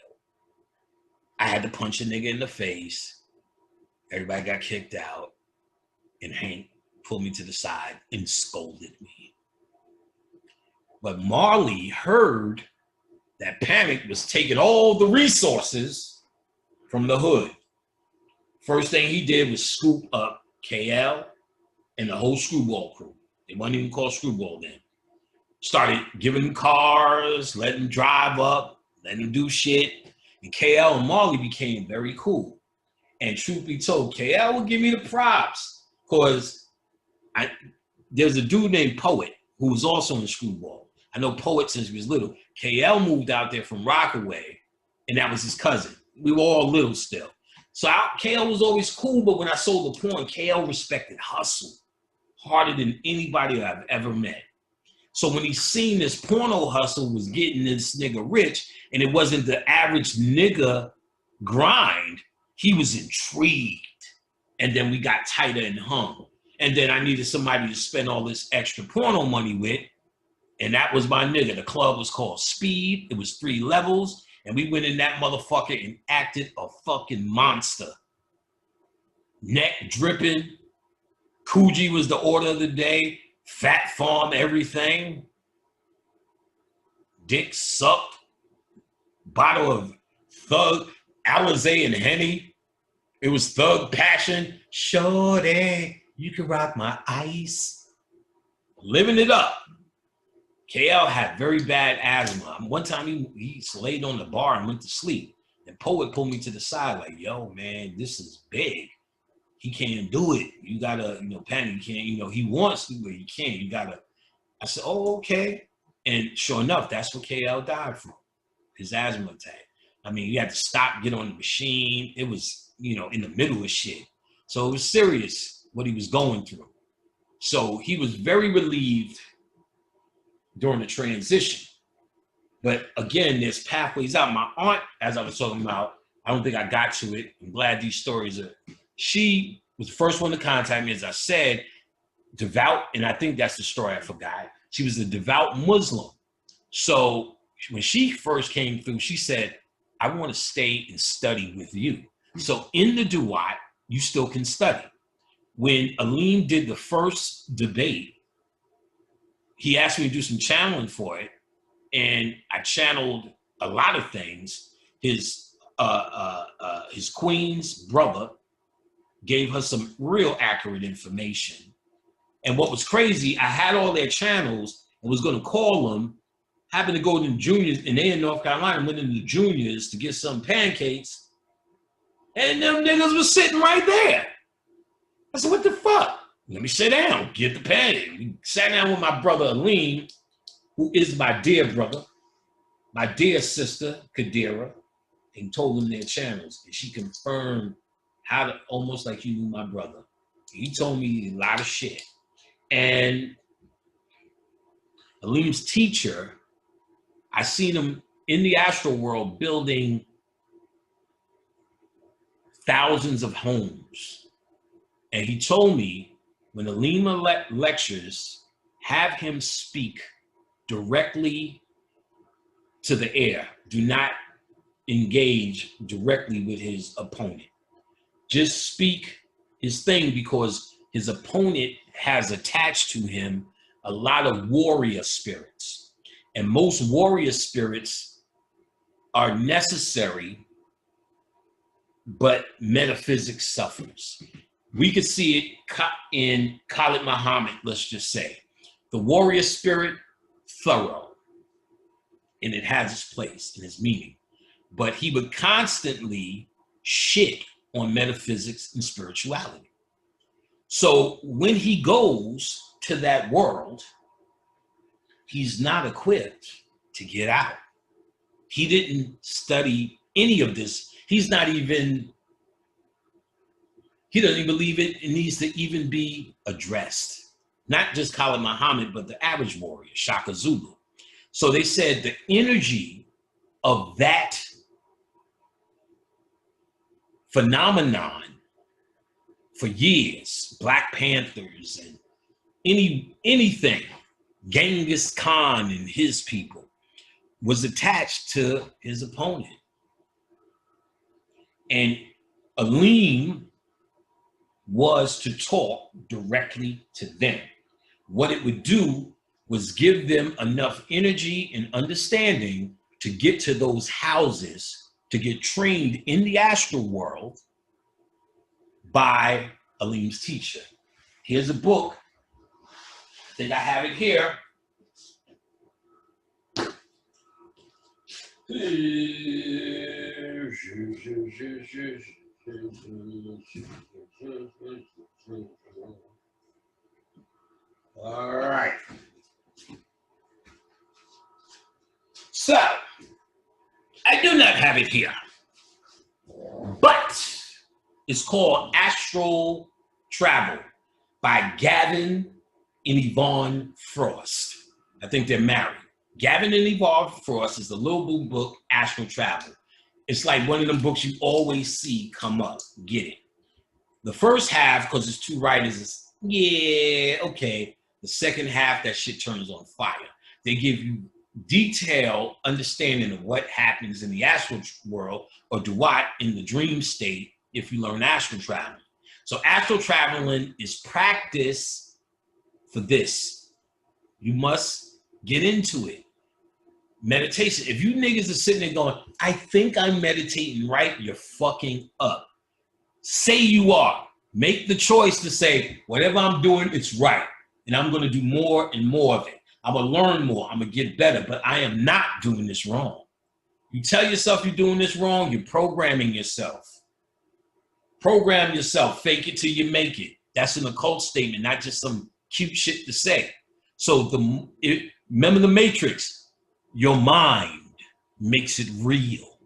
I had to punch a nigga in the face. Everybody got kicked out. And Hank pulled me to the side and scolded me. But Marley heard that Panic was taking all the resources from the hood. First thing he did was scoop up KL and the whole Screwball crew. They wasn't even called Screwball then. Started giving them cars, letting them drive up, letting them do shit. And KL and Marley became very cool. And truth be told, KL would give me the props because there's a dude named Poet who was also in Screwball. I know Poet since he was little. KL moved out there from Rockaway, and that was his cousin. We were all little still. So KL was always cool, but when I sold the porn, KL respected hustle harder than anybody I've ever met. So when he seen this porno hustle was getting this nigga rich, and it wasn't the average nigga grind, he was intrigued. And then we got tighter and hung. And then I needed somebody to spend all this extra porno money with, and that was my nigga. The club was called Speed. It was 3 levels, and we went in that motherfucker and acted a fucking monster. Neck dripping. Coogee was the order of the day. Fat Farm, everything. Dick sucked. Bottle of Thug, Alizé and Henny. It was Thug Passion. Shorty, you can rock my ice. Living it up. KL had very bad asthma. One time he laid on the bar and went to sleep. And Poet pulled me to the side like, yo, man, this is big. He can't do it. You gotta, Panic, you can't, he wants to, but he can't. You gotta. I said, oh, okay. And sure enough, that's what KL died from, his asthma attack. I mean, he had to stop, get on the machine. It was, in the middle of shit. So it was serious what he was going through. So he was very relieved during the transition. But again, there's pathways out. My aunt, as I was talking about, I don't think I got to it. I'm glad these stories are. She was the first one to contact me, as I said, devout, and I think that's the story I forgot. She was a devout Muslim. So when she first came through, she said, I want to stay and study with you. So in the Duat, you still can study. when Aleem did the first debate, he asked me to do some channeling for it, and I channeled a lot of things. His queen's brother gave her some real accurate information. And what was crazy, I had all their channels and was going to call them, happened to go to the juniors, and they in North Carolina, went into the juniors to get some pancakes, and them niggas was sitting right there. I said, what the fuck? Let me sit down, get the pancake. We sat down with my brother Aleem, who is my dear brother, my dear sister Kadira, and told them their channels. And she confirmed how to, almost like you knew my brother. He told me a lot of shit. And Aleem's teacher, I seen him in the astral world building thousands of homes. And he told me when Aleem lectures, have him speak directly to the air. Do not engage directly with his opponent. Just speak his thing, because his opponent has attached to him a lot of warrior spirits. And most warrior spirits are necessary, but metaphysics suffers. We could see it in Khalid Muhammad, let's just say. The warrior spirit, thorough, and it has its place and its meaning. But he would constantly shit on metaphysics and spirituality. So when he goes to that world, he's not equipped to get out. He didn't study any of this. He doesn't even believe it needs to even be addressed. Not just Khalid Muhammad, but the average warrior, Shaka Zulu. So they said the energy of that phenomenon for years, Black Panthers and anything, Genghis Khan and his people, was attached to his opponent. And Aleem was to talk directly to them. What it would do was give them enough energy and understanding to get to those houses, to get trained in the astral world by Aleem's teacher. Here's a book. I think I have it here. All right. So, I do not have it here, but it's called Astral Travel by Gavin and Yvonne Frost. I think they're married. Gavin and Yvonne Frost is the little blue book, Astral Travel. It's like one of them books you always see come up. Get it. The first half, because it's two writers, is, yeah, okay. The second half, that shit turns on fire. They give you detailed understanding of what happens in the astral world, or Duat in the dream state, if you learn astral traveling. So astral traveling is practice for this. You must get into it. Meditation. If you niggas are sitting there going, I think I'm meditating right, you're fucking up. Say you are. Make the choice to say, whatever I'm doing, it's right. And I'm going to do more and more of it. I'm going to learn more. I'm going to get better, but I am not doing this wrong. You tell yourself you're doing this wrong, you're programming yourself. Program yourself. Fake it till you make it. That's an occult statement, not just some cute shit to say. So remember the Matrix. Your mind makes it real.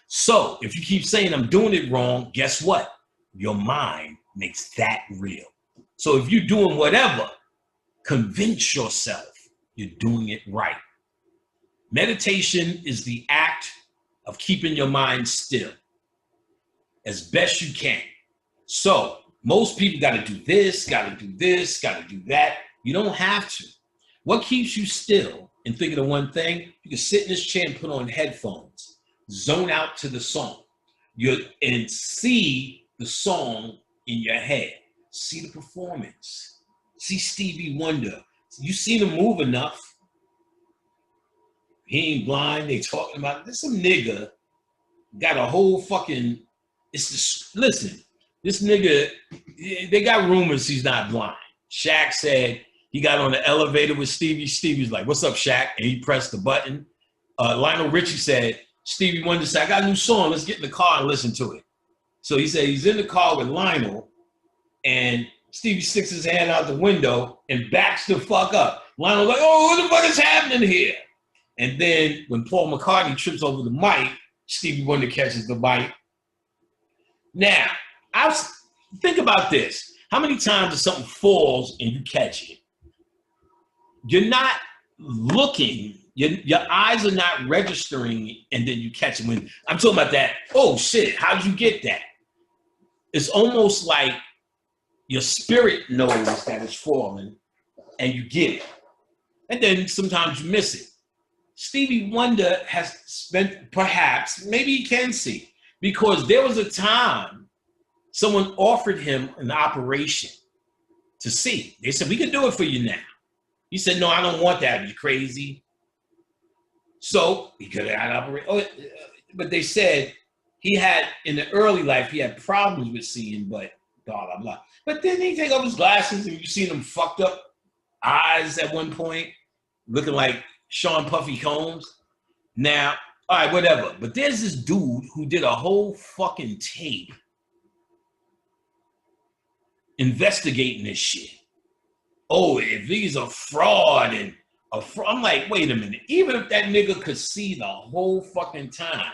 So if you keep saying I'm doing it wrong, guess what? Your mind makes that real. So if you're doing whatever, convince yourself you're doing it right. Meditation is the act of keeping your mind still as best you can. So most people got to do this, got to do this, got to do that. You don't have to. What keeps you still and thinking of one thing? You can sit in this chair and put on headphones, zone out to the song, and see the song in your head. see the performance. See Stevie Wonder. You seen him move enough. He ain't blind. They talking about this. Some nigga got a whole fucking. It's this. Listen, this nigga. They got rumors he's not blind. Shaq said he got on the elevator with Stevie. Stevie's like, "What's up, Shaq?" And he pressed the button. Lionel Richie said, Stevie Wonder said, "I got a new song. Let's get in the car and listen to it." So he said he's in the car with Lionel, and Stevie sticks his hand out the window and backs the fuck up. Lionel's like, "Oh, what the fuck is happening here?" And then when Paul McCartney trips over the mic, Stevie Wonder catches the mic. Now, think about this. How many times if something falls and you catch it? You're not looking, your eyes are not registering, and then you catch it. When I'm talking about that, oh shit, how'd you get that? It's almost like your spirit knows that it's falling and you get it. And then sometimes you miss it. Stevie Wonder has spent, perhaps, maybe he can see, because there was a time someone offered him an operation to see. They said, "We can do it for you now." He said, "No, I don't want that. Are you crazy?" So he could have had an operation. But they said he had, in the early life, he had problems with seeing, but blah, blah, blah. But then he take off his glasses and you see them fucked up eyes at one point, looking like Sean Puffy Combs. Now, all right, whatever. But there's this dude who did a whole fucking tape investigating this shit. Oh, if he's a fraud and I'm like, wait a minute. Even if that nigga could see the whole fucking time,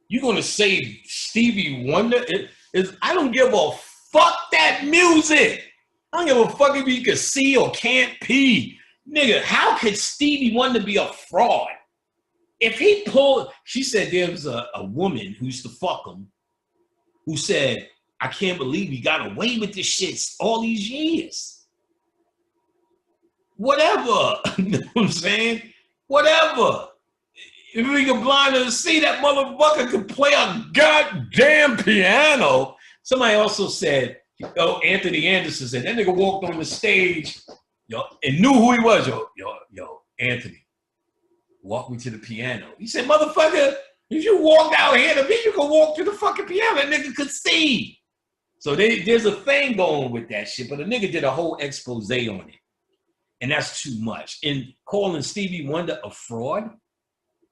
you gonna say Stevie Wonder? I don't give a fuck that music. I don't give a fuck if he could see or can't pee. Nigga, how could Stevie Wonder be a fraud? If he pulled, she said there was a woman who used to fuck him who said, "I can't believe he got away with this shit all these years." Whatever. You know what I'm saying? Whatever. If we can blind her to see that motherfucker could play a goddamn piano. Somebody also said, Anthony Anderson said, that nigga walked on the stage, and knew who he was. Yo, Anthony, walk me to the piano. He said, motherfucker, if you walk out here to me, you can walk to the fucking piano. That nigga could see. So there's a thing going with that shit, but a nigga did a whole expose on it. And that's too much. And calling Stevie Wonder a fraud,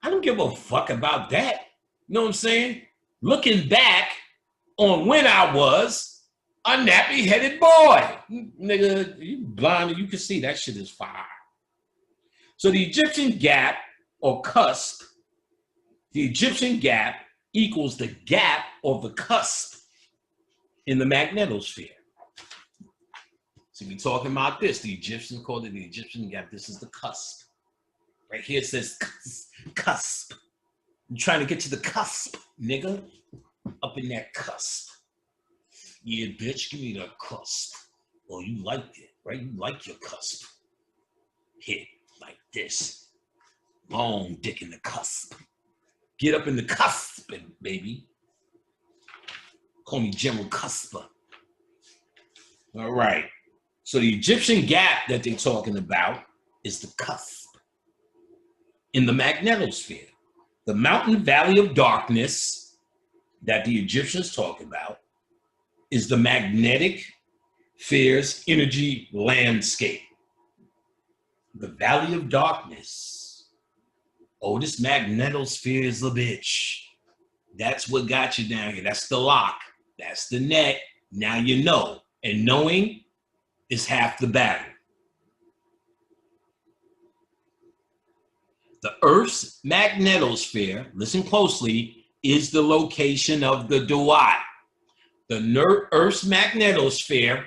I don't give a fuck about that. You know what I'm saying? Looking back on when I was a nappy-headed boy. Nigga, you blind, you can see that shit is fire. So the Egyptian gap or cusp, the Egyptian gap equals the gap or the cusp in the magnetosphere. So we're talking about this. The Egyptians called it the Egyptian gap. This is the cusp. Right here it says cusp. I'm trying to get to the cusp, nigga. Up in that cusp. Yeah, bitch, give me the cusp. Oh, you liked it, right? You like your cusp. Hit like this. Long dick in the cusp. Get up in the cusp, baby. Call me General Cusper. All right. So the Egyptian gap that they're talking about is the cusp in the magnetosphere. The mountain valley of darkness that the Egyptians talk about is the magnetic sphere's energy landscape. The valley of darkness. Oh, this magnetosphere is a bitch. That's what got you down here. That's the lock. That's the net. Now you know. And knowing is half the battle. The Earth's magnetosphere, listen closely, is the location of the Duat. The Earth's magnetosphere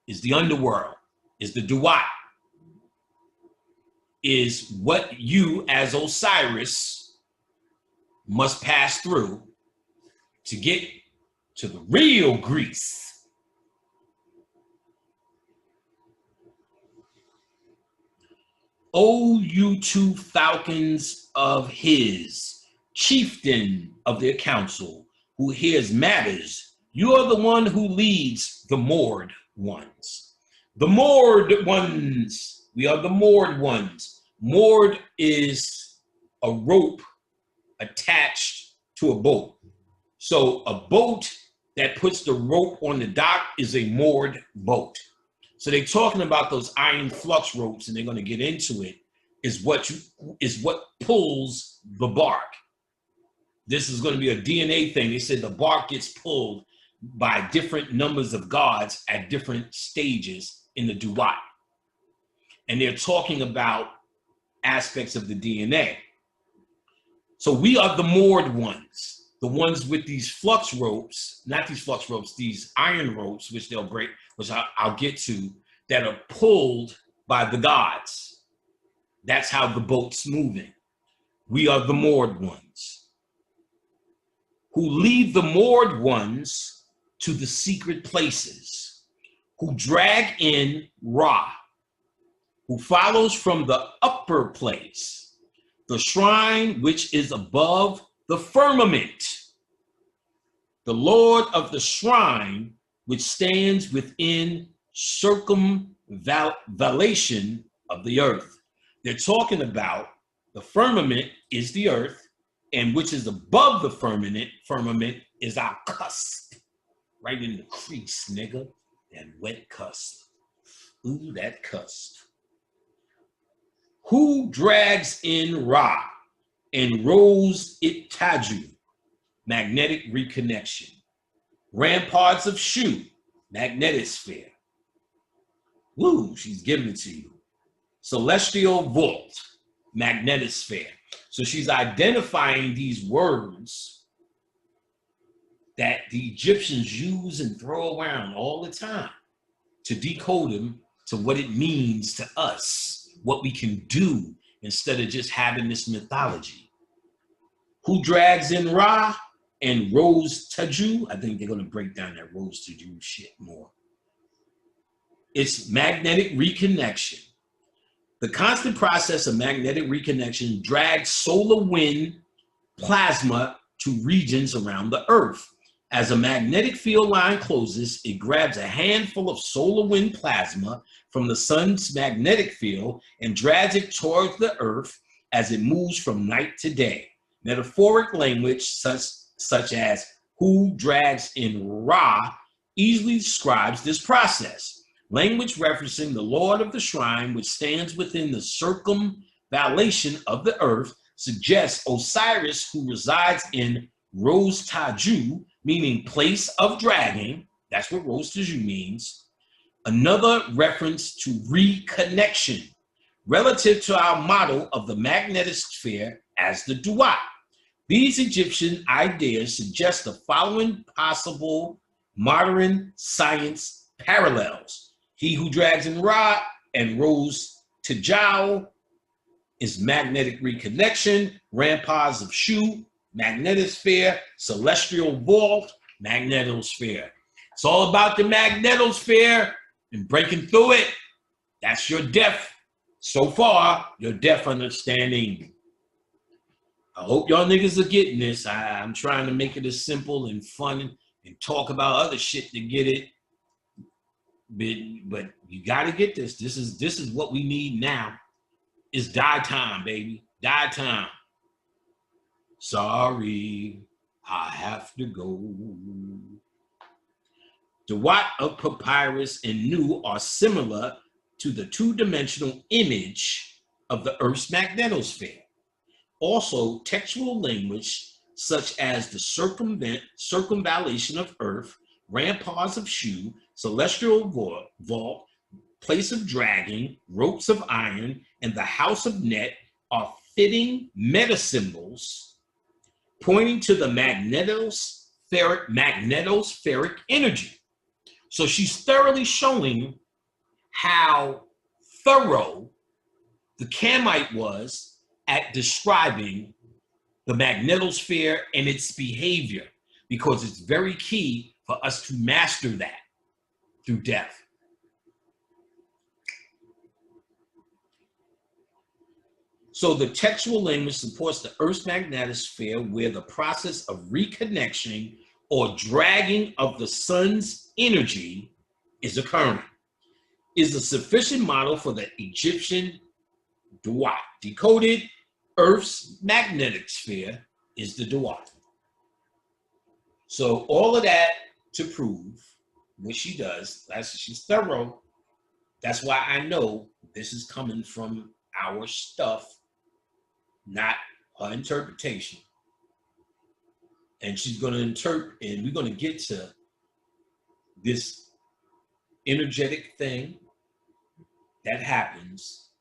is the underworld, is the Duat, is what you as Osiris must pass through to get to the real Greece. O you two falcons of his, chieftain of their council, who hears matters You are the one who leads the moored ones. The moored ones. We are the moored ones. Moored is a rope attached to a boat. So a boat that puts the rope on the dock is a moored boat. So they're talking about those iron flux ropes, and they're going to get into it, is what pulls the bark. This is going to be a DNA thing. They said the bark gets pulled by different numbers of gods at different stages in the duat. And they're talking about aspects of the DNA. So we are the moored ones, the ones with these flux ropes, not these flux ropes, these iron ropes, which they'll break, which I'll get to, that are pulled by the gods. That's how the boat's moving. We are the moored ones who lead the moored ones to the secret places, who drag in Ra, who follows from the upper place, the shrine which is above the firmament, the Lord of the shrine which stands within circumvallation of the earth. They're talking about the firmament is the earth, and which is above the firmament is our cusp, right in the crease, nigga, that wet cusp. Ooh, that cusp. Who drags in Ra and rolls it Taju, magnetic reconnection. Ramparts of Shu, magnetosphere. Woo, she's giving it to you. Celestial vault, magnetosphere. So she's identifying these words that the Egyptians use and throw around all the time to decode them to what it means to us, what we can do instead of just having this mythology. Who drags in Ra and Rose Taju? I think they're going to break down that Rose Taju shit more. It's magnetic reconnection. The constant process of magnetic reconnection drags solar wind plasma to regions around the Earth. As a magnetic field line closes, it grabs a handful of solar wind plasma from the sun's magnetic field and drags it towards the Earth as it moves from night to day. Metaphoric language such as who drags in Ra easily describes this process. Language referencing the Lord of the Shrine, which stands within the circumvallation of the earth, suggests Osiris, who resides in Rose Taju, meaning place of dragging. That's what Rose Taju means. Another reference to reconnection, relative to our model of the magnetosphere as the duat. These Egyptian ideas suggest the following possible modern science parallels. He who drags in Ra and Rose Taju is magnetic reconnection, ramparts of Shu, magnetosphere, celestial vault, magnetosphere. It's all about the magnetosphere and breaking through it. That's your depth. So far, your depth understanding. I hope y'all niggas are getting this. I'm trying to make it as simple and fun and talk about other shit to get it. But you got to get this. This is what we need now. It's die time, baby. Die time. Sorry, I have to go. The Duat of papyrus and Nu are similar to the two-dimensional image of the Earth's magnetosphere. Also, textual language such as the circumvallation of Earth, ramparts of Shu, celestial vault, place of dragging, ropes of iron, and the house of Net are fitting meta symbols pointing to the magnetospheric energy. So she's thoroughly showing how thorough the Kamite was at describing the magnetosphere and its behavior, because it's very key for us to master that through death. So the textual language supports the Earth's magnetosphere, where the process of reconnection or dragging of the sun's energy is occurring, is a sufficient model for the Egyptian Duat. Decoded Earth's magnetic sphere is the Duat. So all of that to prove what she does. She's thorough. That's why I know this is coming from our stuff, not her interpretation. And she's going to interpret, and we're going to get to this energetic thing that happens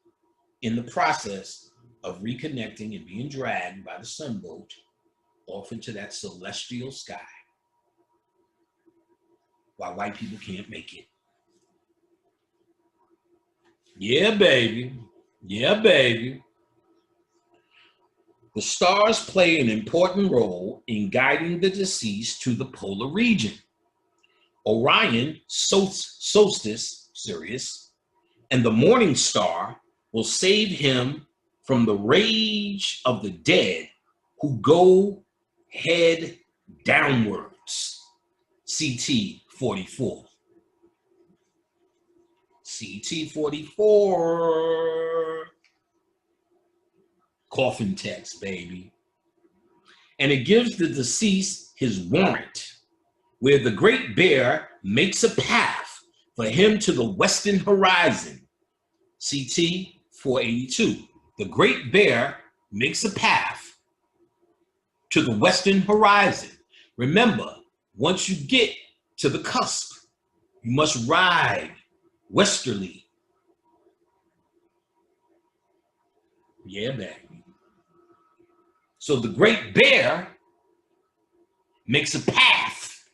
in the process of reconnecting and being dragged by the sunboat off into that celestial sky, while white people can't make it. Yeah, baby. Yeah, baby. The stars play an important role in guiding the deceased to the polar region. Orion, solstice, Sirius, and the morning star will save him from the rage of the dead who go head downwards. CT 44. CT 44. Coffin text, baby. And it gives the deceased his warrant, where the Great Bear makes a path for him to the western horizon. CT 482. The Great Bear makes a path to the western horizon. Remember, once you get to the cusp, you must ride westerly. Yeah, baby. So the Great Bear makes a path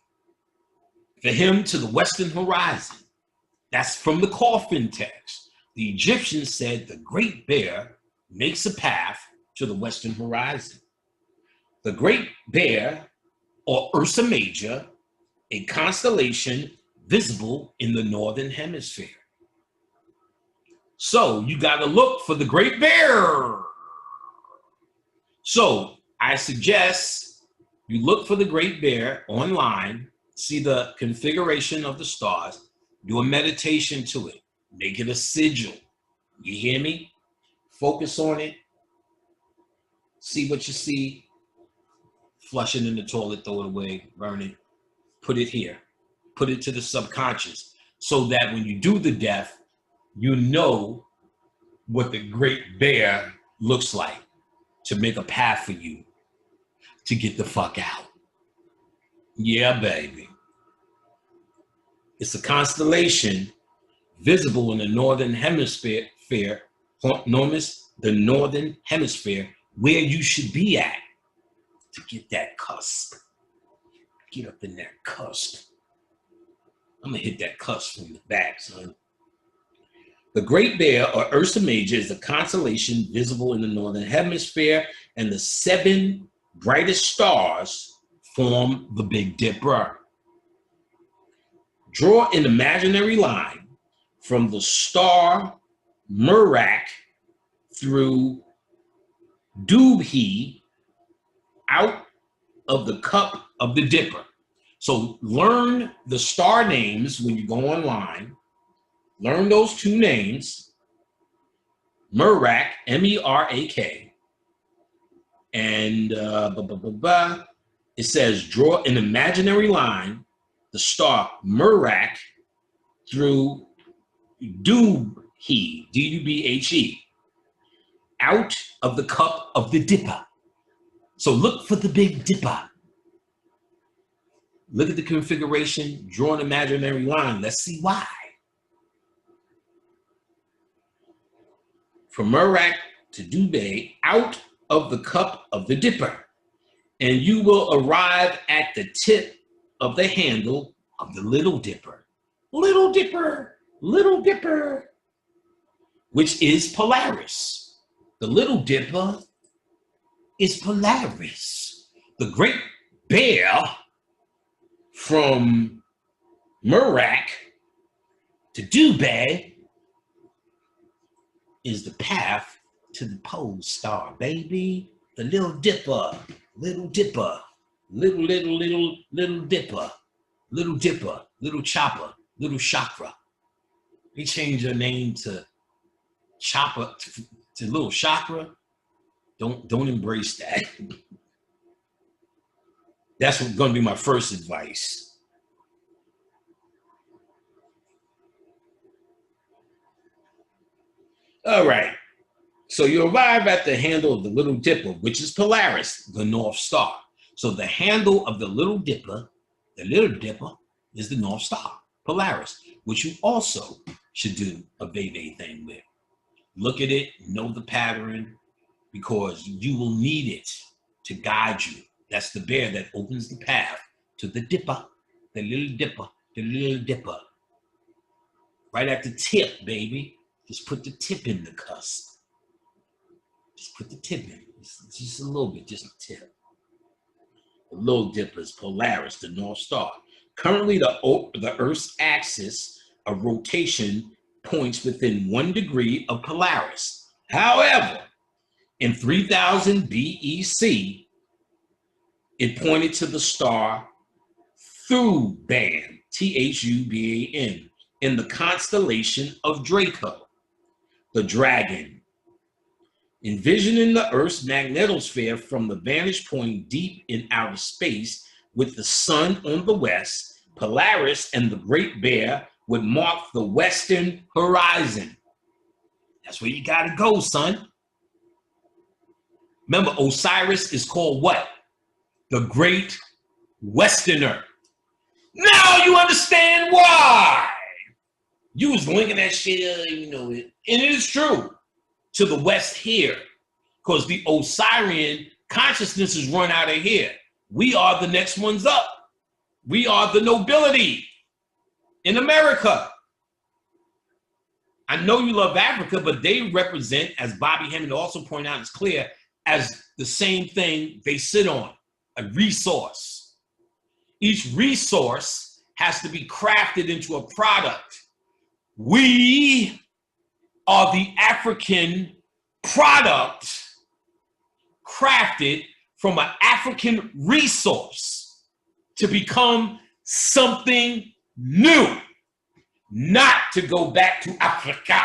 for him to the western horizon. That's from the coffin text. The Egyptians said the Great Bear makes a path to the western horizon. The Great Bear, or Ursa Major, a constellation visible in the northern hemisphere. So you got to look for the Great Bear. So I suggest you look for the Great Bear online, see the configuration of the stars, do a meditation to it, make it a sigil. You hear me? Focus on it. See what you see. Flush it in the toilet, throw it away, burn it, put it here. Put it to the subconscious so that when you do the death, you know what the Great Bear looks like to make a path for you to get the fuck out. Yeah, baby. It's a constellation visible in the northern hemisphere, the northern hemisphere, where you should be at to get that cusp. Get up in that cusp. I'm gonna hit that cusp from the back, son. The Great Bear, or Ursa Major, is a constellation visible in the northern hemisphere, and the 7 brightest stars form the Big Dipper. Draw an imaginary line from the star Merak through Dubhe out of the cup of the Dipper. So learn the star names when you go online. Learn those 2 names, Merak, M-E-R-A-K, and it says draw an imaginary line, the star Merak through Dubhe, D-U-B-H-E, out of the cup of the Dipper. So look for the Big Dipper. Look at the configuration, draw an imaginary line. Let's see why. From Merak to Dubhe, out of the cup of the Dipper, and you will arrive at the tip of the handle of the Little Dipper. Little Dipper, Little Dipper, which is Polaris. The Little Dipper is Polaris. The Great Bear from Merak to Dubhe is the path to the pole star, baby. The Little Dipper, Little Dipper. Little Dipper, Little Dipper, Little Chopper, Little Chakra. They changed her name to Chopper to Little Chakra. Don't embrace that. That's going to be my first advice. All right. So you arrive at the handle of the Little Dipper, which is Polaris, the North Star. So the handle of the Little Dipper is the North Star, Polaris, which you also should do a Veve thing with. Look at it, know the pattern, because you will need it to guide you. That's the bear that opens the path to the Dipper, the Little Dipper, the Little Dipper. Right at the tip, baby. Just put the tip in the cusp. Just put the tip in, just a little bit, just a tip. The Little Dipper is Polaris, the North Star. Currently, the Earth's axis of rotation points within 1 degree of Polaris. However, in 3000 BEC, it pointed to the star Thuban, Thuban, in the constellation of Draco, the dragon. Envisioning the Earth's magnetosphere from the vantage point deep in outer space with the sun on the west, Polaris and the Great Bear would mark the western horizon. That's where you gotta go, son. Remember, Osiris is called what? The Great Westerner. Now you understand why. You was linking that shit, you know it. And it is true. To the west here, because the Osirian consciousness is run out of here. We are the next ones up. We are the nobility in America. I know you love Africa, but they represent, as Bobby Hemming also pointed out, it's clear, as the same thing they sit on, a resource. Each resource has to be crafted into a product. We are the African product crafted from an African resource to become something new, not to go back to Africa,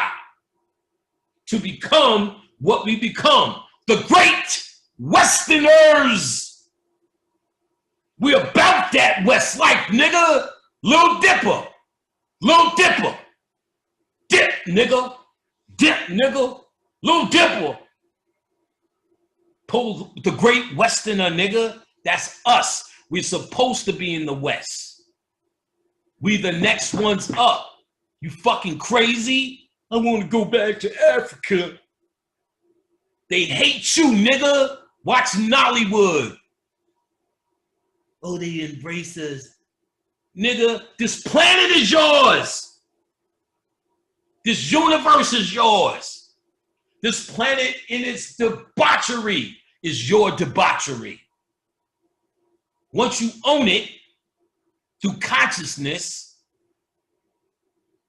to become what we become, the Great Westerners. We're about that West life, nigga. Little Dipper, Little Dipper, dip, nigga. Dip, nigga. Little Dipper. Pull the Great Westerner, nigga. That's us. We're supposed to be in the West. We the next ones up. You fucking crazy? I want to go back to Africa. They hate you, nigga. Watch Nollywood. Oh, they embrace us. Nigga, this planet is yours. This universe is yours. This planet in its debauchery is your debauchery. Once you own it through consciousness,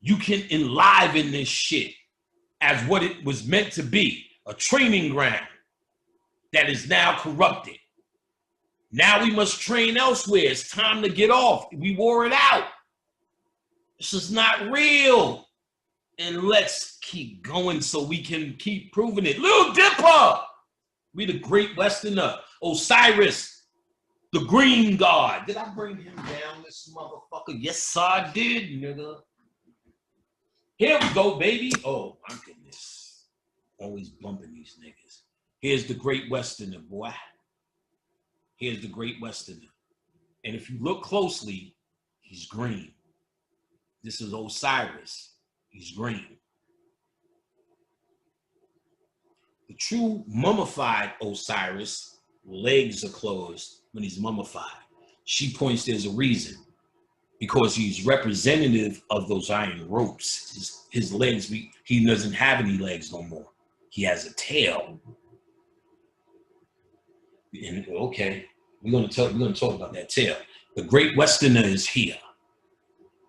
you can enliven this shit as what it was meant to be, a training ground that is now corrupted. Now we must train elsewhere. It's time to get off. We wore it out. This is not real. And let's keep going so we can keep proving it. Little Dipper, we the Great Westerner. Osiris, the Green God. Did I bring him down, this motherfucker? Yes, I did, nigga. Here we go, baby. Oh, my goodness. Always bumping these niggas. Here's the Great Westerner, boy. Here's the Great Westerner. And if you look closely, he's green. This is Osiris. He's green. The true mummified Osiris, legs are closed when he's mummified. She points there's a reason. Because he's representative of those iron ropes. His legs, he doesn't have any legs no more. He has a tail. And okay, we're gonna talk about that tail. The Great Westerner is here.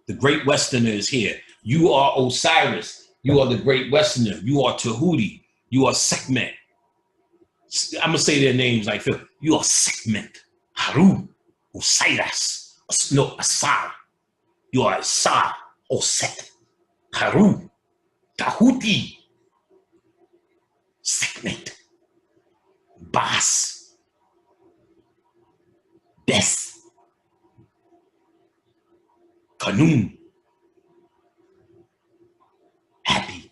The Great Westerner is here. You are Osiris. You are the Great Westerner. You are Tahuti. You are Sekhmet. I'm gonna say their names like Phil. You are Sekhmet, Haru, Osiris. No, Asar. You are Asar, Oset, Haru, Tahuti, Sekhmet, Bas, Bes, Kanun. Happy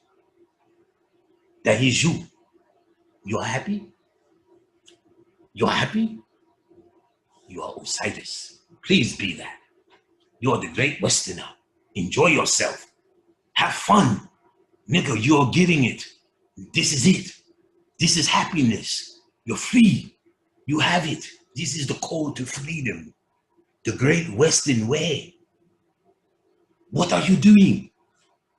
that he's you. You're happy? You're happy? You are Osiris. Please be that. You are the great Westerner. Enjoy yourself. Have fun. Nigga, you're getting it. This is it. This is happiness. You're free. You have it. This is the code to freedom. The great Western way. What are you doing?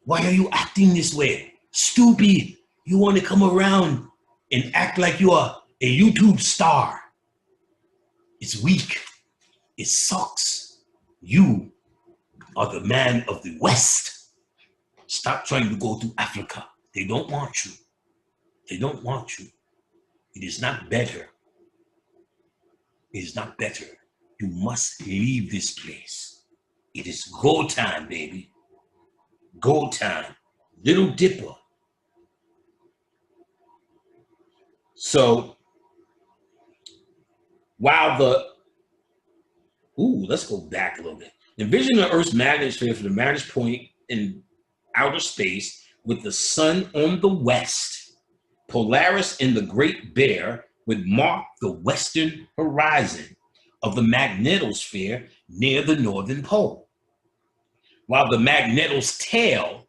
Why are you acting this way? Stupid. You want to come around and act like you are a YouTube star. It's weak. It sucks. You are the man of the West. Stop trying to go to Africa. They don't want you. They don't want you. It is not better. It is not better. You must leave this place. It is go time, baby. Go time. Little Dipper. So, while let's go back a little bit. Envision the Earth's magnetosphere from the vantage point in outer space with the sun on the west. Polaris and the Great Bear would mark the western horizon of the magnetosphere near the northern pole, while the magneto's tail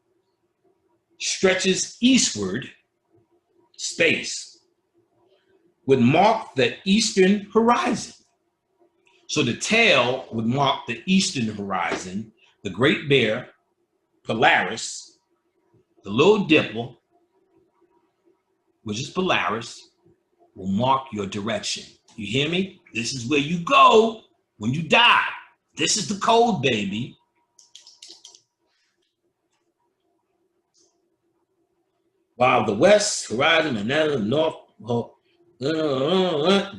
stretches eastward, space would mark the eastern horizon. So the tail would mark the eastern horizon, the Great Bear, Polaris, the Little Dipper, which is Polaris, will mark your direction. You hear me? This is where you go when you die. This is the code, baby. While the west horizon and the north,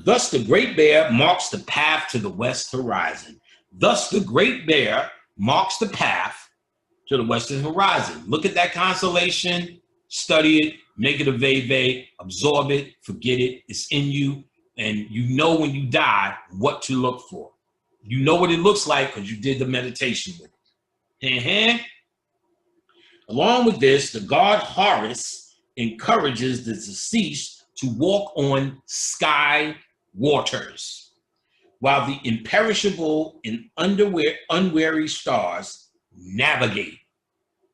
thus the Great Bear marks the path to the west horizon. Thus the Great Bear marks the path to the western horizon. Look at that constellation, study it, make it a veve, absorb it, forget it. It's in you, and you know when you die what to look for. You know what it looks like because you did the meditation with it. Along with this, the god Horus encourages the deceased to walk on sky waters, while the imperishable and unwary stars navigate.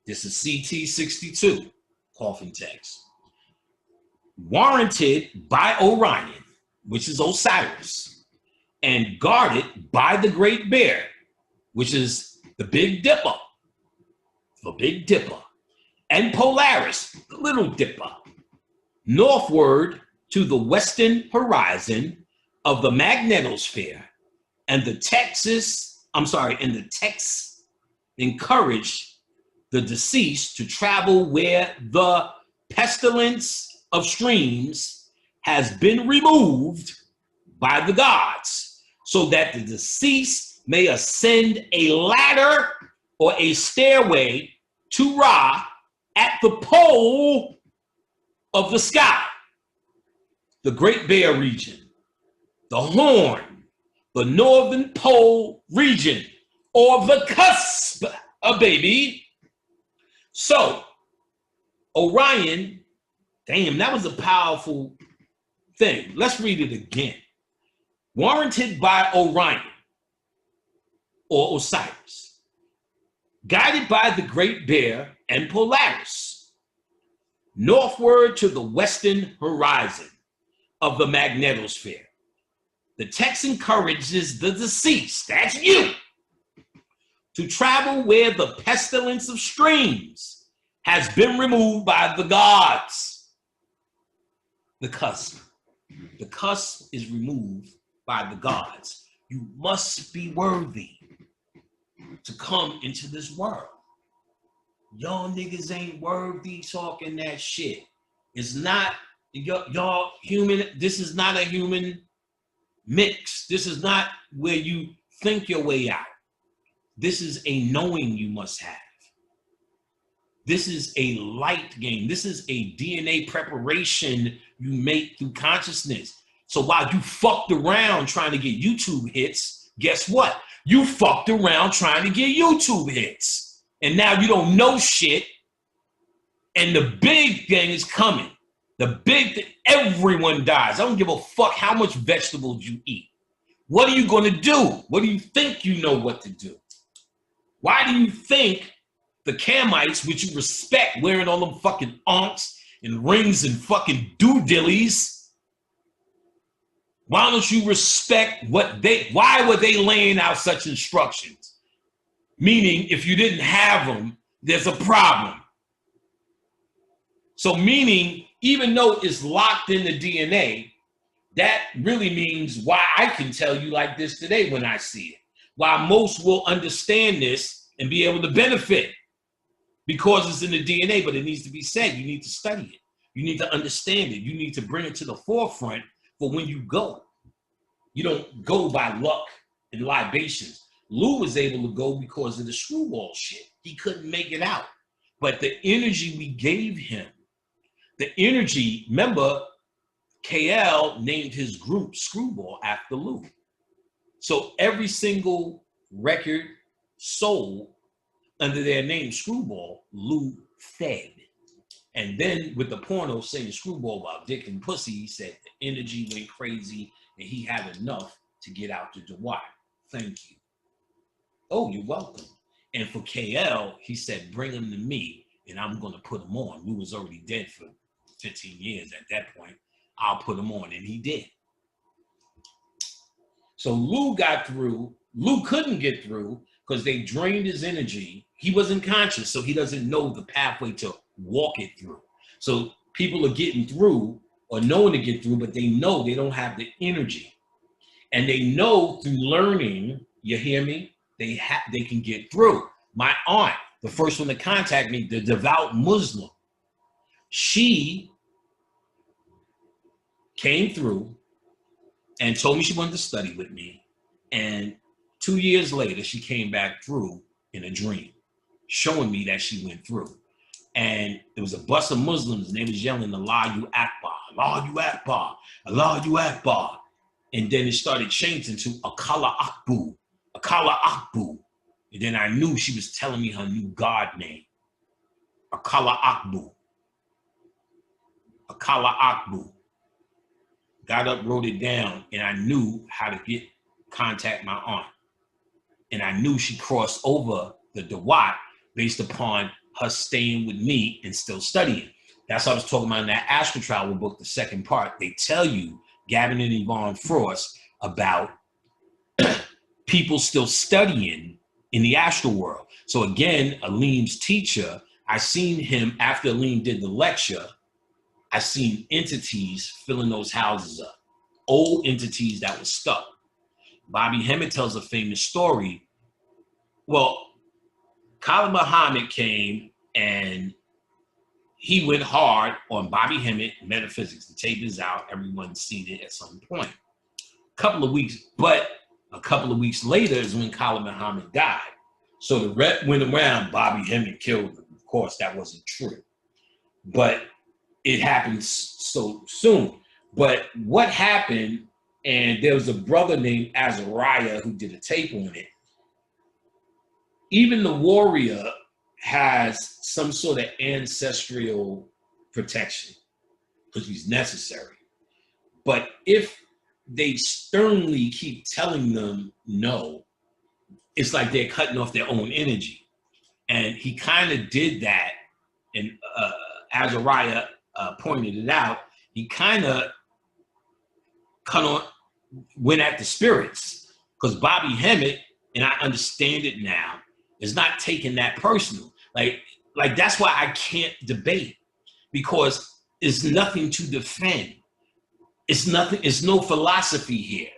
This is CT62, coffin text. Warranted by Orion, which is Osiris, and guarded by the Great Bear, which is the Big Dipper, and Polaris, the Little Dipper, northward to the western horizon of the magnetosphere, and the texts encourage the deceased to travel where the pestilence of streams has been removed by the gods, so that the deceased may ascend a ladder or a stairway to Ra at the pole of the sky. The Great Bear region, the Horn, the Northern Pole region, or the cusp, baby. So, Orion, damn, that was a powerful thing. Let's read it again. Warranted by Orion, or Osiris, guided by the Great Bear and Polaris, northward to the western horizon of the magnetosphere. The text encourages the deceased, that's you, to travel where the pestilence of streams has been removed by the gods. The cusp. The cusp is removed by the gods. You must be worthy to come into this world. Y'all niggas ain't worthy talking that shit. It's not, y'all human, this is not a human mix. This is not where you think your way out. This is a knowing you must have. This is a light game. This is a DNA preparation you make through consciousness. So while you fucked around trying to get YouTube hits, guess what? You fucked around trying to get YouTube hits. And now you don't know shit. And the big thing is coming. The big thing, everyone dies. I don't give a fuck how much vegetables you eat. What are you going to do? What do you think you know what to do? Why do you think the Kamites, which you respect, wearing all them fucking aunts and rings and fucking doodillies, why don't you respect why were they laying out such instructions? Meaning, if you didn't have them, there's a problem. So meaning, even though it's locked in the DNA, that really means why I can tell you like this today when I see it. Why most will understand this and be able to benefit. Because it's in the DNA, but it needs to be said. You need to study it. You need to understand it. You need to bring it to the forefront for when you go. You don't go by luck and libations. Lou was able to go because of the screwball shit. He couldn't make it out. But the energy we gave him, the energy, remember, KL named his group Screwball after Lou. So every single record sold under their name Screwball, Lou fed. And then with the porno saying Screwball about dick and pussy, he said the energy went crazy and he had enough to get out to Dwight. Thank you. Oh, you're welcome. And for KL, he said, bring him to me and I'm going to put him on. Lou was already dead for 15 years at that point. I'll put him on. And he did. So Lou got through. Lou couldn't get through because they drained his energy. He wasn't conscious, so he doesn't know the pathway to walk it through. So people are getting through or knowing to get through, but they know they don't have the energy. And they know through learning, you hear me? They can get through. My aunt, the first one to contact me, the devout Muslim, she came through and told me she wanted to study with me. And 2 years later, she came back through in a dream, showing me that she went through. And there was a bus of Muslims, and they was yelling, Allahu Akbar, Allahu Akbar, Allahu Akbar. And then it started changing to Akala Akbu, Akala Akbu. And then I knew she was telling me her new God name, Akala Akbu, Akala Akbu. Got up, wrote it down, and I knew how to contact my aunt. And I knew she crossed over the Dawat based upon her staying with me and still studying. That's what I was talking about in that Astral Travel book, the second part. They tell you, Gavin and Yvonne Frost, about people still studying in the astral world. So again, Aleem's teacher, I seen him after Aleem did the lecture, I seen entities filling those houses up, old entities that were stuck. Bobby Hemmett tells a famous story. Well, Khalid Muhammad came and he went hard on Bobby Hemmett, metaphysics. The tape is out. Everyone's seen it at some point. A couple of weeks later is when Khalid Muhammad died. So the rep went around, Bobby Hemmett killed him. Of course, that wasn't true. But it happened so soon. But what happened, and there was a brother named Azariah who did a tape on it. Even the warrior has some sort of ancestral protection because he's necessary. But if they sternly keep telling them no, it's like they're cutting off their own energy. And he kind of did that, and Azariah pointed it out. He kind of went at the spirits, because Bobby Hemmett, and I understand it now, is not taking that personal. Like that's why I can't debate, because it's nothing to defend. It's nothing, it's no philosophy here.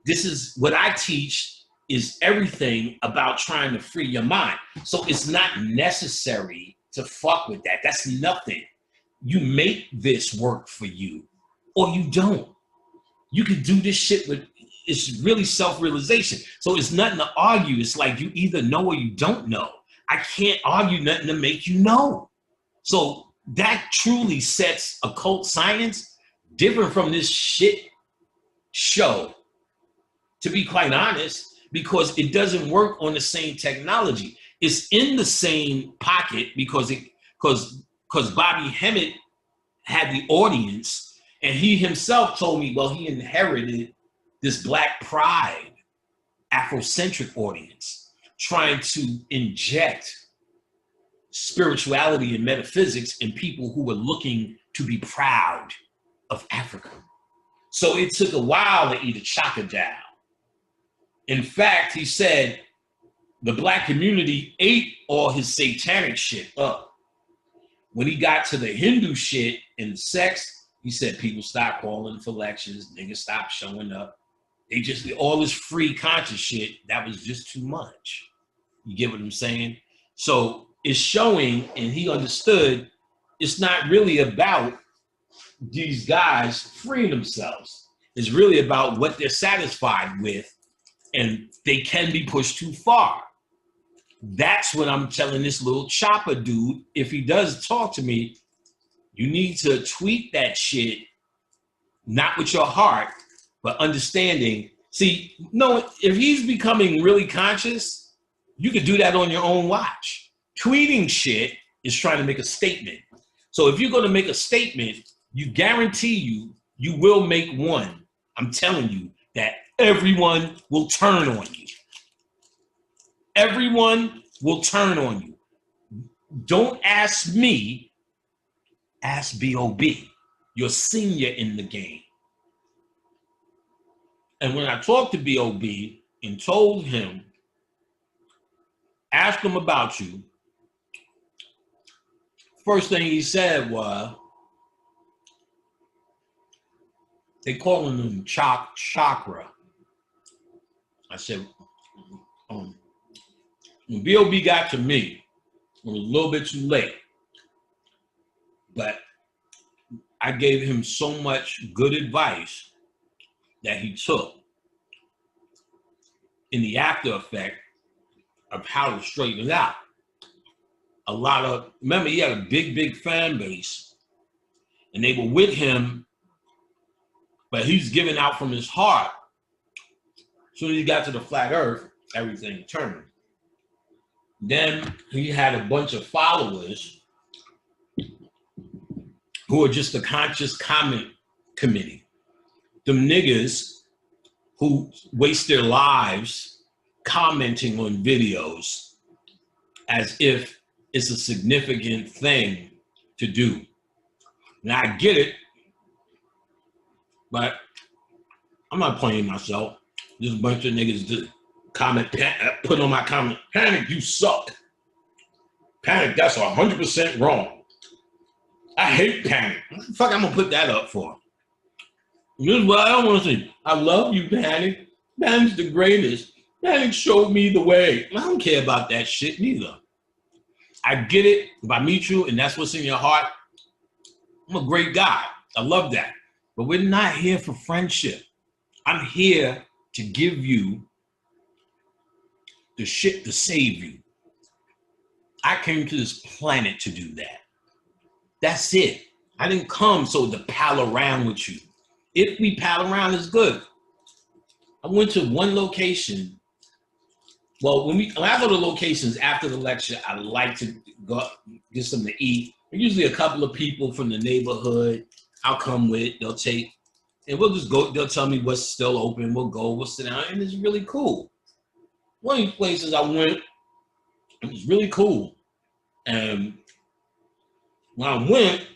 This is what I teach, is everything about trying to free your mind. So it's not necessary to fuck with that. That's nothing. You make this work for you or you don't. You can do this shit with it's really self-realization. So it's nothing to argue. It's like you either know or you don't know. I can't argue nothing to make you know. So that truly sets occult science different from this shit show, to be quite honest, because it doesn't work on the same technology. It's in the same pocket because Bobby Hemmett had the audience, and he himself told me, well, he inherited this Black Pride, Afrocentric audience, trying to inject spirituality and metaphysics in people who were looking to be proud of Africa. So it took a while to eat a chaka down. In fact, he said the Black community ate all his satanic shit up. When he got to the Hindu shit and sex, he said people stopped calling for lectures, niggas stopped showing up. They just, all this free conscious shit, that was just too much. You get what I'm saying? So it's showing, and he understood, it's not really about these guys freeing themselves. It's really about what they're satisfied with, and they can be pushed too far. That's what I'm telling this little chopper dude. If he does talk to me, you need to tweet that shit, not with your heart, but understanding. See, no, if he's becoming really conscious, you could do that on your own watch. Tweeting shit is trying to make a statement. So if you're going to make a statement, you guarantee you will make one. I'm telling you that everyone will turn on you. Everyone will turn on you. Don't ask me, ask B.O.B., your senior in the game. And when I talked to B.O.B. and told him, ask him about you, first thing he said was, they calling him chakra. I said, when B.O.B. got to me, it was a little bit too late, but I gave him so much good advice that he took in the after effect of how to straighten it out. Remember, he had a big fan base, and they were with him, but he's giving out from his heart. As soon as he got to the flat earth, everything turned. Then he had a bunch of followers who are just a conscious comment committee. Them niggas who waste their lives commenting on videos as if it's a significant thing to do. Now I get it, but I'm not playing myself. Just a bunch of niggas just put on my comment, Panic, you suck. Panic, that's 100% wrong. I hate Panic. What the fuck I'm gonna put that up for? This is what I don't want to say. I love you, Panic. Panic's the greatest. Panic showed me the way. I don't care about that shit neither. I get it. If I meet you and that's what's in your heart, I'm a great guy. I love that. But we're not here for friendship. I'm here to give you the shit to save you. I came to this planet to do that. That's it. I didn't come so to pal around with you. If we pal around, it's good. I went to one location. Well, when I go to locations after the lecture, I like to go get something to eat. Usually a couple of people from the neighborhood I'll come with, they'll take, and we'll just go, they'll tell me what's still open, we'll go, we'll sit down, and it's really cool. One of these places I went, it was really cool. And when I went,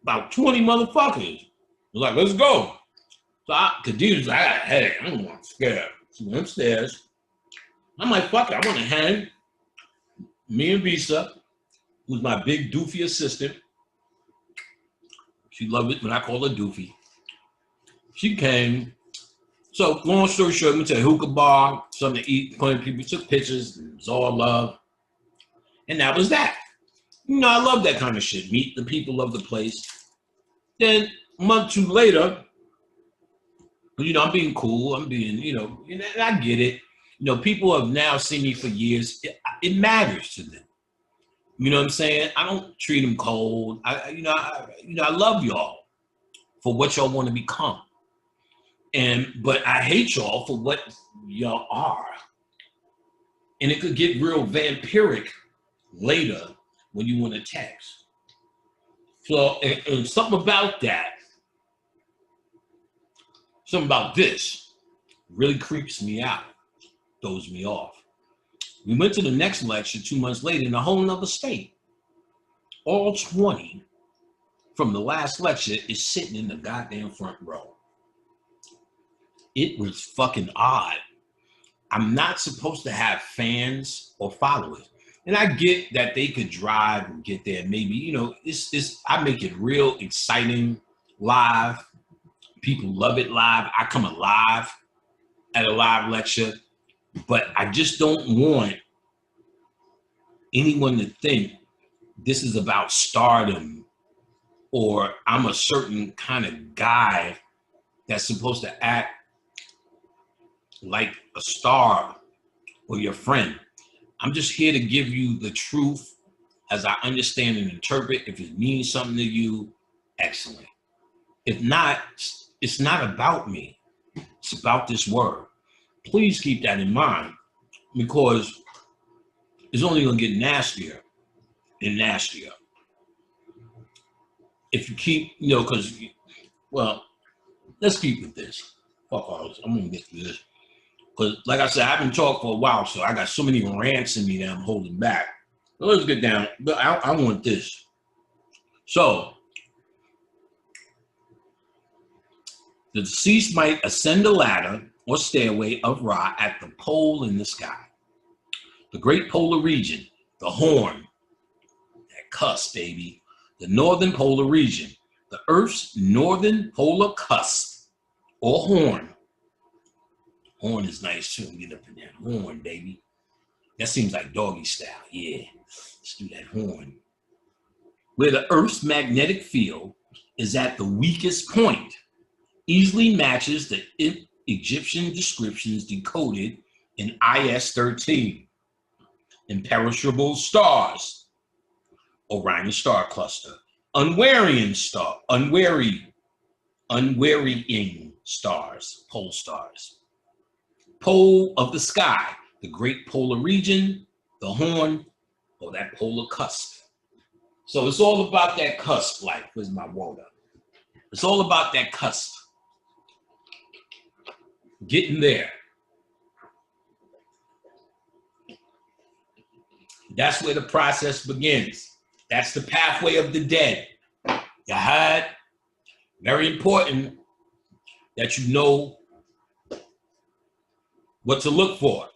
about 20 motherfuckers was like, let's go. So Khadijah's like, I got a headache, I don't want to scare. She went upstairs. I'm like, fuck it, I want to hang. Me and Visa, who's my big doofy assistant, she loved it when I call her doofy. She came. So long story short, we went to a hookah bar, something to eat, plenty people took pictures, it was all love. And that was that. You know, I love that kind of shit. Meet the people of the place. Then a month or two later, You know, I'm being cool. I'm being, and I get it. You know, people have now seen me for years. It matters to them. You know what I'm saying? I don't treat them cold. I love y'all for what y'all want to become. But I hate y'all for what y'all are. And it could get real vampiric later when you want to text. So, and something about this really creeps me out, throws me off. We went to the next lecture 2 months later in a whole nother state. All 20 from the last lecture is sitting in the goddamn front row. It was fucking odd. I'm not supposed to have fans or followers. And I get that they could drive and get there. Maybe, I make it real exciting live. People love it live. I come alive at a live lecture. But I just don't want anyone to think this is about stardom or I'm a certain kind of guy that's supposed to act like a star or your friend. I'm just here to give you the truth as I understand and interpret. If it means something to you, excellent. If not, it's not about me. It's about this word. Please keep that in mind because it's only going to get nastier and nastier. If you keep, let's keep with this. Fuck all this. I'm going to get through this. Because, like I said, I've been talking for a while, so I got so many rants in me that I'm holding back. So let's get down. But I want this. So, the deceased might ascend a ladder or stairway of Ra at the pole in the sky. The great polar region, the horn, that cusp, baby. The northern polar region, the Earth's northern polar cusp or horn. Horn is nice too. Get up in that horn, baby. That seems like doggy style. Yeah, let's do that horn. Where the Earth's magnetic field is at the weakest point, easily matches the Egyptian descriptions decoded in IS-13. Imperishable stars, Orion star cluster. Unvarying stars, pole stars. Pole of the sky, the great polar region, the horn, or that polar cusp. So it's all about that cusp, like, where's my water? It's all about that cusp. Getting there. That's where the process begins. That's the pathway of the dead. You heard? Very important that you know what to look for.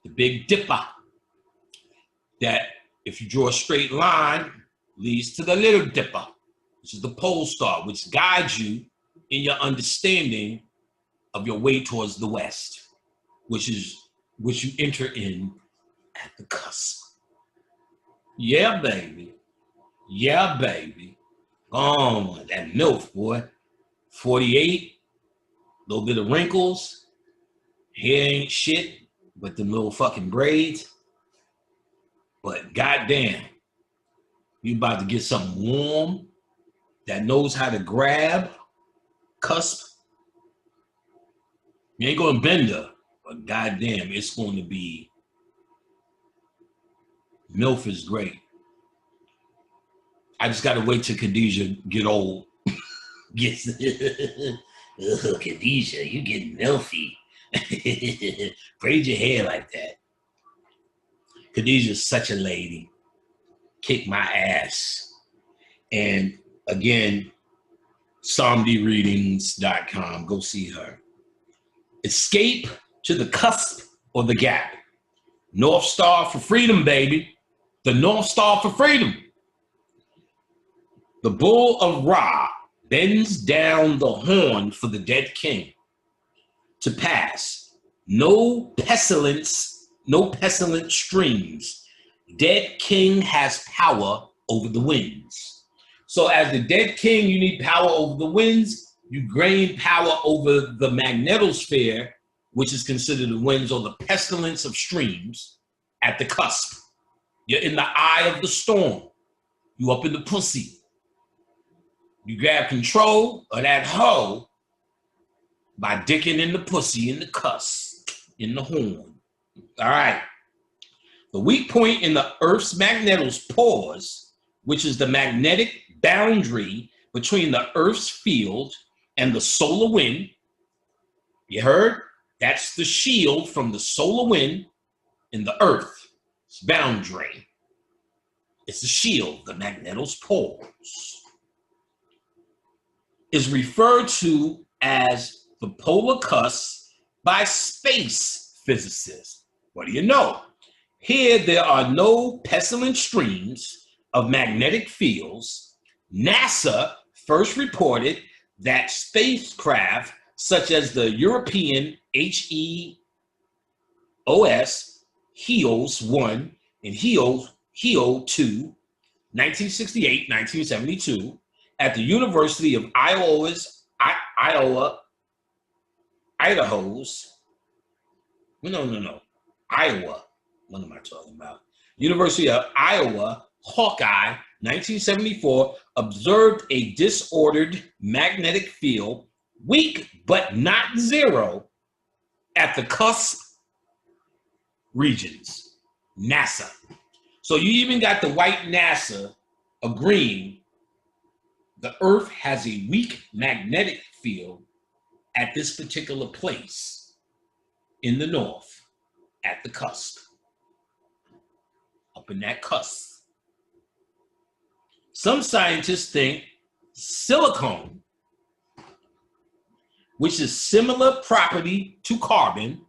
The Big Dipper. That if you draw a straight line, leads to the Little Dipper, which is the pole star, which guides you in your understanding of your way towards the west, which you enter in at the cusp. Yeah, baby. Yeah, baby. Oh, that MILF, boy. 48, little bit of wrinkles. Hair ain't shit, but them little fucking braids. But goddamn, you about to get something warm that knows how to grab, cusp. You ain't gonna bend her, but goddamn, it's going to be. MILF is great. I just gotta wait till Khadijah get old. Khadijah, you getting milfy. Braid your hair like that. Khadijah's such a lady. Kick my ass. And again, PsalmDreadings.com. Go see her. Escape to the cusp or the gap. North Star for freedom, baby. The North Star for freedom. The bull of Ra bends down the horn for the dead king to pass. No pestilent streams. Dead king has power over the winds. So as the dead king, you need power over the winds. You gain power over the magnetosphere, which is considered the winds or the pestilence of streams, at the cusp. You're in the eye of the storm. You up in the pussy. You grab control of that hoe by dicking in the pussy, in the cusp, in the horn. All right. The weak point in the Earth's magnetospores, which is the magnetic boundary between the Earth's field and the solar wind. You heard? That's the shield from the solar wind in the Earth's boundary. It's the shield, the magnetospores. Is referred to as the polar cusp by space physicists. What do you know? Here, there are no pestilent streams of magnetic fields. NASA first reported that spacecraft such as the European HEOS, HEOS-1 and HEO-2, 1968-1972, at the University of Idaho's, Iowa, what am I talking about? University of Iowa, Hawkeye, 1974, observed a disordered magnetic field, weak but not zero, at the cusp regions. NASA. So you even got the white NASA agreeing the Earth has a weak magnetic field at this particular place in the north, at the cusp, up in that cusp. Some scientists think silicon, which is similar property to carbon.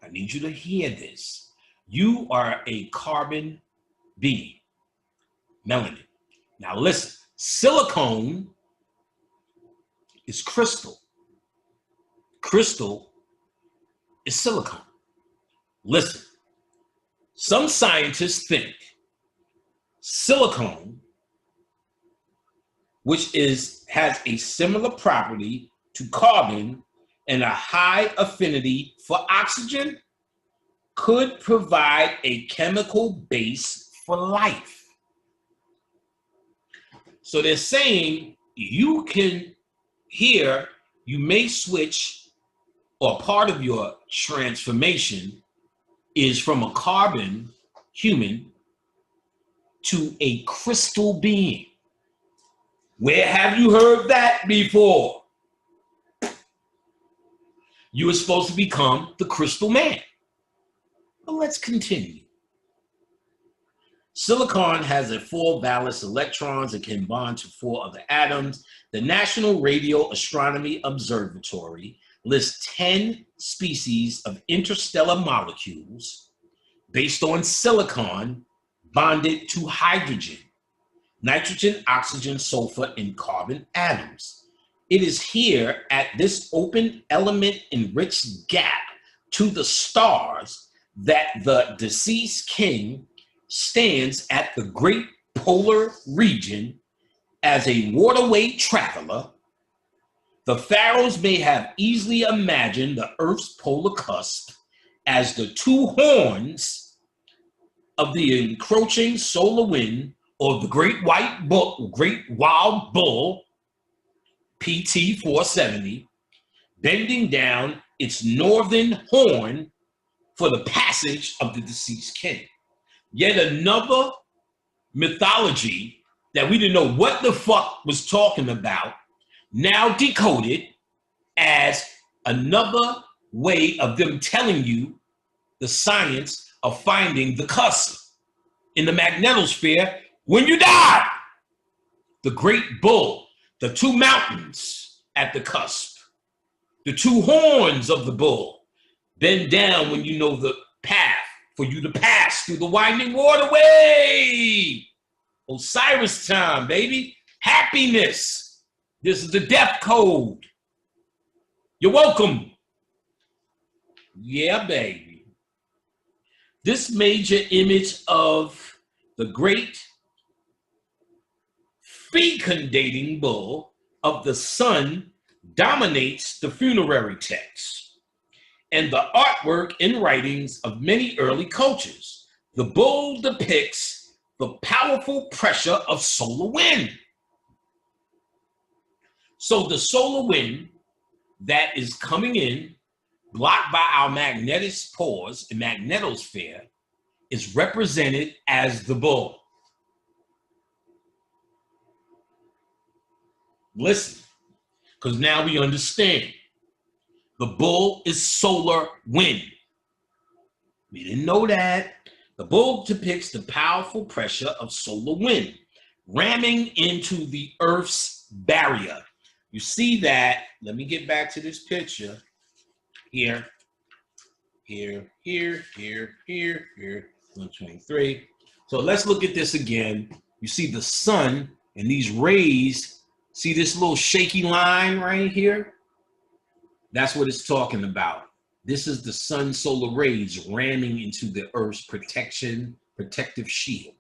I need you to hear this. You are a carbon being, melanin. Now listen, silicone is crystal. Crystal is silicone. Listen, some scientists think silicone, which has a similar property to carbon and a high affinity for oxygen, could provide a chemical base for life. So they're saying you can, here, you may switch, or part of your transformation is from a carbon human to a crystal being. Where have you heard that before? You were supposed to become the crystal man. But let's continue. Silicon has 4 valence electrons and can bond to 4 other atoms. The National Radio Astronomy Observatory lists 10 species of interstellar molecules based on silicon bonded to hydrogen, nitrogen, oxygen, sulfur, and carbon atoms. It is here at this open element enriched gap to the stars that the deceased king stands at the great polar region as a waterway traveler. The pharaohs may have easily imagined the Earth's polar cusp as the 2 horns of the encroaching solar wind, or the great wild bull, PT 470, bending down its northern horn for the passage of the deceased king. Yet another mythology that we didn't know what the fuck was talking about, now decoded as another way of them telling you the science of finding the cusp in the magnetosphere when you die. The great bull, the 2 mountains at the cusp, the 2 horns of the bull, bend down when you know the path for you to pass through the winding waterway. Osiris time, baby. Happiness. This is the death code. You're welcome. Yeah, baby. This major image of the great fecundating bull of the sun dominates the funerary text and the artwork and writings of many early cultures. The bull depicts the powerful pressure of solar wind. So the solar wind that is coming in, blocked by our magnetopause and magnetosphere, is represented as the bull. Listen, because now we understand. The bull is solar wind. We didn't know that. The bull depicts the powerful pressure of solar wind ramming into the Earth's barrier. You see that? Let me get back to this picture. Here, 123. So let's look at this again. You see the sun and these rays. See this little shaky line right here? That's what it's talking about. This is the sun's solar rays ramming into the Earth's protective shield.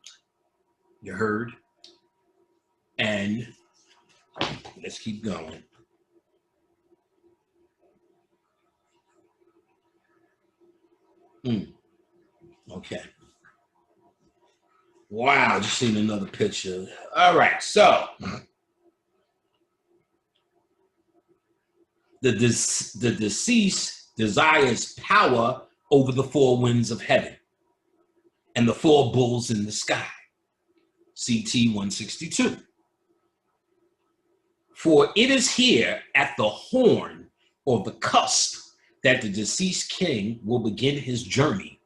You heard? And let's keep going. Okay. Wow, just seen another picture. All right, so the deceased desires power over the four winds of heaven and the four bulls in the sky. CT 162. For it is here at the horn or the cusp that the deceased king will begin his journey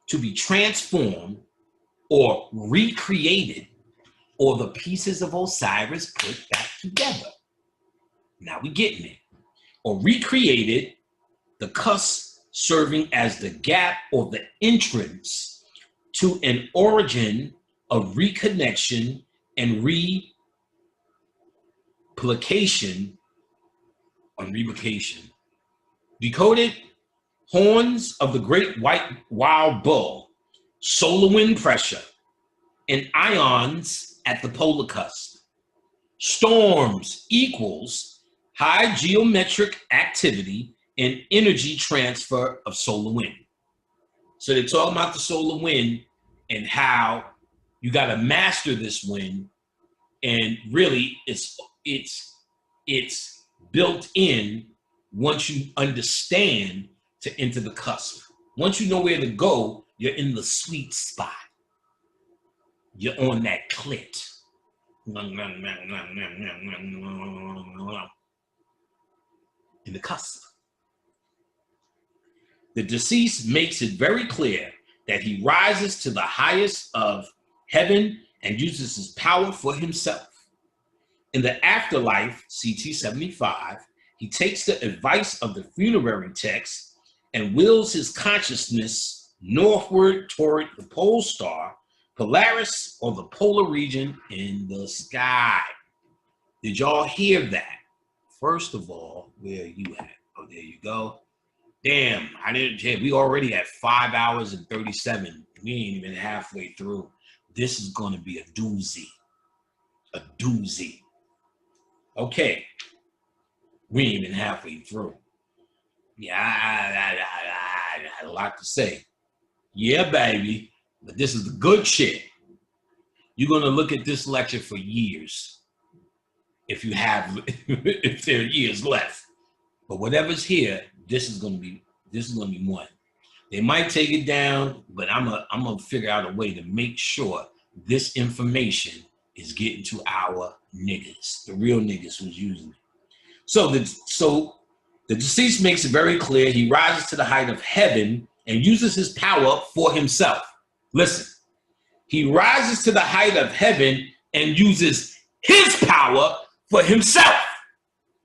to be transformed or recreated, or the pieces of Osiris put back together. Now we're getting it. Or recreated, the cusp serving as the gap or the entrance to an origin of reconnection and replication on replication. Decoded, horns of the great white wild bull, solar wind pressure, and ions at the polar cusp. Storms equals high geometric activity and energy transfer of solar wind. So they're talking about the solar wind and how you got to master this wind, and really it's built in once you understand to enter the cusp. Once you know where to go, you're in the sweet spot. You're on that clit. In the cusp. The deceased makes it very clear that he rises to the highest of heaven and uses his power for himself. In the afterlife, CT 75, he takes the advice of the funerary text and wills his consciousness northward toward the pole star, Polaris, or the polar region in the sky. Did y'all hear that? First of all, where are you at? Oh, there you go. Damn, I didn't. Hey, we already at 5 hours and 37. We ain't even halfway through. This is gonna be a doozy. A doozy. Okay. We ain't even halfway through. Yeah, I had a lot to say. Yeah, baby. But this is the good shit. You're gonna look at this lecture for years. If there are years left. But whatever's here, this is gonna be one. They might take it down, but I'm gonna figure out a way to make sure this information is getting to our niggas, the real niggas who's using it. So the deceased makes it very clear he rises to the height of heaven and uses his power for himself. Listen, he rises to the height of heaven and uses his power for himself.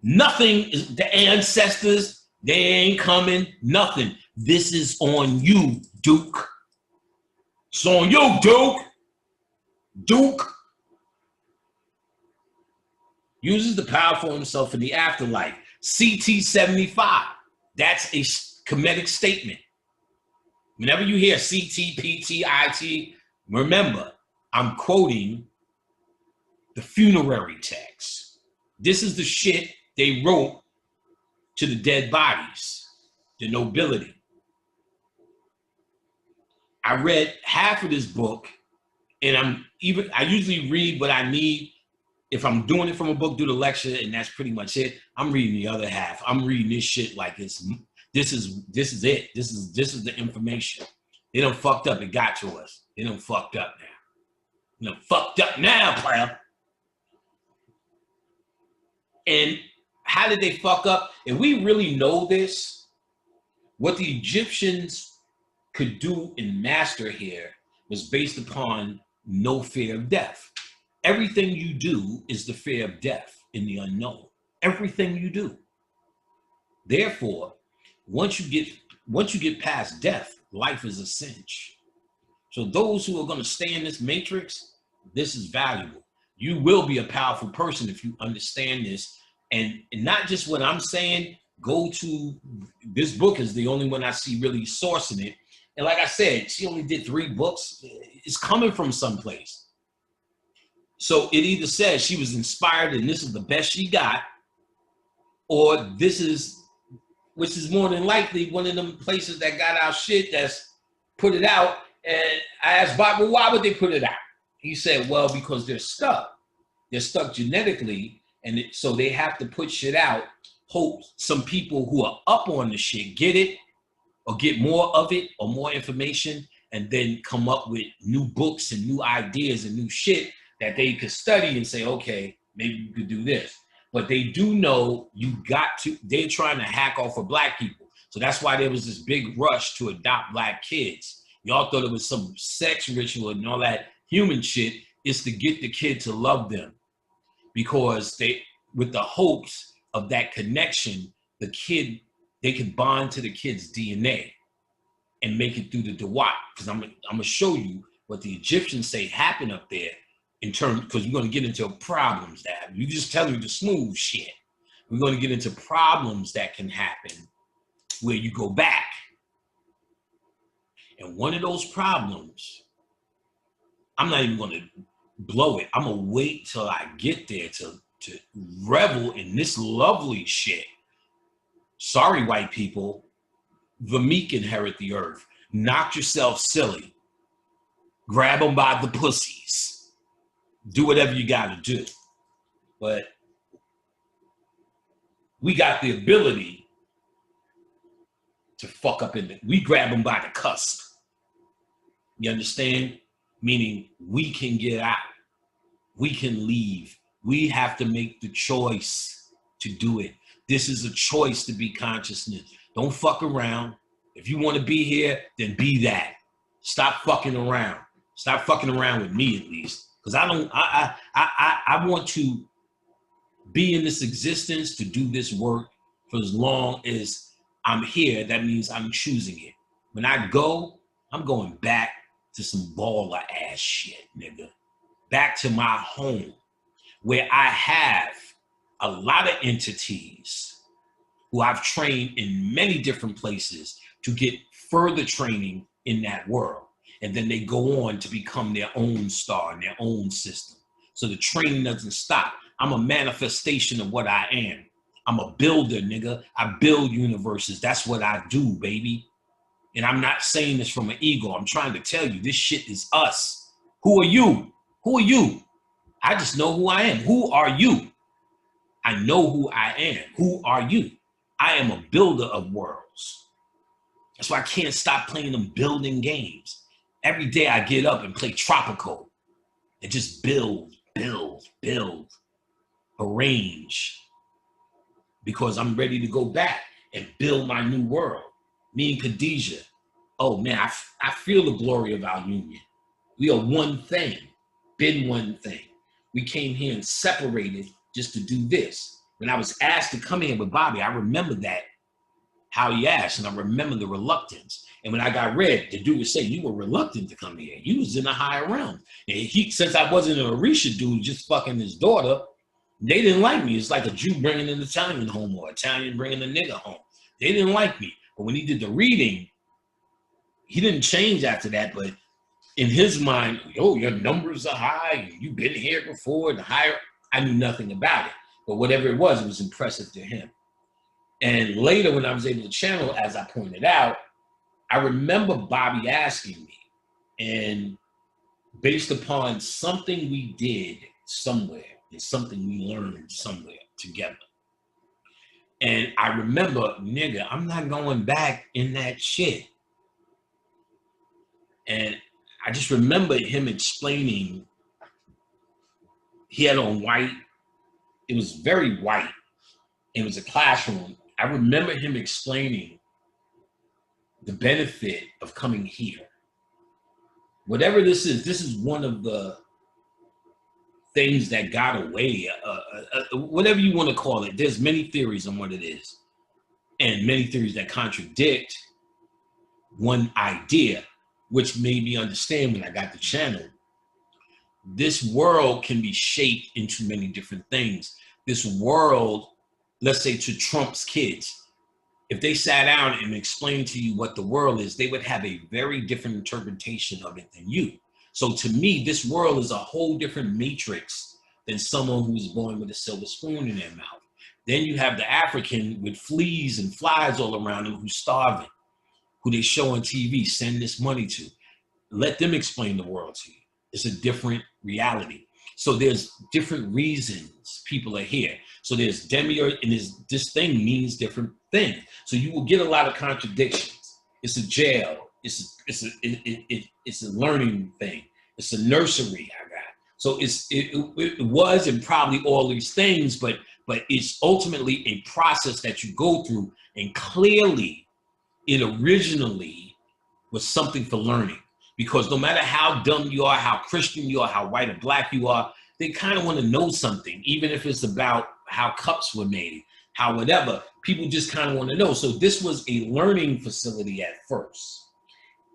Nothing is the ancestors, they ain't coming, nothing. This is on you, Duke. It's on you, Duke. Duke uses the power for himself in the afterlife. CT 75. That's a Kemetic statement. Whenever you hear CT, PT, IT, remember, I'm quoting the funerary text. This is the shit they wrote to the dead bodies, the nobility. I read half of this book, and I usually read what I need. If I'm doing it from a book, do the lecture, and that's pretty much it. I'm reading the other half. I'm reading this shit like this is it. This is the information. They done fucked up. It got to us. They done fucked up now. You know, fucked up now, player. And how did they fuck up? If we really know this, what the Egyptians could do and master here was based upon no fear of death. Everything you do is the fear of death in the unknown. Everything you do. Therefore, once you get past death, life is a cinch. So those who are going to stay in this matrix, this is valuable. You will be a powerful person if you understand this. And not just what I'm saying, go to, this book is the only one I see really sourcing it. And like I said, she only did 3 books. It's coming from someplace. So it either says she was inspired and this is the best she got, or this is, which is more than likely one of them places that got our shit that's put it out. And I asked Bob, well, why would they put it out? He said, well, because they're stuck. They're stuck genetically, and so they have to put shit out, hope some people who are up on the shit get it, or get more of it, or more information, and then come up with new books and new ideas and new shit that they could study and say, okay, maybe you could do this. But they do know they're trying to hack off of black people. So that's why there was this big rush to adopt black kids. Y'all thought it was some sex ritual and all that human shit. Is to get the kid to love them. Because with the hopes of that connection, the kid, they can bond to the kid's DNA and make it through the Dawat. Because I'm gonna show you what the Egyptians say happened up there in terms, because we're gonna get into problems that you just tell me the smooth shit. We're gonna get into problems that can happen where you go back. And one of those problems, I'm not even gonna blow it. I'm gonna wait till I get there to revel in this lovely shit. Sorry, white people, the meek inherit the earth. Knock yourself silly. Grab them by the pussies. Do whatever you gotta do. But we got the ability to fuck up we grab them by the cusp. You understand? Meaning we can get out. We can leave. We have to make the choice to do it. This is a choice to be consciousness. Don't fuck around. If you want to be here, then be that. Stop fucking around. Stop fucking around with me, at least. Because I want to be in this existence to do this work for as long as I'm here. That means I'm choosing it. When I go, I'm going back to some baller ass shit, nigga. Back to my home, where I have a lot of entities who I've trained in many different places to get further training in that world. And then they go on to become their own star in their own system. So the training doesn't stop. I'm a manifestation of what I am. I'm a builder, nigga. I build universes. That's what I do, baby. And I'm not saying this from an ego. I'm trying to tell you, this shit is us. Who are you? Who are you? I just know who I am. Who are you? I know who I am. Who are you? I am a builder of worlds. That's why I can't stop playing them building games. Every day I get up and play Tropico and just build, arrange. Because I'm ready to go back and build my new world. Me and Khadijah, oh man, I feel the glory of our union. We are one thing, been one thing. We came here and separated just to do this. When I was asked to come here with Bobby, I remember that, how he asked, and I remember the reluctance. And when I got read, the dude would say, you were reluctant to come here. You was in a higher realm. And since I wasn't an Orisha dude just fucking his daughter, they didn't like me. It's like a Jew bringing an Italian home or Italian bringing a nigga home. They didn't like me. But when he did the reading, he didn't change after that. But in his mind, yo, your numbers are high. You've been here before. The higher, I knew nothing about it. but whatever it was impressive to him. And later, when I was able to channel, as I pointed out, I remember Bobby asking me, and based upon something we did somewhere and something we learned somewhere together. And I remember, nigga, I'm not going back in that shit. And I just remember him explaining, he had on white, it was very white. It was a classroom. I remember him explaining the benefit of coming here. Whatever this is one of the things that got away, whatever you want to call it. There's many theories on what it is, and many theories that contradict one idea, which made me understand when I got the channel, this world can be shaped into many different things. This world, let's say to Trump's kids, if they sat down and explained to you what the world is, they would have a very different interpretation of it than you. So to me, this world is a whole different matrix than someone who's born with a silver spoon in their mouth. Then you have the African with fleas and flies all around him who's starving, who they show on TV, send this money to. Let them explain the world to you. It's a different reality. So there's different reasons people are here. So there's demiurge, and this thing means different things. So you will get a lot of contradictions. It's a jail. It's a learning thing. It's a nursery I got. So it was and probably all these things, but it's ultimately a process that you go through. And clearly, it originally was something for learning. Because no matter how dumb you are, how Christian you are, how white or black you are, they kind of want to know something, even if it's about how cups were made, how whatever. People just kind of want to know. So this was a learning facility at first.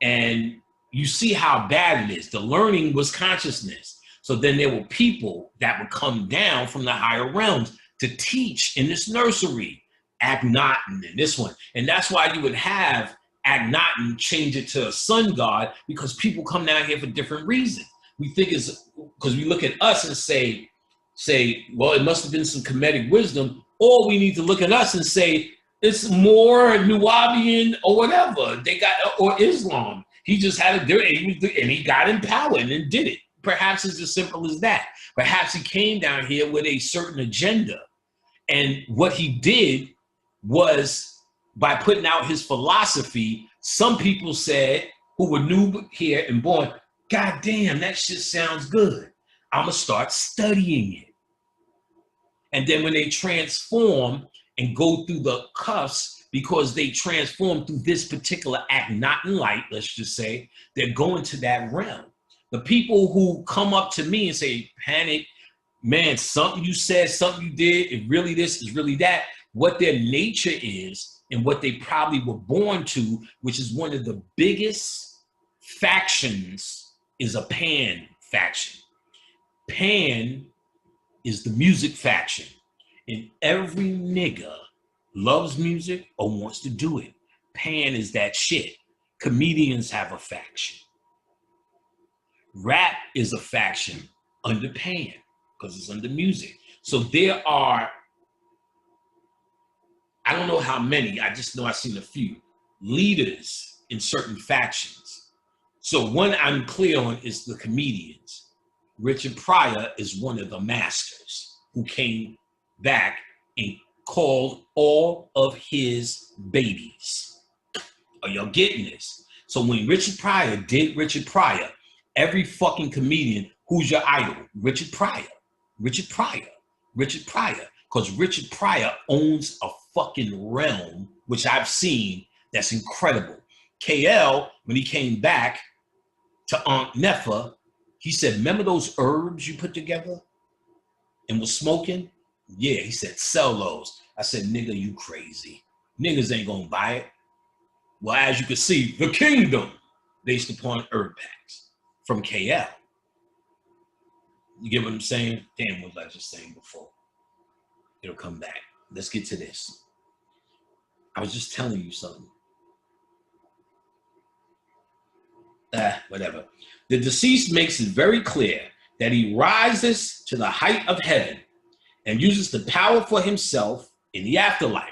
And you see how bad it is. The learning was consciousness. So then there were people that would come down from the higher realms to teach in this nursery, Akhenaten and this one. And that's why you would have Akhenaten change it to a sun god, because people come down here for different reasons. We think it's because we look at us and say, well, it must have been some Kemetic wisdom, or we need to look at us and say it's more Nubian or whatever they got, or Islam. He just had to do it, and he got in power and then did it. Perhaps it's as simple as that. Perhaps he came down here with a certain agenda, and what he did was, by putting out his philosophy, some people said, who were new here and born, God damn, that shit sounds good. I'm gonna start studying it. And then when they transform and go through the cuffs, because they transform through this particular Akhenaten light, let's just say, they're going to that realm. The people who come up to me and say, Panic, man, something you said, something you did, is really this, is really that, what their nature is, and what they probably were born to, which is one of the biggest factions, is a Pan faction. Pan is the music faction. And every nigga loves music or wants to do it. Pan is that shit. Comedians have a faction. Rap is a faction under Pan, because it's under music. So there are, I don't know how many, I just know I've seen a few leaders in certain factions. So one I'm clear on is the comedians. Richard Pryor is one of the masters who came back and called all of his babies. Are y'all getting this? So when Richard Pryor did Richard Pryor, every fucking comedian, who's your idol? Richard Pryor, Richard Pryor, Richard Pryor. Because Richard Pryor owns a fucking realm, which I've seen, that's incredible. KL, when he came back to Aunt Nefa, he said, remember those herbs you put together and was smoking? Yeah, he said, sell those. I said, nigga, you crazy. Niggas ain't gonna buy it. Well, as you can see, the kingdom, based upon herb packs from KL. You get what I'm saying? Damn, what was I just saying before? It'll come back. Let's get to this. I was just telling you something. Whatever. The deceased makes it very clear that he rises to the height of heaven and uses the power for himself in the afterlife.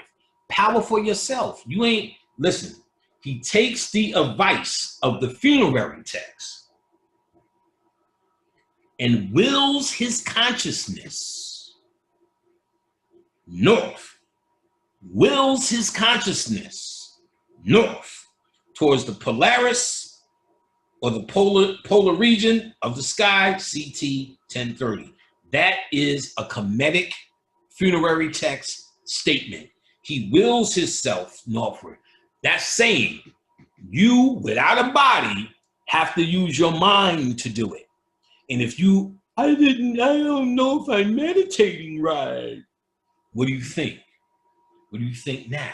Power for yourself. You ain't, listen, he takes the advice of the funerary text and wills his consciousness north, wills his consciousness north towards the Polaris or the polar region of the sky, CT 1030. That is a Kemetic funerary text statement. He wills himself northward. That's saying you, without a body, have to use your mind to do it. And if you, I don't know if I'm meditating right. What do you think? What do you think now?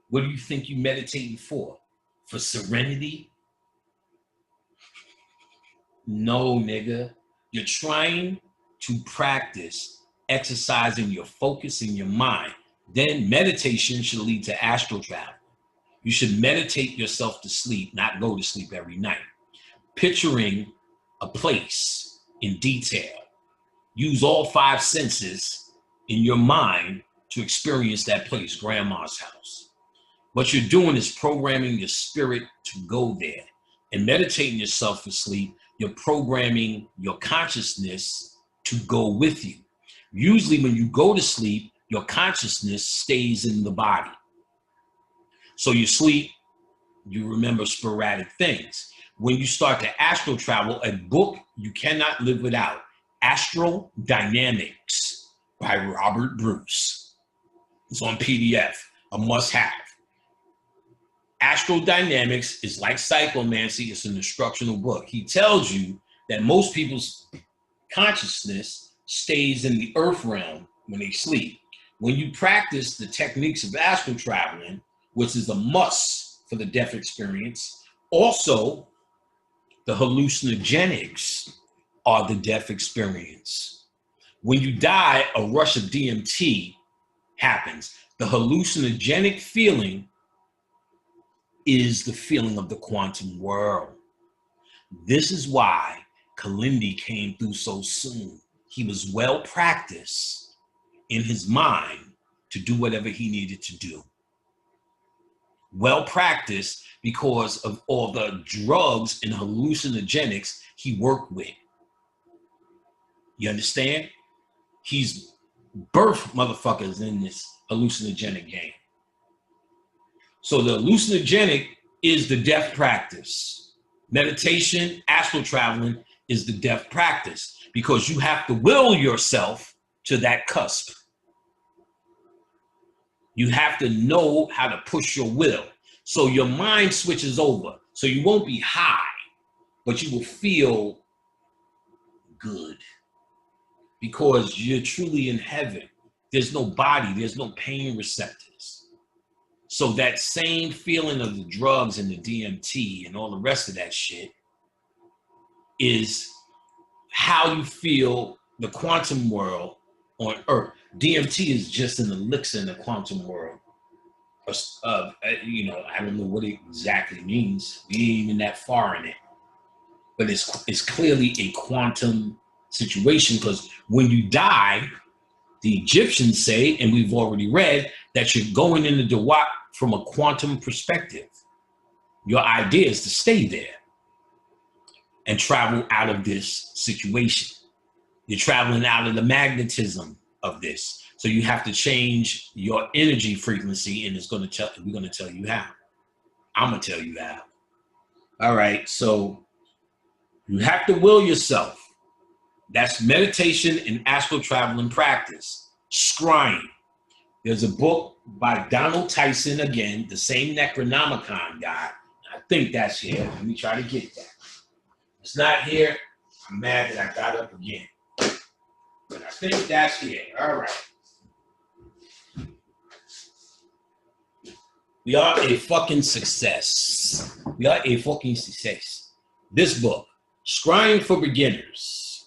What do you think you're meditating for? For serenity? No, nigga. You're trying to practice exercising your focus in your mind. Then meditation should lead to astral travel. You should meditate yourself to sleep, not go to sleep every night. Picturing a place in detail. Use all 5 senses in your mind to experience that place, grandma's house. What you're doing is programming your spirit to go there. And meditating yourself to sleep, you're programming your consciousness to go with you. Usually when you go to sleep, your consciousness stays in the body. So you sleep, you remember sporadic things. When you start to astral travel, a book you cannot live without, Astral Dynamics by Robert Bruce. It's on PDF, a must-have. Astral Dynamics is like Psychomancy, it's an instructional book. He tells you that most people's consciousness stays in the earth realm when they sleep. When you practice the techniques of astral traveling, which is a must for the death experience, also the hallucinogenics are the death experience. When you die, a rush of DMT happens. The hallucinogenic feeling is the feeling of the quantum world. This is why Kalindi came through so soon. He was well practiced in his mind to do whatever he needed to do. Well practiced because of all the drugs and hallucinogenics he worked with. You understand? He's birthed motherfuckers in this hallucinogenic game. So the hallucinogenic is the death practice. Meditation, astral traveling is the death practice because you have to will yourself to that cusp. You have to know how to push your will. So your mind switches over. So you won't be high, but you will feel good because you're truly in heaven. There's no body, there's no pain receptors. So that same feeling of the drugs and the DMT and all the rest of that shit is how you feel the quantum world on Earth. DMT is just an elixir in the quantum world. I don't know what it exactly means. We ain't even that far in it. But it's clearly a quantum situation because when you die, the Egyptians say, and we've already read, that you're going into Dawat from a quantum perspective. Your idea is to stay there and travel out of this situation. You're traveling out of the magnetism of this. So you have to change your energy frequency, and we're going to tell you how. I'm going to tell you how. All right, so you have to will yourself. That's meditation and astral traveling practice. Scrying. There's a book by Donald Tyson, again, the same Necronomicon guy. I think that's here. Let me try to get that. It's not here. I'm mad that I got up again. But I think that's here. All right. We are a fucking success. We are a fucking success. This book, Scrying for Beginners.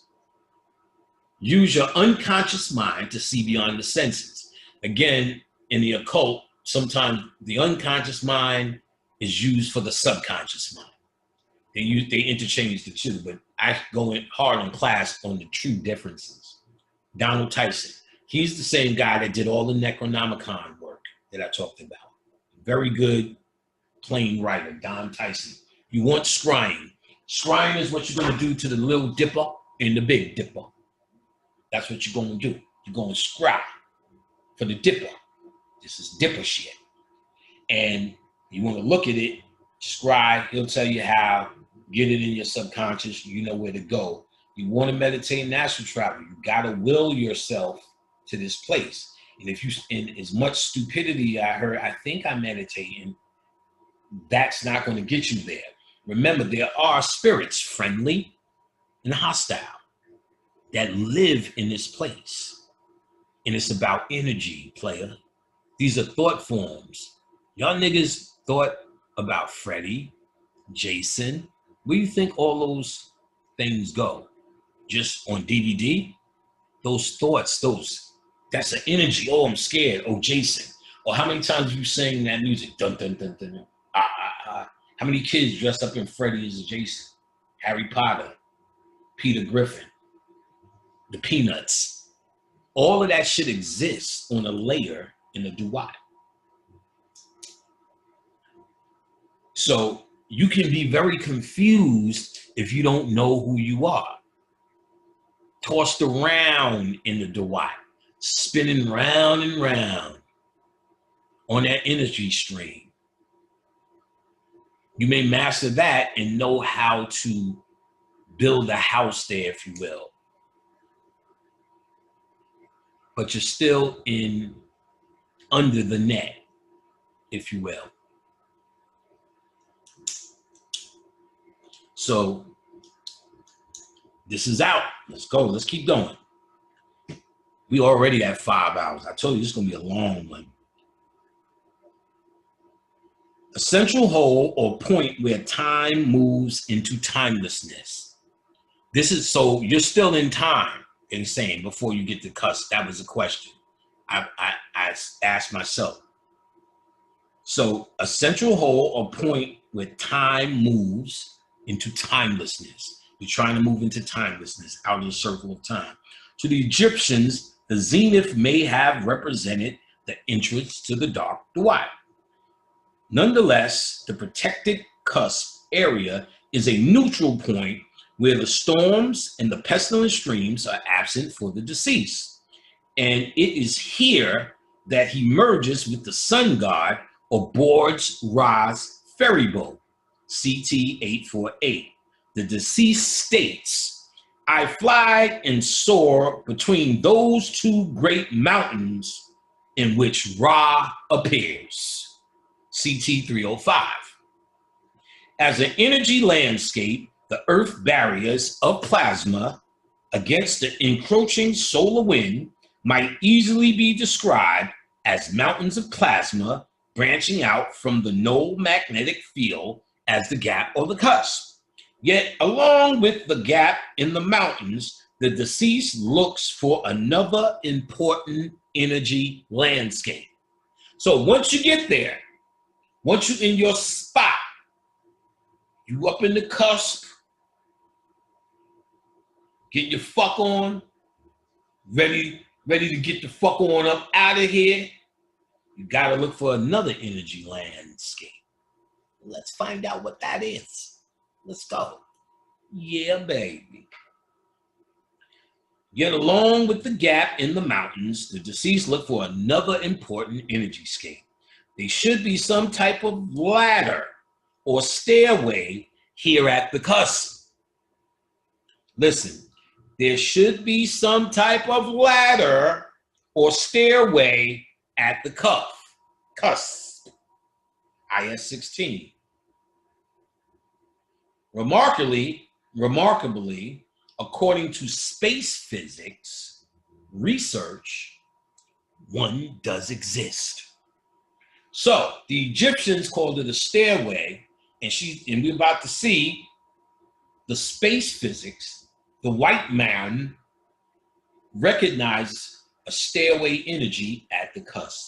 Use your unconscious mind to see beyond the senses. Again, in the occult, sometimes the unconscious mind is used for the subconscious mind. They interchange the two, but I go in hard on class on the true differences. Donald Tyson, He's the same guy that did all the Necronomicon work that I talked about. Very good plain writer, Don Tyson. You want scrying. Scrying is what you're going to do to the Little Dipper and the Big Dipper. That's what you're going to do. You're going to scry for the Dipper. This is Dipper shit. And you want to look at it, scry, he'll tell you how, get it in your subconscious, you know where to go. You want to meditate and astral travel, you got to will yourself to this place. And if you, in as much stupidity I think I'm meditating, that's not going to get you there. Remember, there are spirits, friendly and hostile, that live in this place. And it's about energy, player. These are thought forms. Y'all niggas thought about Freddy, Jason. Where do you think all those things go? Just on DVD? Those thoughts, that's an energy. Oh, I'm scared. Oh, Jason. Or how many times you sing that music? Dun, dun, dun, dun, dun. Ah, ah, ah. How many kids dressed up in Freddy as Jason? Harry Potter, Peter Griffin, the Peanuts. All of that shit exists on a layer in the Duat. So you can be very confused if you don't know who you are. Tossed around in the Duat, spinning round and round on that energy stream. You may master that and know how to build a house there, if you will. But you're still in under the net, if you will. So this is out. Let's go. Let's keep going. We already at 5 hours. I told you it's going to be a long one. A central hole or point where time moves into timelessness. This is, so you're still in time, insane, before you get to cusp. That was a question I asked myself. So a central hole or point where time moves into timelessness. You're trying to move into timelessness, out of the circle of time. To the Egyptians, the zenith may have represented the entrance to the dark Duat. Nonetheless, the protected cusp area is a neutral point where the storms and the pestilent streams are absent for the deceased. And it is here that he merges with the sun god or boards Ra's ferry boat, CT 848. The deceased states, I fly and soar between those two great mountains in which Ra appears, CT 305. As an energy landscape, the earth barriers of plasma against the encroaching solar wind might easily be described as mountains of plasma branching out from the null magnetic field as the gap or the cusp. Yet, along with the gap in the mountains, the deceased looks for another important energy landscape. So once you get there, once you're in your spot, you up in the cusp, get your fuck on, ready to get the fuck on up out of here, you gotta look for another energy landscape. Let's find out what that is. Let's go. Yeah, baby. Yet along with the gap in the mountains, the deceased look for another important energy scape. There should be some type of ladder or stairway here at the cusp. Listen, there should be some type of ladder or stairway at the cusp. IS-16. Remarkably, according to space physics research, one does exist. So the Egyptians called it a stairway, and we're about to see the space physics. The white man recognizes a stairway energy at the cusp,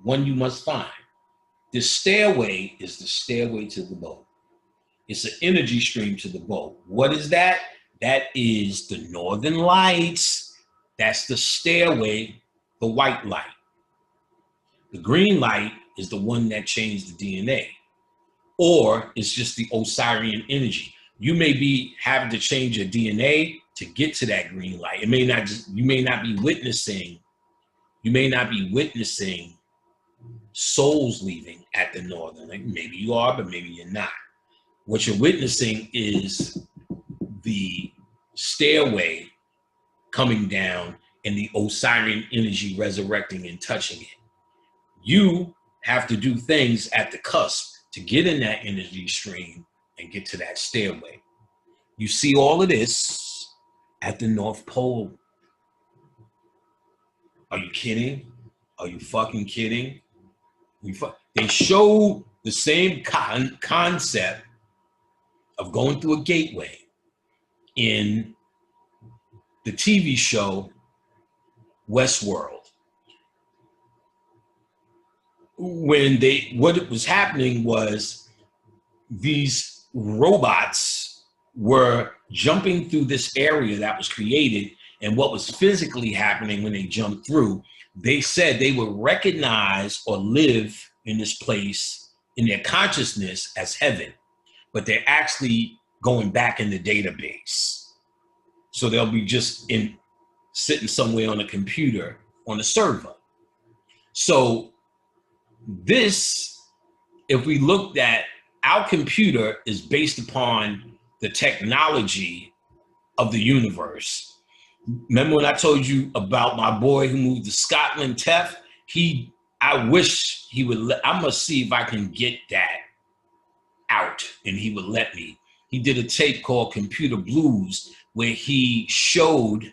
one you must find. This stairway is the stairway to the boat. It's an energy stream to the boat. What is that? That is the northern lights. That's the stairway, the white light. The green light is the one that changed the DNA, or it's just the Osirian energy. You may be having to change your DNA to get to that green light. It may not just, you may not be witnessing souls leaving at the northern. Like maybe you are, but maybe you're not. What you're witnessing is the stairway coming down and the Osirian energy resurrecting and touching it. You have to do things at the cusp to get in that energy stream and get to that stairway. You see all of this at the North Pole. Are you kidding? Are you fucking kidding? They showed the same concept of going through a gateway in the TV show Westworld. What was happening was these robots were jumping through this area that was created, and what was physically happening when they jumped through, they said they would recognize or live in this place in their consciousness as heaven, but they're actually going back in the database. So they'll be just sitting somewhere on a computer on a server. So this, if we looked at our computer, is based upon the technology of the universe. Remember when I told you about my boy who moved to Scotland, Tef? I wish he would I must see if I can get that out and he would let me. He did a tape called Computer Blues where he showed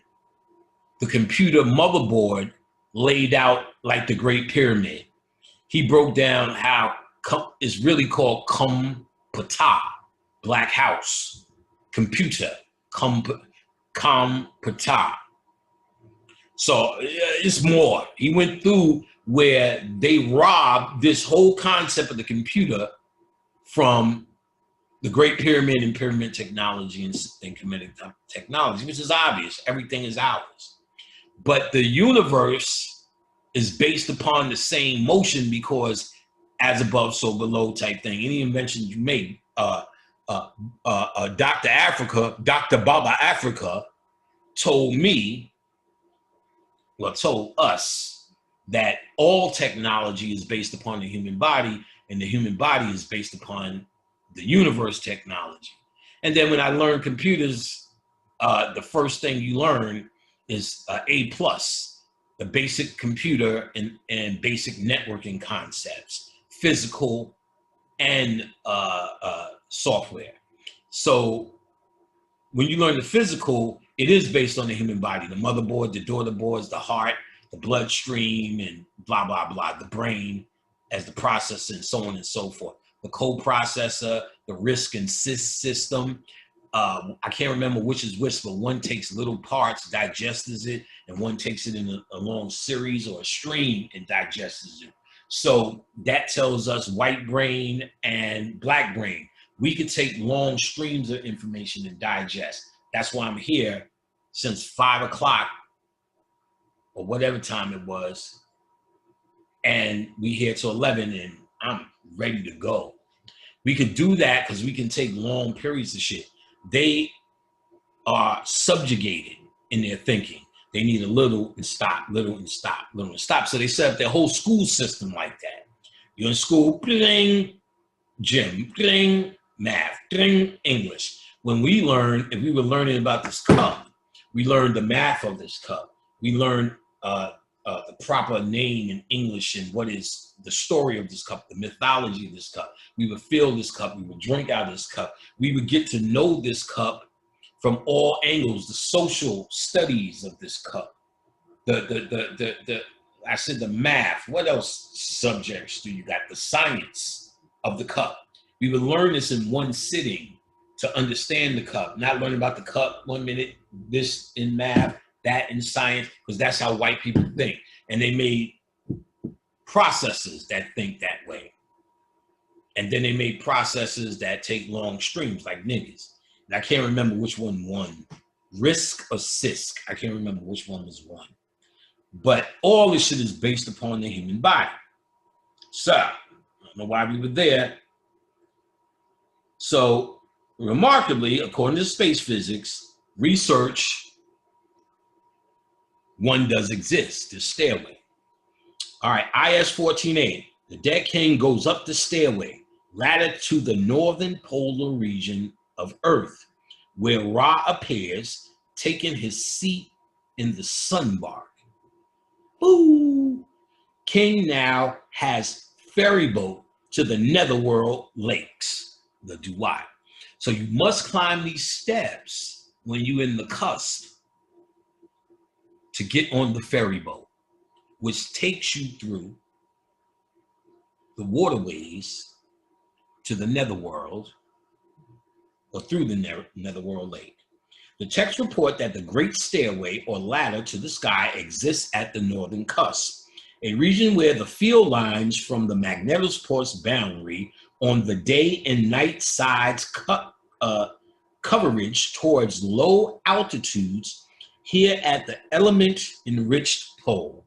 the computer motherboard laid out like the Great Pyramid. He broke down how it's really called Kompata, Black House, computer, Kompata. So it's more. He went through where they robbed this whole concept of the computer from the Great Pyramid and pyramid technology and Kemetic technology, which is obvious. Everything is ours. But the universe is based upon the same motion because as above, so below type thing. Any invention you make, Dr. Baba Africa told us that all technology is based upon the human body, and the human body is based upon the universe technology. And then when I learned computers, the first thing you learn is A+, the basic computer and basic networking concepts, physical and software. So when you learn the physical, it is based on the human body, the motherboard, the daughter boards, the heart, the bloodstream, and blah, blah, blah, the brain as the processor, and so on and so forth. The coprocessor, the RISC and CIS system. I can't remember which is which, but one takes little parts, digests it, and one takes it in a long series or a stream and digests it. So that tells us white brain and black brain. We could take long streams of information and digest. That's why I'm here since 5 o'clock or whatever time it was. And we here till 11 and I'm ready to go. We could do that because we can take long periods of shit. They are subjugated in their thinking. They need a little and stop, little and stop, little and stop. So they set up their whole school system like that. You're in school, bling, gym, bling, math, bling, English. When we learned, if we were learning about this cup, we learned the math of this cup. We learned the proper name in English and what is the story of this cup, the mythology of this cup. We would fill this cup, we would drink out of this cup. We would get to know this cup from all angles, the social studies of this cup. I said the math, what else subjects do you got? The science of the cup. We would learn this in one sitting to understand the cup, not learn about the cup 1 minute, this in math, that in science, because that's how white people think. And they made processes that think that way. And then they made processes that take long streams like niggas. And I can't remember which one won Risk or Sisk. I can't remember which one was one. But all this shit is based upon the human body. So, I don't know why we were there. So, remarkably, according to space physics, research, one does exist, the stairway. All right, IS 14A. The Dead King goes up the stairway, ladder to the northern polar region of Earth, where Ra appears, taking his seat in the sun bark. Boo! King now has ferry boat to the netherworld lakes, the Duat. So you must climb these steps when you're in the cusp to get on the ferry boat, which takes you through the waterways to the netherworld, or through the netherworld lake. The texts report that the Great Stairway, or ladder to the sky, exists at the northern cusp, a region where the field lines from the magnetospor's boundary on the day and night sides coverage towards low altitudes here at the element-enriched pole.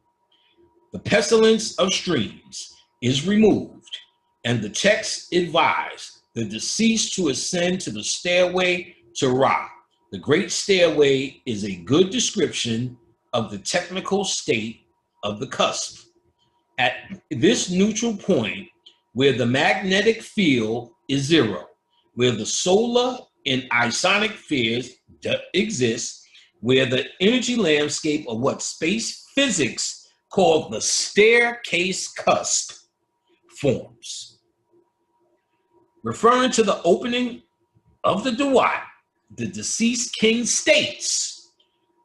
The pestilence of streams is removed, and the text advise the deceased to ascend to the stairway to Ra. The Great Stairway is a good description of the technical state of the cusp. At this neutral point, where the magnetic field is zero, where the solar and isonic spheres exist, where the energy landscape of what space physics called the staircase cusp forms. Referring to the opening of the Duat, the deceased king states,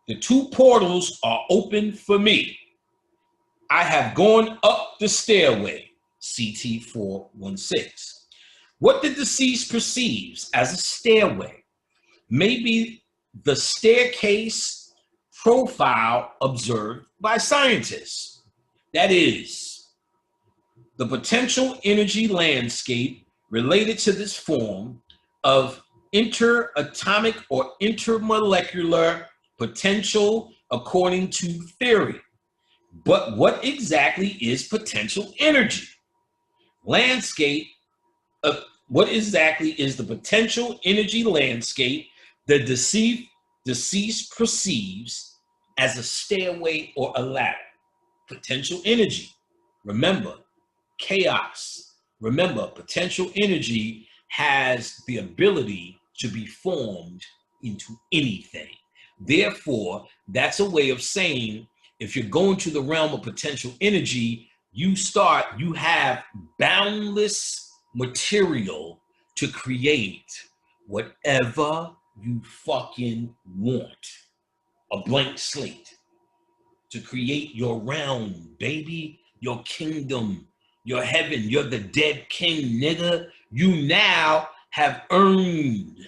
the two portals are open for me. I have gone up the stairway, CT 416. What the deceased perceives as a stairway may be the staircase profile observed by scientists. That is, the potential energy landscape related to this form of interatomic or intermolecular potential according to theory. But what exactly is potential energy? Landscape, what exactly is the potential energy landscape the deceased perceives as a stairway or a ladder? Potential energy. Remember, chaos. Remember, potential energy has the ability to be formed into anything. Therefore, that's a way of saying if you're going to the realm of potential energy, you have boundless material to create whatever you fucking want. A blank slate to create your realm, baby, your kingdom, your heaven. You're the dead king, nigga. You now have earned.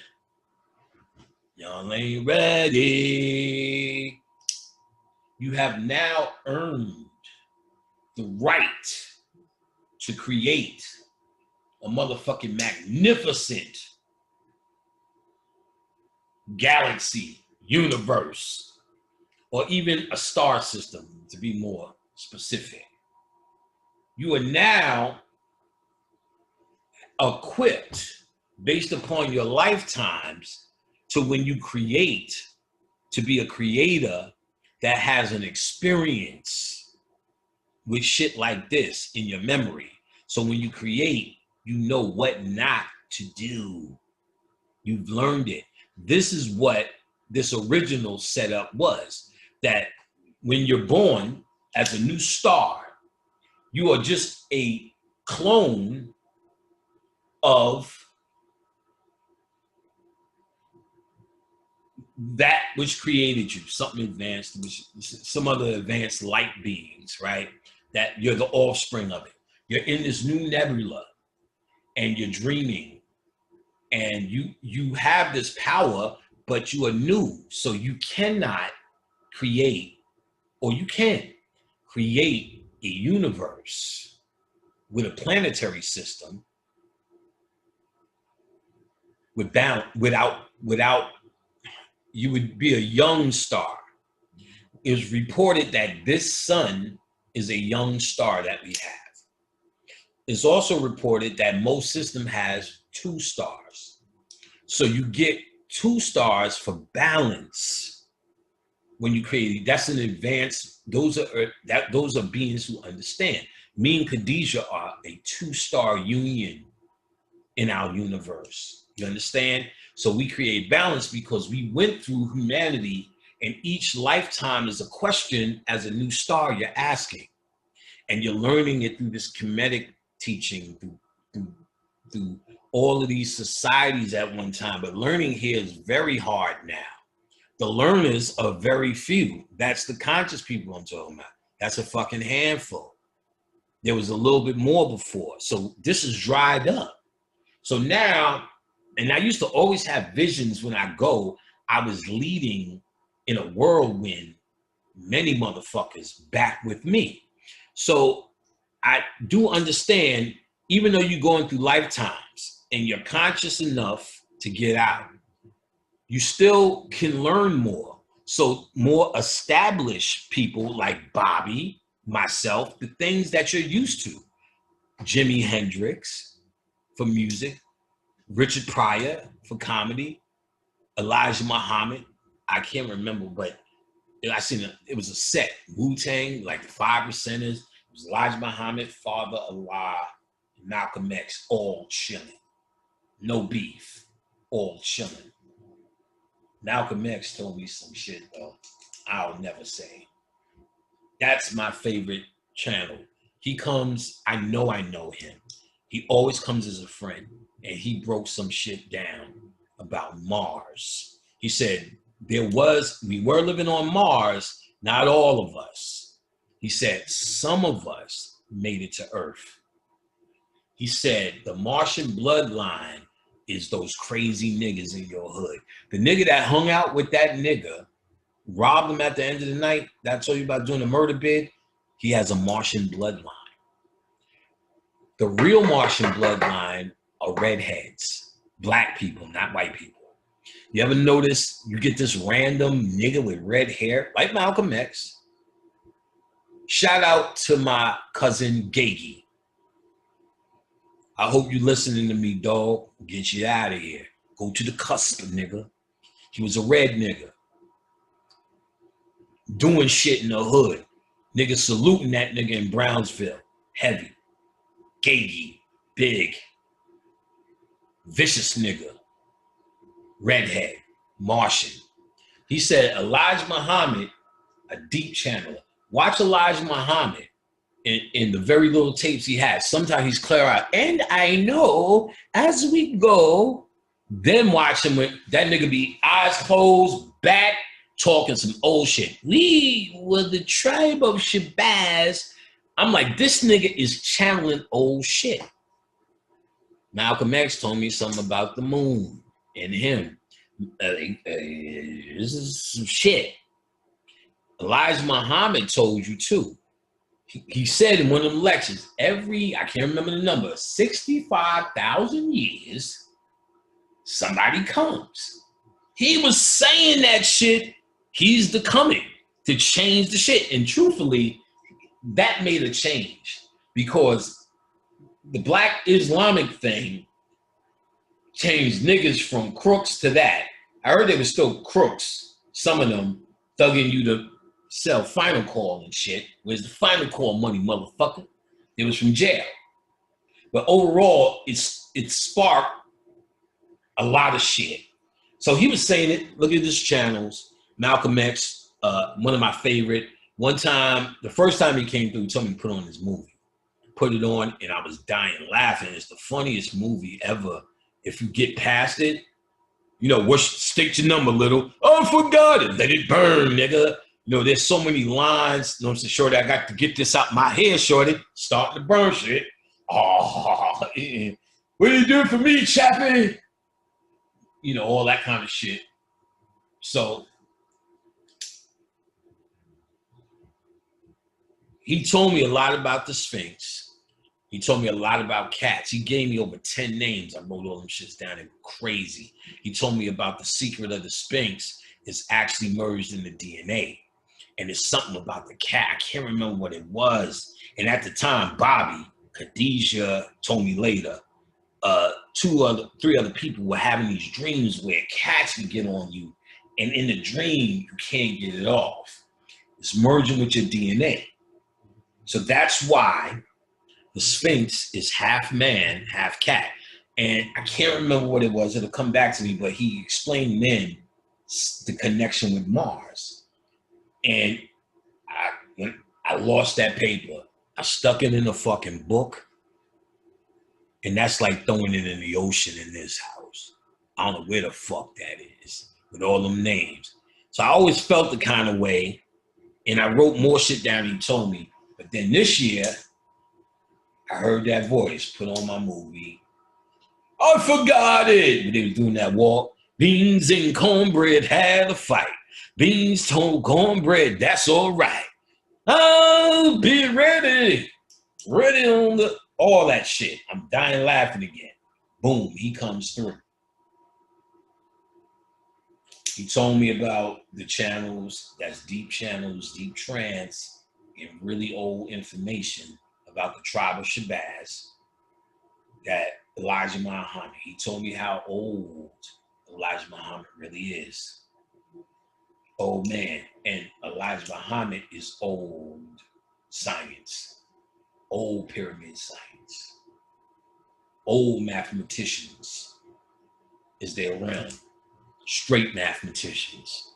Y'all ain't ready. You have now earned the right to create a motherfucking magnificent galaxy, universe, or even a star system, to be more specific. You are now equipped based upon your lifetimes to when you create, to be a creator that has an experience with shit like this in your memory. So when you create, you know what not to do. You've learned it. This is what this original setup was, that when you're born as a new star, you are just a clone of that which created you, something advanced, some other advanced light beings, right? That you're the offspring of it. You're in this new nebula and you're dreaming, and you have this power, but you are new. So you cannot create, or you can create a universe with a planetary system without you would be a young star. It was reported that this sun is a young star that we have. It's also reported that most system has 2 stars. So you get 2 stars for balance when you create. That's an advanced. Those are beings who understand. Me and Khadijah are a 2-star union in our universe. You understand? So we create balance because we went through humanity, and each lifetime is a question as a new star you're asking, and you're learning it through this Kemetic teaching, through all of these societies at one time. But learning here is very hard now. The learners are very few. That's the conscious people I'm talking about. That's a fucking handful. There was a little bit more before. So this is dried up. So now, and I used to always have visions when I go, I was leading in a whirlwind, many motherfuckers back with me. So I do understand, even though you're going through lifetimes and you're conscious enough to get out, you still can learn more. So more established people like Bobby, myself, the things that you're used to, Jimi Hendrix for music, Richard Pryor for comedy, Elijah Muhammad, I can't remember, but I seen it was a set, Wu-Tang, like the 5 Percenters. It was Elijah Muhammad, Father Allah, Malcolm X, all chilling. No beef, all chilling. Malcolm X told me some shit, though, I'll never say. That's my favorite channel. He comes, I know him. He always comes as a friend, and he broke some shit down about Mars. He said, we were living on Mars, not all of us. He said, some of us made it to Earth. He said, the Martian bloodline is those crazy niggas in your hood. The nigga that hung out with that nigga, robbed him at the end of the night, that I told you about doing a murder bid, he has a Martian bloodline. The real Martian bloodline are redheads, black people, not white people. You ever notice you get this random nigga with red hair, like Malcolm X? Shout out to my cousin Gagey. I hope you listening to me, dog. Get you out of here. Go to the cusp, nigga. He was a red nigga. Doing shit in the hood. Nigga saluting that nigga in Brownsville. Heavy. Gagey. Big. Vicious nigga. Redhead. Martian. He said Elijah Muhammad, a deep channeler. Watch Elijah Muhammad in the very little tapes he has. Sometimes he's clear out. And I know as we go, then watch him with that nigga be eyes closed, back, talking some old shit. We were the tribe of Shabazz. I'm like, this nigga is channeling old shit. Malcolm X told me something about the moon and him. This is some shit. Elijah Muhammad told you too. He said in one of the lectures, I can't remember the number, 65,000 years, somebody comes. He was saying that shit, he's the coming to change the shit. And truthfully, that made a change because the Black Islamic thing changed niggas from crooks to that. I heard they were still crooks, some of them thugging you to sell Final Call and shit. Where's the Final Call money, motherfucker? It was from jail. But overall, it sparked a lot of shit. So he was saying it. Look at his channels. Malcolm X, one of my favorite. One time, the first time he came through, he told me to put on this movie. Put it on, and I was dying laughing. It's the funniest movie ever. If you get past it, you know, stick your number, little. Oh, I forgot it. Let it burn, nigga. You know, there's so many lines. You know what I'm saying? Shorty, I got to get this out my head, shorty. Starting to burn shit. Oh, what are you doing for me, Chappie? You know, all that kind of shit. So he told me a lot about the Sphinx. He told me a lot about cats. He gave me over 10 names. I wrote all them shits down. They were crazy. He told me about the secret of the Sphinx is actually merged in the DNA. And it's something about the cat. I can't remember what it was. And at the time, Bobby, Khadijah told me later, three other people were having these dreams where cats would get on you. And in the dream, you can't get it off. It's merging with your DNA. So that's why the Sphinx is half man, half cat. And I can't remember what it was. It'll come back to me, but he explained then the connection with Mars. And when I lost that paper, I stuck it in a fucking book. And that's like throwing it in the ocean in this house. I don't know where the fuck that is with all them names. So I always felt the kind of way. And I wrote more shit down than he told me. But then this year, I heard that voice put on my movie. I forgot it. But they was doing that walk. Beans and cornbread had a fight. Beans told cornbread, that's all right. I'll be ready. Ready on the, all that shit. I'm dying laughing again. Boom, he comes through. He told me about the channels, that's deep channels, deep trance, and really old information about the tribe of Shabazz, that Elijah Muhammad. He told me how old Elijah Muhammad really is. Old man. And Elijah Muhammad is old science, old pyramid science, old mathematicians is their realm. Straight mathematicians.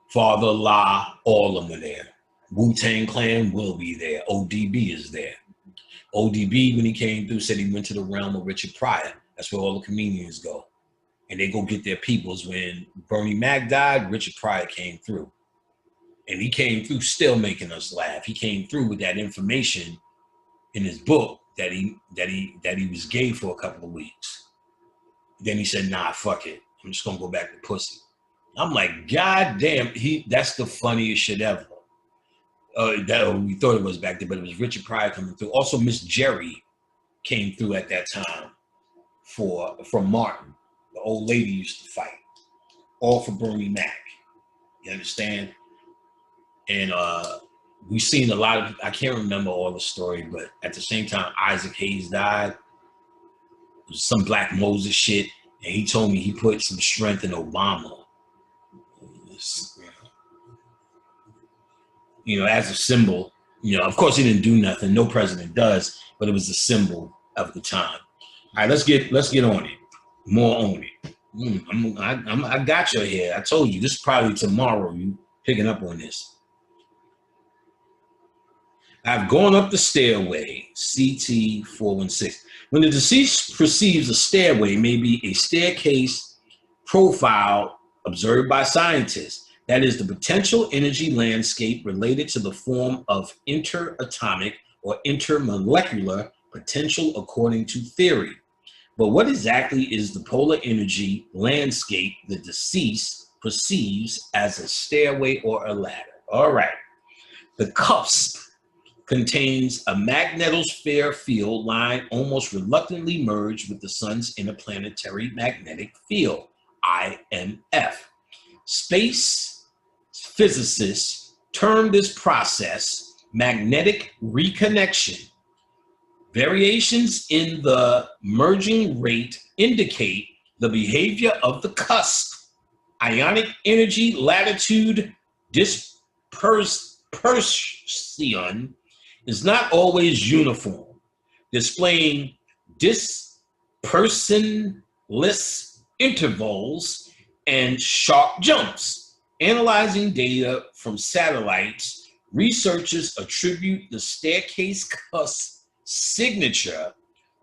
Father Allah, all of them are there. Wu-Tang Clan will be there. ODB is there. ODB, when he came through, said he went to the realm of Richard Pryor. That's where all the comedians go. And they go get their peoples. When Bernie Mac died, Richard Pryor came through. And he came through still making us laugh. He came through with that information in his book that he was gay for a couple of weeks. Then he said, nah, fuck it. I'm just gonna go back to pussy. I'm like, God damn, that's the funniest shit ever. That we thought it was back then, but it was Richard Pryor coming through. Also, Miss Jerry came through at that time from Martin. The old lady used to fight. All for Bernie Mac. You understand? And we've seen a lot of, I can't remember all the story, but at the same time, Isaac Hayes died. It was some Black Moses shit. And he told me he put some strength in Obama. You know, as a symbol, you know, of course he didn't do nothing. No president does, but it was a symbol of the time. All right, let's get on it. More on it. I got you here. I told you, this is probably tomorrow. You picking up on this. I've gone up the stairway, CT 416. When the deceased perceives a stairway, may be a staircase profile observed by scientists. That is the potential energy landscape related to the form of interatomic or intermolecular potential according to theory. But what exactly is the polar energy landscape the deceased perceives as a stairway or a ladder? All right. The cusp contains a magnetosphere field line almost reluctantly merged with the sun's interplanetary magnetic field, IMF. Space physicists term this process magnetic reconnection. Variations in the merging rate indicate the behavior of the cusp. Ionic energy latitude dispersion is not always uniform, displaying dispersionless intervals and sharp jumps. Analyzing data from satellites, researchers attribute the staircase cusp signature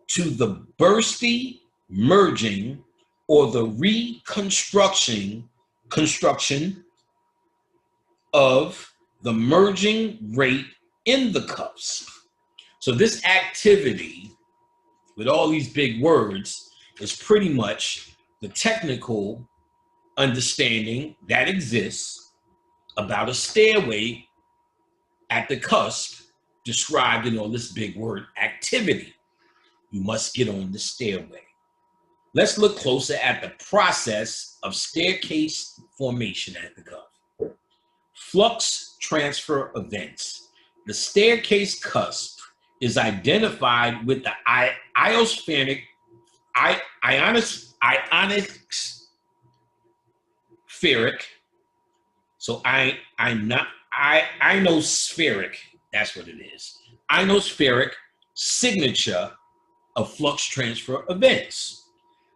to the bursty merging or the reconstruction of the merging rate in the cusp. So this activity, with all these big words, is pretty much the technical understanding that exists about a stairway at the cusp described in all this big word activity. You must get on the stairway. let's look closer at the process of staircase formation at the cuff. Flux transfer events. The staircase cusp is identified with the ionospheric ionospheric, that's what it is. Ionospheric signature of flux transfer events.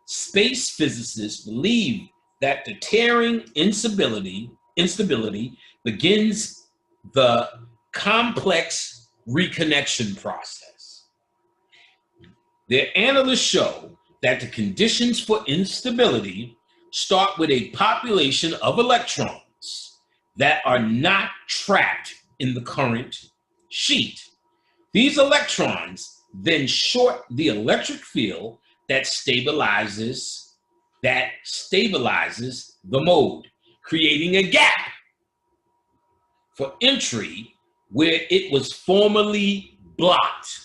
Space physicists believe that the tearing instability begins the complex reconnection process. Their analysts show that the conditions for instability start with a population of electrons that are not trapped in the current sheet. These electrons then short the electric field that stabilizes the mode, creating a gap for entry where it was formerly blocked.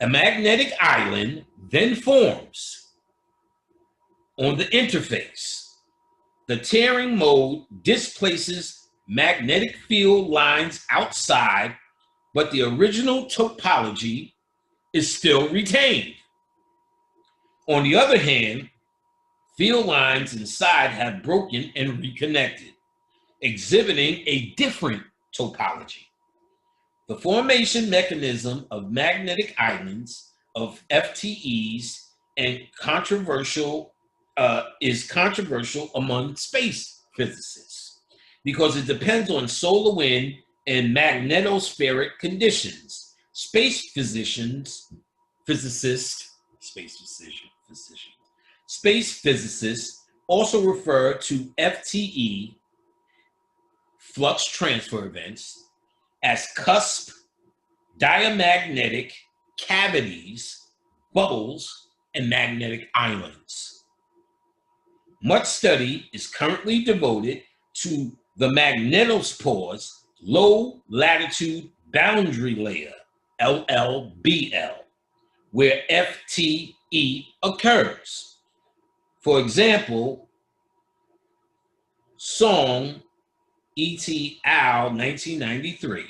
A magnetic island then forms on the interface. The tearing mode displaces magnetic field lines outside, but the original topology is still retained. On the other hand, field lines inside have broken and reconnected, exhibiting a different topology. The formation mechanism of magnetic islands of FTEs and is controversial among space physicists because it depends on solar wind and magnetospheric conditions. Space physicists also refer to FTE, flux transfer events, as cusp diamagnetic cavities, bubbles, and magnetic islands. Much study is currently devoted to the magnetospores low latitude boundary layer, LLBL, where FTE occurs. For example, Song et al. 1993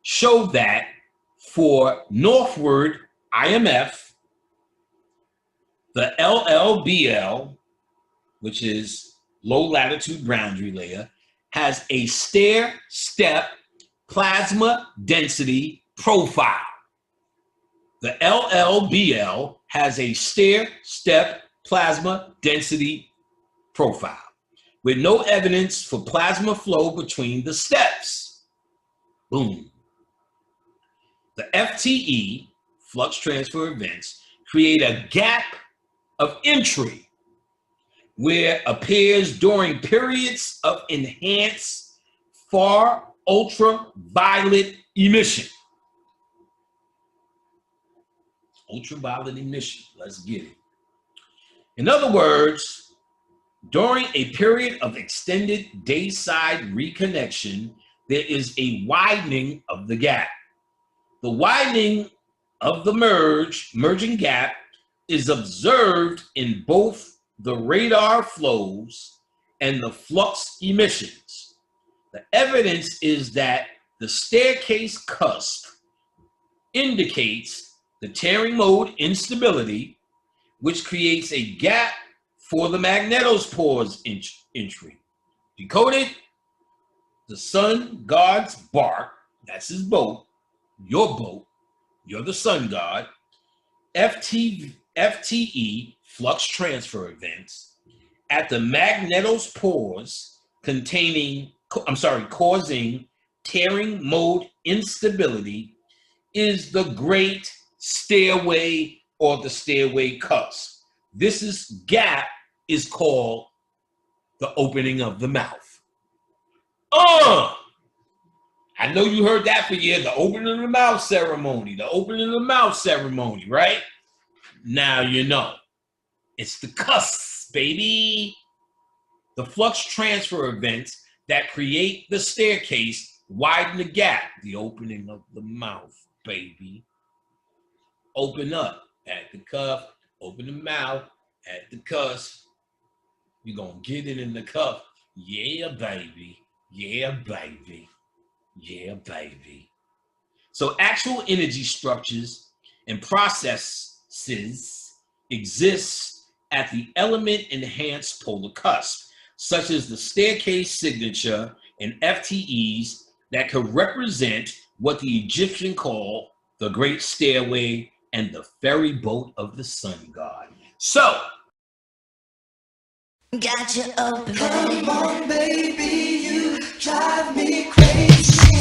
showed that for northward IMF, the LLBL, which is low latitude boundary layer, has a stair-step plasma density profile. The LLBL has a stair-step plasma density profile with no evidence for plasma flow between the steps. Boom. The FTE, flux transfer events, create a gap of entry where appears during periods of enhanced far ultraviolet emission. Ultraviolet emission, let's get it. In other words, during a period of extended dayside reconnection, there is a widening of the gap. The widening of the merging gap is observed in both the radar flows and the flux emissions. The evidence is that the staircase cusp indicates the tearing mode instability, which creates a gap for the magnetospores entry. Decoded? The sun god's bark, that's his boat, your boat, you're the sun god, FTE, flux transfer events, at the magnetospores causing tearing mode instability is the great stairway or the stairway cusp. This gap is called the opening of the mouth. I know you heard that for years, the opening of the mouth ceremony, right? Now you know. It's the cusp, baby. The flux transfer events that create the staircase widen the gap, the opening of the mouth, baby. Open up at the cuff, Open the mouth at the cusp. You're going to get it in the cup. Yeah, baby. Yeah, baby. Yeah, baby. So actual energy structures and processes exist at the element enhanced polar cusp, such as the staircase signature and FTEs that could represent what the Egyptian call the Great Stairway and the ferry boat of the sun god. So, Got you open, Come on, baby, you drive me crazy.